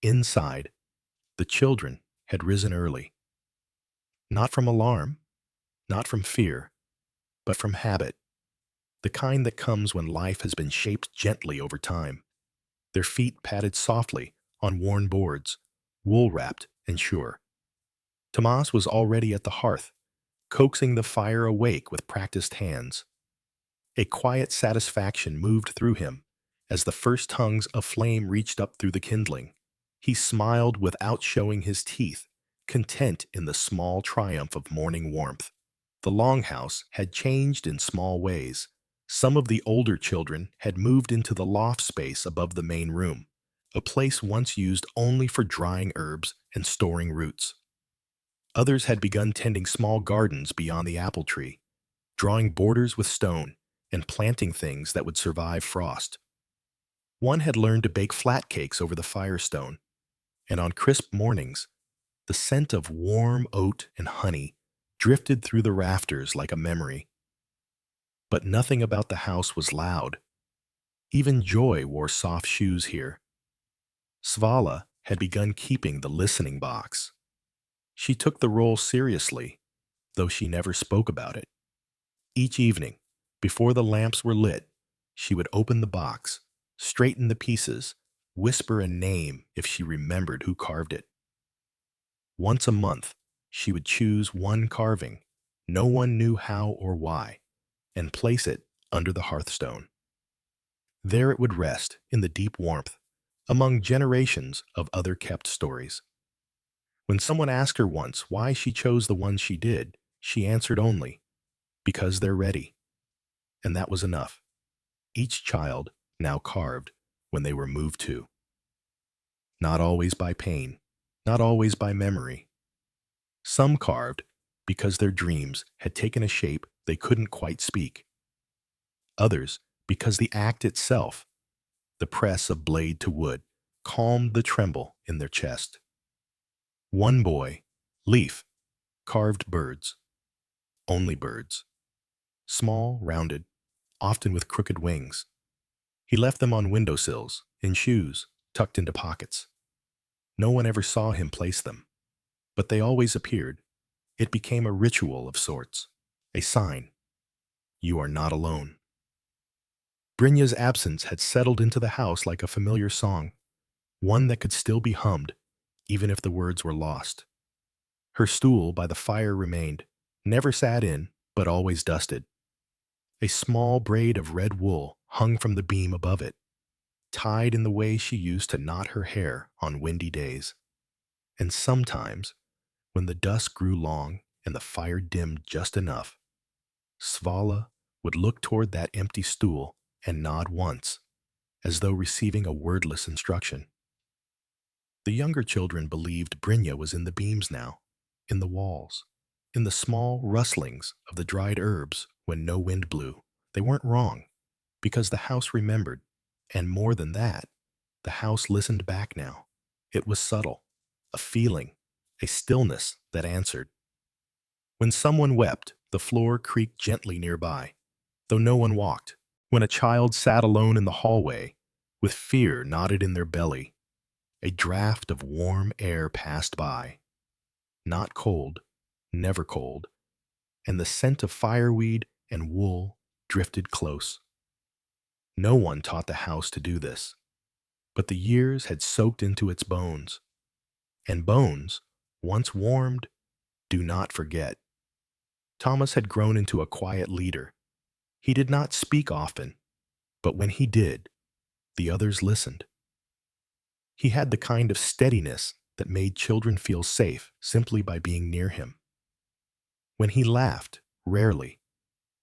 Inside, the children had risen early, not from alarm, not from fear, but from habit, the kind that comes when life has been shaped gently over time. Their feet padded softly on worn boards, wool-wrapped and sure. Tomas was already at the hearth, coaxing the fire awake with practiced hands. A quiet satisfaction moved through him as the first tongues of flame reached up through the kindling. He smiled without showing his teeth, content in the small triumph of morning warmth. The Longhouse had changed in small ways. Some of the older children had moved into the loft space above the main room, a place once used only for drying herbs and storing roots. Others had begun tending small gardens beyond the apple tree, drawing borders with stone and planting things that would survive frost. One had learned to bake flat cakes over the firestone, and on crisp mornings, the scent of warm oat and honey drifted through the rafters like a memory. But nothing about the house was loud. Even Joy wore soft shoes here. Svala had begun keeping the listening box. She took the role seriously, though she never spoke about it. Each evening, before the lamps were lit, she would open the box, straighten the pieces, whisper a name if she remembered who carved it. Once a month, she would choose one carving, no one knew how or why, and place it under the hearthstone. There it would rest in the deep warmth, among generations of other kept stories. When someone asked her once why she chose the ones she did, she answered only, "Because they're ready." And that was enough. Each child now carved when they were moved to. Not always by pain, not always by memory. Some carved because their dreams had taken a shape they couldn't quite speak. Others because the act itself, the press of blade to wood, calmed the tremble in their chest. One boy, Leaf, carved birds. Only birds. Small, rounded, often with crooked wings. He left them on windowsills, in shoes, tucked into pockets. No one ever saw him place them, but they always appeared. It became a ritual of sorts, a sign. You are not alone. Brynja's absence had settled into the house like a familiar song, one that could still be hummed, even if the words were lost. Her stool by the fire remained, never sat in, but always dusted. A small braid of red wool hung from the beam above it, tied in the way she used to knot her hair on windy days. And sometimes, when the dusk grew long and the fire dimmed just enough, Svala would look toward that empty stool and nod once, as though receiving a wordless instruction. The younger children believed Brynja was in the beams now, in the walls, in the small rustlings of the dried herbs when no wind blew. They weren't wrong, because the house remembered, and more than that, the house listened back now. It was subtle, a feeling, a stillness that answered. When someone wept, the floor creaked gently nearby, though no one walked. When a child sat alone in the hallway, with fear knotted in their belly, a draft of warm air passed by. Not cold, never cold, and the scent of fireweed and wool drifted close. No one taught the house to do this, but the years had soaked into its bones. And bones, once warmed, do not forget. Thomas had grown into a quiet leader. He did not speak often, but when he did, the others listened. He had the kind of steadiness that made children feel safe simply by being near him. When he laughed, rarely,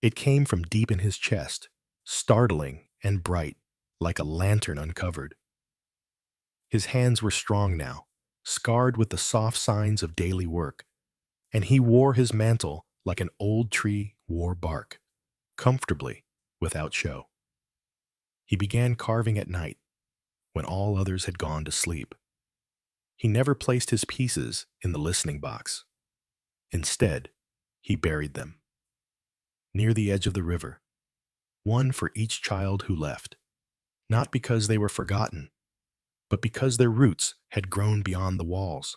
it came from deep in his chest, startling and bright, like a lantern uncovered. His hands were strong now, scarred with the soft signs of daily work, and he wore his mantle like an old tree wore bark, comfortably, without show. He began carving at night, when all others had gone to sleep. He never placed his pieces in the listening box. Instead, he buried them. Near the edge of the river, one for each child who left, not because they were forgotten, but because their roots had grown beyond the walls.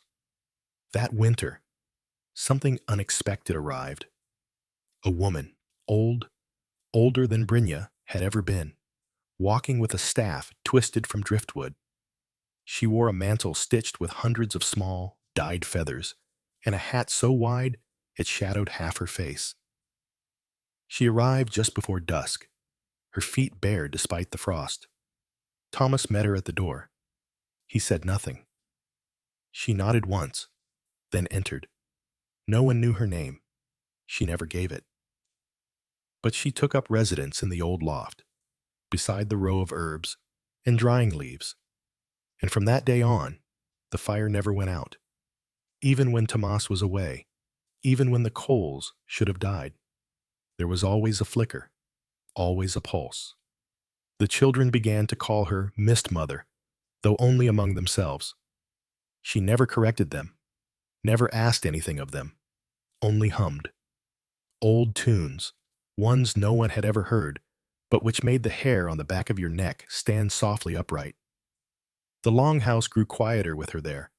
That winter, something unexpected arrived. A woman, older than Brynja had ever been, walking with a staff twisted from driftwood. She wore a mantle stitched with hundreds of small, dyed feathers, and a hat so wide it shadowed half her face. She arrived just before dusk, her feet bare despite the frost. Thomas met her at the door. He said nothing. She nodded once, then entered. No one knew her name. She never gave it. But she took up residence in the old loft, beside the row of herbs and drying leaves. And from that day on, the fire never went out. Even when Tomas was away, even when the coals should have died, there was always a flicker, always a pulse. The children began to call her Mist Mother, though only among themselves. She never corrected them, never asked anything of them, only hummed. Old tunes, ones no one had ever heard, but which made the hair on the back of your neck stand softly upright. The Longhouse grew quieter with her there,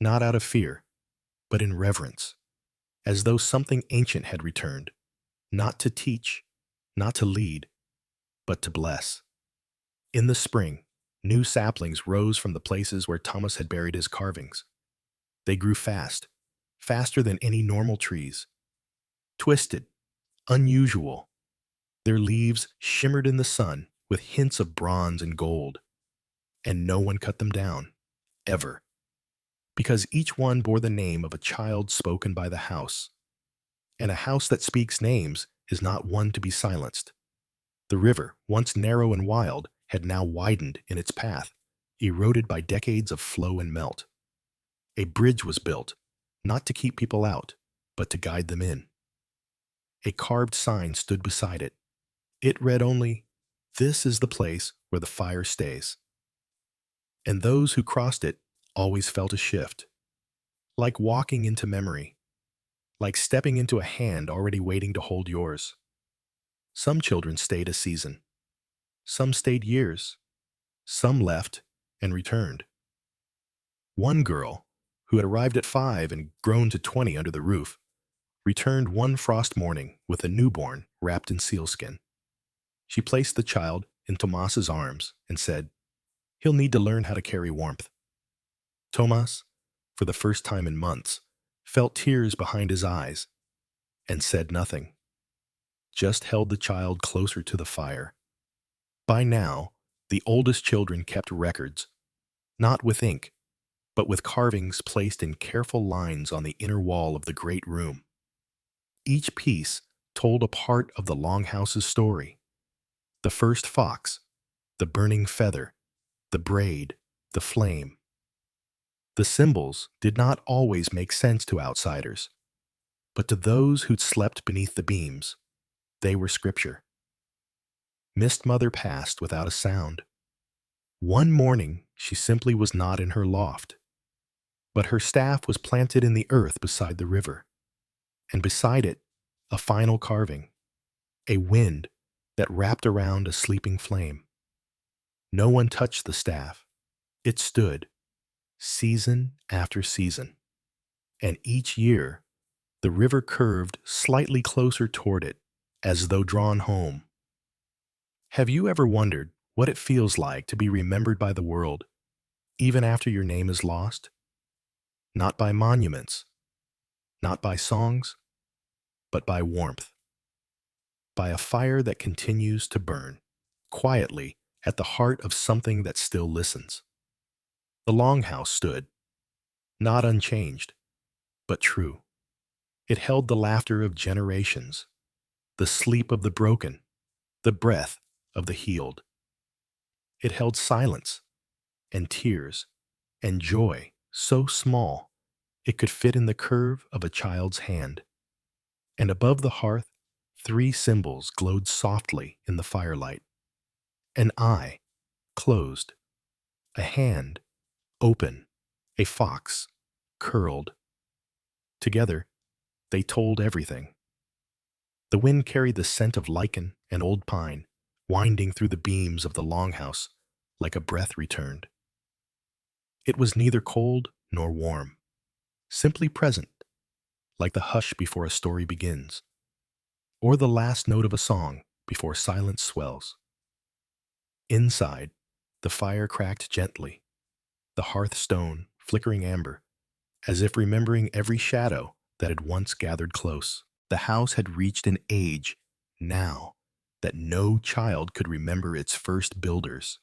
not out of fear, but in reverence, as though something ancient had returned, not to teach, not to lead, but to bless. In the spring, new saplings rose from the places where Thomas had buried his carvings. They grew fast, faster than any normal trees. Twisted, unusual, their leaves shimmered in the sun with hints of bronze and gold. And no one cut them down, ever, because each one bore the name of a child spoken by the house. And a house that speaks names is not one to be silenced. The river, once narrow and wild, had now widened in its path, eroded by decades of flow and melt. A bridge was built, not to keep people out, but to guide them in. A carved sign stood beside it. It read only, "This is the place where the fire stays." And those who crossed it always felt a shift, like walking into memory, like stepping into a hand already waiting to hold yours. Some children stayed a season. Some stayed years. Some left and returned. One girl, who had arrived at 5 and grown to 20 under the roof, returned one frost morning with a newborn wrapped in sealskin. She placed the child in Tomas's arms and said, "He'll need to learn how to carry warmth." Tomas, for the first time in months, felt tears behind his eyes and said nothing, just held the child closer to the fire. By now, the oldest children kept records, not with ink, but with carvings placed in careful lines on the inner wall of the great room. Each piece told a part of the Longhouse's story. The first fox, the burning feather, the braid, the flame. The symbols did not always make sense to outsiders, but to those who'd slept beneath the beams, they were scripture. Mist Mother passed without a sound. One morning, she simply was not in her loft, but her staff was planted in the earth beside the river, and beside it, a final carving, a wind that wrapped around a sleeping flame. No one touched the staff. It stood, season after season, and each year, the river curved slightly closer toward it, as though drawn home. Have you ever wondered what it feels like to be remembered by the world, even after your name is lost? Not by monuments, not by songs, but by warmth. By a fire that continues to burn, quietly at the heart of something that still listens. The Longhouse stood, not unchanged, but true. It held the laughter of generations, the sleep of the broken, the breath of the healed. It held silence and tears and joy so small it could fit in the curve of a child's hand. And above the hearth, 3 symbols glowed softly in the firelight. An eye, closed. A hand, open. A fox, curled. Together, they told everything. The wind carried the scent of lichen and old pine, winding through the beams of the Longhouse like a breath returned. It was neither cold nor warm, simply present, like the hush before a story begins, or the last note of a song before silence swells. Inside, the fire cracked gently, the hearthstone flickering amber, as if remembering every shadow that had once gathered close. The house had reached an age, now, that no child could remember its first builders.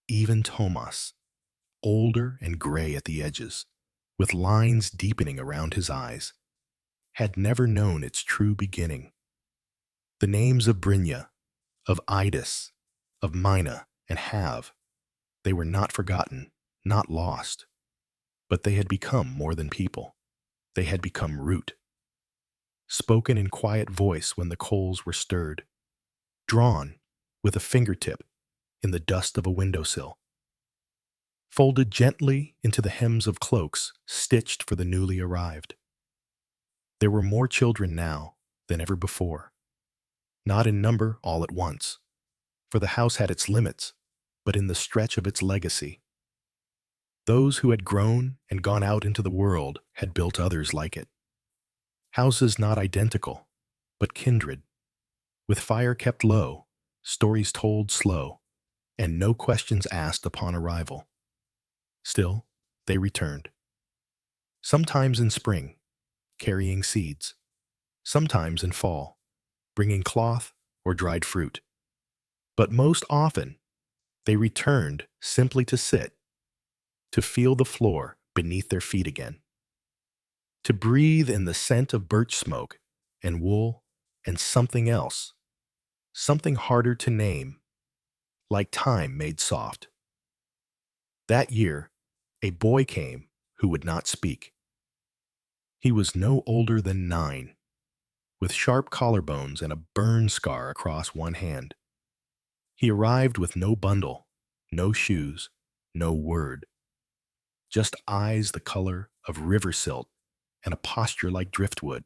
Even Tomas, older and gray at the edges, with lines deepening around his eyes, had never known its true beginning. The names of Brynja, of Idis, of Mina, and Have, they were not forgotten, not lost, but they had become more than people. They had become root. Spoken in quiet voice when the coals were stirred, drawn with a fingertip in the dust of a windowsill, folded gently into the hems of cloaks stitched for the newly arrived. There were more children now than ever before, not in number all at once, for the house had its limits, but in the stretch of its legacy. Those who had grown and gone out into the world had built others like it. Houses not identical, but kindred, with fire kept low, stories told slow, and no questions asked upon arrival. Still, they returned. Sometimes in spring, carrying seeds. Sometimes in fall, bringing cloth or dried fruit. But most often, they returned simply to sit, to feel the floor beneath their feet again, to breathe in the scent of birch smoke and wool and something else, something harder to name, like time made soft. That year, a boy came who would not speak. He was no older than 9, with sharp collarbones and a burn scar across one hand. He arrived with no bundle, no shoes, no word. Just eyes the color of river silt and a posture like driftwood,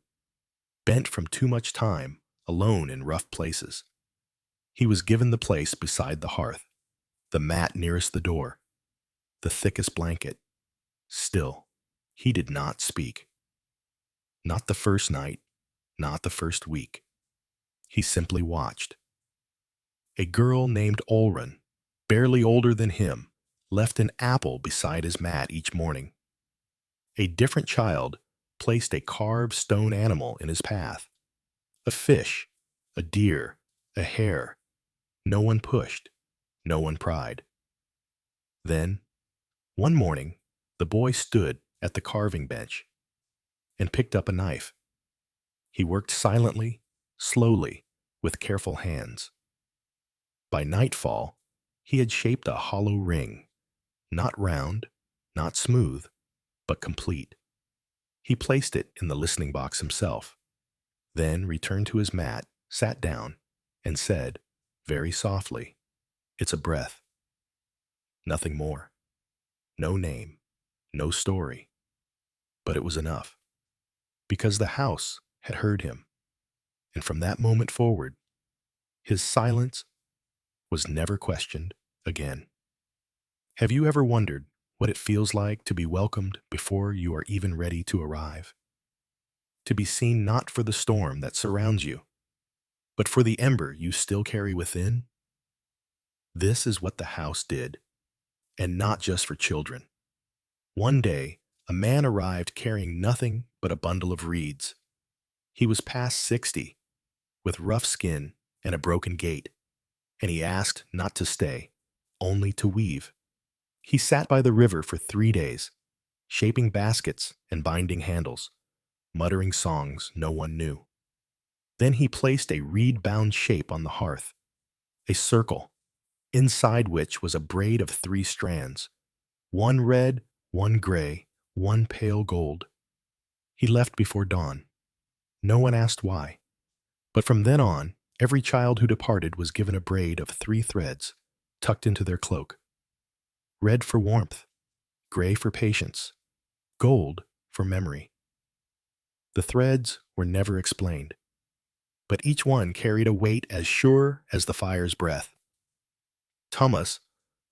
bent from too much time, alone in rough places. He was given the place beside the hearth, the mat nearest the door, the thickest blanket. Still, he did not speak. Not the first night, not the first week. He simply watched. A girl named Ildrun, barely older than him, left an apple beside his mat each morning. A different child placed a carved stone animal in his path. A fish, a deer, a hare. No one pushed, no one pried. Then, one morning, the boy stood at the carving bench and picked up a knife. He worked silently, slowly, with careful hands. By nightfall, he had shaped a hollow ring, not round, not smooth, but complete. He placed it in the listening box himself, then returned to his mat, sat down, and said, very softly, "It's a breath." Nothing more. No name, no story. But it was enough, because the house had heard him, and from that moment forward, his silence was never questioned again. Have you ever wondered what it feels like to be welcomed before you are even ready to arrive? To be seen not for the storm that surrounds you, but for the ember you still carry within? This is what the house did, and not just for children. One day, a man arrived carrying nothing but a bundle of reeds. He was past 60, with rough skin and a broken gait, and he asked not to stay, only to weave. He sat by the river for 3 days, shaping baskets and binding handles, muttering songs no one knew. Then he placed a reed-bound shape on the hearth, a circle, inside which was a braid of 3 strands, one red, one gray, one pale gold. He left before dawn. No one asked why. But from then on, every child who departed was given a braid of 3 threads tucked into their cloak. Red for warmth, gray for patience, gold for memory. The threads were never explained, but each one carried a weight as sure as the fire's breath. Thomas,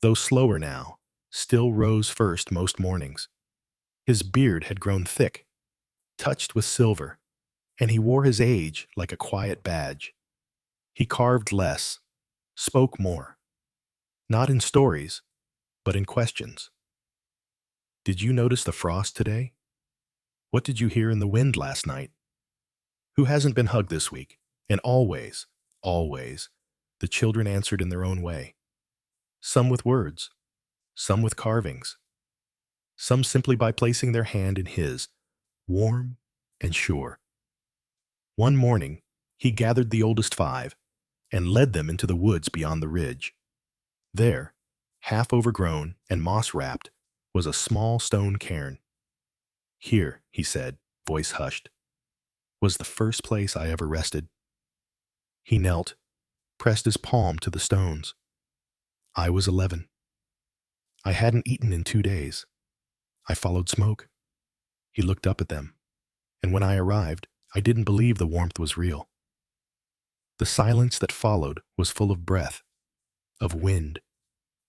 though slower now, still rose first most mornings. His beard had grown thick, touched with silver, and he wore his age like a quiet badge. He carved less, spoke more, not in stories, but in questions. Did you notice the frost today? What did you hear in the wind last night? Who hasn't been hugged this week? And always, always, the children answered in their own way. Some with words, some with carvings, some simply by placing their hand in his, warm and sure. One morning, he gathered the oldest 5 and led them into the woods beyond the ridge. There, half overgrown and moss-wrapped, was a small stone cairn. Here, he said, voice hushed, was the first place I ever rested. He knelt, pressed his palm to the stones. I was 11. I hadn't eaten in 2 days. I followed smoke. He looked up at them, and when I arrived, I didn't believe the warmth was real. The silence that followed was full of breath, of wind,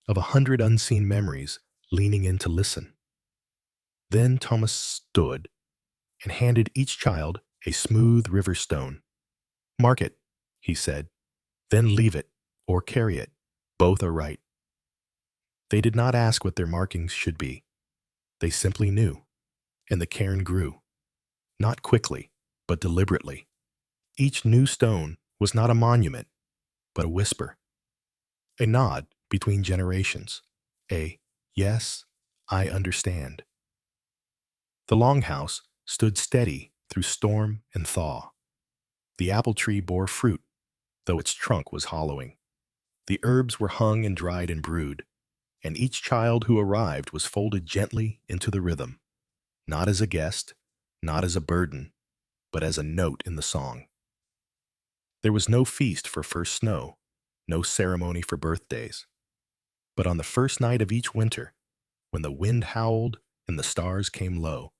of 100 unseen memories leaning in to listen. Then Thomas stood and handed each child a smooth river stone. "Mark it," he said, "then leave it or carry it. Both are right." They did not ask what their markings should be. They simply knew, and the cairn grew, not quickly, but deliberately. Each new stone was not a monument, but a whisper, a nod between generations, a "yes, I understand." The Longhouse stood steady through storm and thaw. The apple tree bore fruit, though its trunk was hollowing. The herbs were hung and dried and brewed, and each child who arrived was folded gently into the rhythm, not as a guest, not as a burden, but as a note in the song. There was no feast for first snow, no ceremony for birthdays. But on the first night of each winter, when the wind howled and the stars came low,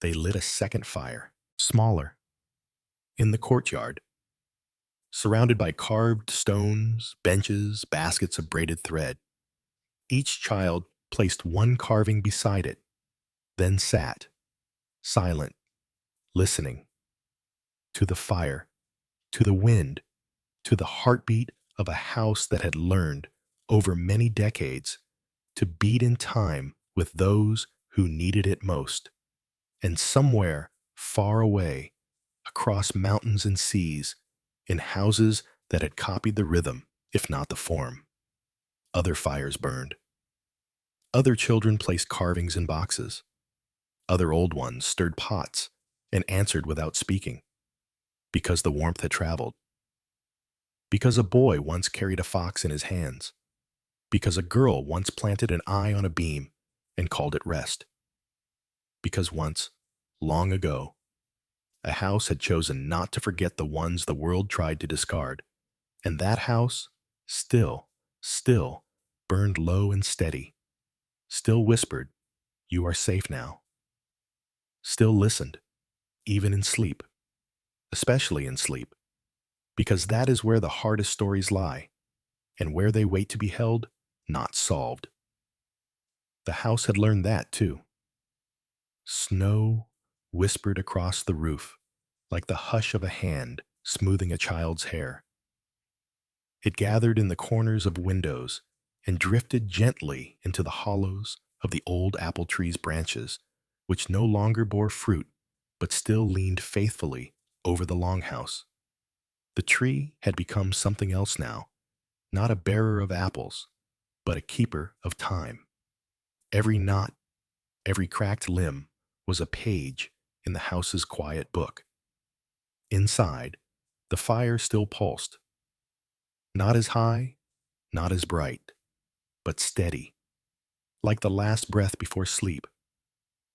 they lit a second fire, smaller, in the courtyard, surrounded by carved stones, benches, baskets of braided thread. Each child placed one carving beside it, then sat, silent, listening, to the fire, to the wind, to the heartbeat of a house that had learned, over many decades, to beat in time with those who needed it most. And somewhere far away, across mountains and seas, in houses that had copied the rhythm, if not the form, other fires burned. Other children placed carvings in boxes. Other old ones stirred pots and answered without speaking, because the warmth had traveled. Because a boy once carried a fox in his hands. Because a girl once planted an eye on a beam and called it rest. Because once, long ago, a house had chosen not to forget the ones the world tried to discard, and that house still burned low and steady, still whispered, "You are safe now," still listened, even in sleep, especially in sleep, because that is where the hardest stories lie, and where they wait to be held, not solved. The house had learned that too. Snow whispered across the roof, like the hush of a hand smoothing a child's hair. It gathered in the corners of windows and drifted gently into the hollows of the old apple tree's branches, which no longer bore fruit, but still leaned faithfully over the Longhouse. The tree had become something else now, not a bearer of apples, but a keeper of time. Every knot, every cracked limb was a page in the house's quiet book. Inside, the fire still pulsed, not as high, not as bright, but steady, like the last breath before sleep,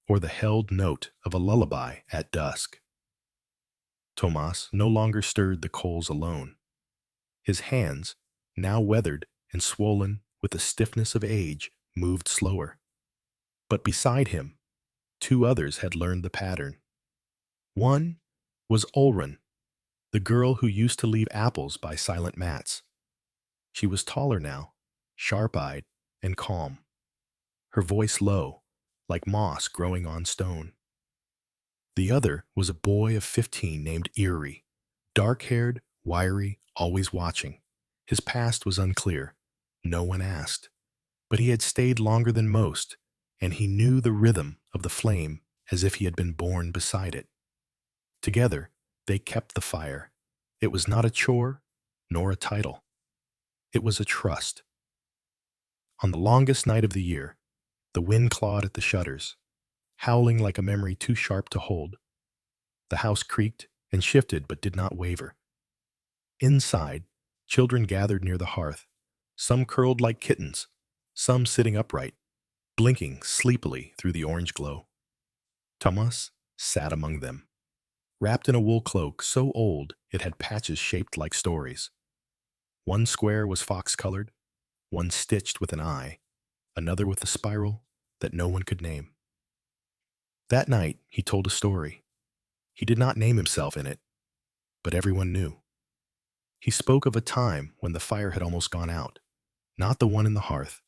or the held note of a lullaby at dusk. Tomas no longer stirred the coals alone. His hands, now weathered and swollen with the stiffness of age, moved slower. But beside him, two others had learned the pattern. One was Ildrun, the girl who used to leave apples by silent mats. She was taller now, sharp-eyed and calm, her voice low, like moss growing on stone. The other was a boy of 15 named Eerie, dark-haired, wiry, always watching. His past was unclear. No one asked. But he had stayed longer than most, and he knew the rhythm of the flame as if he had been born beside it. Together, they kept the fire. It was not a chore, nor a title. It was a trust. On the longest night of the year, the wind clawed at the shutters, howling like a memory too sharp to hold. The house creaked and shifted but did not waver. Inside, children gathered near the hearth, some curled like kittens, some sitting upright, blinking sleepily through the orange glow. Thomas sat among them, wrapped in a wool cloak so old it had patches shaped like stories. One square was fox-colored, one stitched with an eye, another with a spiral that no one could name. That night, he told a story. He did not name himself in it, but everyone knew. He spoke of a time when the fire had almost gone out, not the one in the hearth,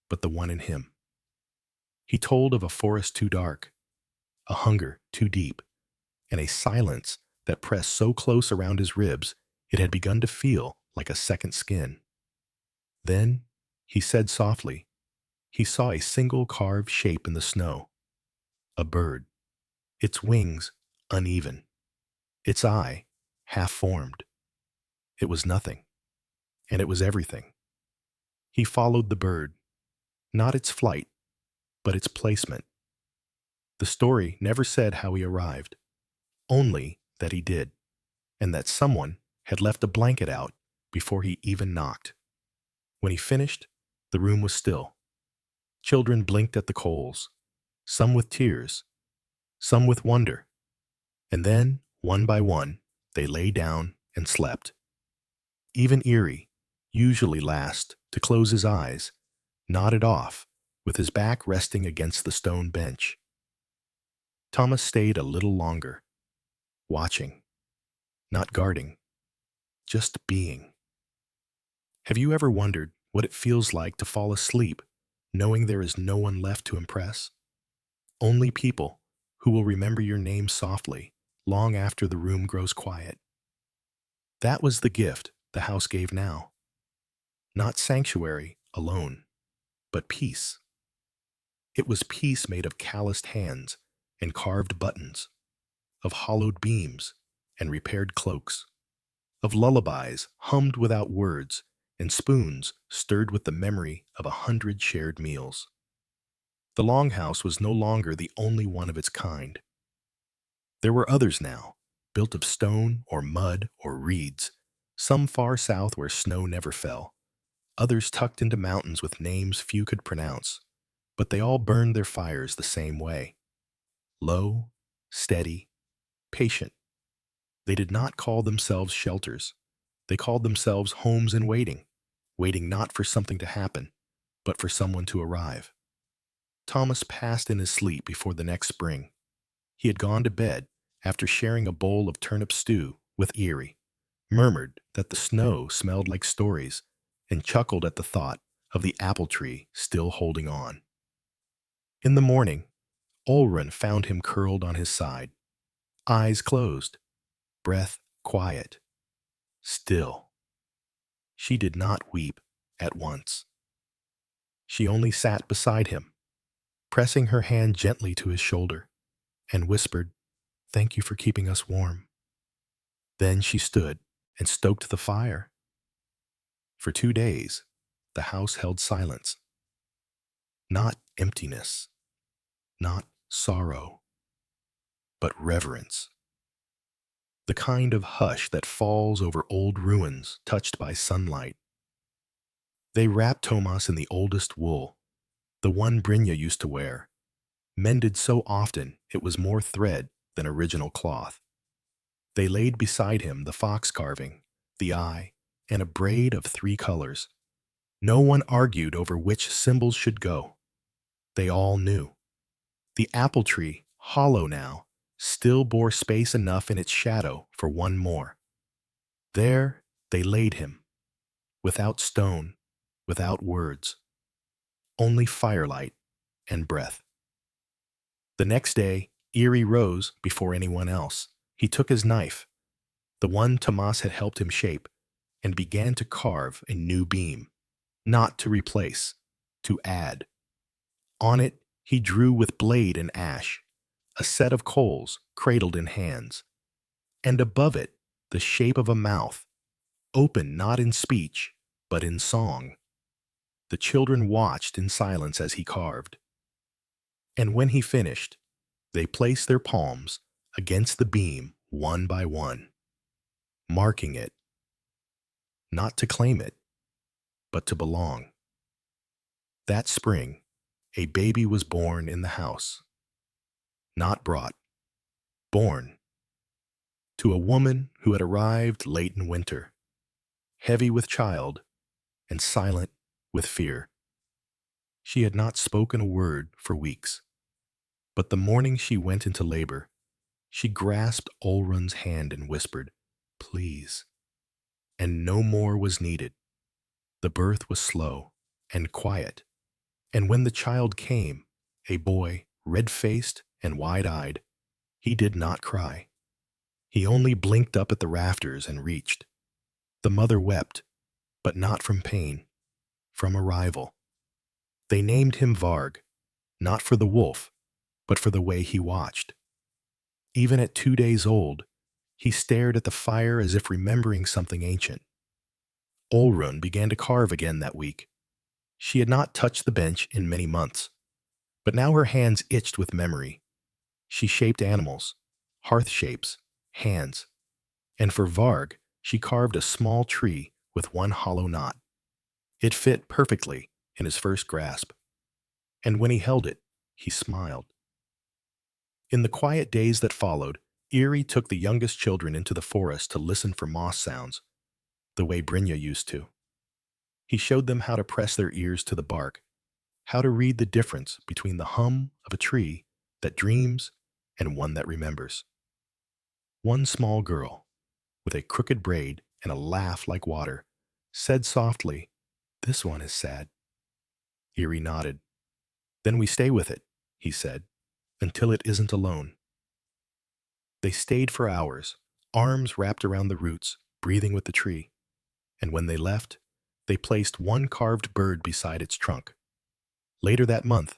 but the one in him. He told of a forest too dark, a hunger too deep, and a silence that pressed so close around his ribs it had begun to feel like a second skin. Then, he said softly, he saw a single carved shape in the snow, a bird, its wings uneven, its eye half-formed. It was nothing, and it was everything. He followed the bird, not its flight, but its placement. The story never said how he arrived, only that he did, and that someone had left a blanket out before he even knocked. When he finished, the room was still. Children blinked at the coals, some with tears, some with wonder, and then, one by one, they lay down and slept. Even Eerie, usually last to close his eyes, nodded off with his back resting against the stone bench. Thomas stayed a little longer, watching, not guarding, just being. Have you ever wondered what it feels like to fall asleep knowing there is no one left to impress? Only people who will remember your name softly long after the room grows quiet. That was the gift the house gave now. Not sanctuary alone, but peace. It was peace made of calloused hands and carved buttons, of hollowed beams and repaired cloaks, of lullabies hummed without words and spoons stirred with the memory of 100 shared meals. The Longhouse was no longer the only one of its kind. There were others now, built of stone or mud or reeds, some far south where snow never fell, others tucked into mountains with names few could pronounce, but they all burned their fires the same way. Low, steady, patient. They did not call themselves shelters. They called themselves homes in waiting, waiting not for something to happen, but for someone to arrive. Thomas passed in his sleep before the next spring. He had gone to bed after sharing a bowl of turnip stew with Eerie, murmured that the snow smelled like stories, and chuckled at the thought of the apple tree still holding on. In the morning, Ildrun found him curled on his side, eyes closed, breath quiet, still. She did not weep at once. She only sat beside him, pressing her hand gently to his shoulder, and whispered, "Thank you for keeping us warm." Then she stood and stoked the fire. For 2 days, the house held silence. Not emptiness, not sorrow, but reverence. The kind of hush that falls over old ruins touched by sunlight. They wrapped Thomas in the oldest wool, the one Brynja used to wear, mended so often it was more thread than original cloth. They laid beside him the fox carving, the eye, and a braid of 3 colors. No one argued over which symbols should go. They all knew. The apple tree, hollow now, still bore space enough in its shadow for one more. There they laid him, without stone, without words, only firelight and breath. The next day, Eerie rose before anyone else. He took his knife, the one Thomas had helped him shape, and began to carve a new beam, not to replace, to add. On it, he drew with blade and ash a set of coals cradled in hands, and above it the shape of a mouth, open not in speech, but in song. The children watched in silence as he carved. And when he finished, they placed their palms against the beam one by one, marking it, not to claim it, but to belong. That spring, a baby was born in the house. Not brought, born, to a woman who had arrived late in winter, heavy with child and silent with fear. She had not spoken a word for weeks, but the morning she went into labor, she grasped Ildrun's hand and whispered, "Please," and no more was needed. The birth was slow and quiet, and when the child came, a boy, red-faced and wide-eyed, he did not cry. He only blinked up at the rafters and reached. The mother wept, but not from pain, from arrival. They named him Varg, not for the wolf, but for the way he watched. Even at 2 days old, he stared at the fire as if remembering something ancient. Ildrun began to carve again that week. She had not touched the bench in many months, but now her hands itched with memory. She shaped animals, hearth shapes, hands, and for Varg, she carved a small tree with one hollow knot. It fit perfectly in his first grasp, and when he held it, he smiled. In the quiet days that followed, Eerie took the youngest children into the forest to listen for moss sounds, the way Brynja used to. He showed them how to press their ears to the bark, how to read the difference between the hum of a tree that dreams and one that remembers. One small girl, with a crooked braid and a laugh like water, said softly, "This one is sad." Eerie nodded. "Then we stay with it," he said, "until it isn't alone." They stayed for hours, arms wrapped around the roots, breathing with the tree. And when they left, they placed one carved bird beside its trunk. Later that month,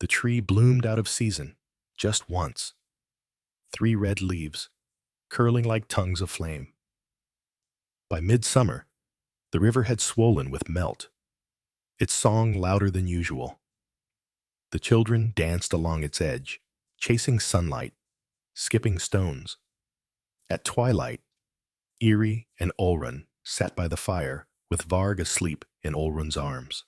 the tree bloomed out of season, just once. 3 red leaves, curling like tongues of flame. By midsummer, the river had swollen with melt, its song louder than usual. The children danced along its edge, chasing sunlight, skipping stones. At twilight, Eerie and Ildrun sat by the fire with Varg asleep in Ildrun's arms.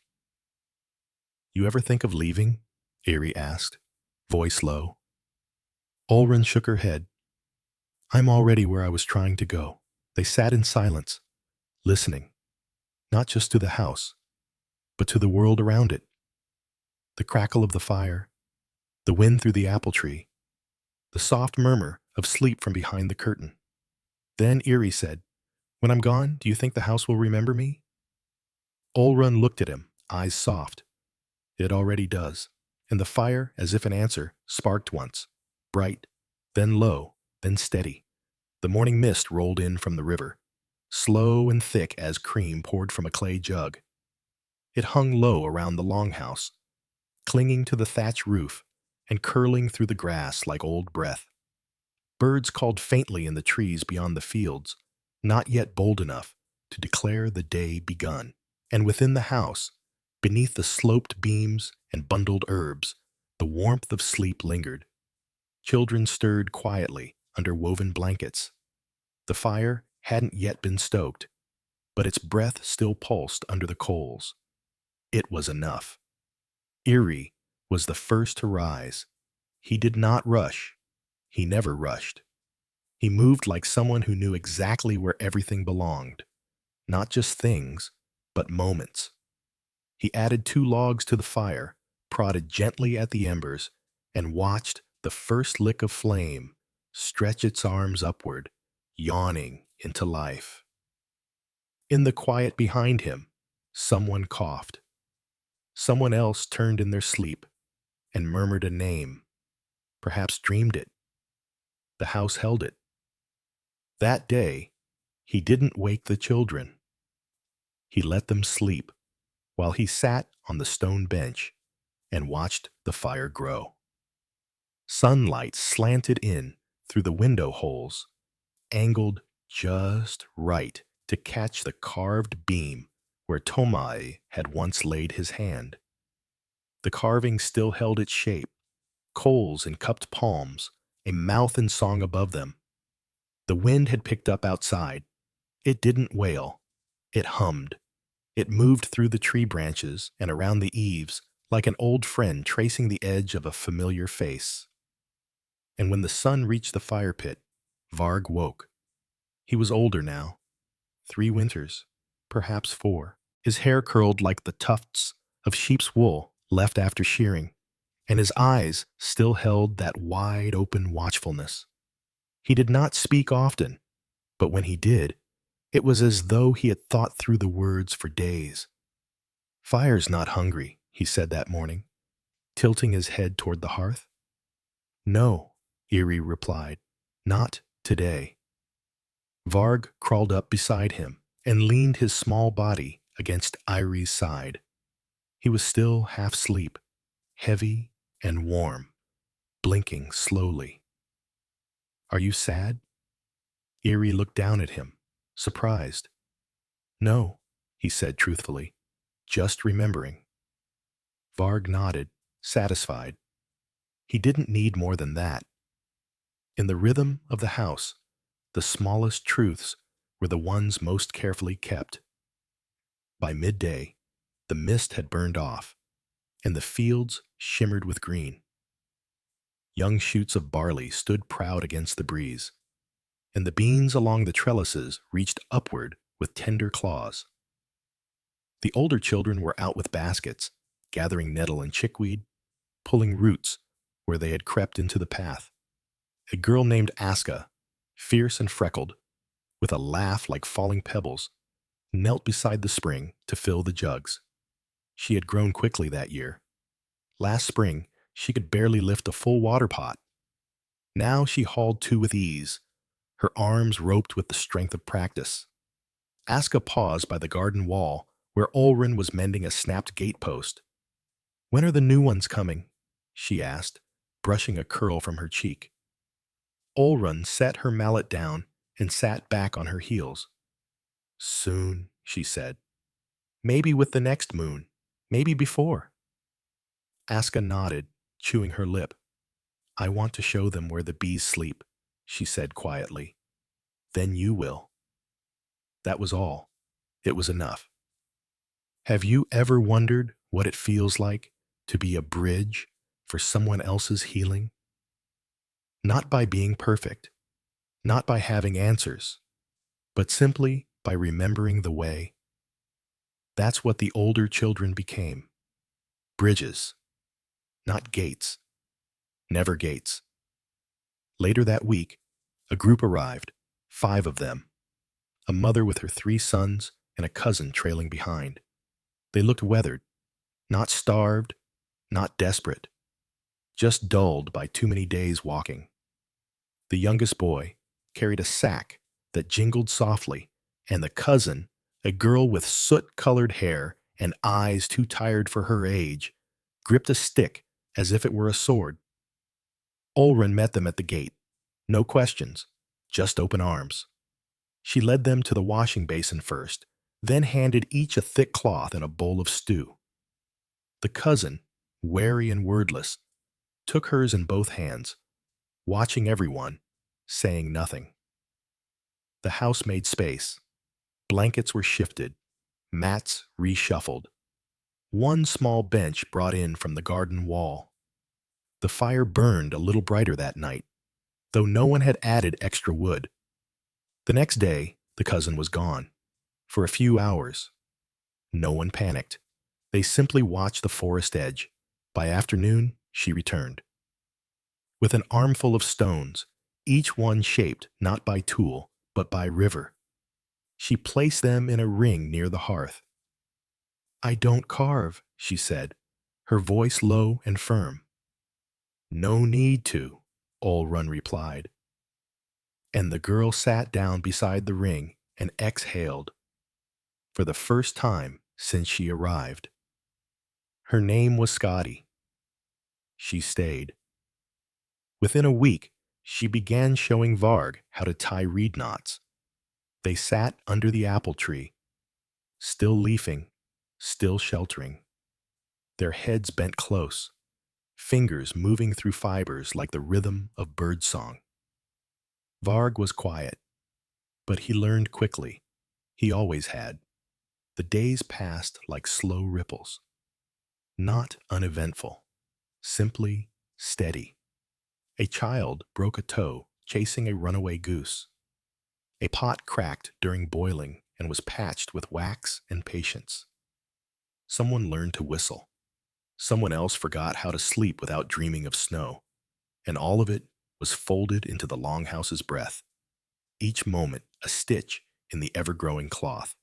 "You ever think of leaving?" Eerie asked, voice low. Ildrun shook her head. "I'm already where I was trying to go." They sat in silence, listening, not just to the house, but to the world around it. The crackle of the fire, the wind through the apple tree, the soft murmur of sleep from behind the curtain. Then Eerie said, "When I'm gone, do you think the house will remember me?" Ildrun looked at him, eyes soft. "It already does." And the fire, as if an answer, sparked once, bright, then low, then steady. The morning mist rolled in from the river, slow and thick as cream poured from a clay jug. It hung low around the Longhouse, clinging to the thatch roof and curling through the grass like old breath. Birds called faintly in the trees beyond the fields, not yet bold enough to declare the day begun. And within the house, beneath the sloped beams and bundled herbs, the warmth of sleep lingered. Children stirred quietly under woven blankets. The fire hadn't yet been stoked, but its breath still pulsed under the coals. It was enough. Eerie was the first to rise. He did not rush. He never rushed. He moved like someone who knew exactly where everything belonged. Not just things, but moments. He added 2 logs to the fire, prodded gently at the embers, and watched the first lick of flame stretch its arms upward, yawning into life. In the quiet behind him, someone coughed. Someone else turned in their sleep and murmured a name, perhaps dreamed it. The house held it. That day, he didn't wake the children. He let them sleep while he sat on the stone bench and watched the fire grow. Sunlight slanted in through the window holes, angled just right to catch the carved beam where Tomai had once laid his hand. The carving still held its shape, coals in cupped palms, a mouth in song above them. The wind had picked up outside. It didn't wail. It hummed. It moved through the tree branches and around the eaves like an old friend tracing the edge of a familiar face. And when the sun reached the fire pit, Varg woke. He was older now. 3 winters, perhaps 4. His hair curled like the tufts of sheep's wool left after shearing, and his eyes still held that wide-open watchfulness. He did not speak often, but when he did, it was as though he had thought through the words for days. Fire's not hungry, he said that morning, tilting his head toward the hearth. No, Eerie replied, not today. Varg crawled up beside him and leaned his small body against Irie's side. He was still half asleep, heavy and warm, blinking slowly. Are you sad? Eerie looked down at him, surprised. No, he said truthfully, just remembering. Varg nodded, satisfied. He didn't need more than that. In the rhythm of the house, the smallest truths were the ones most carefully kept. By midday, the mist had burned off, and the fields shimmered with green. Young shoots of barley stood proud against the breeze, and the beans along the trellises reached upward with tender claws. The older children were out with baskets, gathering nettle and chickweed, pulling roots where they had crept into the path. A girl named Aska, fierce and freckled, with a laugh like falling pebbles, knelt beside the spring to fill the jugs. She had grown quickly that year. Last spring, she could barely lift a full water pot. Now she hauled two with ease, her arms roped with the strength of practice. Aska paused by the garden wall where Ildrun was mending a snapped gatepost. When are the new ones coming? She asked, brushing a curl from her cheek. Ildrun set her mallet down and sat back on her heels. Soon, she said. Maybe with the next moon, maybe before. Aska nodded, chewing her lip. I want to show them where the bees sleep, she said quietly. Then you will. That was all. It was enough. Have you ever wondered what it feels like to be a bridge for someone else's healing? Not by being perfect, not by having answers, but simply by remembering the way. That's what the older children became. Bridges, not gates. Never gates. Later that week, a group arrived, 5 of them. A mother with her 3 sons and a cousin trailing behind. They looked weathered, not starved, not desperate, just dulled by too many days walking. The youngest boy carried a sack that jingled softly, and the cousin, a girl with soot-colored hair and eyes too tired for her age, gripped a stick as if it were a sword. Ildrun met them at the gate. No questions, just open arms. She led them to the washing basin first, then handed each a thick cloth and a bowl of stew. The cousin, wary and wordless, took hers in both hands, watching everyone, saying nothing. The house made space. Blankets were shifted, mats reshuffled. One small bench brought in from the garden wall. The fire burned a little brighter that night, though no one had added extra wood. The next day, the cousin was gone. For a few hours. No one panicked. They simply watched the forest edge. By afternoon, she returned. With an armful of stones, each one shaped not by tool, but by river. She placed them in a ring near the hearth. I don't carve, she said, her voice low and firm. No need to, Ildrun replied. And the girl sat down beside the ring and exhaled. For the first time since she arrived. Her name was Scotty. She stayed. Within a week, she began showing Varg how to tie reed knots. They sat under the apple tree, still leafing, still sheltering. Their heads bent close, fingers moving through fibers like the rhythm of birdsong. Varg was quiet, but he learned quickly. He always had. The days passed like slow ripples. Not uneventful, simply steady. A child broke a toe chasing a runaway goose. A pot cracked during boiling and was patched with wax and patience. Someone learned to whistle. Someone else forgot how to sleep without dreaming of snow. And all of it was folded into the Longhouse's breath. Each moment a stitch in the ever-growing cloth.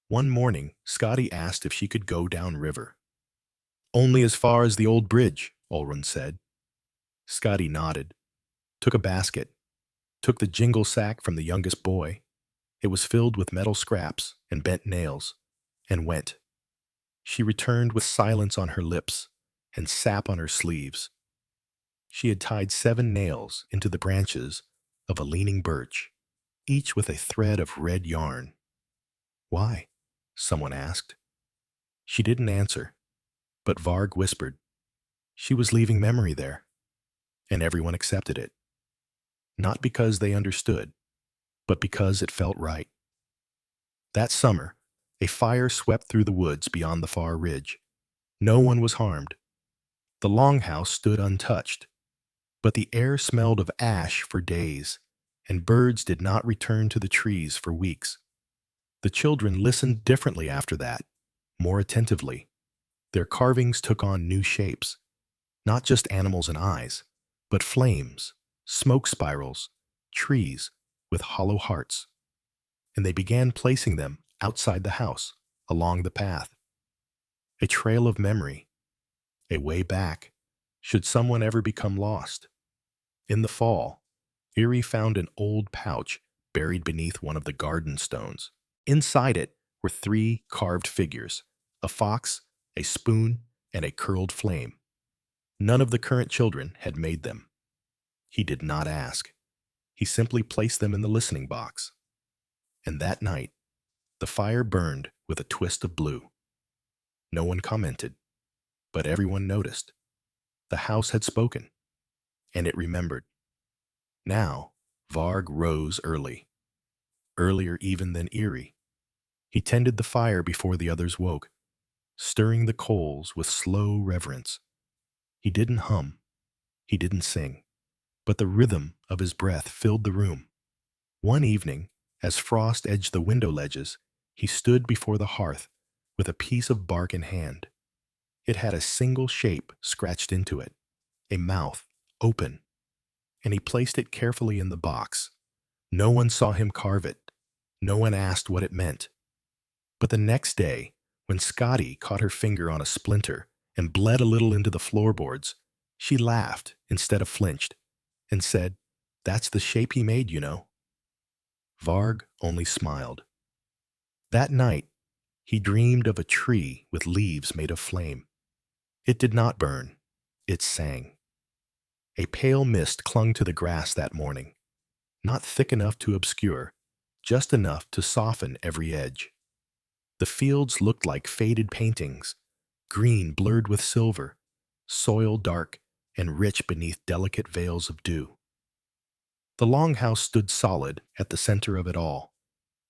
One morning, Scotty asked if she could go down river. Only as far as the old bridge, Ildrun said. Scotty nodded, took a basket, took the jingle sack from the youngest boy. It was filled with metal scraps and bent nails, and went. She returned with silence on her lips and sap on her sleeves. She had tied 7 nails into the branches of a leaning birch, each with a thread of red yarn. Why? Someone asked. She didn't answer, but Varg whispered. She was leaving memory there, and everyone accepted it. Not because they understood, but because it felt right. That summer, a fire swept through the woods beyond the far ridge. No one was harmed. The Longhouse stood untouched, but the air smelled of ash for days, and birds did not return to the trees for weeks. The children listened differently after that, more attentively. Their carvings took on new shapes, not just animals and eyes, but flames, smoke spirals, trees with hollow hearts. And they began placing them outside the house, along the path. A trail of memory, a way back, should someone ever become lost. In the fall, Erie found an old pouch buried beneath one of the garden stones. Inside it were 3 carved figures, a fox, a spoon, and a curled flame. None of the current children had made them. He did not ask. He simply placed them in the listening box. And that night, the fire burned with a twist of blue. No one commented, but everyone noticed. The house had spoken, and it remembered. Now, Varg rose early, earlier even than Erie. He tended the fire before the others woke, stirring the coals with slow reverence. He didn't hum, he didn't sing, but the rhythm of his breath filled the room. One evening, as frost edged the window ledges, he stood before the hearth with a piece of bark in hand. It had a single shape scratched into it, a mouth, open, and he placed it carefully in the box. No one saw him carve it. No one asked what it meant. But the next day, when Scotty caught her finger on a splinter and bled a little into the floorboards, she laughed instead of flinched and said, "That's the shape he made, you know." Varg only smiled. That night, he dreamed of a tree with leaves made of flame. It did not burn. It sang. A pale mist clung to the grass that morning, not thick enough to obscure, just enough to soften every edge. The fields looked like faded paintings, green blurred with silver, soil dark and rich beneath delicate veils of dew. The Longhouse stood solid at the center of it all,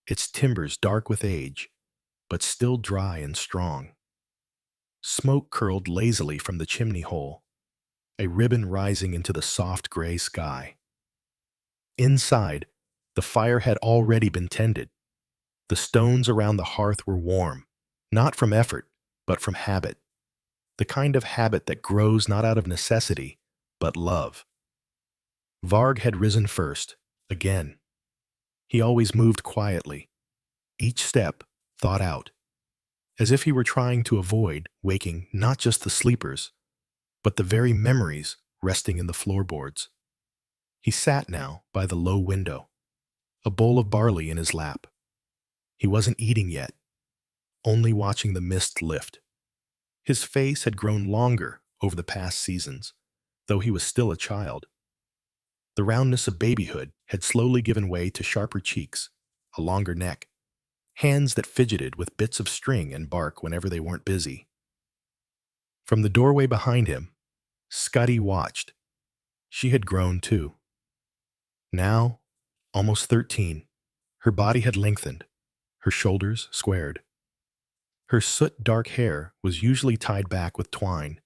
its timbers dark with age, but still dry and strong. Smoke curled lazily from the chimney hole, a ribbon rising into the soft gray sky. Inside, the fire had already been tended. The stones around the hearth were warm, not from effort, but from habit. The kind of habit that grows not out of necessity, but love. Varg had risen first, again. He always moved quietly, each step thought out, as if he were trying to avoid waking not just the sleepers, but the very memories resting in the floorboards. He sat now by the low window, a bowl of barley in his lap. He wasn't eating yet, only watching the mist lift. His face had grown longer over the past seasons, though he was still a child. The roundness of babyhood had slowly given way to sharper cheeks, a longer neck, hands that fidgeted with bits of string and bark whenever they weren't busy. From the doorway behind him, Scotty watched. She had grown too. Now, almost 13, her body had lengthened, her shoulders squared. Her soot-dark hair was usually tied back with twine,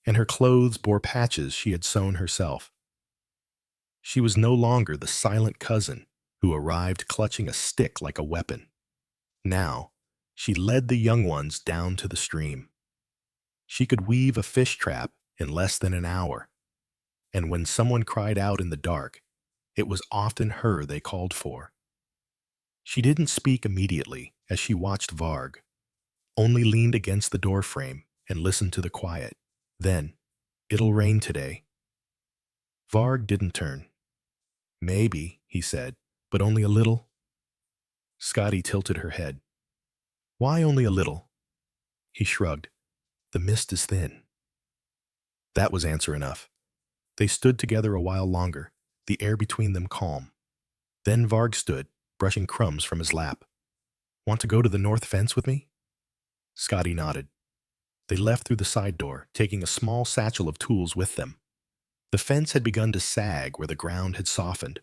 and her clothes bore patches she had sewn herself. She was no longer the silent cousin who arrived clutching a stick like a weapon. Now, she led the young ones down to the stream. She could weave a fish trap in less than an hour, and when someone cried out in the dark, it was often her they called for. She didn't speak immediately as she watched Varg, only leaned against the doorframe and listened to the quiet. Then, "It'll rain today." Varg didn't turn. "Maybe," he said, "but only a little." Scotty tilted her head. "Why only a little?" He shrugged. "The mist is thin." That was answer enough. They stood together a while longer, the air between them calm. Then Varg stood, brushing crumbs from his lap. "Want to go to the north fence with me?" Scotty nodded. They left through the side door, taking a small satchel of tools with them. The fence had begun to sag where the ground had softened.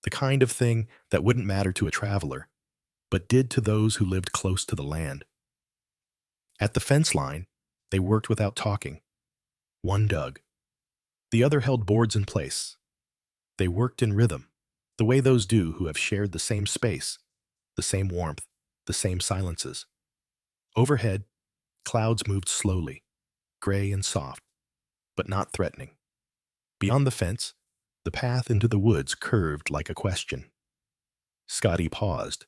The kind of thing that wouldn't matter to a traveler, but did to those who lived close to the land. At the fence line, they worked without talking. One dug. The other held boards in place. They worked in rhythm, the way those do who have shared the same space, the same warmth, the same silences. Overhead, clouds moved slowly, gray and soft, but not threatening. Beyond the fence, the path into the woods curved like a question. Scotty paused,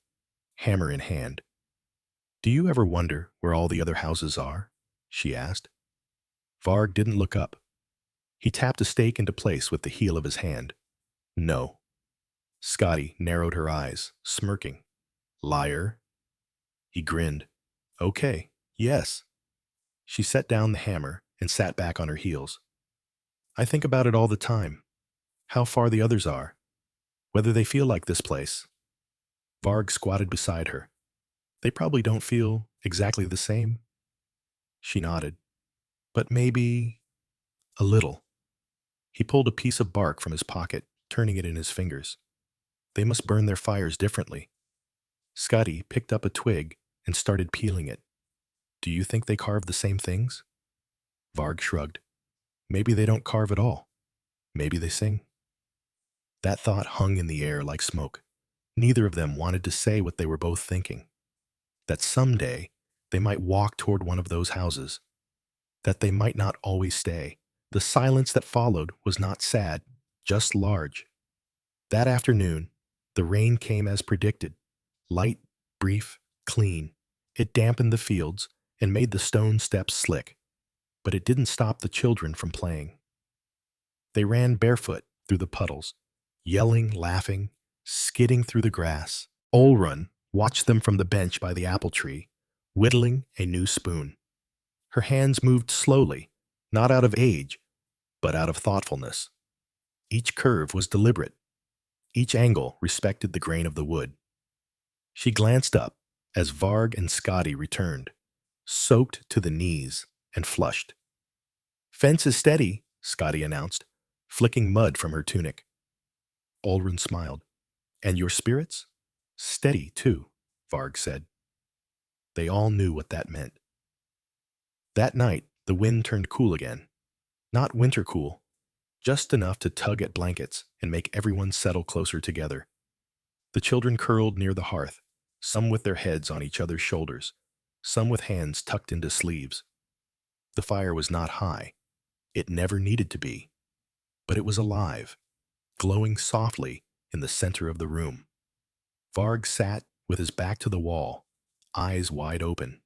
hammer in hand. "Do you ever wonder where all the other houses are?" she asked. Varg didn't look up. He tapped a stake into place with the heel of his hand. "No." Scotty narrowed her eyes, smirking. "Liar." He grinned. "Okay, yes." She set down the hammer and sat back on her heels. "I think about it all the time. How far the others are. Whether they feel like this place." Varg squatted beside her. "They probably don't feel exactly the same." She nodded. "But maybe a little." He pulled a piece of bark from his pocket, turning it in his fingers. "They must burn their fires differently." Scotty picked up a twig and started peeling it. "Do you think they carve the same things?" Varg shrugged. "Maybe they don't carve at all. Maybe they sing." That thought hung in the air like smoke. Neither of them wanted to say what they were both thinking. That someday they might walk toward one of those houses. That they might not always stay. The silence that followed was not sad, just large. That afternoon, the rain came as predicted. Light, brief, clean. It dampened the fields and made the stone steps slick. But it didn't stop the children from playing. They ran barefoot through the puddles, yelling, laughing, skidding through the grass. Ildrun watched them from the bench by the apple tree, whittling a new spoon. Her hands moved slowly, not out of age, but out of thoughtfulness. Each curve was deliberate. Each angle respected the grain of the wood. She glanced up as Varg and Scotty returned, soaked to the knees and flushed. "Fence is steady," Scotty announced, flicking mud from her tunic. Ildrun smiled. "And your spirits?" "Steady, too," Varg said. They all knew what that meant. That night, the wind turned cool again. Not winter cool, just enough to tug at blankets and make everyone settle closer together. The children curled near the hearth, some with their heads on each other's shoulders, some with hands tucked into sleeves. The fire was not high. It never needed to be. But it was alive, glowing softly in the center of the room. Varg sat with his back to the wall, eyes wide open.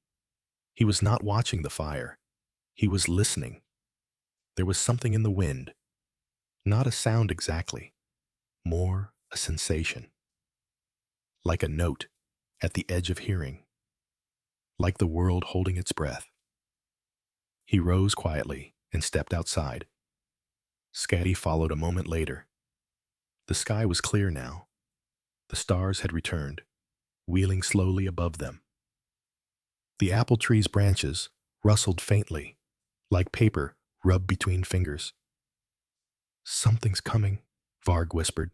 He was not watching the fire. He was listening. There was something in the wind. Not a sound exactly. More a sensation. Like a note at the edge of hearing. Like the world holding its breath. He rose quietly and stepped outside. Scotty followed a moment later. The sky was clear now. The stars had returned, wheeling slowly above them. The apple tree's branches rustled faintly, like paper rubbed between fingers. "Something's coming," Varg whispered.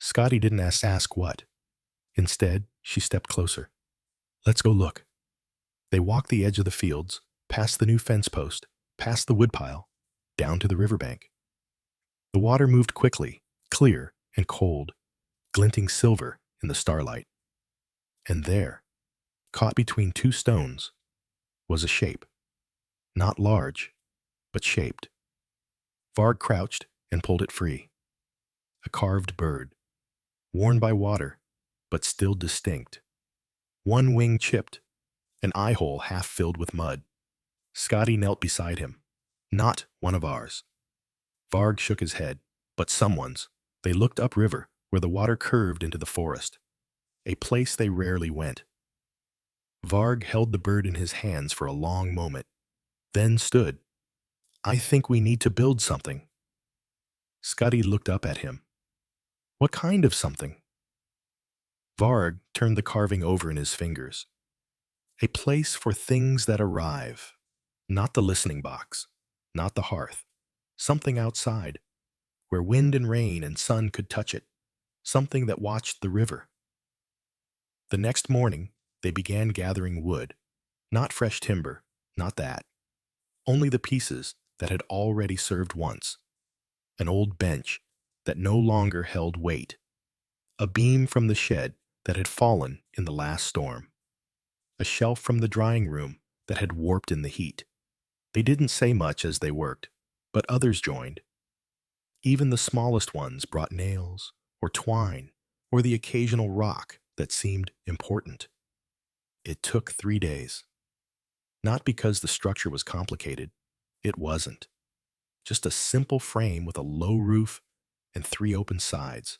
Scotty didn't ask what. Instead, she stepped closer. "Let's go look." They walked the edge of the fields, past the new fence post, past the woodpile, down to the riverbank. The water moved quickly, clear and cold, glinting silver in the starlight. And there, caught between two stones, was a shape. Not large, but shaped. Varg crouched and pulled it free. A carved bird, worn by water, but still distinct. One wing chipped, an eye hole half filled with mud. Scotty knelt beside him. Not one of ours. Varg shook his head, but someone's. They looked upriver, where the water curved into the forest, a place they rarely went. Varg held the bird in his hands for a long moment, then stood. I think we need to build something. Scotty looked up at him. What kind of something? Varg turned the carving over in his fingers. A place for things that arrive. Not the listening box, not the hearth. Something outside, where wind and rain and sun could touch it. Something that watched the river. The next morning, they began gathering wood. Not fresh timber, not that. Only the pieces that had already served once. An old bench that no longer held weight. A beam from the shed that had fallen in the last storm. A shelf from the drying room that had warped in the heat. They didn't say much as they worked, but others joined. Even the smallest ones brought nails, or twine, or the occasional rock that seemed important. It took 3 days. Not because the structure was complicated. It wasn't. Just a simple frame with a low roof and 3 open sides.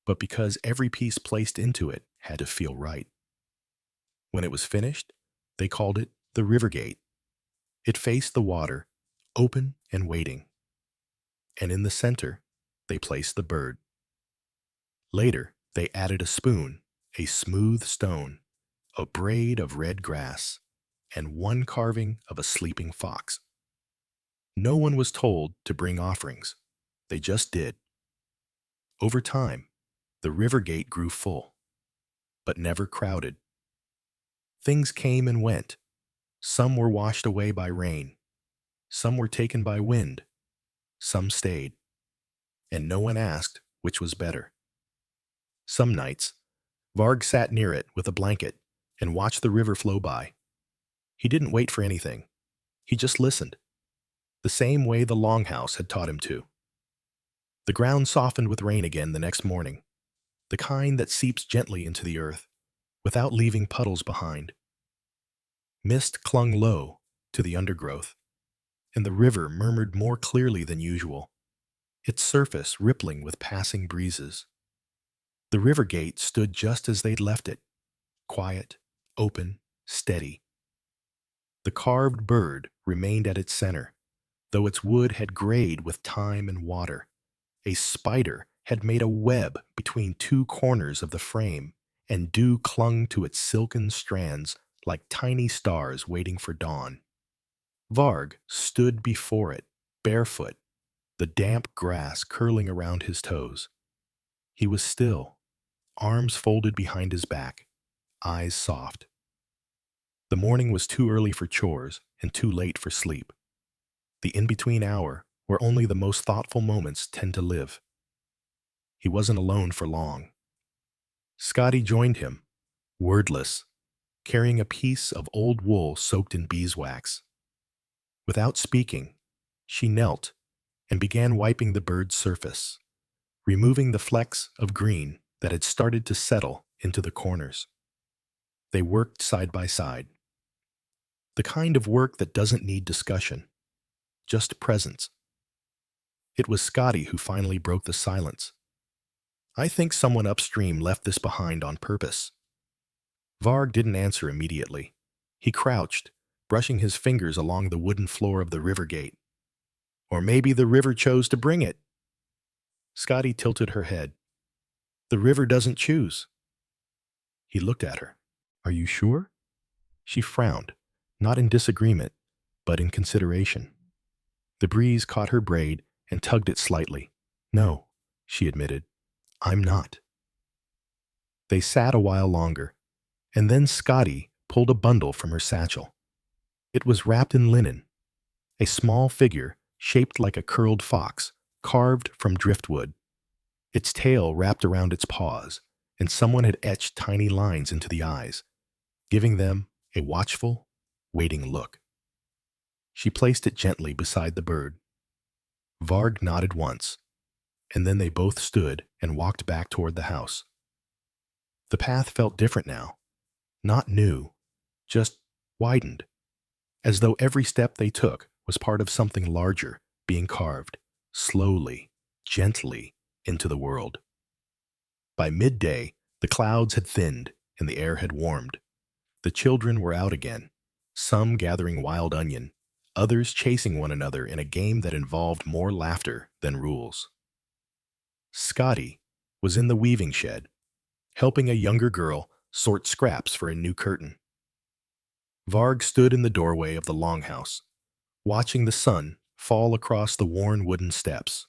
But because every piece placed into it had to feel right. When it was finished, they called it the river gate. It faced the water, open and waiting. And in the center, they placed the bird. Later, they added a spoon, a smooth stone, a braid of red grass, and one carving of a sleeping fox. No one was told to bring offerings. They just did. Over time, the river gate grew full, but never crowded. Things came and went. Some were washed away by rain. Some were taken by wind. Some stayed. And no one asked which was better. Some nights, Varg sat near it with a blanket and watched the river flow by. He didn't wait for anything. He just listened, the same way the Longhouse had taught him to. The ground softened with rain again the next morning, the kind that seeps gently into the earth, without leaving puddles behind. Mist clung low to the undergrowth, and the river murmured more clearly than usual, its surface rippling with passing breezes. The river gate stood just as they'd left it, quiet, open, steady. The carved bird remained at its center, though its wood had grayed with time and water. A spider had made a web between 2 corners of the frame, and dew clung to its silken strands like tiny stars waiting for dawn. Varg stood before it, barefoot, the damp grass curling around his toes. He was still, arms folded behind his back, eyes soft. The morning was too early for chores and too late for sleep. The in-between hour where only the most thoughtful moments tend to live. He wasn't alone for long. Scotty joined him, wordless, carrying a piece of old wool soaked in beeswax. Without speaking, she knelt and began wiping the bird's surface, removing the flecks of green that had started to settle into the corners. They worked side by side. The kind of work that doesn't need discussion, just presence. It was Scotty who finally broke the silence. I think someone upstream left this behind on purpose. Varg didn't answer immediately. He crouched, brushing his fingers along the wooden floor of the river gate. Or maybe the river chose to bring it. Scotty tilted her head. The river doesn't choose. He looked at her. Are you sure? She frowned, not in disagreement, but in consideration. The breeze caught her braid and tugged it slightly. No, she admitted. I'm not. They sat a while longer, and then Scotty pulled a bundle from her satchel. It was wrapped in linen, a small figure shaped like a curled fox, carved from driftwood. Its tail wrapped around its paws, and someone had etched tiny lines into the eyes, giving them a watchful, waiting look. She placed it gently beside the bird. Varg nodded once, and then they both stood and walked back toward the house. The path felt different now, not new, just widened, as though every step they took was part of something larger being carved, slowly, gently, into the world. By midday, the clouds had thinned and the air had warmed. The children were out again, some gathering wild onion, others chasing one another in a game that involved more laughter than rules. Scotty was in the weaving shed, helping a younger girl sort scraps for a new curtain. Varg stood in the doorway of the Longhouse, watching the sun fall across the worn wooden steps.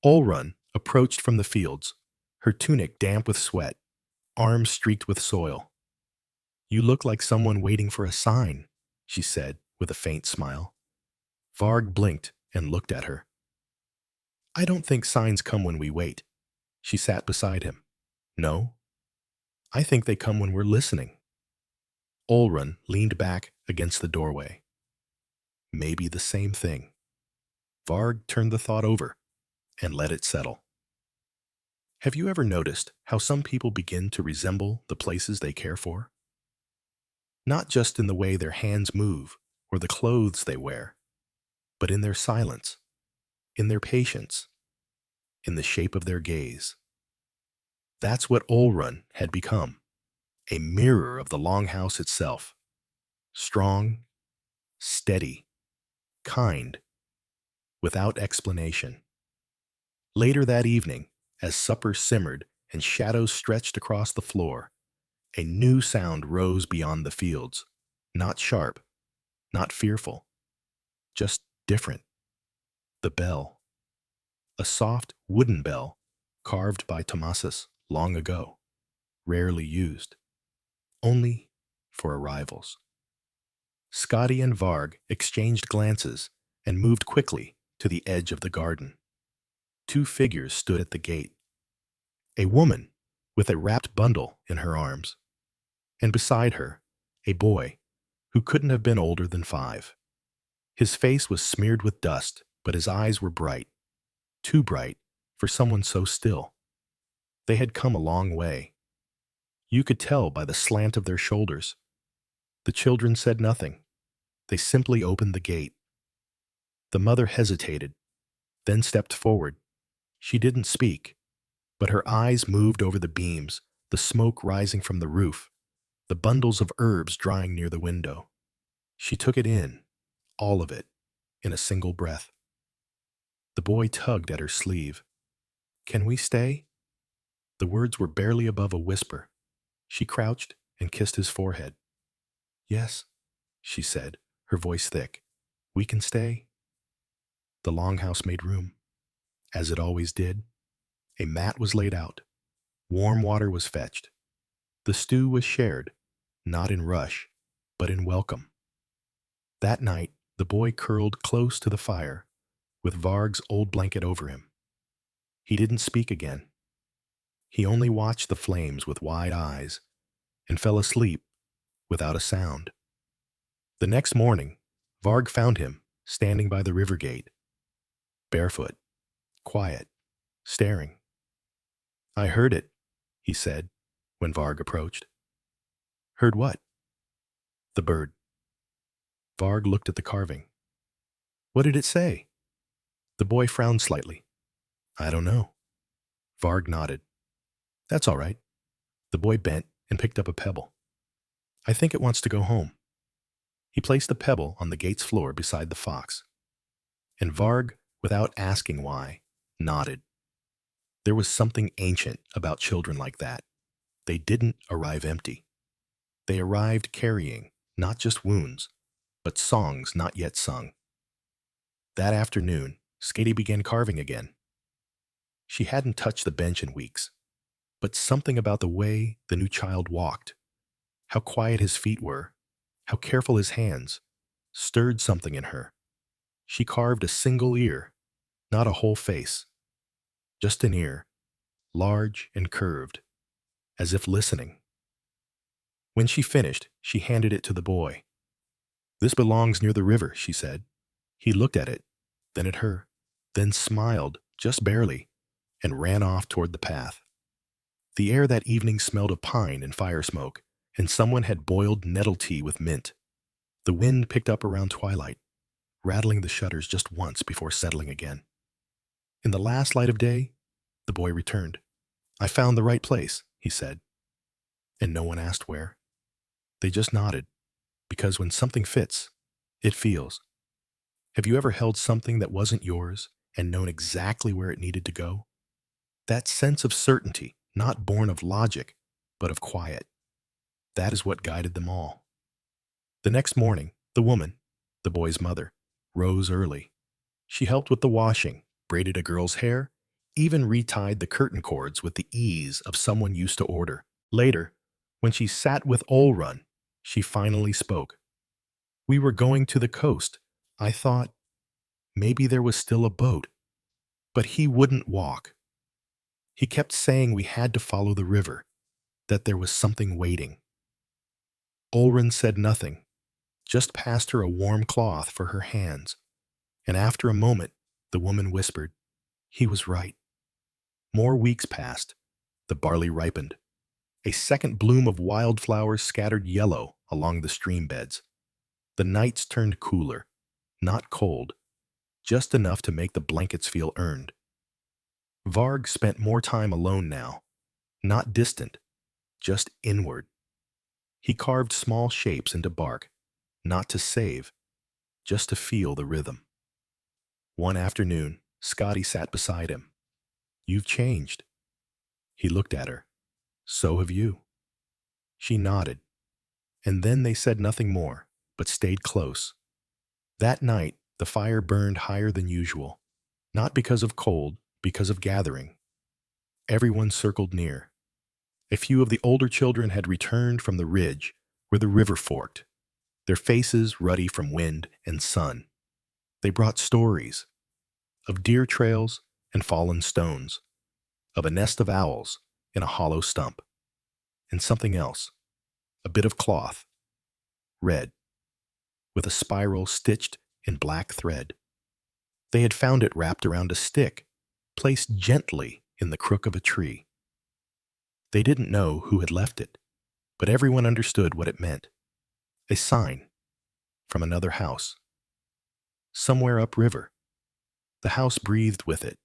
Ildrun approached from the fields, her tunic damp with sweat, arms streaked with soil. "You look like someone waiting for a sign," she said with a faint smile. Varg blinked and looked at her. "I don't think signs come when we wait." She sat beside him. "No, I think they come when we're listening." Ildrun leaned back against the doorway. Maybe the same thing. Varg turned the thought over and let it settle. Have you ever noticed how some people begin to resemble the places they care for? Not just in the way their hands move or the clothes they wear, but in their silence, in their patience, in the shape of their gaze. That's what Ildrun had become, a mirror of the Longhouse itself. Strong, steady, kind, without explanation. Later that evening, as supper simmered and shadows stretched across the floor, a new sound rose beyond the fields. Not sharp, not fearful, just different. The bell. A soft wooden bell carved by Tomasis long ago, rarely used, only for arrivals. Scotty and Varg exchanged glances and moved quickly to the edge of the garden. Two figures stood at the gate. A woman with a wrapped bundle in her arms, and beside her, a boy who couldn't have been older than 5. His face was smeared with dust, but his eyes were bright, too bright for someone so still. They had come a long way. You could tell by the slant of their shoulders. The children said nothing. They simply opened the gate. The mother hesitated, then stepped forward. She didn't speak, but her eyes moved over the beams, the smoke rising from the roof, the bundles of herbs drying near the window. She took it in, all of it, in a single breath. The boy tugged at her sleeve. "Can we stay?" The words were barely above a whisper. She crouched and kissed his forehead. "Yes," she said, her voice thick. "We can stay." The Longhouse made room, as it always did. A mat was laid out. Warm water was fetched. The stew was shared, not in rush, but in welcome. That night, the boy curled close to the fire, with Varg's old blanket over him. He didn't speak again. He only watched the flames with wide eyes and fell asleep without a sound. The next morning, Varg found him standing by the river gate, barefoot, quiet, staring. "I heard it," he said when Varg approached. "Heard what?" "The bird." Varg looked at the carving. "What did it say?" The boy frowned slightly. "I don't know." Varg nodded. "That's all right." The boy bent and picked up a pebble. "I think it wants to go home." He placed the pebble on the gate's floor beside the fox. And Varg, without asking why, nodded. There was something ancient about children like that. They didn't arrive empty. They arrived carrying not just wounds, but songs not yet sung. That afternoon, Skady began carving again. She hadn't touched the bench in weeks, but something about the way the new child walked, how quiet his feet were, how careful his hands, stirred something in her. She carved a single ear, not a whole face, just an ear, large and curved, as if listening. When she finished, she handed it to the boy. "This belongs near the river," she said. He looked at it, then at her, then smiled, just barely, and ran off toward the path. The air that evening smelled of pine and fire smoke, and someone had boiled nettle tea with mint. The wind picked up around twilight, rattling the shutters just once before settling again. In the last light of day, the boy returned. "I found the right place," he said. And no one asked where. They just nodded, because when something fits, it feels. Have you ever held something that wasn't yours and known exactly where it needed to go? That sense of certainty, not born of logic, but of quiet. That is what guided them all. The next morning, the woman, the boy's mother, rose early. She helped with the washing, braided a girl's hair, even retied the curtain cords with the ease of someone used to order. Later, when she sat with Ildrun, she finally spoke. "We were going to the coast. I thought maybe there was still a boat, but he wouldn't walk. He kept saying we had to follow the river, that there was something waiting." Ildrun said nothing, just passed her a warm cloth for her hands, and after a moment, the woman whispered, "He was right." More weeks passed. The barley ripened. A second bloom of wildflowers scattered yellow along the stream beds. The nights turned cooler, not cold, just enough to make the blankets feel earned. Varg spent more time alone now, not distant, just inward. He carved small shapes into bark, not to save, just to feel the rhythm. One afternoon, Scotty sat beside him. "You've changed." He looked at her. "So have you." She nodded, and then they said nothing more, but stayed close. That night, the fire burned higher than usual, not because of cold, because of gathering. Everyone circled near. A few of the older children had returned from the ridge where the river forked, their faces ruddy from wind and sun. They brought stories of deer trails and fallen stones, of a nest of owls in a hollow stump, and something else, a bit of cloth, red, with a spiral stitched in black thread. They had found it wrapped around a stick, placed gently in the crook of a tree. They didn't know who had left it, but everyone understood what it meant. A sign from another house. Somewhere upriver. The house breathed with it,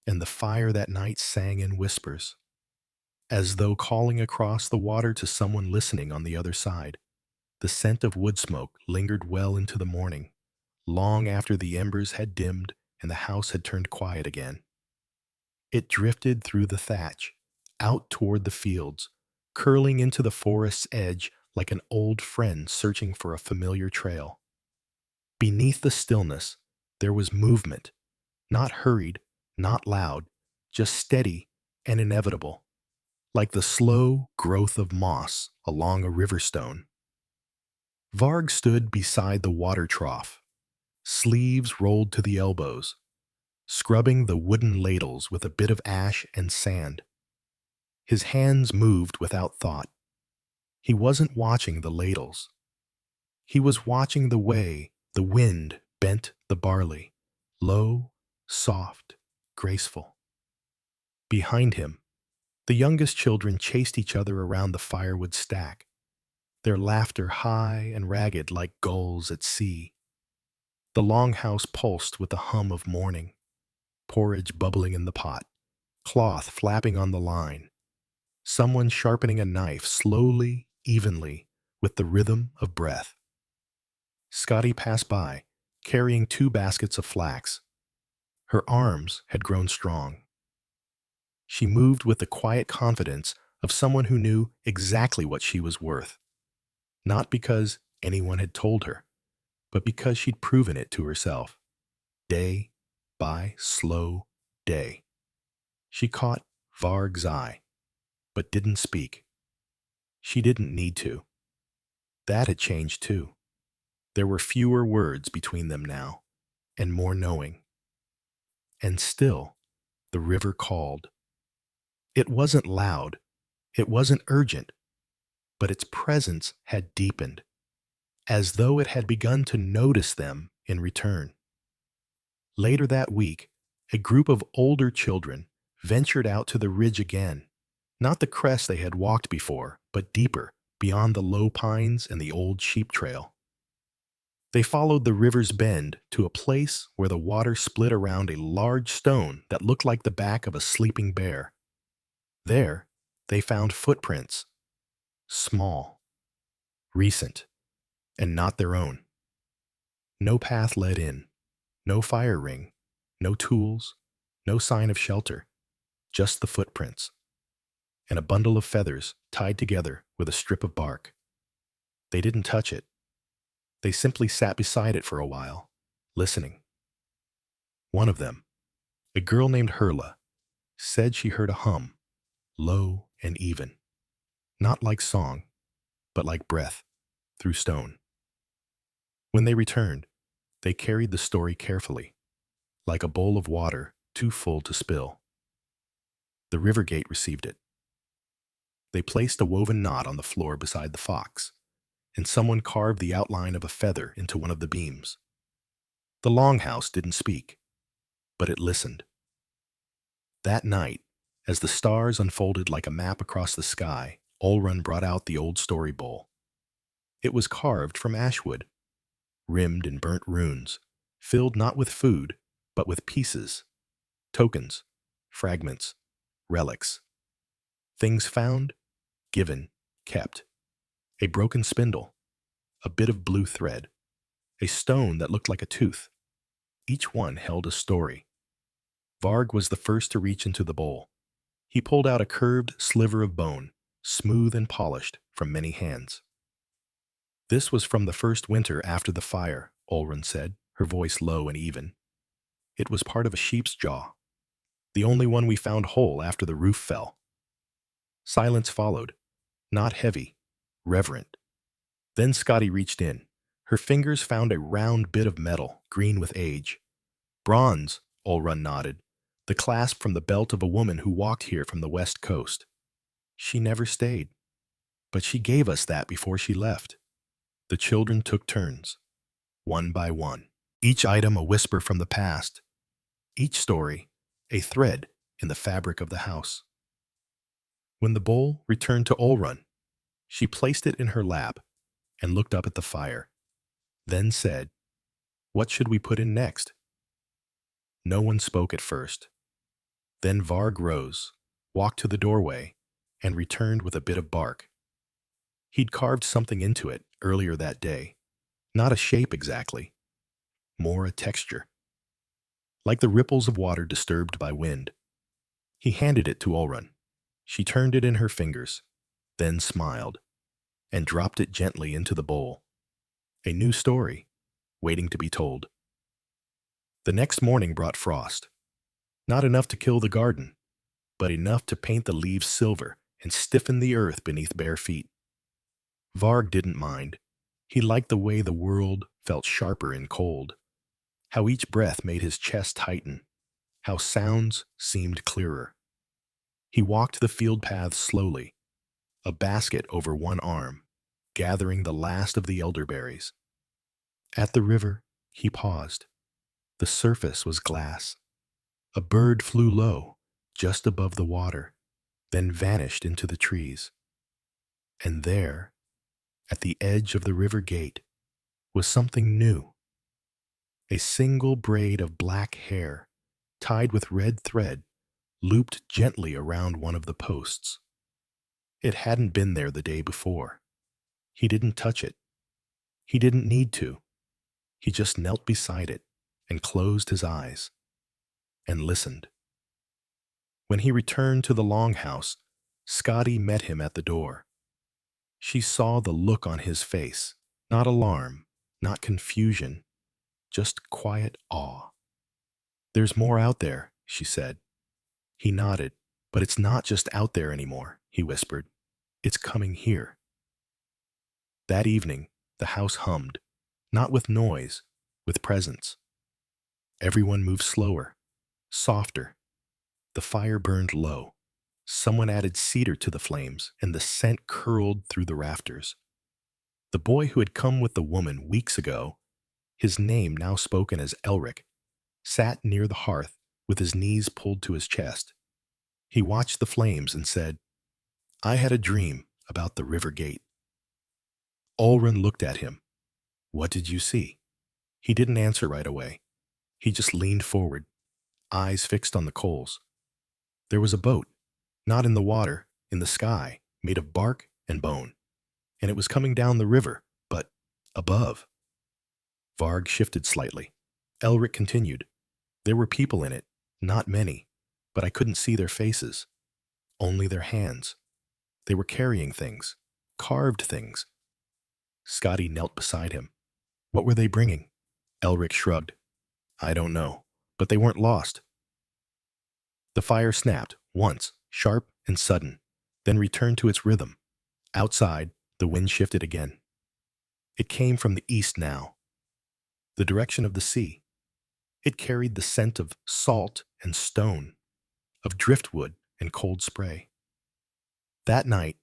and the fire that night sang in whispers, as though calling across the water to someone listening on the other side. The scent of wood smoke lingered well into the morning, long after the embers had dimmed and the house had turned quiet again. It drifted through the thatch, out toward the fields, curling into the forest's edge like an old friend searching for a familiar trail. Beneath the stillness, there was movement, not hurried, not loud, just steady and inevitable, like the slow growth of moss along a river stone. Varg stood beside the water trough, sleeves rolled to the elbows, scrubbing the wooden ladles with a bit of ash and sand. His hands moved without thought. He wasn't watching the ladles. He was watching the way the wind bent the barley, low, soft, graceful. Behind him, the youngest children chased each other around the firewood stack, their laughter high and ragged like gulls at sea. The Longhouse pulsed with the hum of morning, porridge bubbling in the pot, cloth flapping on the line, someone sharpening a knife slowly, evenly, with the rhythm of breath. Scotty passed by, carrying 2 baskets of flax. Her arms had grown strong. She moved with the quiet confidence of someone who knew exactly what she was worth, not because anyone had told her, but because she'd proven it to herself, day by slow day. She caught Varg's eye, but didn't speak. She didn't need to. That had changed too. There were fewer words between them now, and more knowing. And still, the river called. It wasn't loud, it wasn't urgent, but its presence had deepened, as though it had begun to notice them in return. Later that week, a group of older children ventured out to the ridge again, Not the crest they had walked before, but deeper, beyond the low pines and the old sheep trail. They followed the river's bend to a place where the water split around a large stone that looked like the back of a sleeping bear. There, they found footprints, small, recent, and not their own. No path led in, no fire ring, no tools, no sign of shelter, just the footprints, and a bundle of feathers tied together with a strip of bark. They didn't touch it. They simply sat beside it for a while, listening. One of them, a girl named Herla, said she heard a hum, low and even, not like song, but like breath, through stone. When they returned, they carried the story carefully, like a bowl of water too full to spill. The river gate received it. They placed a woven knot on the floor beside the fox, and someone carved the outline of a feather into one of the beams. The Longhouse didn't speak, but it listened. That night, as the stars unfolded like a map across the sky, Ildrun brought out the old story bowl. It was carved from ashwood, rimmed in burnt runes, filled not with food, but with pieces, tokens, fragments, relics. Things found, given, kept. A broken spindle, a bit of blue thread, a stone that looked like a tooth. Each one held a story. Varg was the first to reach into the bowl. He pulled out a curved sliver of bone, smooth and polished from many hands. This was from the first winter after the fire, Ildrun said, her voice low and even. It was part of a sheep's jaw, the only one we found whole after the roof fell. Silence followed, not heavy, reverent. Then Scotty reached in. Her fingers found a round bit of metal, green with age. Bronze, Ildrun nodded, the clasp from the belt of a woman who walked here from the west coast. She never stayed, but she gave us that before she left. The children took turns, one by one, each item a whisper from the past, each story a thread in the fabric of the house. When the bowl returned to Ildrun, she placed it in her lap and looked up at the fire, then said, "What should we put in next?" No one spoke at first. Then Varg rose, walked to the doorway, and returned with a bit of bark. He'd carved something into it earlier that day, not a shape exactly, more a texture, like the ripples of water disturbed by wind. He handed it to Ildrun. She turned it in her fingers, then smiled, and dropped it gently into the bowl. A new story, waiting to be told. The next morning brought frost. Not enough to kill the garden, but enough to paint the leaves silver and stiffen the earth beneath bare feet. Varg didn't mind. He liked the way the world felt sharper in cold, how each breath made his chest tighten, how sounds seemed clearer. He walked the field paths slowly, a basket over one arm, gathering the last of the elderberries. At the river, he paused. The surface was glass. A bird flew low, just above the water, then vanished into the trees. And there, at the edge of the river gate, was something new. A single braid of black hair, tied with red thread, looped gently around one of the posts. It hadn't been there the day before. He didn't touch it. He didn't need to. He just knelt beside it and closed his eyes and listened. When he returned to the Longhouse, Scotty met him at the door. She saw the look on his face, not alarm, not confusion, just quiet awe. "There's more out there," she said. He nodded. "But it's not just out there anymore," he whispered. "It's coming here." That evening, the house hummed, not with noise, with presence. Everyone moved slower, softer. The fire burned low. Someone added cedar to the flames, and the scent curled through the rafters. The boy who had come with the woman weeks ago, his name now spoken as Elric, sat near the hearth with his knees pulled to his chest. He watched the flames and said, I had a dream about the river gate. Ulrun looked at him. What did you see? He didn't answer right away. He just leaned forward, eyes fixed on the coals. There was a boat, not in the water, in the sky, made of bark and bone. And it was coming down the river, but above. Varg shifted slightly. Elric continued. There were people in it, not many, but I couldn't see their faces, only their hands. They were carrying things, carved things. Scotty knelt beside him. What were they bringing? Elric shrugged. I don't know, but they weren't lost. The fire snapped, once, sharp and sudden, then returned to its rhythm. Outside, the wind shifted again. It came from the east now, the direction of the sea. It carried the scent of salt and stone, of driftwood and cold spray. That night,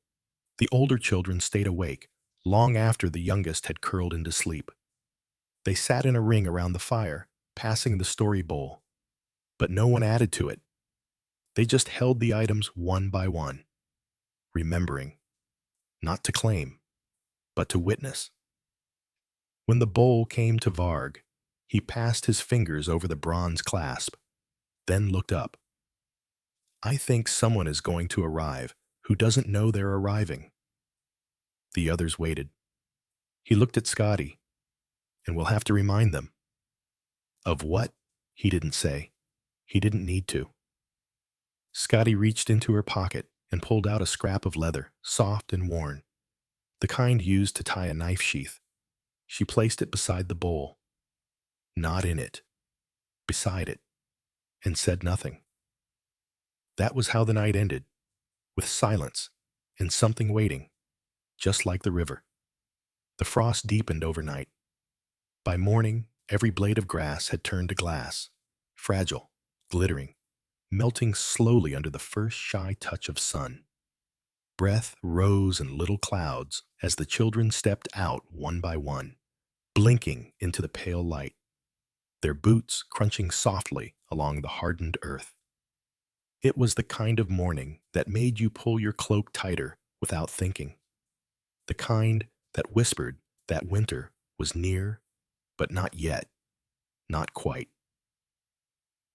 the older children stayed awake long after the youngest had curled into sleep. They sat in a ring around the fire, passing the story bowl, but no one added to it. They just held the items one by one, remembering, not to claim, but to witness. When the bowl came to Varg, he passed his fingers over the bronze clasp, then looked up. I think someone is going to arrive who doesn't know they're arriving. The others waited. He looked at Scotty, and we'll have to remind them. Of what? He didn't say. He didn't need to. Scotty reached into her pocket and pulled out a scrap of leather, soft and worn, the kind used to tie a knife sheath. She placed it beside the bowl. Not in it, beside it, and said nothing. That was how the night ended, with silence and something waiting, just like the river. The frost deepened overnight. By morning, every blade of grass had turned to glass, fragile, glittering, melting slowly under the first shy touch of sun. Breath rose in little clouds as the children stepped out one by one, blinking into the pale light, their boots crunching softly along the hardened earth. It was the kind of morning that made you pull your cloak tighter without thinking, the kind that whispered that winter was near, but not yet, not quite.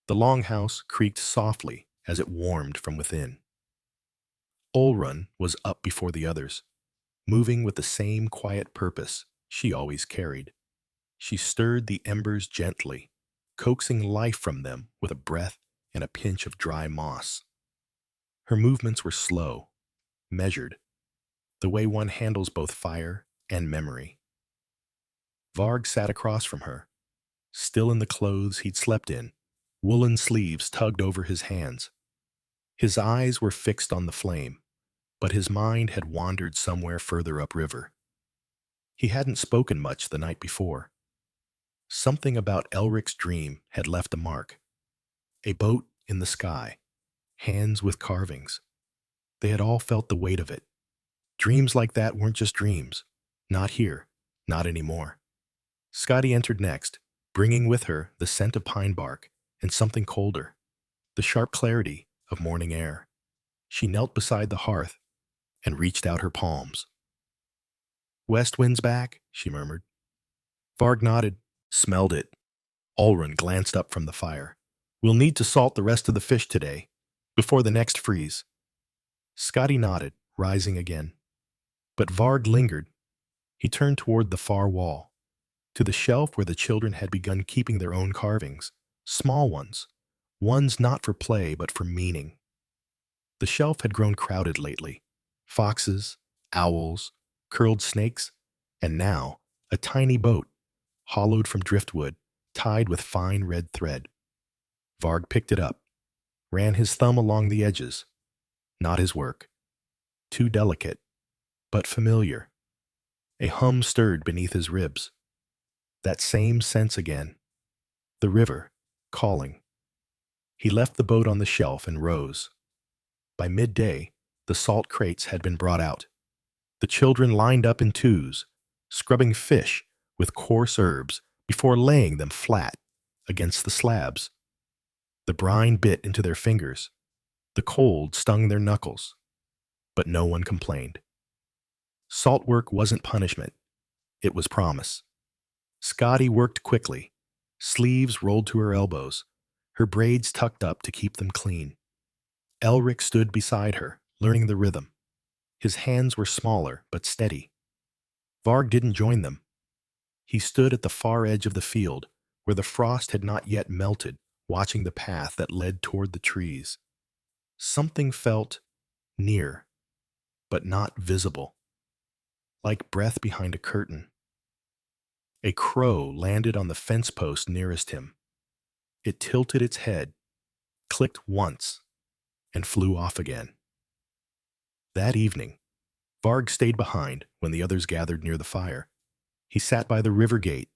The Longhouse creaked softly as it warmed from within. Ildrun was up before the others, moving with the same quiet purpose she always carried. She stirred the embers gently, coaxing life from them with a breath and a pinch of dry moss. Her movements were slow, measured, the way one handles both fire and memory. Varg sat across from her, still in the clothes he'd slept in, woolen sleeves tugged over his hands. His eyes were fixed on the flame, but his mind had wandered somewhere further upriver. He hadn't spoken much the night before. Something about Elric's dream had left a mark. A boat in the sky, hands with carvings. They had all felt the weight of it. Dreams like that weren't just dreams. Not here, not anymore. Scotty entered next, bringing with her the scent of pine bark and something colder, the sharp clarity of morning air. She knelt beside the hearth and reached out her palms. West wind's back, she murmured. Varg nodded, smelled it. Ulrun glanced up from the fire. We'll need to salt the rest of the fish today, before the next freeze. Scotty nodded, rising again. But Varg lingered. He turned toward the far wall, to the shelf where the children had begun keeping their own carvings, small ones not for play but for meaning. The shelf had grown crowded lately. Foxes, owls, curled snakes, and now a tiny boat, hollowed from driftwood, tied with fine red thread. Varg picked it up, ran his thumb along the edges. Not his work. Too delicate, but familiar. A hum stirred beneath his ribs. That same sense again. The river, calling. He left the boat on the shelf and rose. By midday, the salt crates had been brought out. The children lined up in twos, scrubbing fish with coarse herbs before laying them flat against the slabs. The brine bit into their fingers. The cold stung their knuckles. but no one complained. Salt work wasn't punishment, it was promise. Scotty worked quickly, sleeves rolled to her elbows, her braids tucked up to keep them clean. Elric stood beside her, learning the rhythm. His hands were smaller but steady. Varg didn't join them. He stood at the far edge of the field, where the frost had not yet melted, watching the path that led toward the trees. Something felt near, but not visible, like breath behind a curtain. A crow landed on the fence post nearest him. It tilted its head, clicked once, and flew off again. That evening, Varg stayed behind when the others gathered near the fire. He sat by the river gate,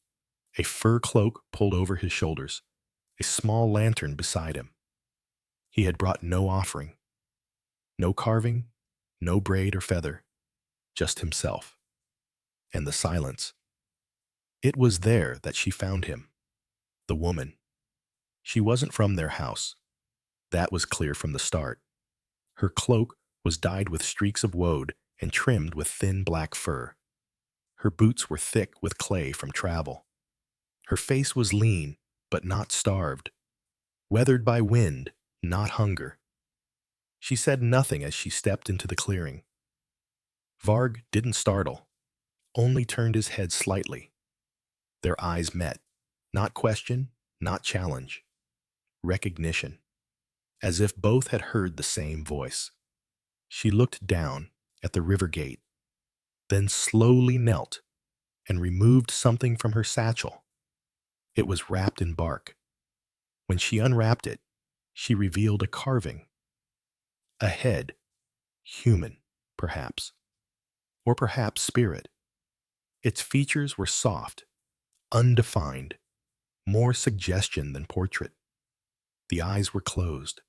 a fur cloak pulled over his shoulders, a small lantern beside him. He had brought no offering, no carving, no braid or feather, just himself, and the silence. It was there that she found him, the woman. She wasn't from their house. That was clear from the start. Her cloak was dyed with streaks of woad and trimmed with thin black fur. Her boots were thick with clay from travel. Her face was lean, but not starved, weathered by wind, not hunger. She said nothing as she stepped into the clearing. Varg didn't startle, only turned his head slightly. Their eyes met, not question, not challenge, recognition, as if both had heard the same voice. She looked down at the river gate, then slowly knelt and removed something from her satchel. It was wrapped in bark. When she unwrapped it, she revealed a carving. A head, human, perhaps, or perhaps spirit. Its features were soft, undefined, more suggestion than portrait. The eyes were closed.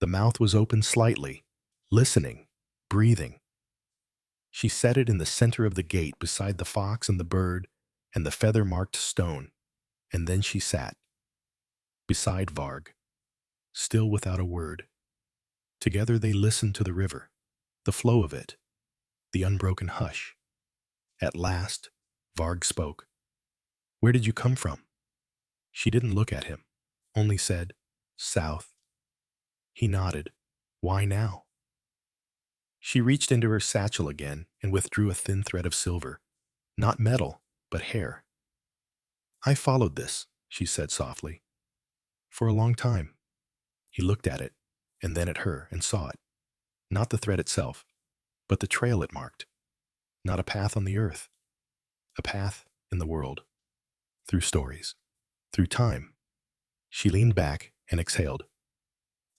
The mouth was open slightly, listening, breathing. She set it in the center of the gate beside the fox and the bird and the feather-marked stone, and then she sat, beside Varg, still without a word. Together they listened to the river, the flow of it, the unbroken hush. At last, Varg spoke. "Where did you come from?" She didn't look at him, only said, "South." He nodded. "Why now?" She reached into her satchel again and withdrew a thin thread of silver, not metal, but hair. "I followed this," she said softly, "for a long time." He looked at it, and then at her, and saw it. Not the thread itself, but the trail it marked. Not a path on the earth, a path in the world, through stories, through time. She leaned back and exhaled.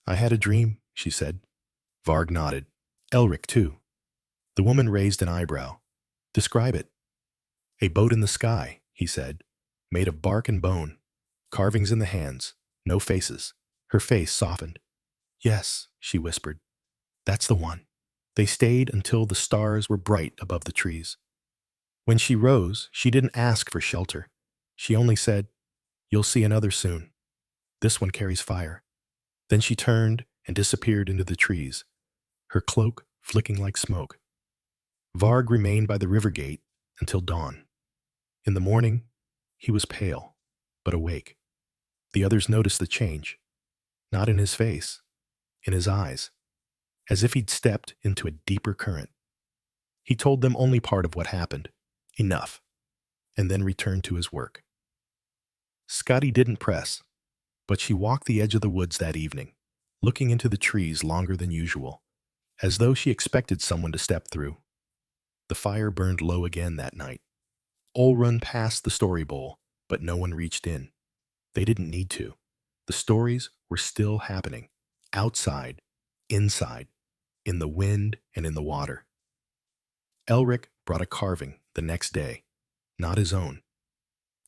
"I had a dream," she said. Varg nodded. "Elric, too." The woman raised an eyebrow. "Describe it." "A boat in the sky," he said, "made of bark and bone, carvings in the hands, no faces." Her face softened. "Yes," she whispered. "That's the one." They stayed until the stars were bright above the trees. When she rose, she didn't ask for shelter. She only said, "You'll see another soon. This one carries fire." Then she turned and disappeared into the trees, her cloak flicking like smoke. Varg remained by the river gate until dawn. In the morning, he was pale, but awake. The others noticed the change, not in his face, in his eyes, as if he'd stepped into a deeper current. He told them only part of what happened, enough, and then returned to his work. Scotty didn't press, but she walked the edge of the woods that evening, looking into the trees longer than usual, as though she expected someone to step through. The fire burned low again that night. Ildrun passed the story bowl, but no one reached in. They didn't need to. The stories were still happening, outside, inside, in the wind and in the water. Elric brought a carving the next day, not his own.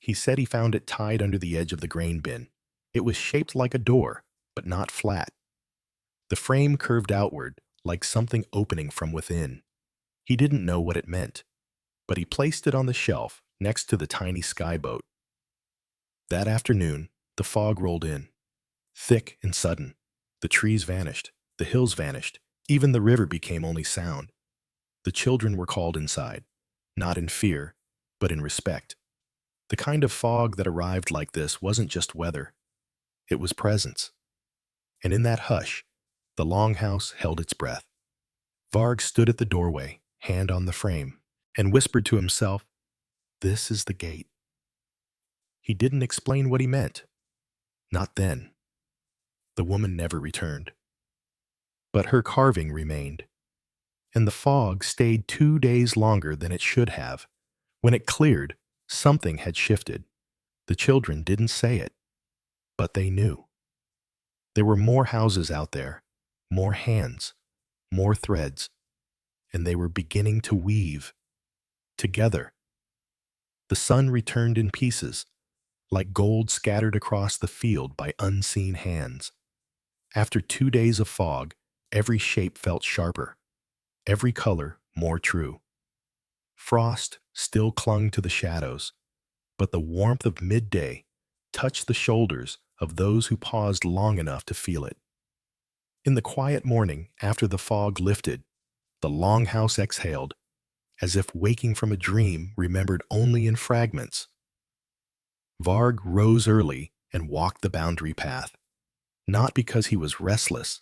He said he found it tied under the edge of the grain bin. It was shaped like a door, but not flat. The frame curved outward, like something opening from within. He didn't know what it meant, but he placed it on the shelf next to the tiny skyboat. That afternoon, the fog rolled in, thick and sudden. The trees vanished, the hills vanished, Even the river became only sound. The children were called inside, not in fear, but in respect. The kind of fog that arrived like this wasn't just weather, it was presence. And in that hush, the Longhouse held its breath. Varg stood at the doorway, hand on the frame, and whispered to himself, "This is the gate." He didn't explain what he meant. Not then. The woman never returned. But her carving remained. And the fog stayed 2 days longer than it should have. When it cleared, something had shifted. The children didn't say it, but they knew. There were more houses out there, more hands, more threads, and they were beginning to weave. Together. The sun returned in pieces, like gold scattered across the field by unseen hands. After 2 days of fog, every shape felt sharper, every color more true. Frost still clung to the shadows, but the warmth of midday touched the shoulders of those who paused long enough to feel it. In the quiet morning after the fog lifted, the Longhouse exhaled, as if waking from a dream remembered only in fragments. Varg rose early and walked the boundary path, not because he was restless,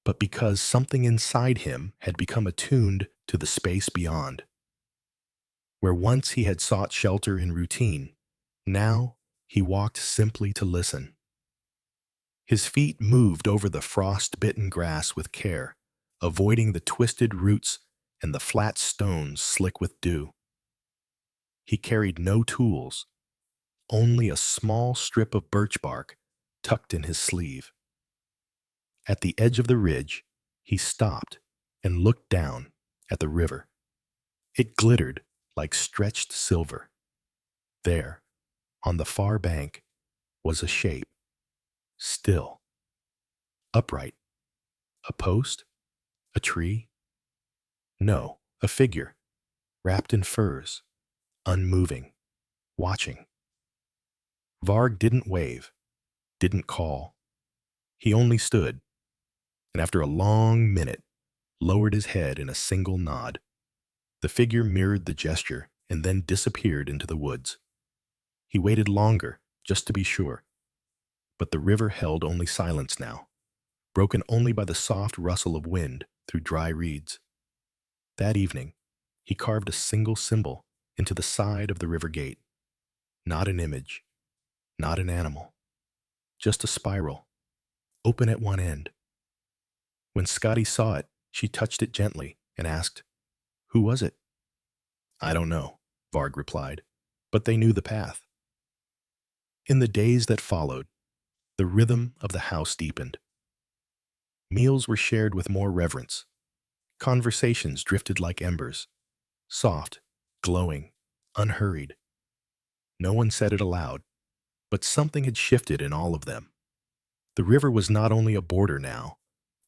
but because something inside him had become attuned to the space beyond. Where once he had sought shelter in routine, now he walked simply to listen. His feet moved over the frost-bitten grass with care, avoiding the twisted roots and the flat stones slick with dew. He carried no tools, only a small strip of birch bark tucked in his sleeve. At the edge of the ridge, he stopped and looked down at the river. It glittered like stretched silver. There, on the far bank, was a shape, still, upright. A post? A tree? No, a figure, wrapped in furs, unmoving, watching. Varg didn't wave, didn't call. He only stood, and after a long minute, lowered his head in a single nod. The figure mirrored the gesture and then disappeared into the woods. He waited longer, just to be sure. But the river held only silence now, broken only by the soft rustle of wind through dry reeds. That evening, he carved a single symbol into the side of the river gate. Not an image, not an animal, just a spiral, open at one end. When Scotty saw it, she touched it gently and asked, "Who was it?" "I don't know," Varg replied, but they knew the path. In the days that followed, the rhythm of the house deepened. Meals were shared with more reverence. Conversations drifted like embers, soft, glowing, unhurried. No one said it aloud, but something had shifted in all of them. The river was not only a border now,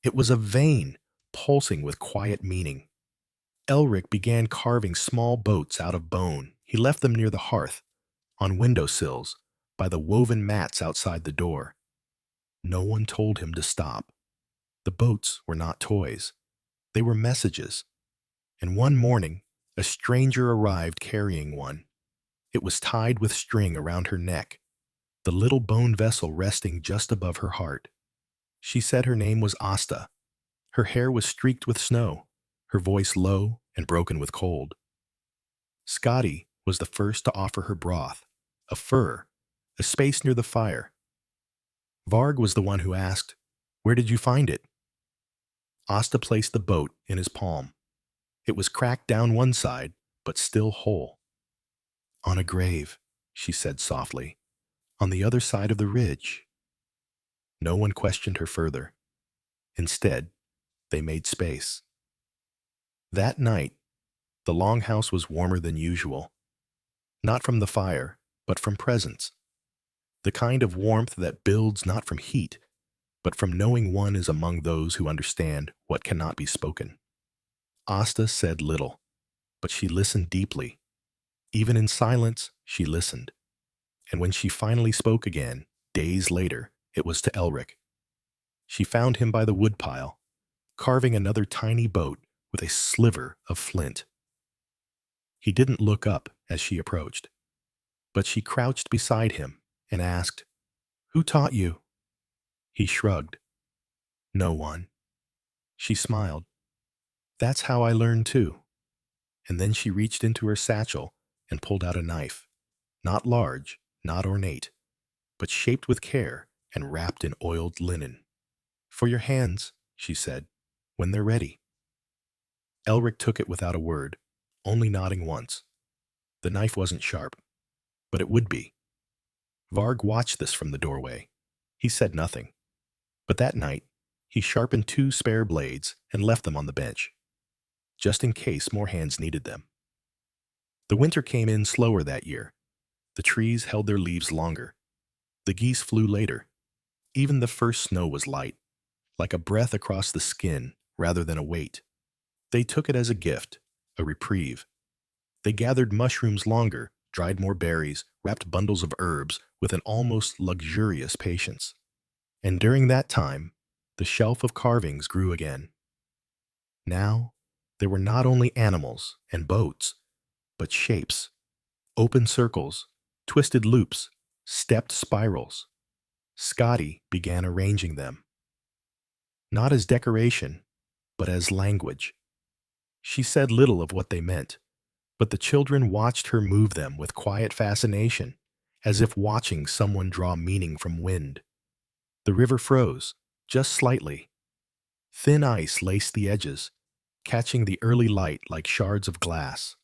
it was a vein pulsing with quiet meaning. Elric began carving small boats out of bone. He left them near the hearth, on windowsills, by the woven mats outside the door. No one told him to stop. The boats were not toys. They were messages. And one morning, a stranger arrived carrying one. It was tied with string around her neck, the little bone vessel resting just above her heart. She said her name was Asta. Her hair was streaked with snow, her voice low and broken with cold. Scotty was the first to offer her broth, a fur, a space near the fire. Varg was the one who asked, "Where did you find it?" Asta placed the boat in his palm. It was cracked down one side, but still whole. "On a grave," she said softly, "on the other side of the ridge." No one questioned her further. Instead, they made space. That night, the Longhouse was warmer than usual. Not from the fire, but from presence. The kind of warmth that builds not from heat, but from knowing one is among those who understand what cannot be spoken. Asta said little, but she listened deeply. Even in silence, she listened. And when she finally spoke again, days later, it was to Elric. She found him by the woodpile, carving another tiny boat with a sliver of flint. He didn't look up as she approached, but she crouched beside him and asked, "Who taught you?" He shrugged. "No one." She smiled. "That's how I learned too." And then she reached into her satchel and pulled out a knife, not large, not ornate, but shaped with care and wrapped in oiled linen. "For your hands," she said, "when they're ready." Elric took it without a word, only nodding once. The knife wasn't sharp, but it would be. Varg watched this from the doorway. He said nothing. But that night, he sharpened 2 spare blades and left them on the bench, just in case more hands needed them. The winter came in slower that year. The trees held their leaves longer. The geese flew later. Even the first snow was light, like a breath across the skin rather than a weight. They took it as a gift, a reprieve. They gathered mushrooms longer, dried more berries, wrapped bundles of herbs with an almost luxurious patience. And during that time, the shelf of carvings grew again. Now, there were not only animals and boats, but shapes, open circles, twisted loops, stepped spirals. Scotty began arranging them. Not as decoration, but as language. She said little of what they meant, but the children watched her move them with quiet fascination, as if watching someone draw meaning from wind. The river froze, just slightly. Thin ice laced the edges, catching the early light like shards of glass.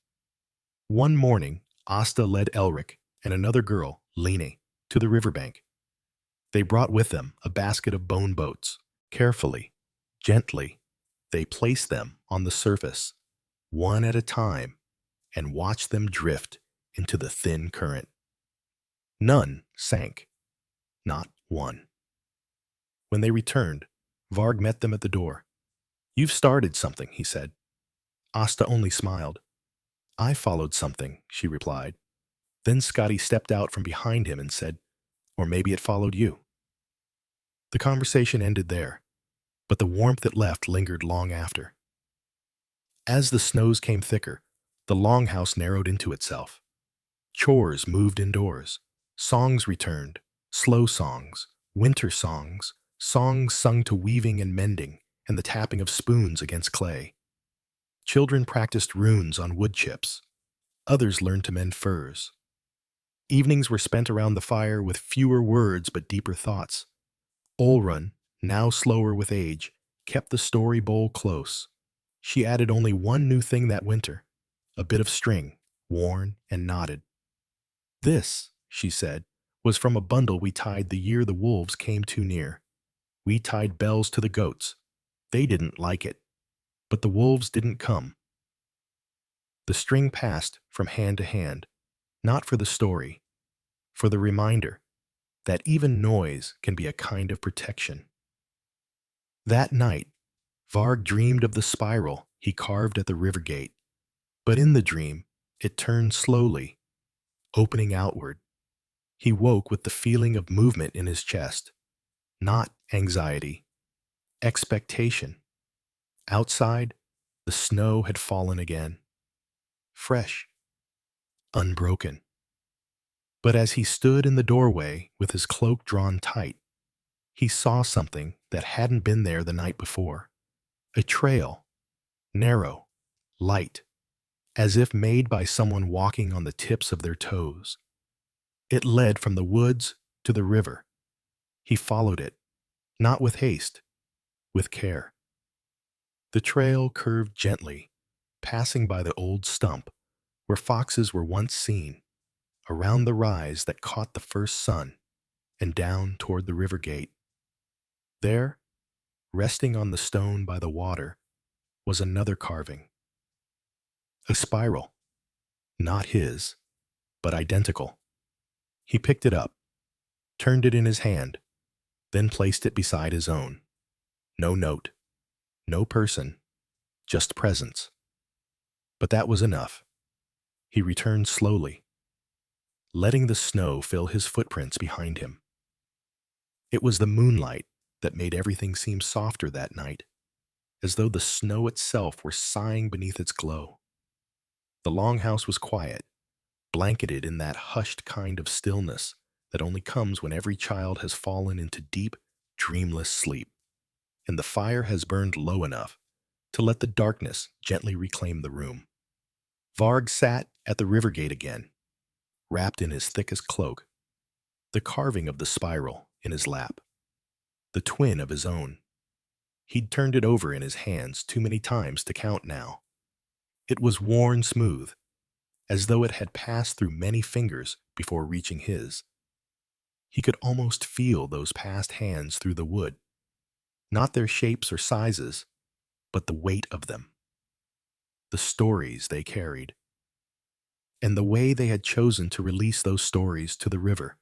One morning, Asta led Elric and another girl, Lene, to the riverbank. They brought with them a basket of bone boats. Carefully, gently, they placed them on the surface, one at a time, and watched them drift into the thin current. None sank, not one. When they returned, Varg met them at the door. "You've started something," he said. Asta only smiled. "I followed something," she replied. Then Scotty stepped out from behind him and said, "Or maybe it followed you." The conversation ended there, but the warmth it left lingered long after. As the snows came thicker, the Longhouse narrowed into itself. Chores moved indoors. Songs returned, slow songs, winter songs, songs sung to weaving and mending, and the tapping of spoons against clay. Children practiced runes on wood chips. Others learned to mend furs. Evenings were spent around the fire with fewer words but deeper thoughts. Ildrun, now slower with age, kept the story bowl close. She added only one new thing that winter, a bit of string, worn and knotted. "This," she said, "was from a bundle we tied the year the wolves came too near. We tied bells to the goats. They didn't like it, but the wolves didn't come." The string passed from hand to hand, not for the story, for the reminder that even noise can be a kind of protection. That night, Varg dreamed of the spiral he carved at the river gate, but in the dream, it turned slowly, opening outward. He woke with the feeling of movement in his chest, not anxiety, expectation. Outside, the snow had fallen again, fresh, unbroken. But as he stood in the doorway with his cloak drawn tight, he saw something that hadn't been there the night before. A trail, narrow, light, as if made by someone walking on the tips of their toes. It led from the woods to the river. He followed it, not with haste, with care. The trail curved gently, passing by the old stump where foxes were once seen, around the rise that caught the first sun, and down toward the river gate. There, resting on the stone by the water, was another carving. A spiral, not his, but identical. He picked it up, turned it in his hand, then placed it beside his own. No note, no person, just presence. But that was enough. He returned slowly, letting the snow fill his footprints behind him. It was the moonlight that made everything seem softer that night. as though the snow itself were sighing beneath its glow. The longhouse was quiet, blanketed in that hushed kind of stillness that only comes when every child has fallen into deep, dreamless sleep, and the fire has burned low enough to let the darkness gently reclaim the room. Varg sat at the river gate again, wrapped in his thickest cloak, the carving of the spiral in his lap, the twin of his own. He'd turned it over in his hands too many times to count now. It was worn smooth, as though it had passed through many fingers before reaching his. He could almost feel those past hands through the wood, not their shapes or sizes, but the weight of them, the stories they carried, and the way they had chosen to release those stories to the river.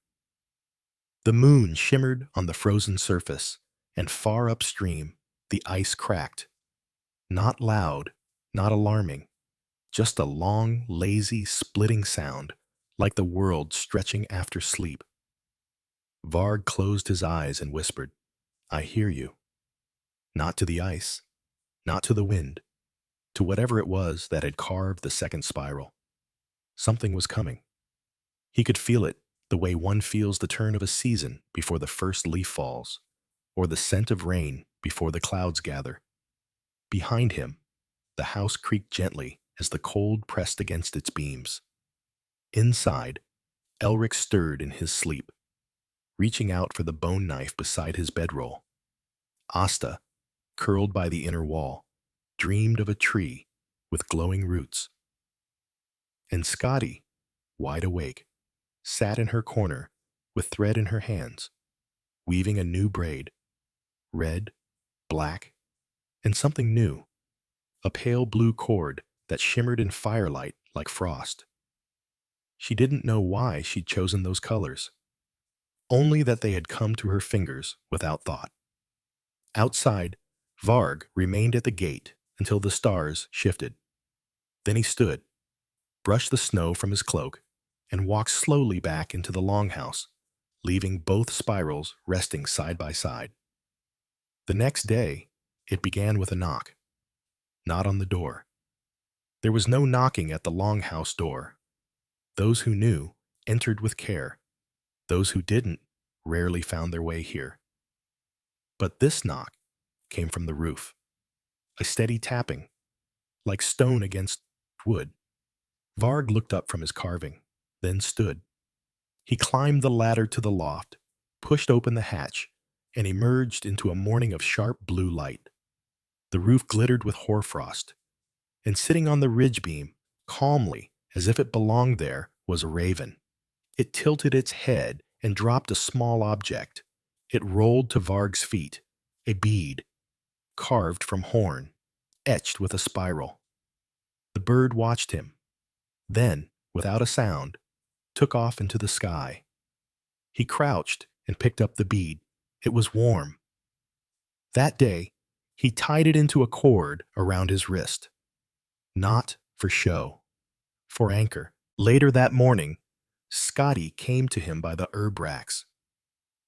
The moon shimmered on the frozen surface, and far upstream, the ice cracked. Not loud, not alarming, just a long, lazy, splitting sound, like the world stretching after sleep. Varg closed his eyes and whispered, "I hear you." Not to the ice, not to the wind, to whatever it was that had carved the second spiral. Something was coming. He could feel it, the way one feels the turn of a season before the first leaf falls, or the scent of rain before the clouds gather. Behind him, the house creaked gently as the cold pressed against its beams. Inside, Elric stirred in his sleep, reaching out for the bone knife beside his bedroll. Asta, curled by the inner wall, dreamed of a tree with glowing roots. And Scotty, wide awake, sat in her corner with thread in her hands, weaving a new braid, red, black, and something new, a pale blue cord that shimmered in firelight like frost. She didn't know why she'd chosen those colors, only that they had come to her fingers without thought. Outside, Varg remained at the gate until the stars shifted. Then he stood, brushed the snow from his cloak, and walked slowly back into the longhouse, leaving both spirals resting side by side. The next day, it began with a knock. Not on the door. There was no knocking at the longhouse door. Those who knew entered with care. Those who didn't rarely found their way here. But this knock came from the roof. A steady tapping, like stone against wood. Varg looked up from his carving, then stood. He climbed the ladder to the loft, pushed open the hatch, and emerged into a morning of sharp blue light. The roof glittered with hoarfrost, and sitting on the ridge beam, calmly, as if it belonged there, was a raven. It tilted its head and dropped a small object. It rolled to Varg's feet, a bead, carved from horn, etched with a spiral. The bird watched him, then, without a sound, took off into the sky. He crouched and picked up the bead. It was warm. That day, he tied it into a cord around his wrist. Not for show, for anchor. Later that morning, Scotty came to him by the herb racks.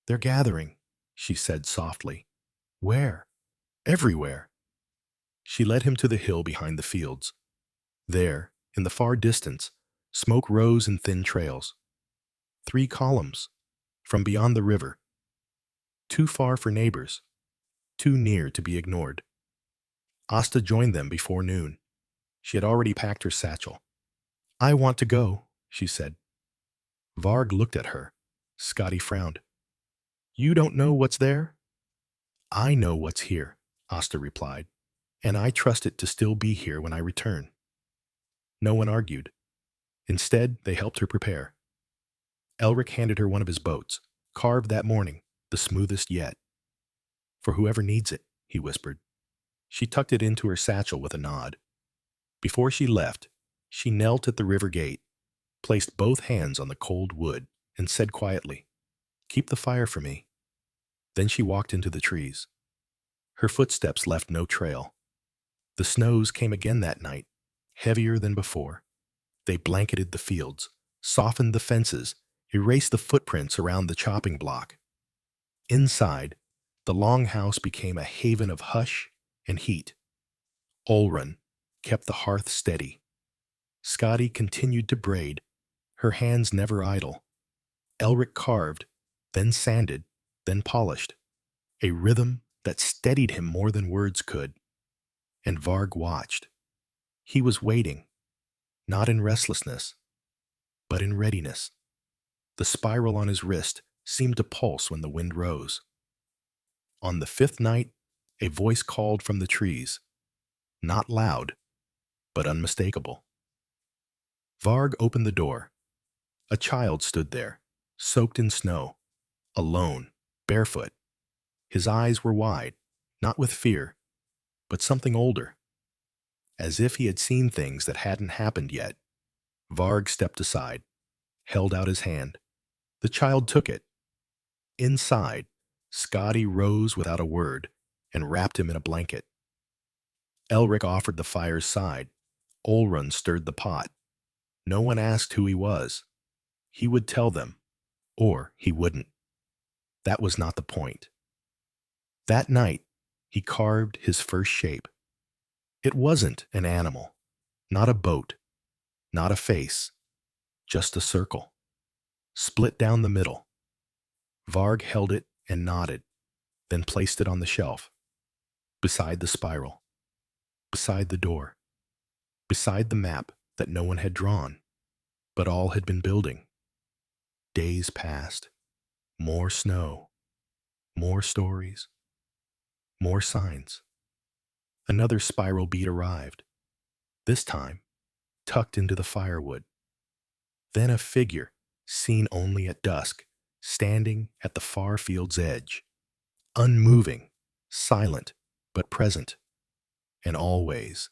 "They're gathering," she said softly. "Where?" "Everywhere." She led him to the hill behind the fields. There, in the far distance, smoke rose in thin trails. 3 columns, from beyond the river. Too far for neighbors, too near to be ignored. Asta joined them before noon. She had already packed her satchel. "I want to go," she said. Varg looked at her. Scotty frowned. "You don't know what's there?" "I know what's here," Asta replied, "and I trust it to still be here when I return." No one argued. Instead, they helped her prepare. Elric handed her one of his boats, carved that morning, the smoothest yet. "For whoever needs it," he whispered. She tucked it into her satchel with a nod. Before she left, she knelt at the river gate, placed both hands on the cold wood, and said quietly, "Keep the fire for me." Then she walked into the trees. Her footsteps left no trail. The snows came again that night, heavier than before. They blanketed the fields, softened the fences, erased the footprints around the chopping block. Inside, the longhouse became a haven of hush and heat. Ildrun kept the hearth steady. Skadi continued to braid, her hands never idle. Elric carved, then sanded, then polished, a rhythm that steadied him more than words could. And Varg watched. He was waiting, not in restlessness, but in readiness. The spiral on his wrist seemed to pulse when the wind rose. On the fifth night, a voice called from the trees, not loud, but unmistakable. Varg opened the door. A child stood there, soaked in snow, alone, barefoot. His eyes were wide, not with fear, but something older, as if he had seen things that hadn't happened yet. Varg stepped aside, held out his hand. The child took it. Inside, Skadi rose without a word and wrapped him in a blanket. Elric offered the fire's side. Ildrun stirred the pot. No one asked who he was. He would tell them, or he wouldn't. That was not the point. That night, he carved his first shape. It wasn't an animal, not a boat, not a face, just a circle, split down the middle. Varg held it and nodded, then placed it on the shelf, beside the spiral, beside the door, beside the map that no one had drawn, but all had been building. Days passed. More snow, more stories, more signs. Another spiral bead arrived, this time tucked into the firewood. Then a figure, seen only at dusk, standing at the far field's edge, unmoving, silent, but present. And always,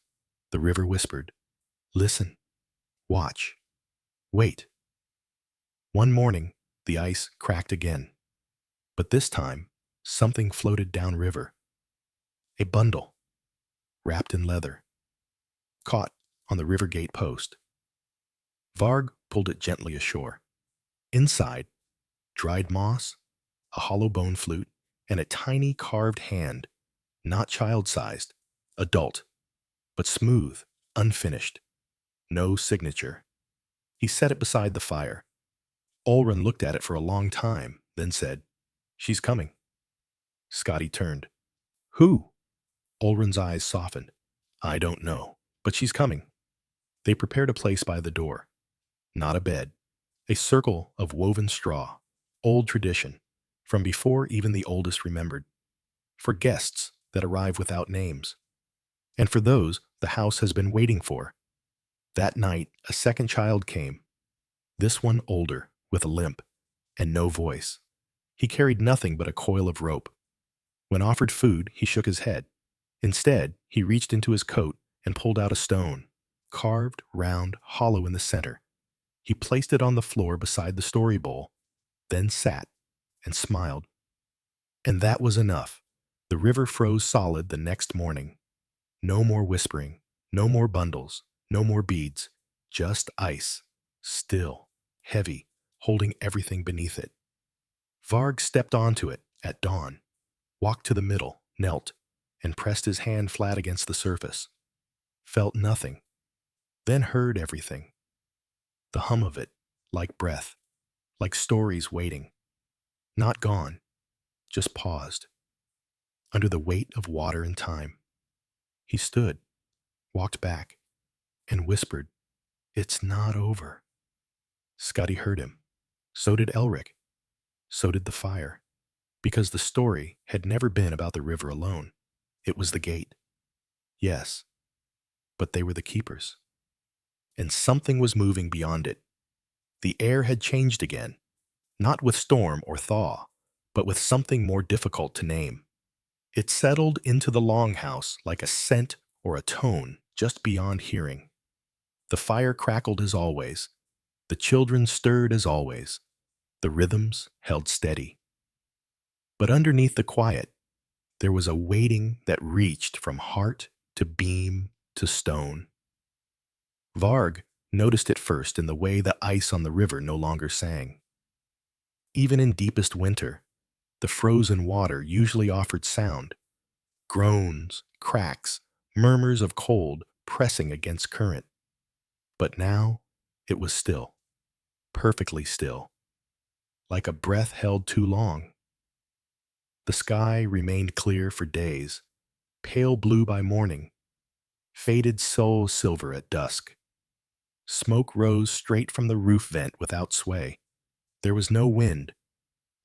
the river whispered, listen, watch, wait. One morning, the ice cracked again, but this time, something floated downriver. A bundle, wrapped in leather, caught on the river gate post. Varg pulled it gently ashore. Inside, dried moss, a hollow bone flute, and a tiny carved hand, not child-sized, adult, but smooth, unfinished. No signature. He set it beside the fire. Ildrun looked at it for a long time, then said, she's coming. Skadi turned. Who? Ildrun's eyes softened. I don't know, but she's coming. They prepared a place by the door. Not a bed. A circle of woven straw. Old tradition, from before even the oldest remembered. For guests that arrive without names. And for those the house has been waiting for. That night, a second child came. This one older, with a limp, and no voice. He carried nothing but a coil of rope. When offered food, he shook his head. Instead, he reached into his coat and pulled out a stone, carved, round, hollow in the center. He placed it on the floor beside the story bowl, then sat and smiled. And that was enough. The river froze solid the next morning. No more whispering, no more bundles, no more beads, just ice, still, heavy, holding everything beneath it. Varg stepped onto it at dawn, walked to the middle, knelt, and pressed his hand flat against the surface. Felt nothing, then heard everything. The hum of it, like breath, like stories waiting. Not gone, just paused. Under the weight of water and time. He stood, walked back, and whispered, it's not over. Skadi heard him. So did Elric. So did the fire. Because the story had never been about the river alone. It was the gate. Yes, but they were the keepers. And something was moving beyond it. The air had changed again, not with storm or thaw, but with something more difficult to name. It settled into the Longhouse like a scent or a tone just beyond hearing. The fire crackled as always. The children stirred as always. The rhythms held steady. But underneath the quiet, there was a waiting that reached from heart to beam to stone. Varg noticed it first in the way the ice on the river no longer sang. Even in deepest winter, the frozen water usually offered sound. Groans, cracks, murmurs of cold pressing against current. But now it was still, perfectly still, like a breath held too long. The sky remained clear for days, pale blue by morning, faded soul silver at dusk. Smoke rose straight from the roof vent without sway. There was no wind,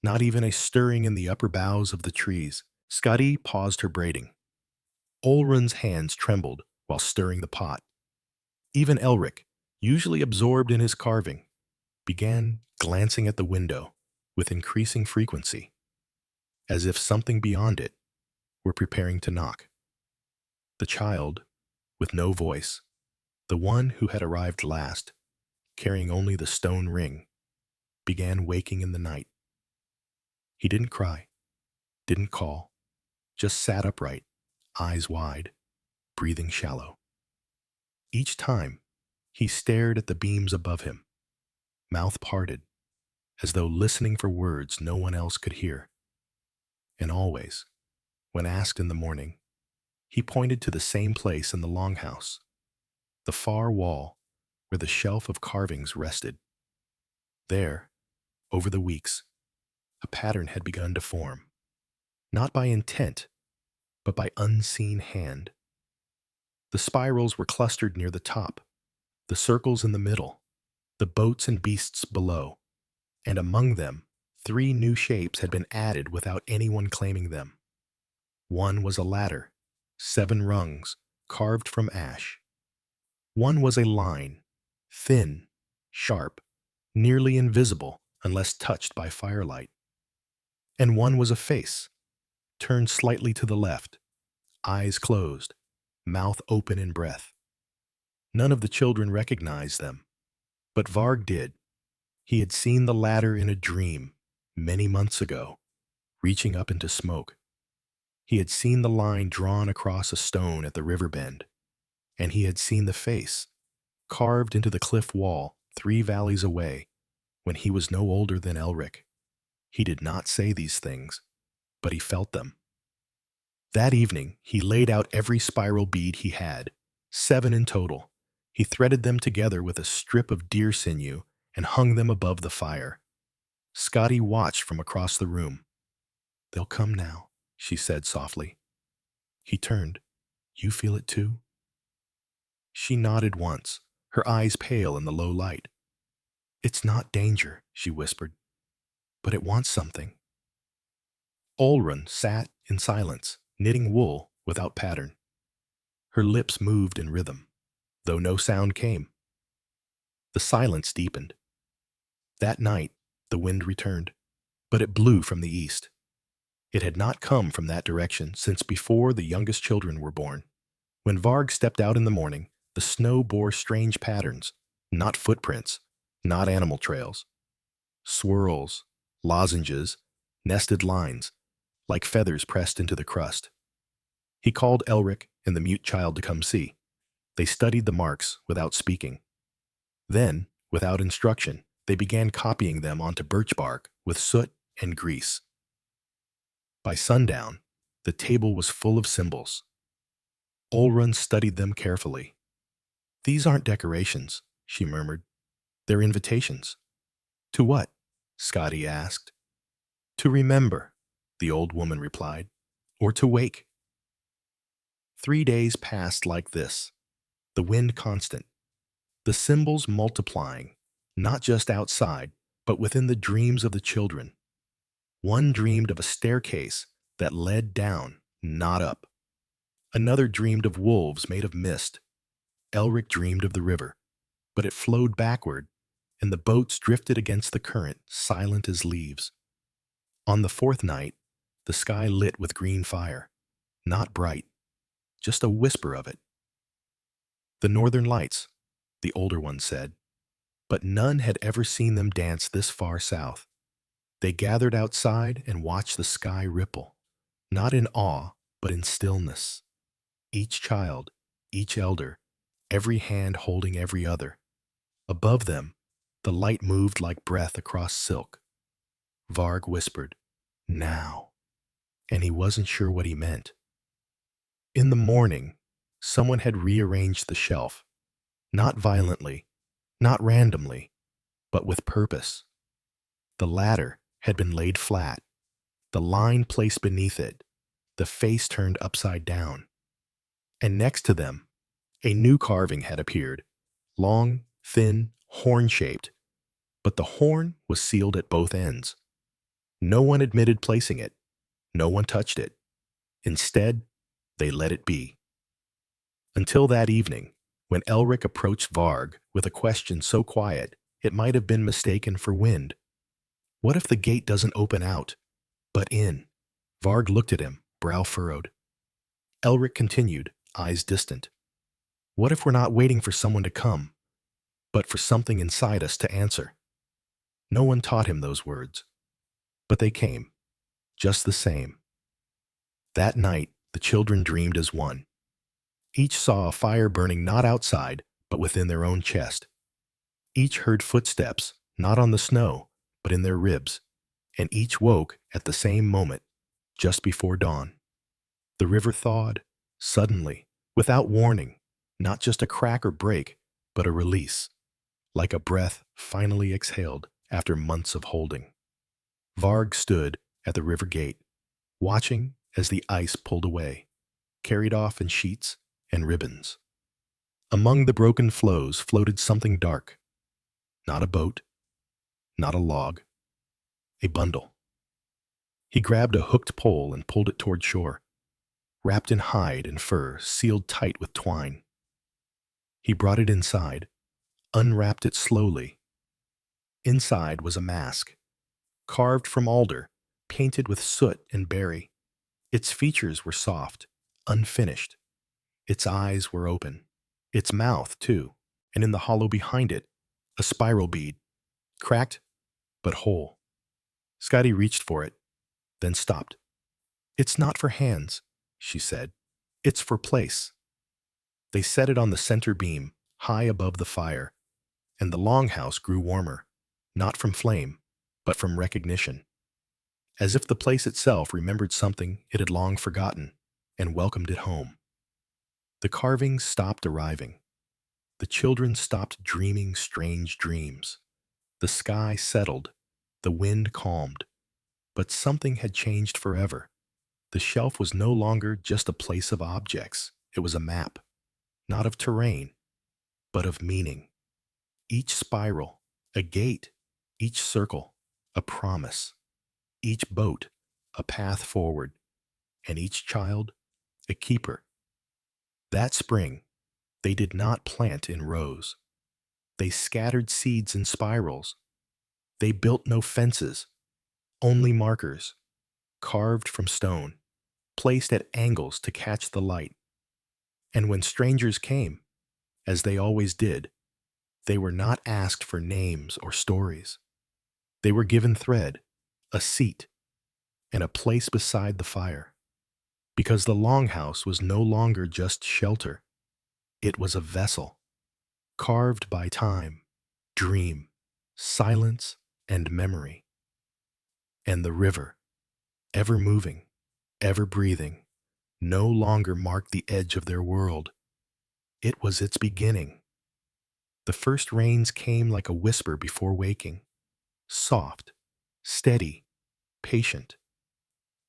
not even a stirring in the upper boughs of the trees. Scotty paused her braiding. Olrun's hands trembled while stirring the pot. Even Elric, usually absorbed in his carving, began glancing at the window with increasing frequency, as if something beyond it were preparing to knock. The child, with no voice, the one who had arrived last, carrying only the stone ring, began waking in the night. He didn't cry, didn't call, just sat upright, eyes wide, breathing shallow. Each time, he stared at the beams above him, mouth parted, as though listening for words no one else could hear. And always, when asked in the morning, he pointed to the same place in the Longhouse, the far wall where the shelf of carvings rested. There, over the weeks, a pattern had begun to form, not by intent, but by unseen hand. The spirals were clustered near the top, the circles in the middle, the boats and beasts below, and among them, 3 new shapes had been added without anyone claiming them. One was a ladder, 7 rungs, carved from ash. One was a line, thin, sharp, nearly invisible unless touched by firelight. And one was a face, turned slightly to the left, eyes closed, mouth open in breath. None of the children recognized them, but Varg did. He had seen the ladder in a dream many months ago, reaching up into smoke. He had seen the line drawn across a stone at the river bend, and he had seen the face, carved into the cliff wall 3 valleys away, when he was no older than Elric. He did not say these things, but he felt them. That evening, he laid out every spiral bead he had, 7 in total. He threaded them together with a strip of deer sinew and hung them above the fire. Scotty watched from across the room. "They'll come now," she said softly. He turned. "You feel it too?" She nodded once, her eyes pale in the low light. "It's not danger," she whispered, "but it wants something." Olrun sat in silence, knitting wool without pattern. Her lips moved in rhythm, though no sound came. The silence deepened. That night, the wind returned, but it blew from the east. It had not come from that direction since before the youngest children were born. When Varg stepped out in the morning, the snow bore strange patterns, not footprints, not animal trails. Swirls, lozenges, nested lines, like feathers pressed into the crust. He called Elric and the mute child to come see. They studied the marks without speaking. Then, without instruction, they began copying them onto birch bark with soot and grease. By sundown, the table was full of symbols. Olrun studied them carefully. "These aren't decorations," she murmured. "They're invitations." "To what?" Scotty asked. "To remember," the old woman replied, "or to wake." 3 days passed like this, the wind constant, the symbols multiplying, not just outside, but within the dreams of the children. One dreamed of a staircase that led down, not up. Another dreamed of wolves made of mist. Elric dreamed of the river, but it flowed backward, and the boats drifted against the current, silent as leaves. On the 4th night, the sky lit with green fire, not bright, just a whisper of it. "The northern lights," the older one said, but none had ever seen them dance this far south. They gathered outside and watched the sky ripple, not in awe, but in stillness. Each child, each elder, every hand holding every other. Above them, the light moved like breath across silk. Varg whispered, "Now," and he wasn't sure what he meant. In the morning, Someone had rearranged the shelf, not violently, not randomly, but with purpose. The ladder had been laid flat, the line placed beneath it, the face turned upside down. And next to them, a new carving had appeared, long, thin, horn-shaped, but the horn was sealed at both ends. No one admitted placing it. No one touched it. Instead, they let it be. Until that evening, when Elric approached Varg with a question so quiet it might have been mistaken for wind. What if the gate doesn't open out, but in? Varg looked at him, brow furrowed. Elric continued, eyes distant. What if we're not waiting for someone to come, but for something inside us to answer? No one taught him those words, but they came, just the same. That night, the children dreamed as one. Each saw a fire burning not outside, but within their own chest. Each heard footsteps, not on the snow, but in their ribs, and each woke at the same moment, just before dawn. The river thawed, suddenly, without warning, not just a crack or break, but a release, like a breath finally exhaled after months of holding. Varg stood at the river gate, watching as the ice pulled away, carried off in sheets and ribbons. Among the broken floes floated something dark. Not a boat, not a log, a bundle. He grabbed a hooked pole and pulled it toward shore, wrapped in hide and fur, sealed tight with twine. He brought it inside, unwrapped it slowly. Inside was a mask, carved from alder, painted with soot and berry. Its features were soft, unfinished. Its eyes were open, its mouth too, and in the hollow behind it, a spiral bead, cracked but whole. Scotty reached for it, then stopped. It's not for hands, she said. It's for place. They set it on the center beam, high above the fire, and the longhouse grew warmer, not from flame, but from recognition. As if the place itself remembered something it had long forgotten and welcomed it home. The carvings stopped arriving. The children stopped dreaming strange dreams. The sky settled, the wind calmed, but something had changed forever. The shelf was no longer just a place of objects. It was a map, not of terrain, but of meaning. Each spiral, a gate, each circle, a promise, each boat, a path forward, and each child, a keeper. That spring, they did not plant in rows. They scattered seeds in spirals. They built no fences, only markers, carved from stone, placed at angles to catch the light. And when strangers came, as they always did, they were not asked for names or stories. They were given thread, a seat, and a place beside the fire. Because the longhouse was no longer just shelter. It was a vessel, carved by time, dream, silence, and memory. And the river, ever moving, ever breathing, no longer marked the edge of their world. It was its beginning. The first rains came like a whisper before waking, soft, steady, patient.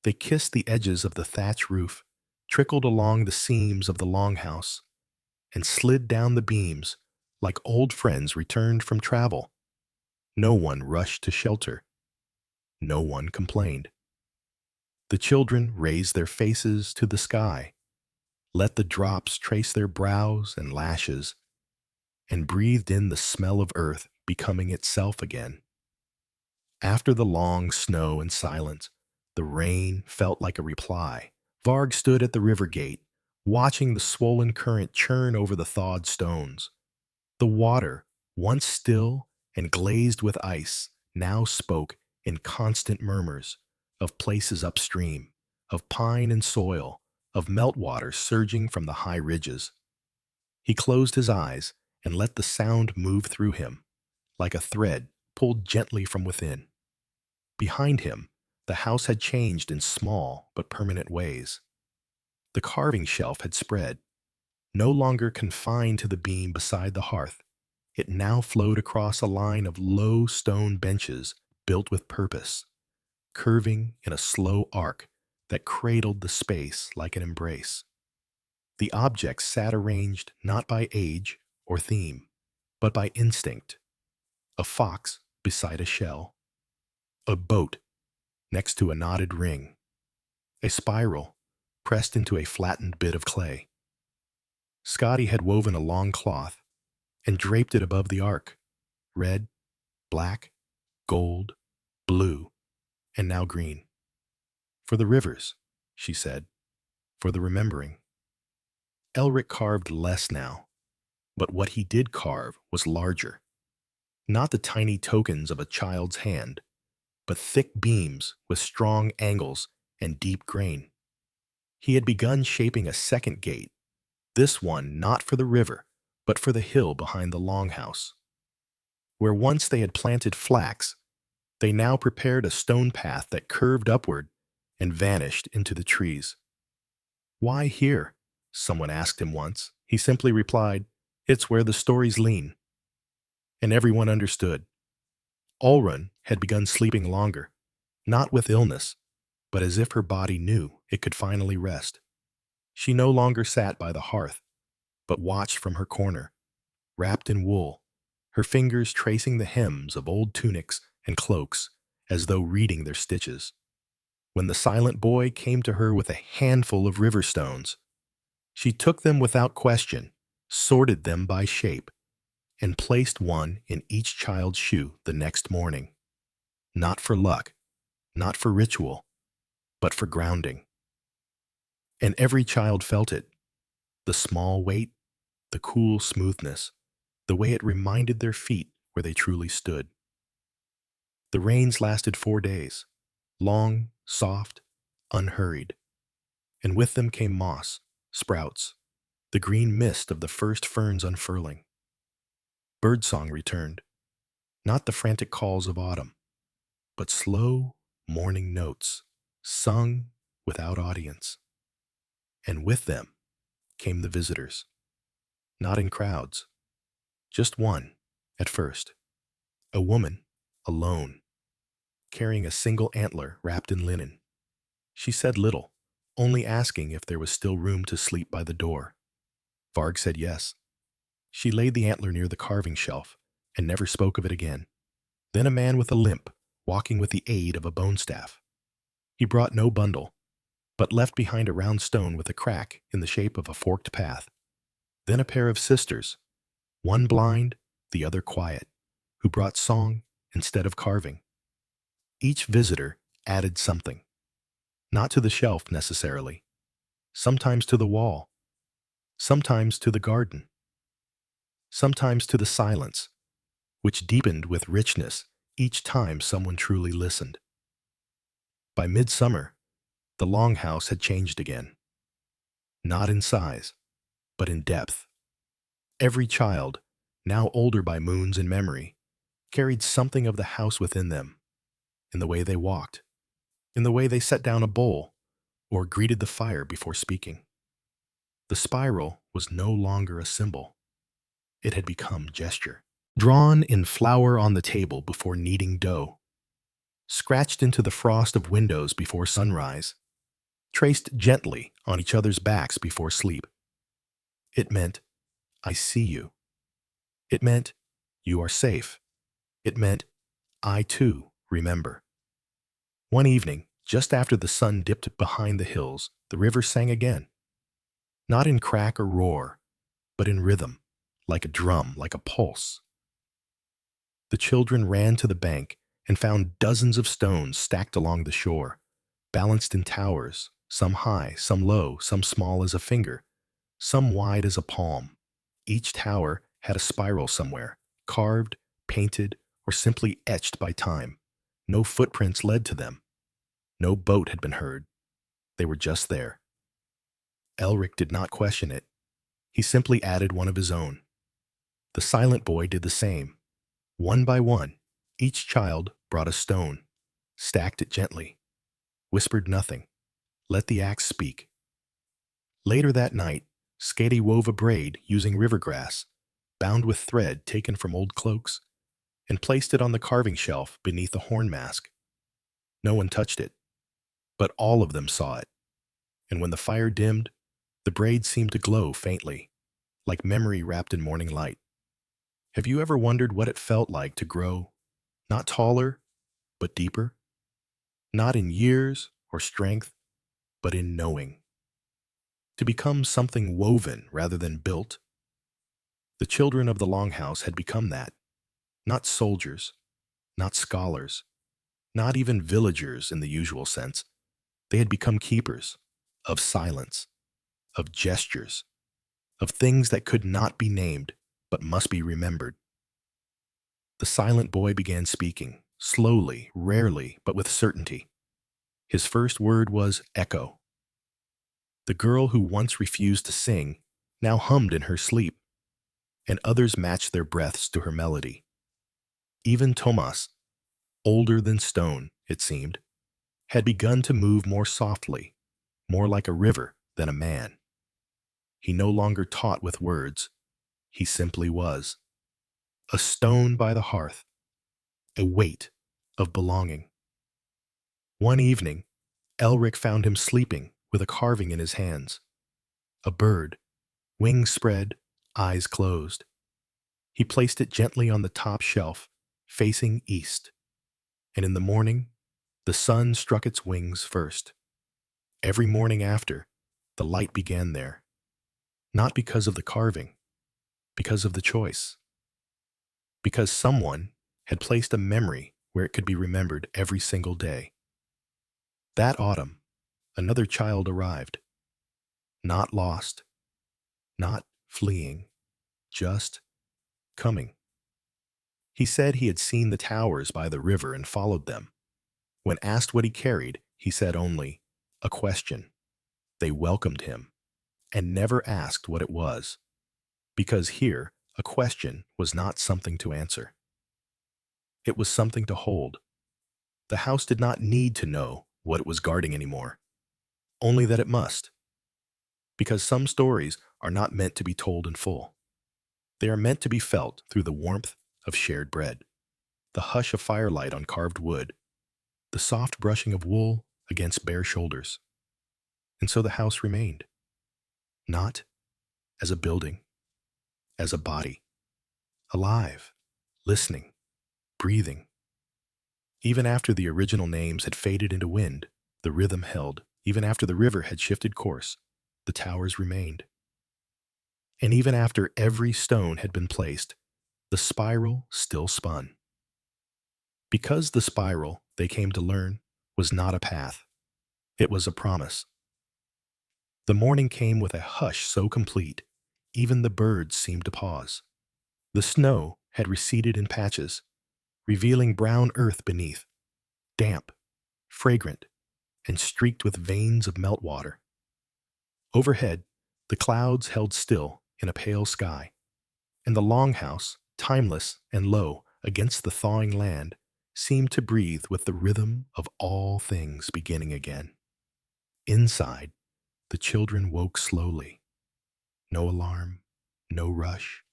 They kissed the edges of the thatch roof, trickled along the seams of the longhouse, and slid down the beams like old friends returned from travel. No one rushed to shelter. No one complained. The children raised their faces to the sky, let the drops trace their brows and lashes, and breathed in the smell of earth becoming itself again. After the long snow and silence, the rain felt like a reply. Varg stood at the river gate, watching the swollen current churn over the thawed stones. The water, once still and glazed with ice, now spoke in constant murmurs of places upstream, of pine and soil, of meltwater surging from the high ridges. He closed his eyes and let the sound move through him, like a thread pulled gently from within. Behind him, the house had changed in small but permanent ways. The carving shelf had spread, No longer confined to the beam beside the hearth, it now flowed across a line of low stone benches built with purpose, curving in a slow arc that cradled the space like an embrace. The objects sat arranged not by age or theme, but by instinct. A fox beside a shell, a boat next to a knotted ring, a spiral pressed into a flattened bit of clay. Scotty had woven a long cloth and draped it above the ark, red, black, gold, blue, and now green. For the rivers, she said, for the remembering. Elric carved less now, but what he did carve was larger. Not the tiny tokens of a child's hand, but thick beams with strong angles and deep grain. He had begun shaping a second gate, this one not for the river, but for the hill behind the Longhouse. Where once they had planted flax, they now prepared a stone path that curved upward and vanished into the trees. "Why here?" someone asked him once. He simply replied, "It's where the stories lean." And everyone understood. Ildrun had begun sleeping longer, not with illness, but as if her body knew it could finally rest. She no longer sat by the hearth, but watched from her corner, wrapped in wool, her fingers tracing the hems of old tunics and cloaks as though reading their stitches. When the silent boy came to her with a handful of river stones, she took them without question, sorted them by shape, and placed one in each child's shoe the next morning. Not for luck, not for ritual, but for grounding. And every child felt it, the small weight, the cool smoothness, the way it reminded their feet where they truly stood. The rains lasted 4 days, long, soft, unhurried, and with them came moss, sprouts, the green mist of the first ferns unfurling. Birdsong returned, not the frantic calls of autumn, but slow, morning notes, sung without audience. And with them came the visitors, not in crowds, just one, at first, a woman, alone, carrying a single antler wrapped in linen. She said little, only asking if there was still room to sleep by the door. Varg said yes. She laid the antler near the carving shelf and never spoke of it again. Then a man with a limp, walking with the aid of a bone staff. He brought no bundle, but left behind a round stone with a crack in the shape of a forked path. Then a pair of sisters, one blind, the other quiet, who brought song instead of carving. Each visitor added something, not to the shelf necessarily, sometimes to the wall, sometimes to the garden, sometimes to the silence, which deepened with richness each time someone truly listened. By midsummer, the Longhouse had changed again. Not in size, but in depth. Every child, now older by moons in memory, carried something of the house within them, in the way they walked, in the way they set down a bowl, or greeted the fire before speaking. The spiral was no longer a symbol. It had become gesture. Drawn in flour on the table before kneading dough, scratched into the frost of windows before sunrise, traced gently on each other's backs before sleep. It meant, I see you. It meant, you are safe. It meant, I too remember. One evening, just after the sun dipped behind the hills, the river sang again. Not in crack or roar, but in rhythm, like a drum, like a pulse. The children ran to the bank and found dozens of stones stacked along the shore, balanced in towers, some high, some low, some small as a finger, some wide as a palm. Each tower had a spiral somewhere, carved, painted, or simply etched by time. No footprints led to them. No boat had been heard. They were just there. Elric did not question it. He simply added one of his own. The silent boy did the same. One by one, each child brought a stone, stacked it gently, whispered nothing, let the axe speak. Later that night, Skady wove a braid using river grass, bound with thread taken from old cloaks, and placed it on the carving shelf beneath the horn mask. No one touched it, but all of them saw it, and when the fire dimmed, the braid seemed to glow faintly, like memory wrapped in morning light. Have you ever wondered what it felt like to grow, not taller, but deeper? Not in years or strength, but in knowing. To become something woven rather than built? The children of the Longhouse had become that. Not soldiers, not scholars, not even villagers in the usual sense. They had become keepers of silence, of gestures, of things that could not be named but must be remembered. The silent boy began speaking, slowly, rarely, but with certainty. His first word was echo. The girl who once refused to sing now hummed in her sleep, and others matched their breaths to her melody. Even Tomas, older than stone, it seemed, had begun to move more softly, more like a river than a man. He no longer taught with words, he simply was. A stone by the hearth, a weight of belonging. One evening, Elric found him sleeping with a carving in his hands. A bird, wings spread, eyes closed. He placed it gently on the top shelf, facing east. And in the morning, the sun struck its wings first. Every morning after, the light began there. Not because of the carving, because of the choice. Because someone had placed a memory where it could be remembered every single day. That autumn, another child arrived. Not lost, not fleeing, just coming. He said he had seen the towers by the river and followed them. When asked what he carried, he said only, a question. They welcomed him, and never asked what it was, because here, a question was not something to answer. It was something to hold. The house did not need to know what it was guarding anymore, only that it must. Because some stories are not meant to be told in full. They are meant to be felt through the warmth of shared bread, the hush of firelight on carved wood, the soft brushing of wool against bare shoulders. And so the house remained, not as a building, as a body, alive, listening, breathing. Even after the original names had faded into wind, the rhythm held. Even after the river had shifted course, the towers remained. And even after every stone had been placed, the spiral still spun. Because the spiral, they came to learn, was not a path. It was a promise. The morning came with a hush so complete, even the birds seemed to pause. The snow had receded in patches, revealing brown earth beneath, damp, fragrant, and streaked with veins of meltwater. Overhead, the clouds held still in a pale sky, and the Longhouse, timeless and low against the thawing land, seemed to breathe with the rhythm of all things beginning again. Inside, the children woke slowly. No alarm, no rush,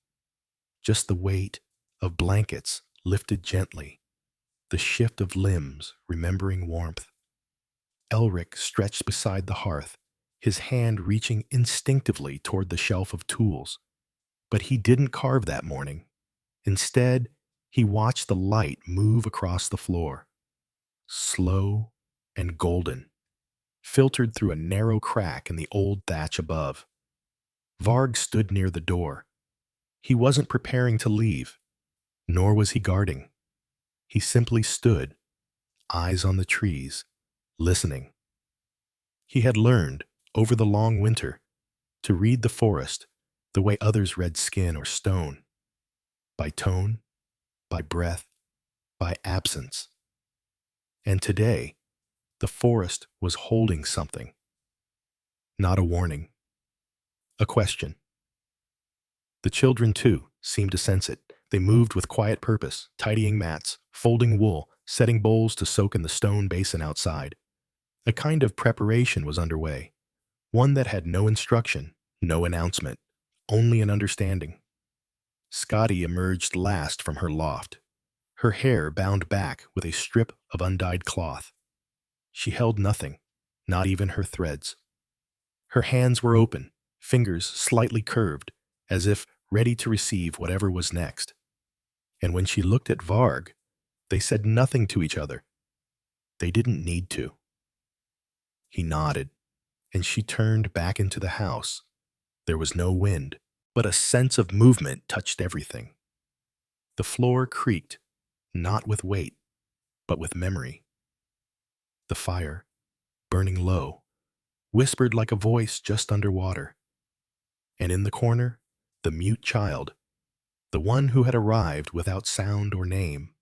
just the weight of blankets lifted gently, the shift of limbs remembering warmth. Elric stretched beside the hearth, his hand reaching instinctively toward the shelf of tools. But he didn't carve that morning. Instead, he watched the light move across the floor, slow and golden, filtered through a narrow crack in the old thatch above. Varg stood near the door. He wasn't preparing to leave, nor was he guarding. He simply stood, eyes on the trees, listening. He had learned, over the long winter, to read the forest the way others read skin or stone, by tone, by breath, by absence. And today, the forest was holding something. Not a warning, a question. The children, too, seemed to sense it. They moved with quiet purpose, tidying mats, folding wool, setting bowls to soak in the stone basin outside. A kind of preparation was underway, one that had no instruction, No announcement, only an understanding. Scotty emerged last from her loft, her hair bound back with a strip of undyed cloth. She held nothing, not even her threads. Her hands were open, fingers slightly curved, as if ready to receive whatever was next. And when she looked at Varg, they said nothing to each other. They didn't need to. He nodded, and she turned back into the house. There was no wind, but a sense of movement touched everything. The floor creaked, not with weight, but with memory. The fire, burning low, whispered like a voice just underwater. And in the corner, the mute child, the one who had arrived without sound or name,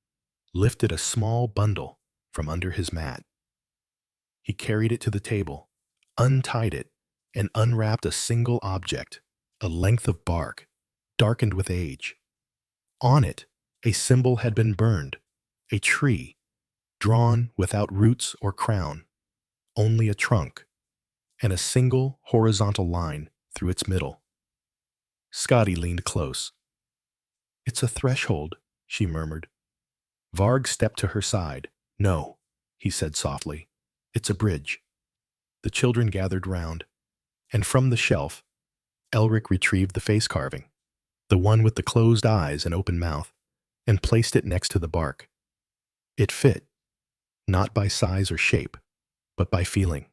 lifted a small bundle from under his mat. He carried it to the table, untied it, and unwrapped a single object, a length of bark, darkened with age. On it, a symbol had been burned, a tree, drawn without roots or crown, only a trunk, and a single horizontal line through its middle. Scotty leaned close. "It's a threshold," she murmured. Varg stepped to her side. "No," he said softly. "It's a bridge." The children gathered round, and from the shelf, Elric retrieved the face carving, the one with the closed eyes and open mouth, and placed it next to the bark. It fit, not by size or shape, but by feeling,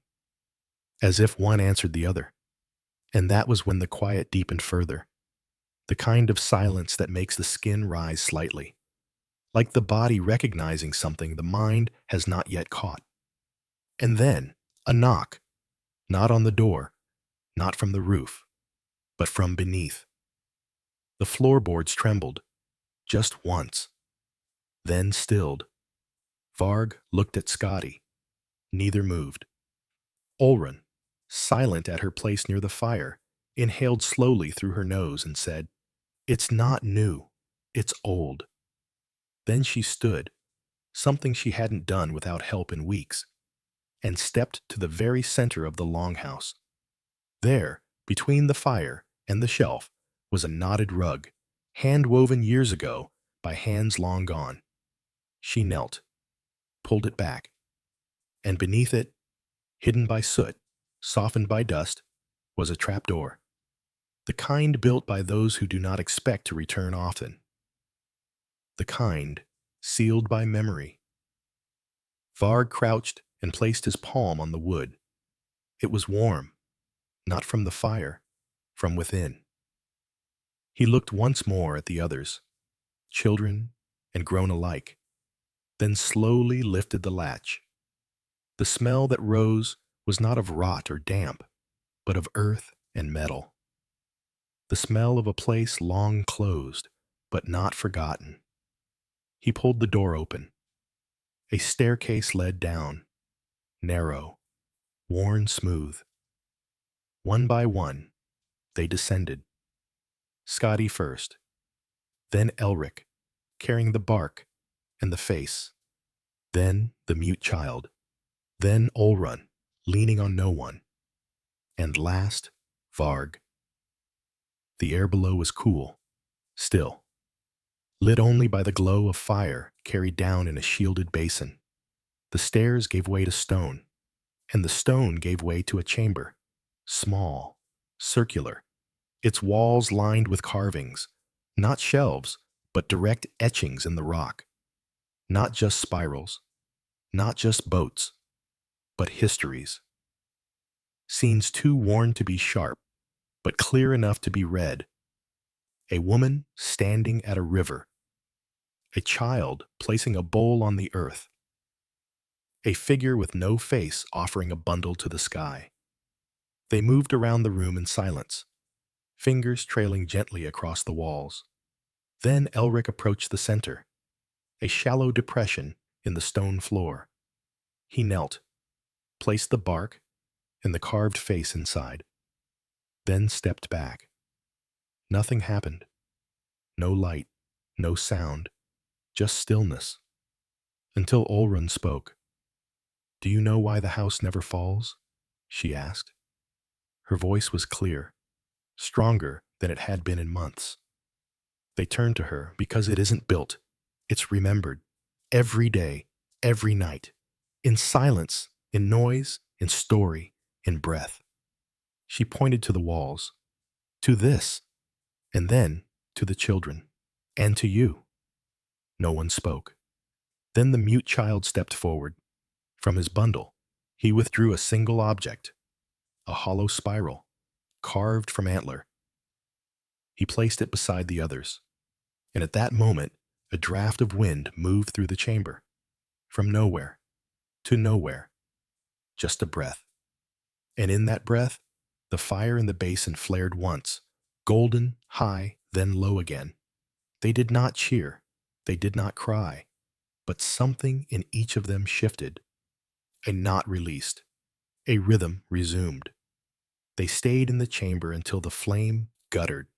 as if one answered the other. And that was when the quiet deepened further, the kind of silence that makes the skin rise slightly, like the body recognizing something the mind has not yet caught. And then, a knock, not on the door, not from the roof, but from beneath. The floorboards trembled, just once, then stilled. Varg looked at Scotty. Neither moved. Ildrun, silent at her place near the fire, inhaled slowly through her nose and said, "It's not new, it's old." Then she stood, something she hadn't done without help in weeks, and stepped to the very center of the Longhouse. There, between the fire and the shelf, was a knotted rug, hand-woven years ago by hands long gone. She knelt, pulled it back, and beneath it, hidden by soot, softened by dust, was a trapdoor, the kind built by those who do not expect to return often. The kind sealed by memory. Varg crouched and placed his palm on the wood. It was warm, not from the fire, from within. He looked once more at the others, children and grown alike, then slowly lifted the latch. The smell that rose was not of rot or damp, but of earth and metal. The smell of a place long closed, but not forgotten. He pulled the door open. A staircase led down, narrow, worn smooth. One by one, they descended. Scotty first, then Elric, carrying the bark and the face, then the mute child, then Ildrun, leaning on no one, and last, Varg. The air below was cool, still, lit only by the glow of fire carried down in a shielded basin. The stairs gave way to stone, and the stone gave way to a chamber, small, circular, its walls lined with carvings, not shelves, but direct etchings in the rock. Not just spirals, not just boats, but histories. Scenes too worn to be sharp, but clear enough to be read. A woman standing at a river. A child placing a bowl on the earth. A figure with no face offering a bundle to the sky. They moved around the room in silence, fingers trailing gently across the walls. Then Elric approached the center, a shallow depression in the stone floor. He knelt, placed the bark and the carved face inside, then stepped back. Nothing happened. No light, no sound, just stillness. Until Ildrun spoke. "Do you know why the house never falls?" she asked. Her voice was clear, stronger than it had been in months. They turn to her because it isn't built, it's remembered. Every day, every night, in silence, in noise, in story, in breath. She pointed to the walls, to this, and then to the children, and to you. No one spoke. Then the mute child stepped forward. From his bundle, he withdrew a single object, a hollow spiral, carved from antler. He placed it beside the others, and at that moment, a draft of wind moved through the chamber. From nowhere to nowhere, just a breath. And in that breath, the fire in the basin flared once, golden, high, then low again. They did not cheer, they did not cry, but something in each of them shifted. A knot released, a rhythm resumed. They stayed in the chamber until the flame guttered,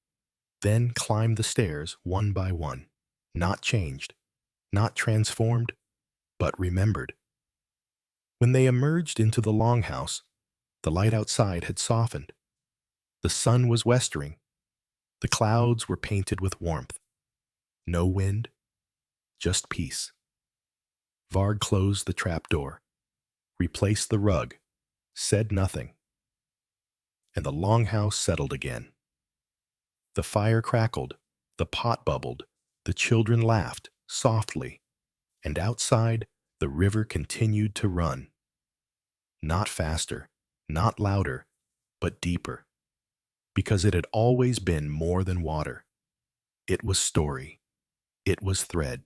then climbed the stairs one by one, not changed, not transformed, but remembered. When they emerged into the Longhouse, the light outside had softened. The sun was westering. The clouds were painted with warmth. No wind, just peace. Varg closed the trap door, replaced the rug, said nothing, and the Longhouse settled again. The fire crackled, the pot bubbled, the children laughed softly, and outside the river continued to run. Not faster, not louder, but deeper, because it had always been more than water. It was story, it was thread,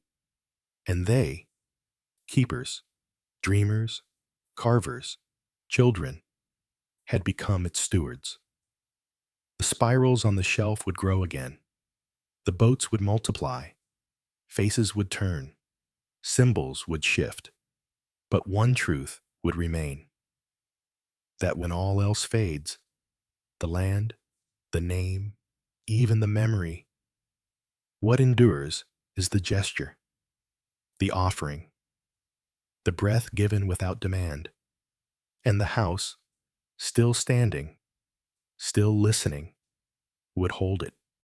and they, keepers, dreamers, carvers, children, had become its stewards. The spirals on the shelf would grow again. The boats would multiply. Faces would turn. Symbols would shift. But one truth would remain. That when all else fades, the land, the name, even the memory, what endures is the gesture, the offering, the breath given without demand, and the house, still standing, still listening, would hold it.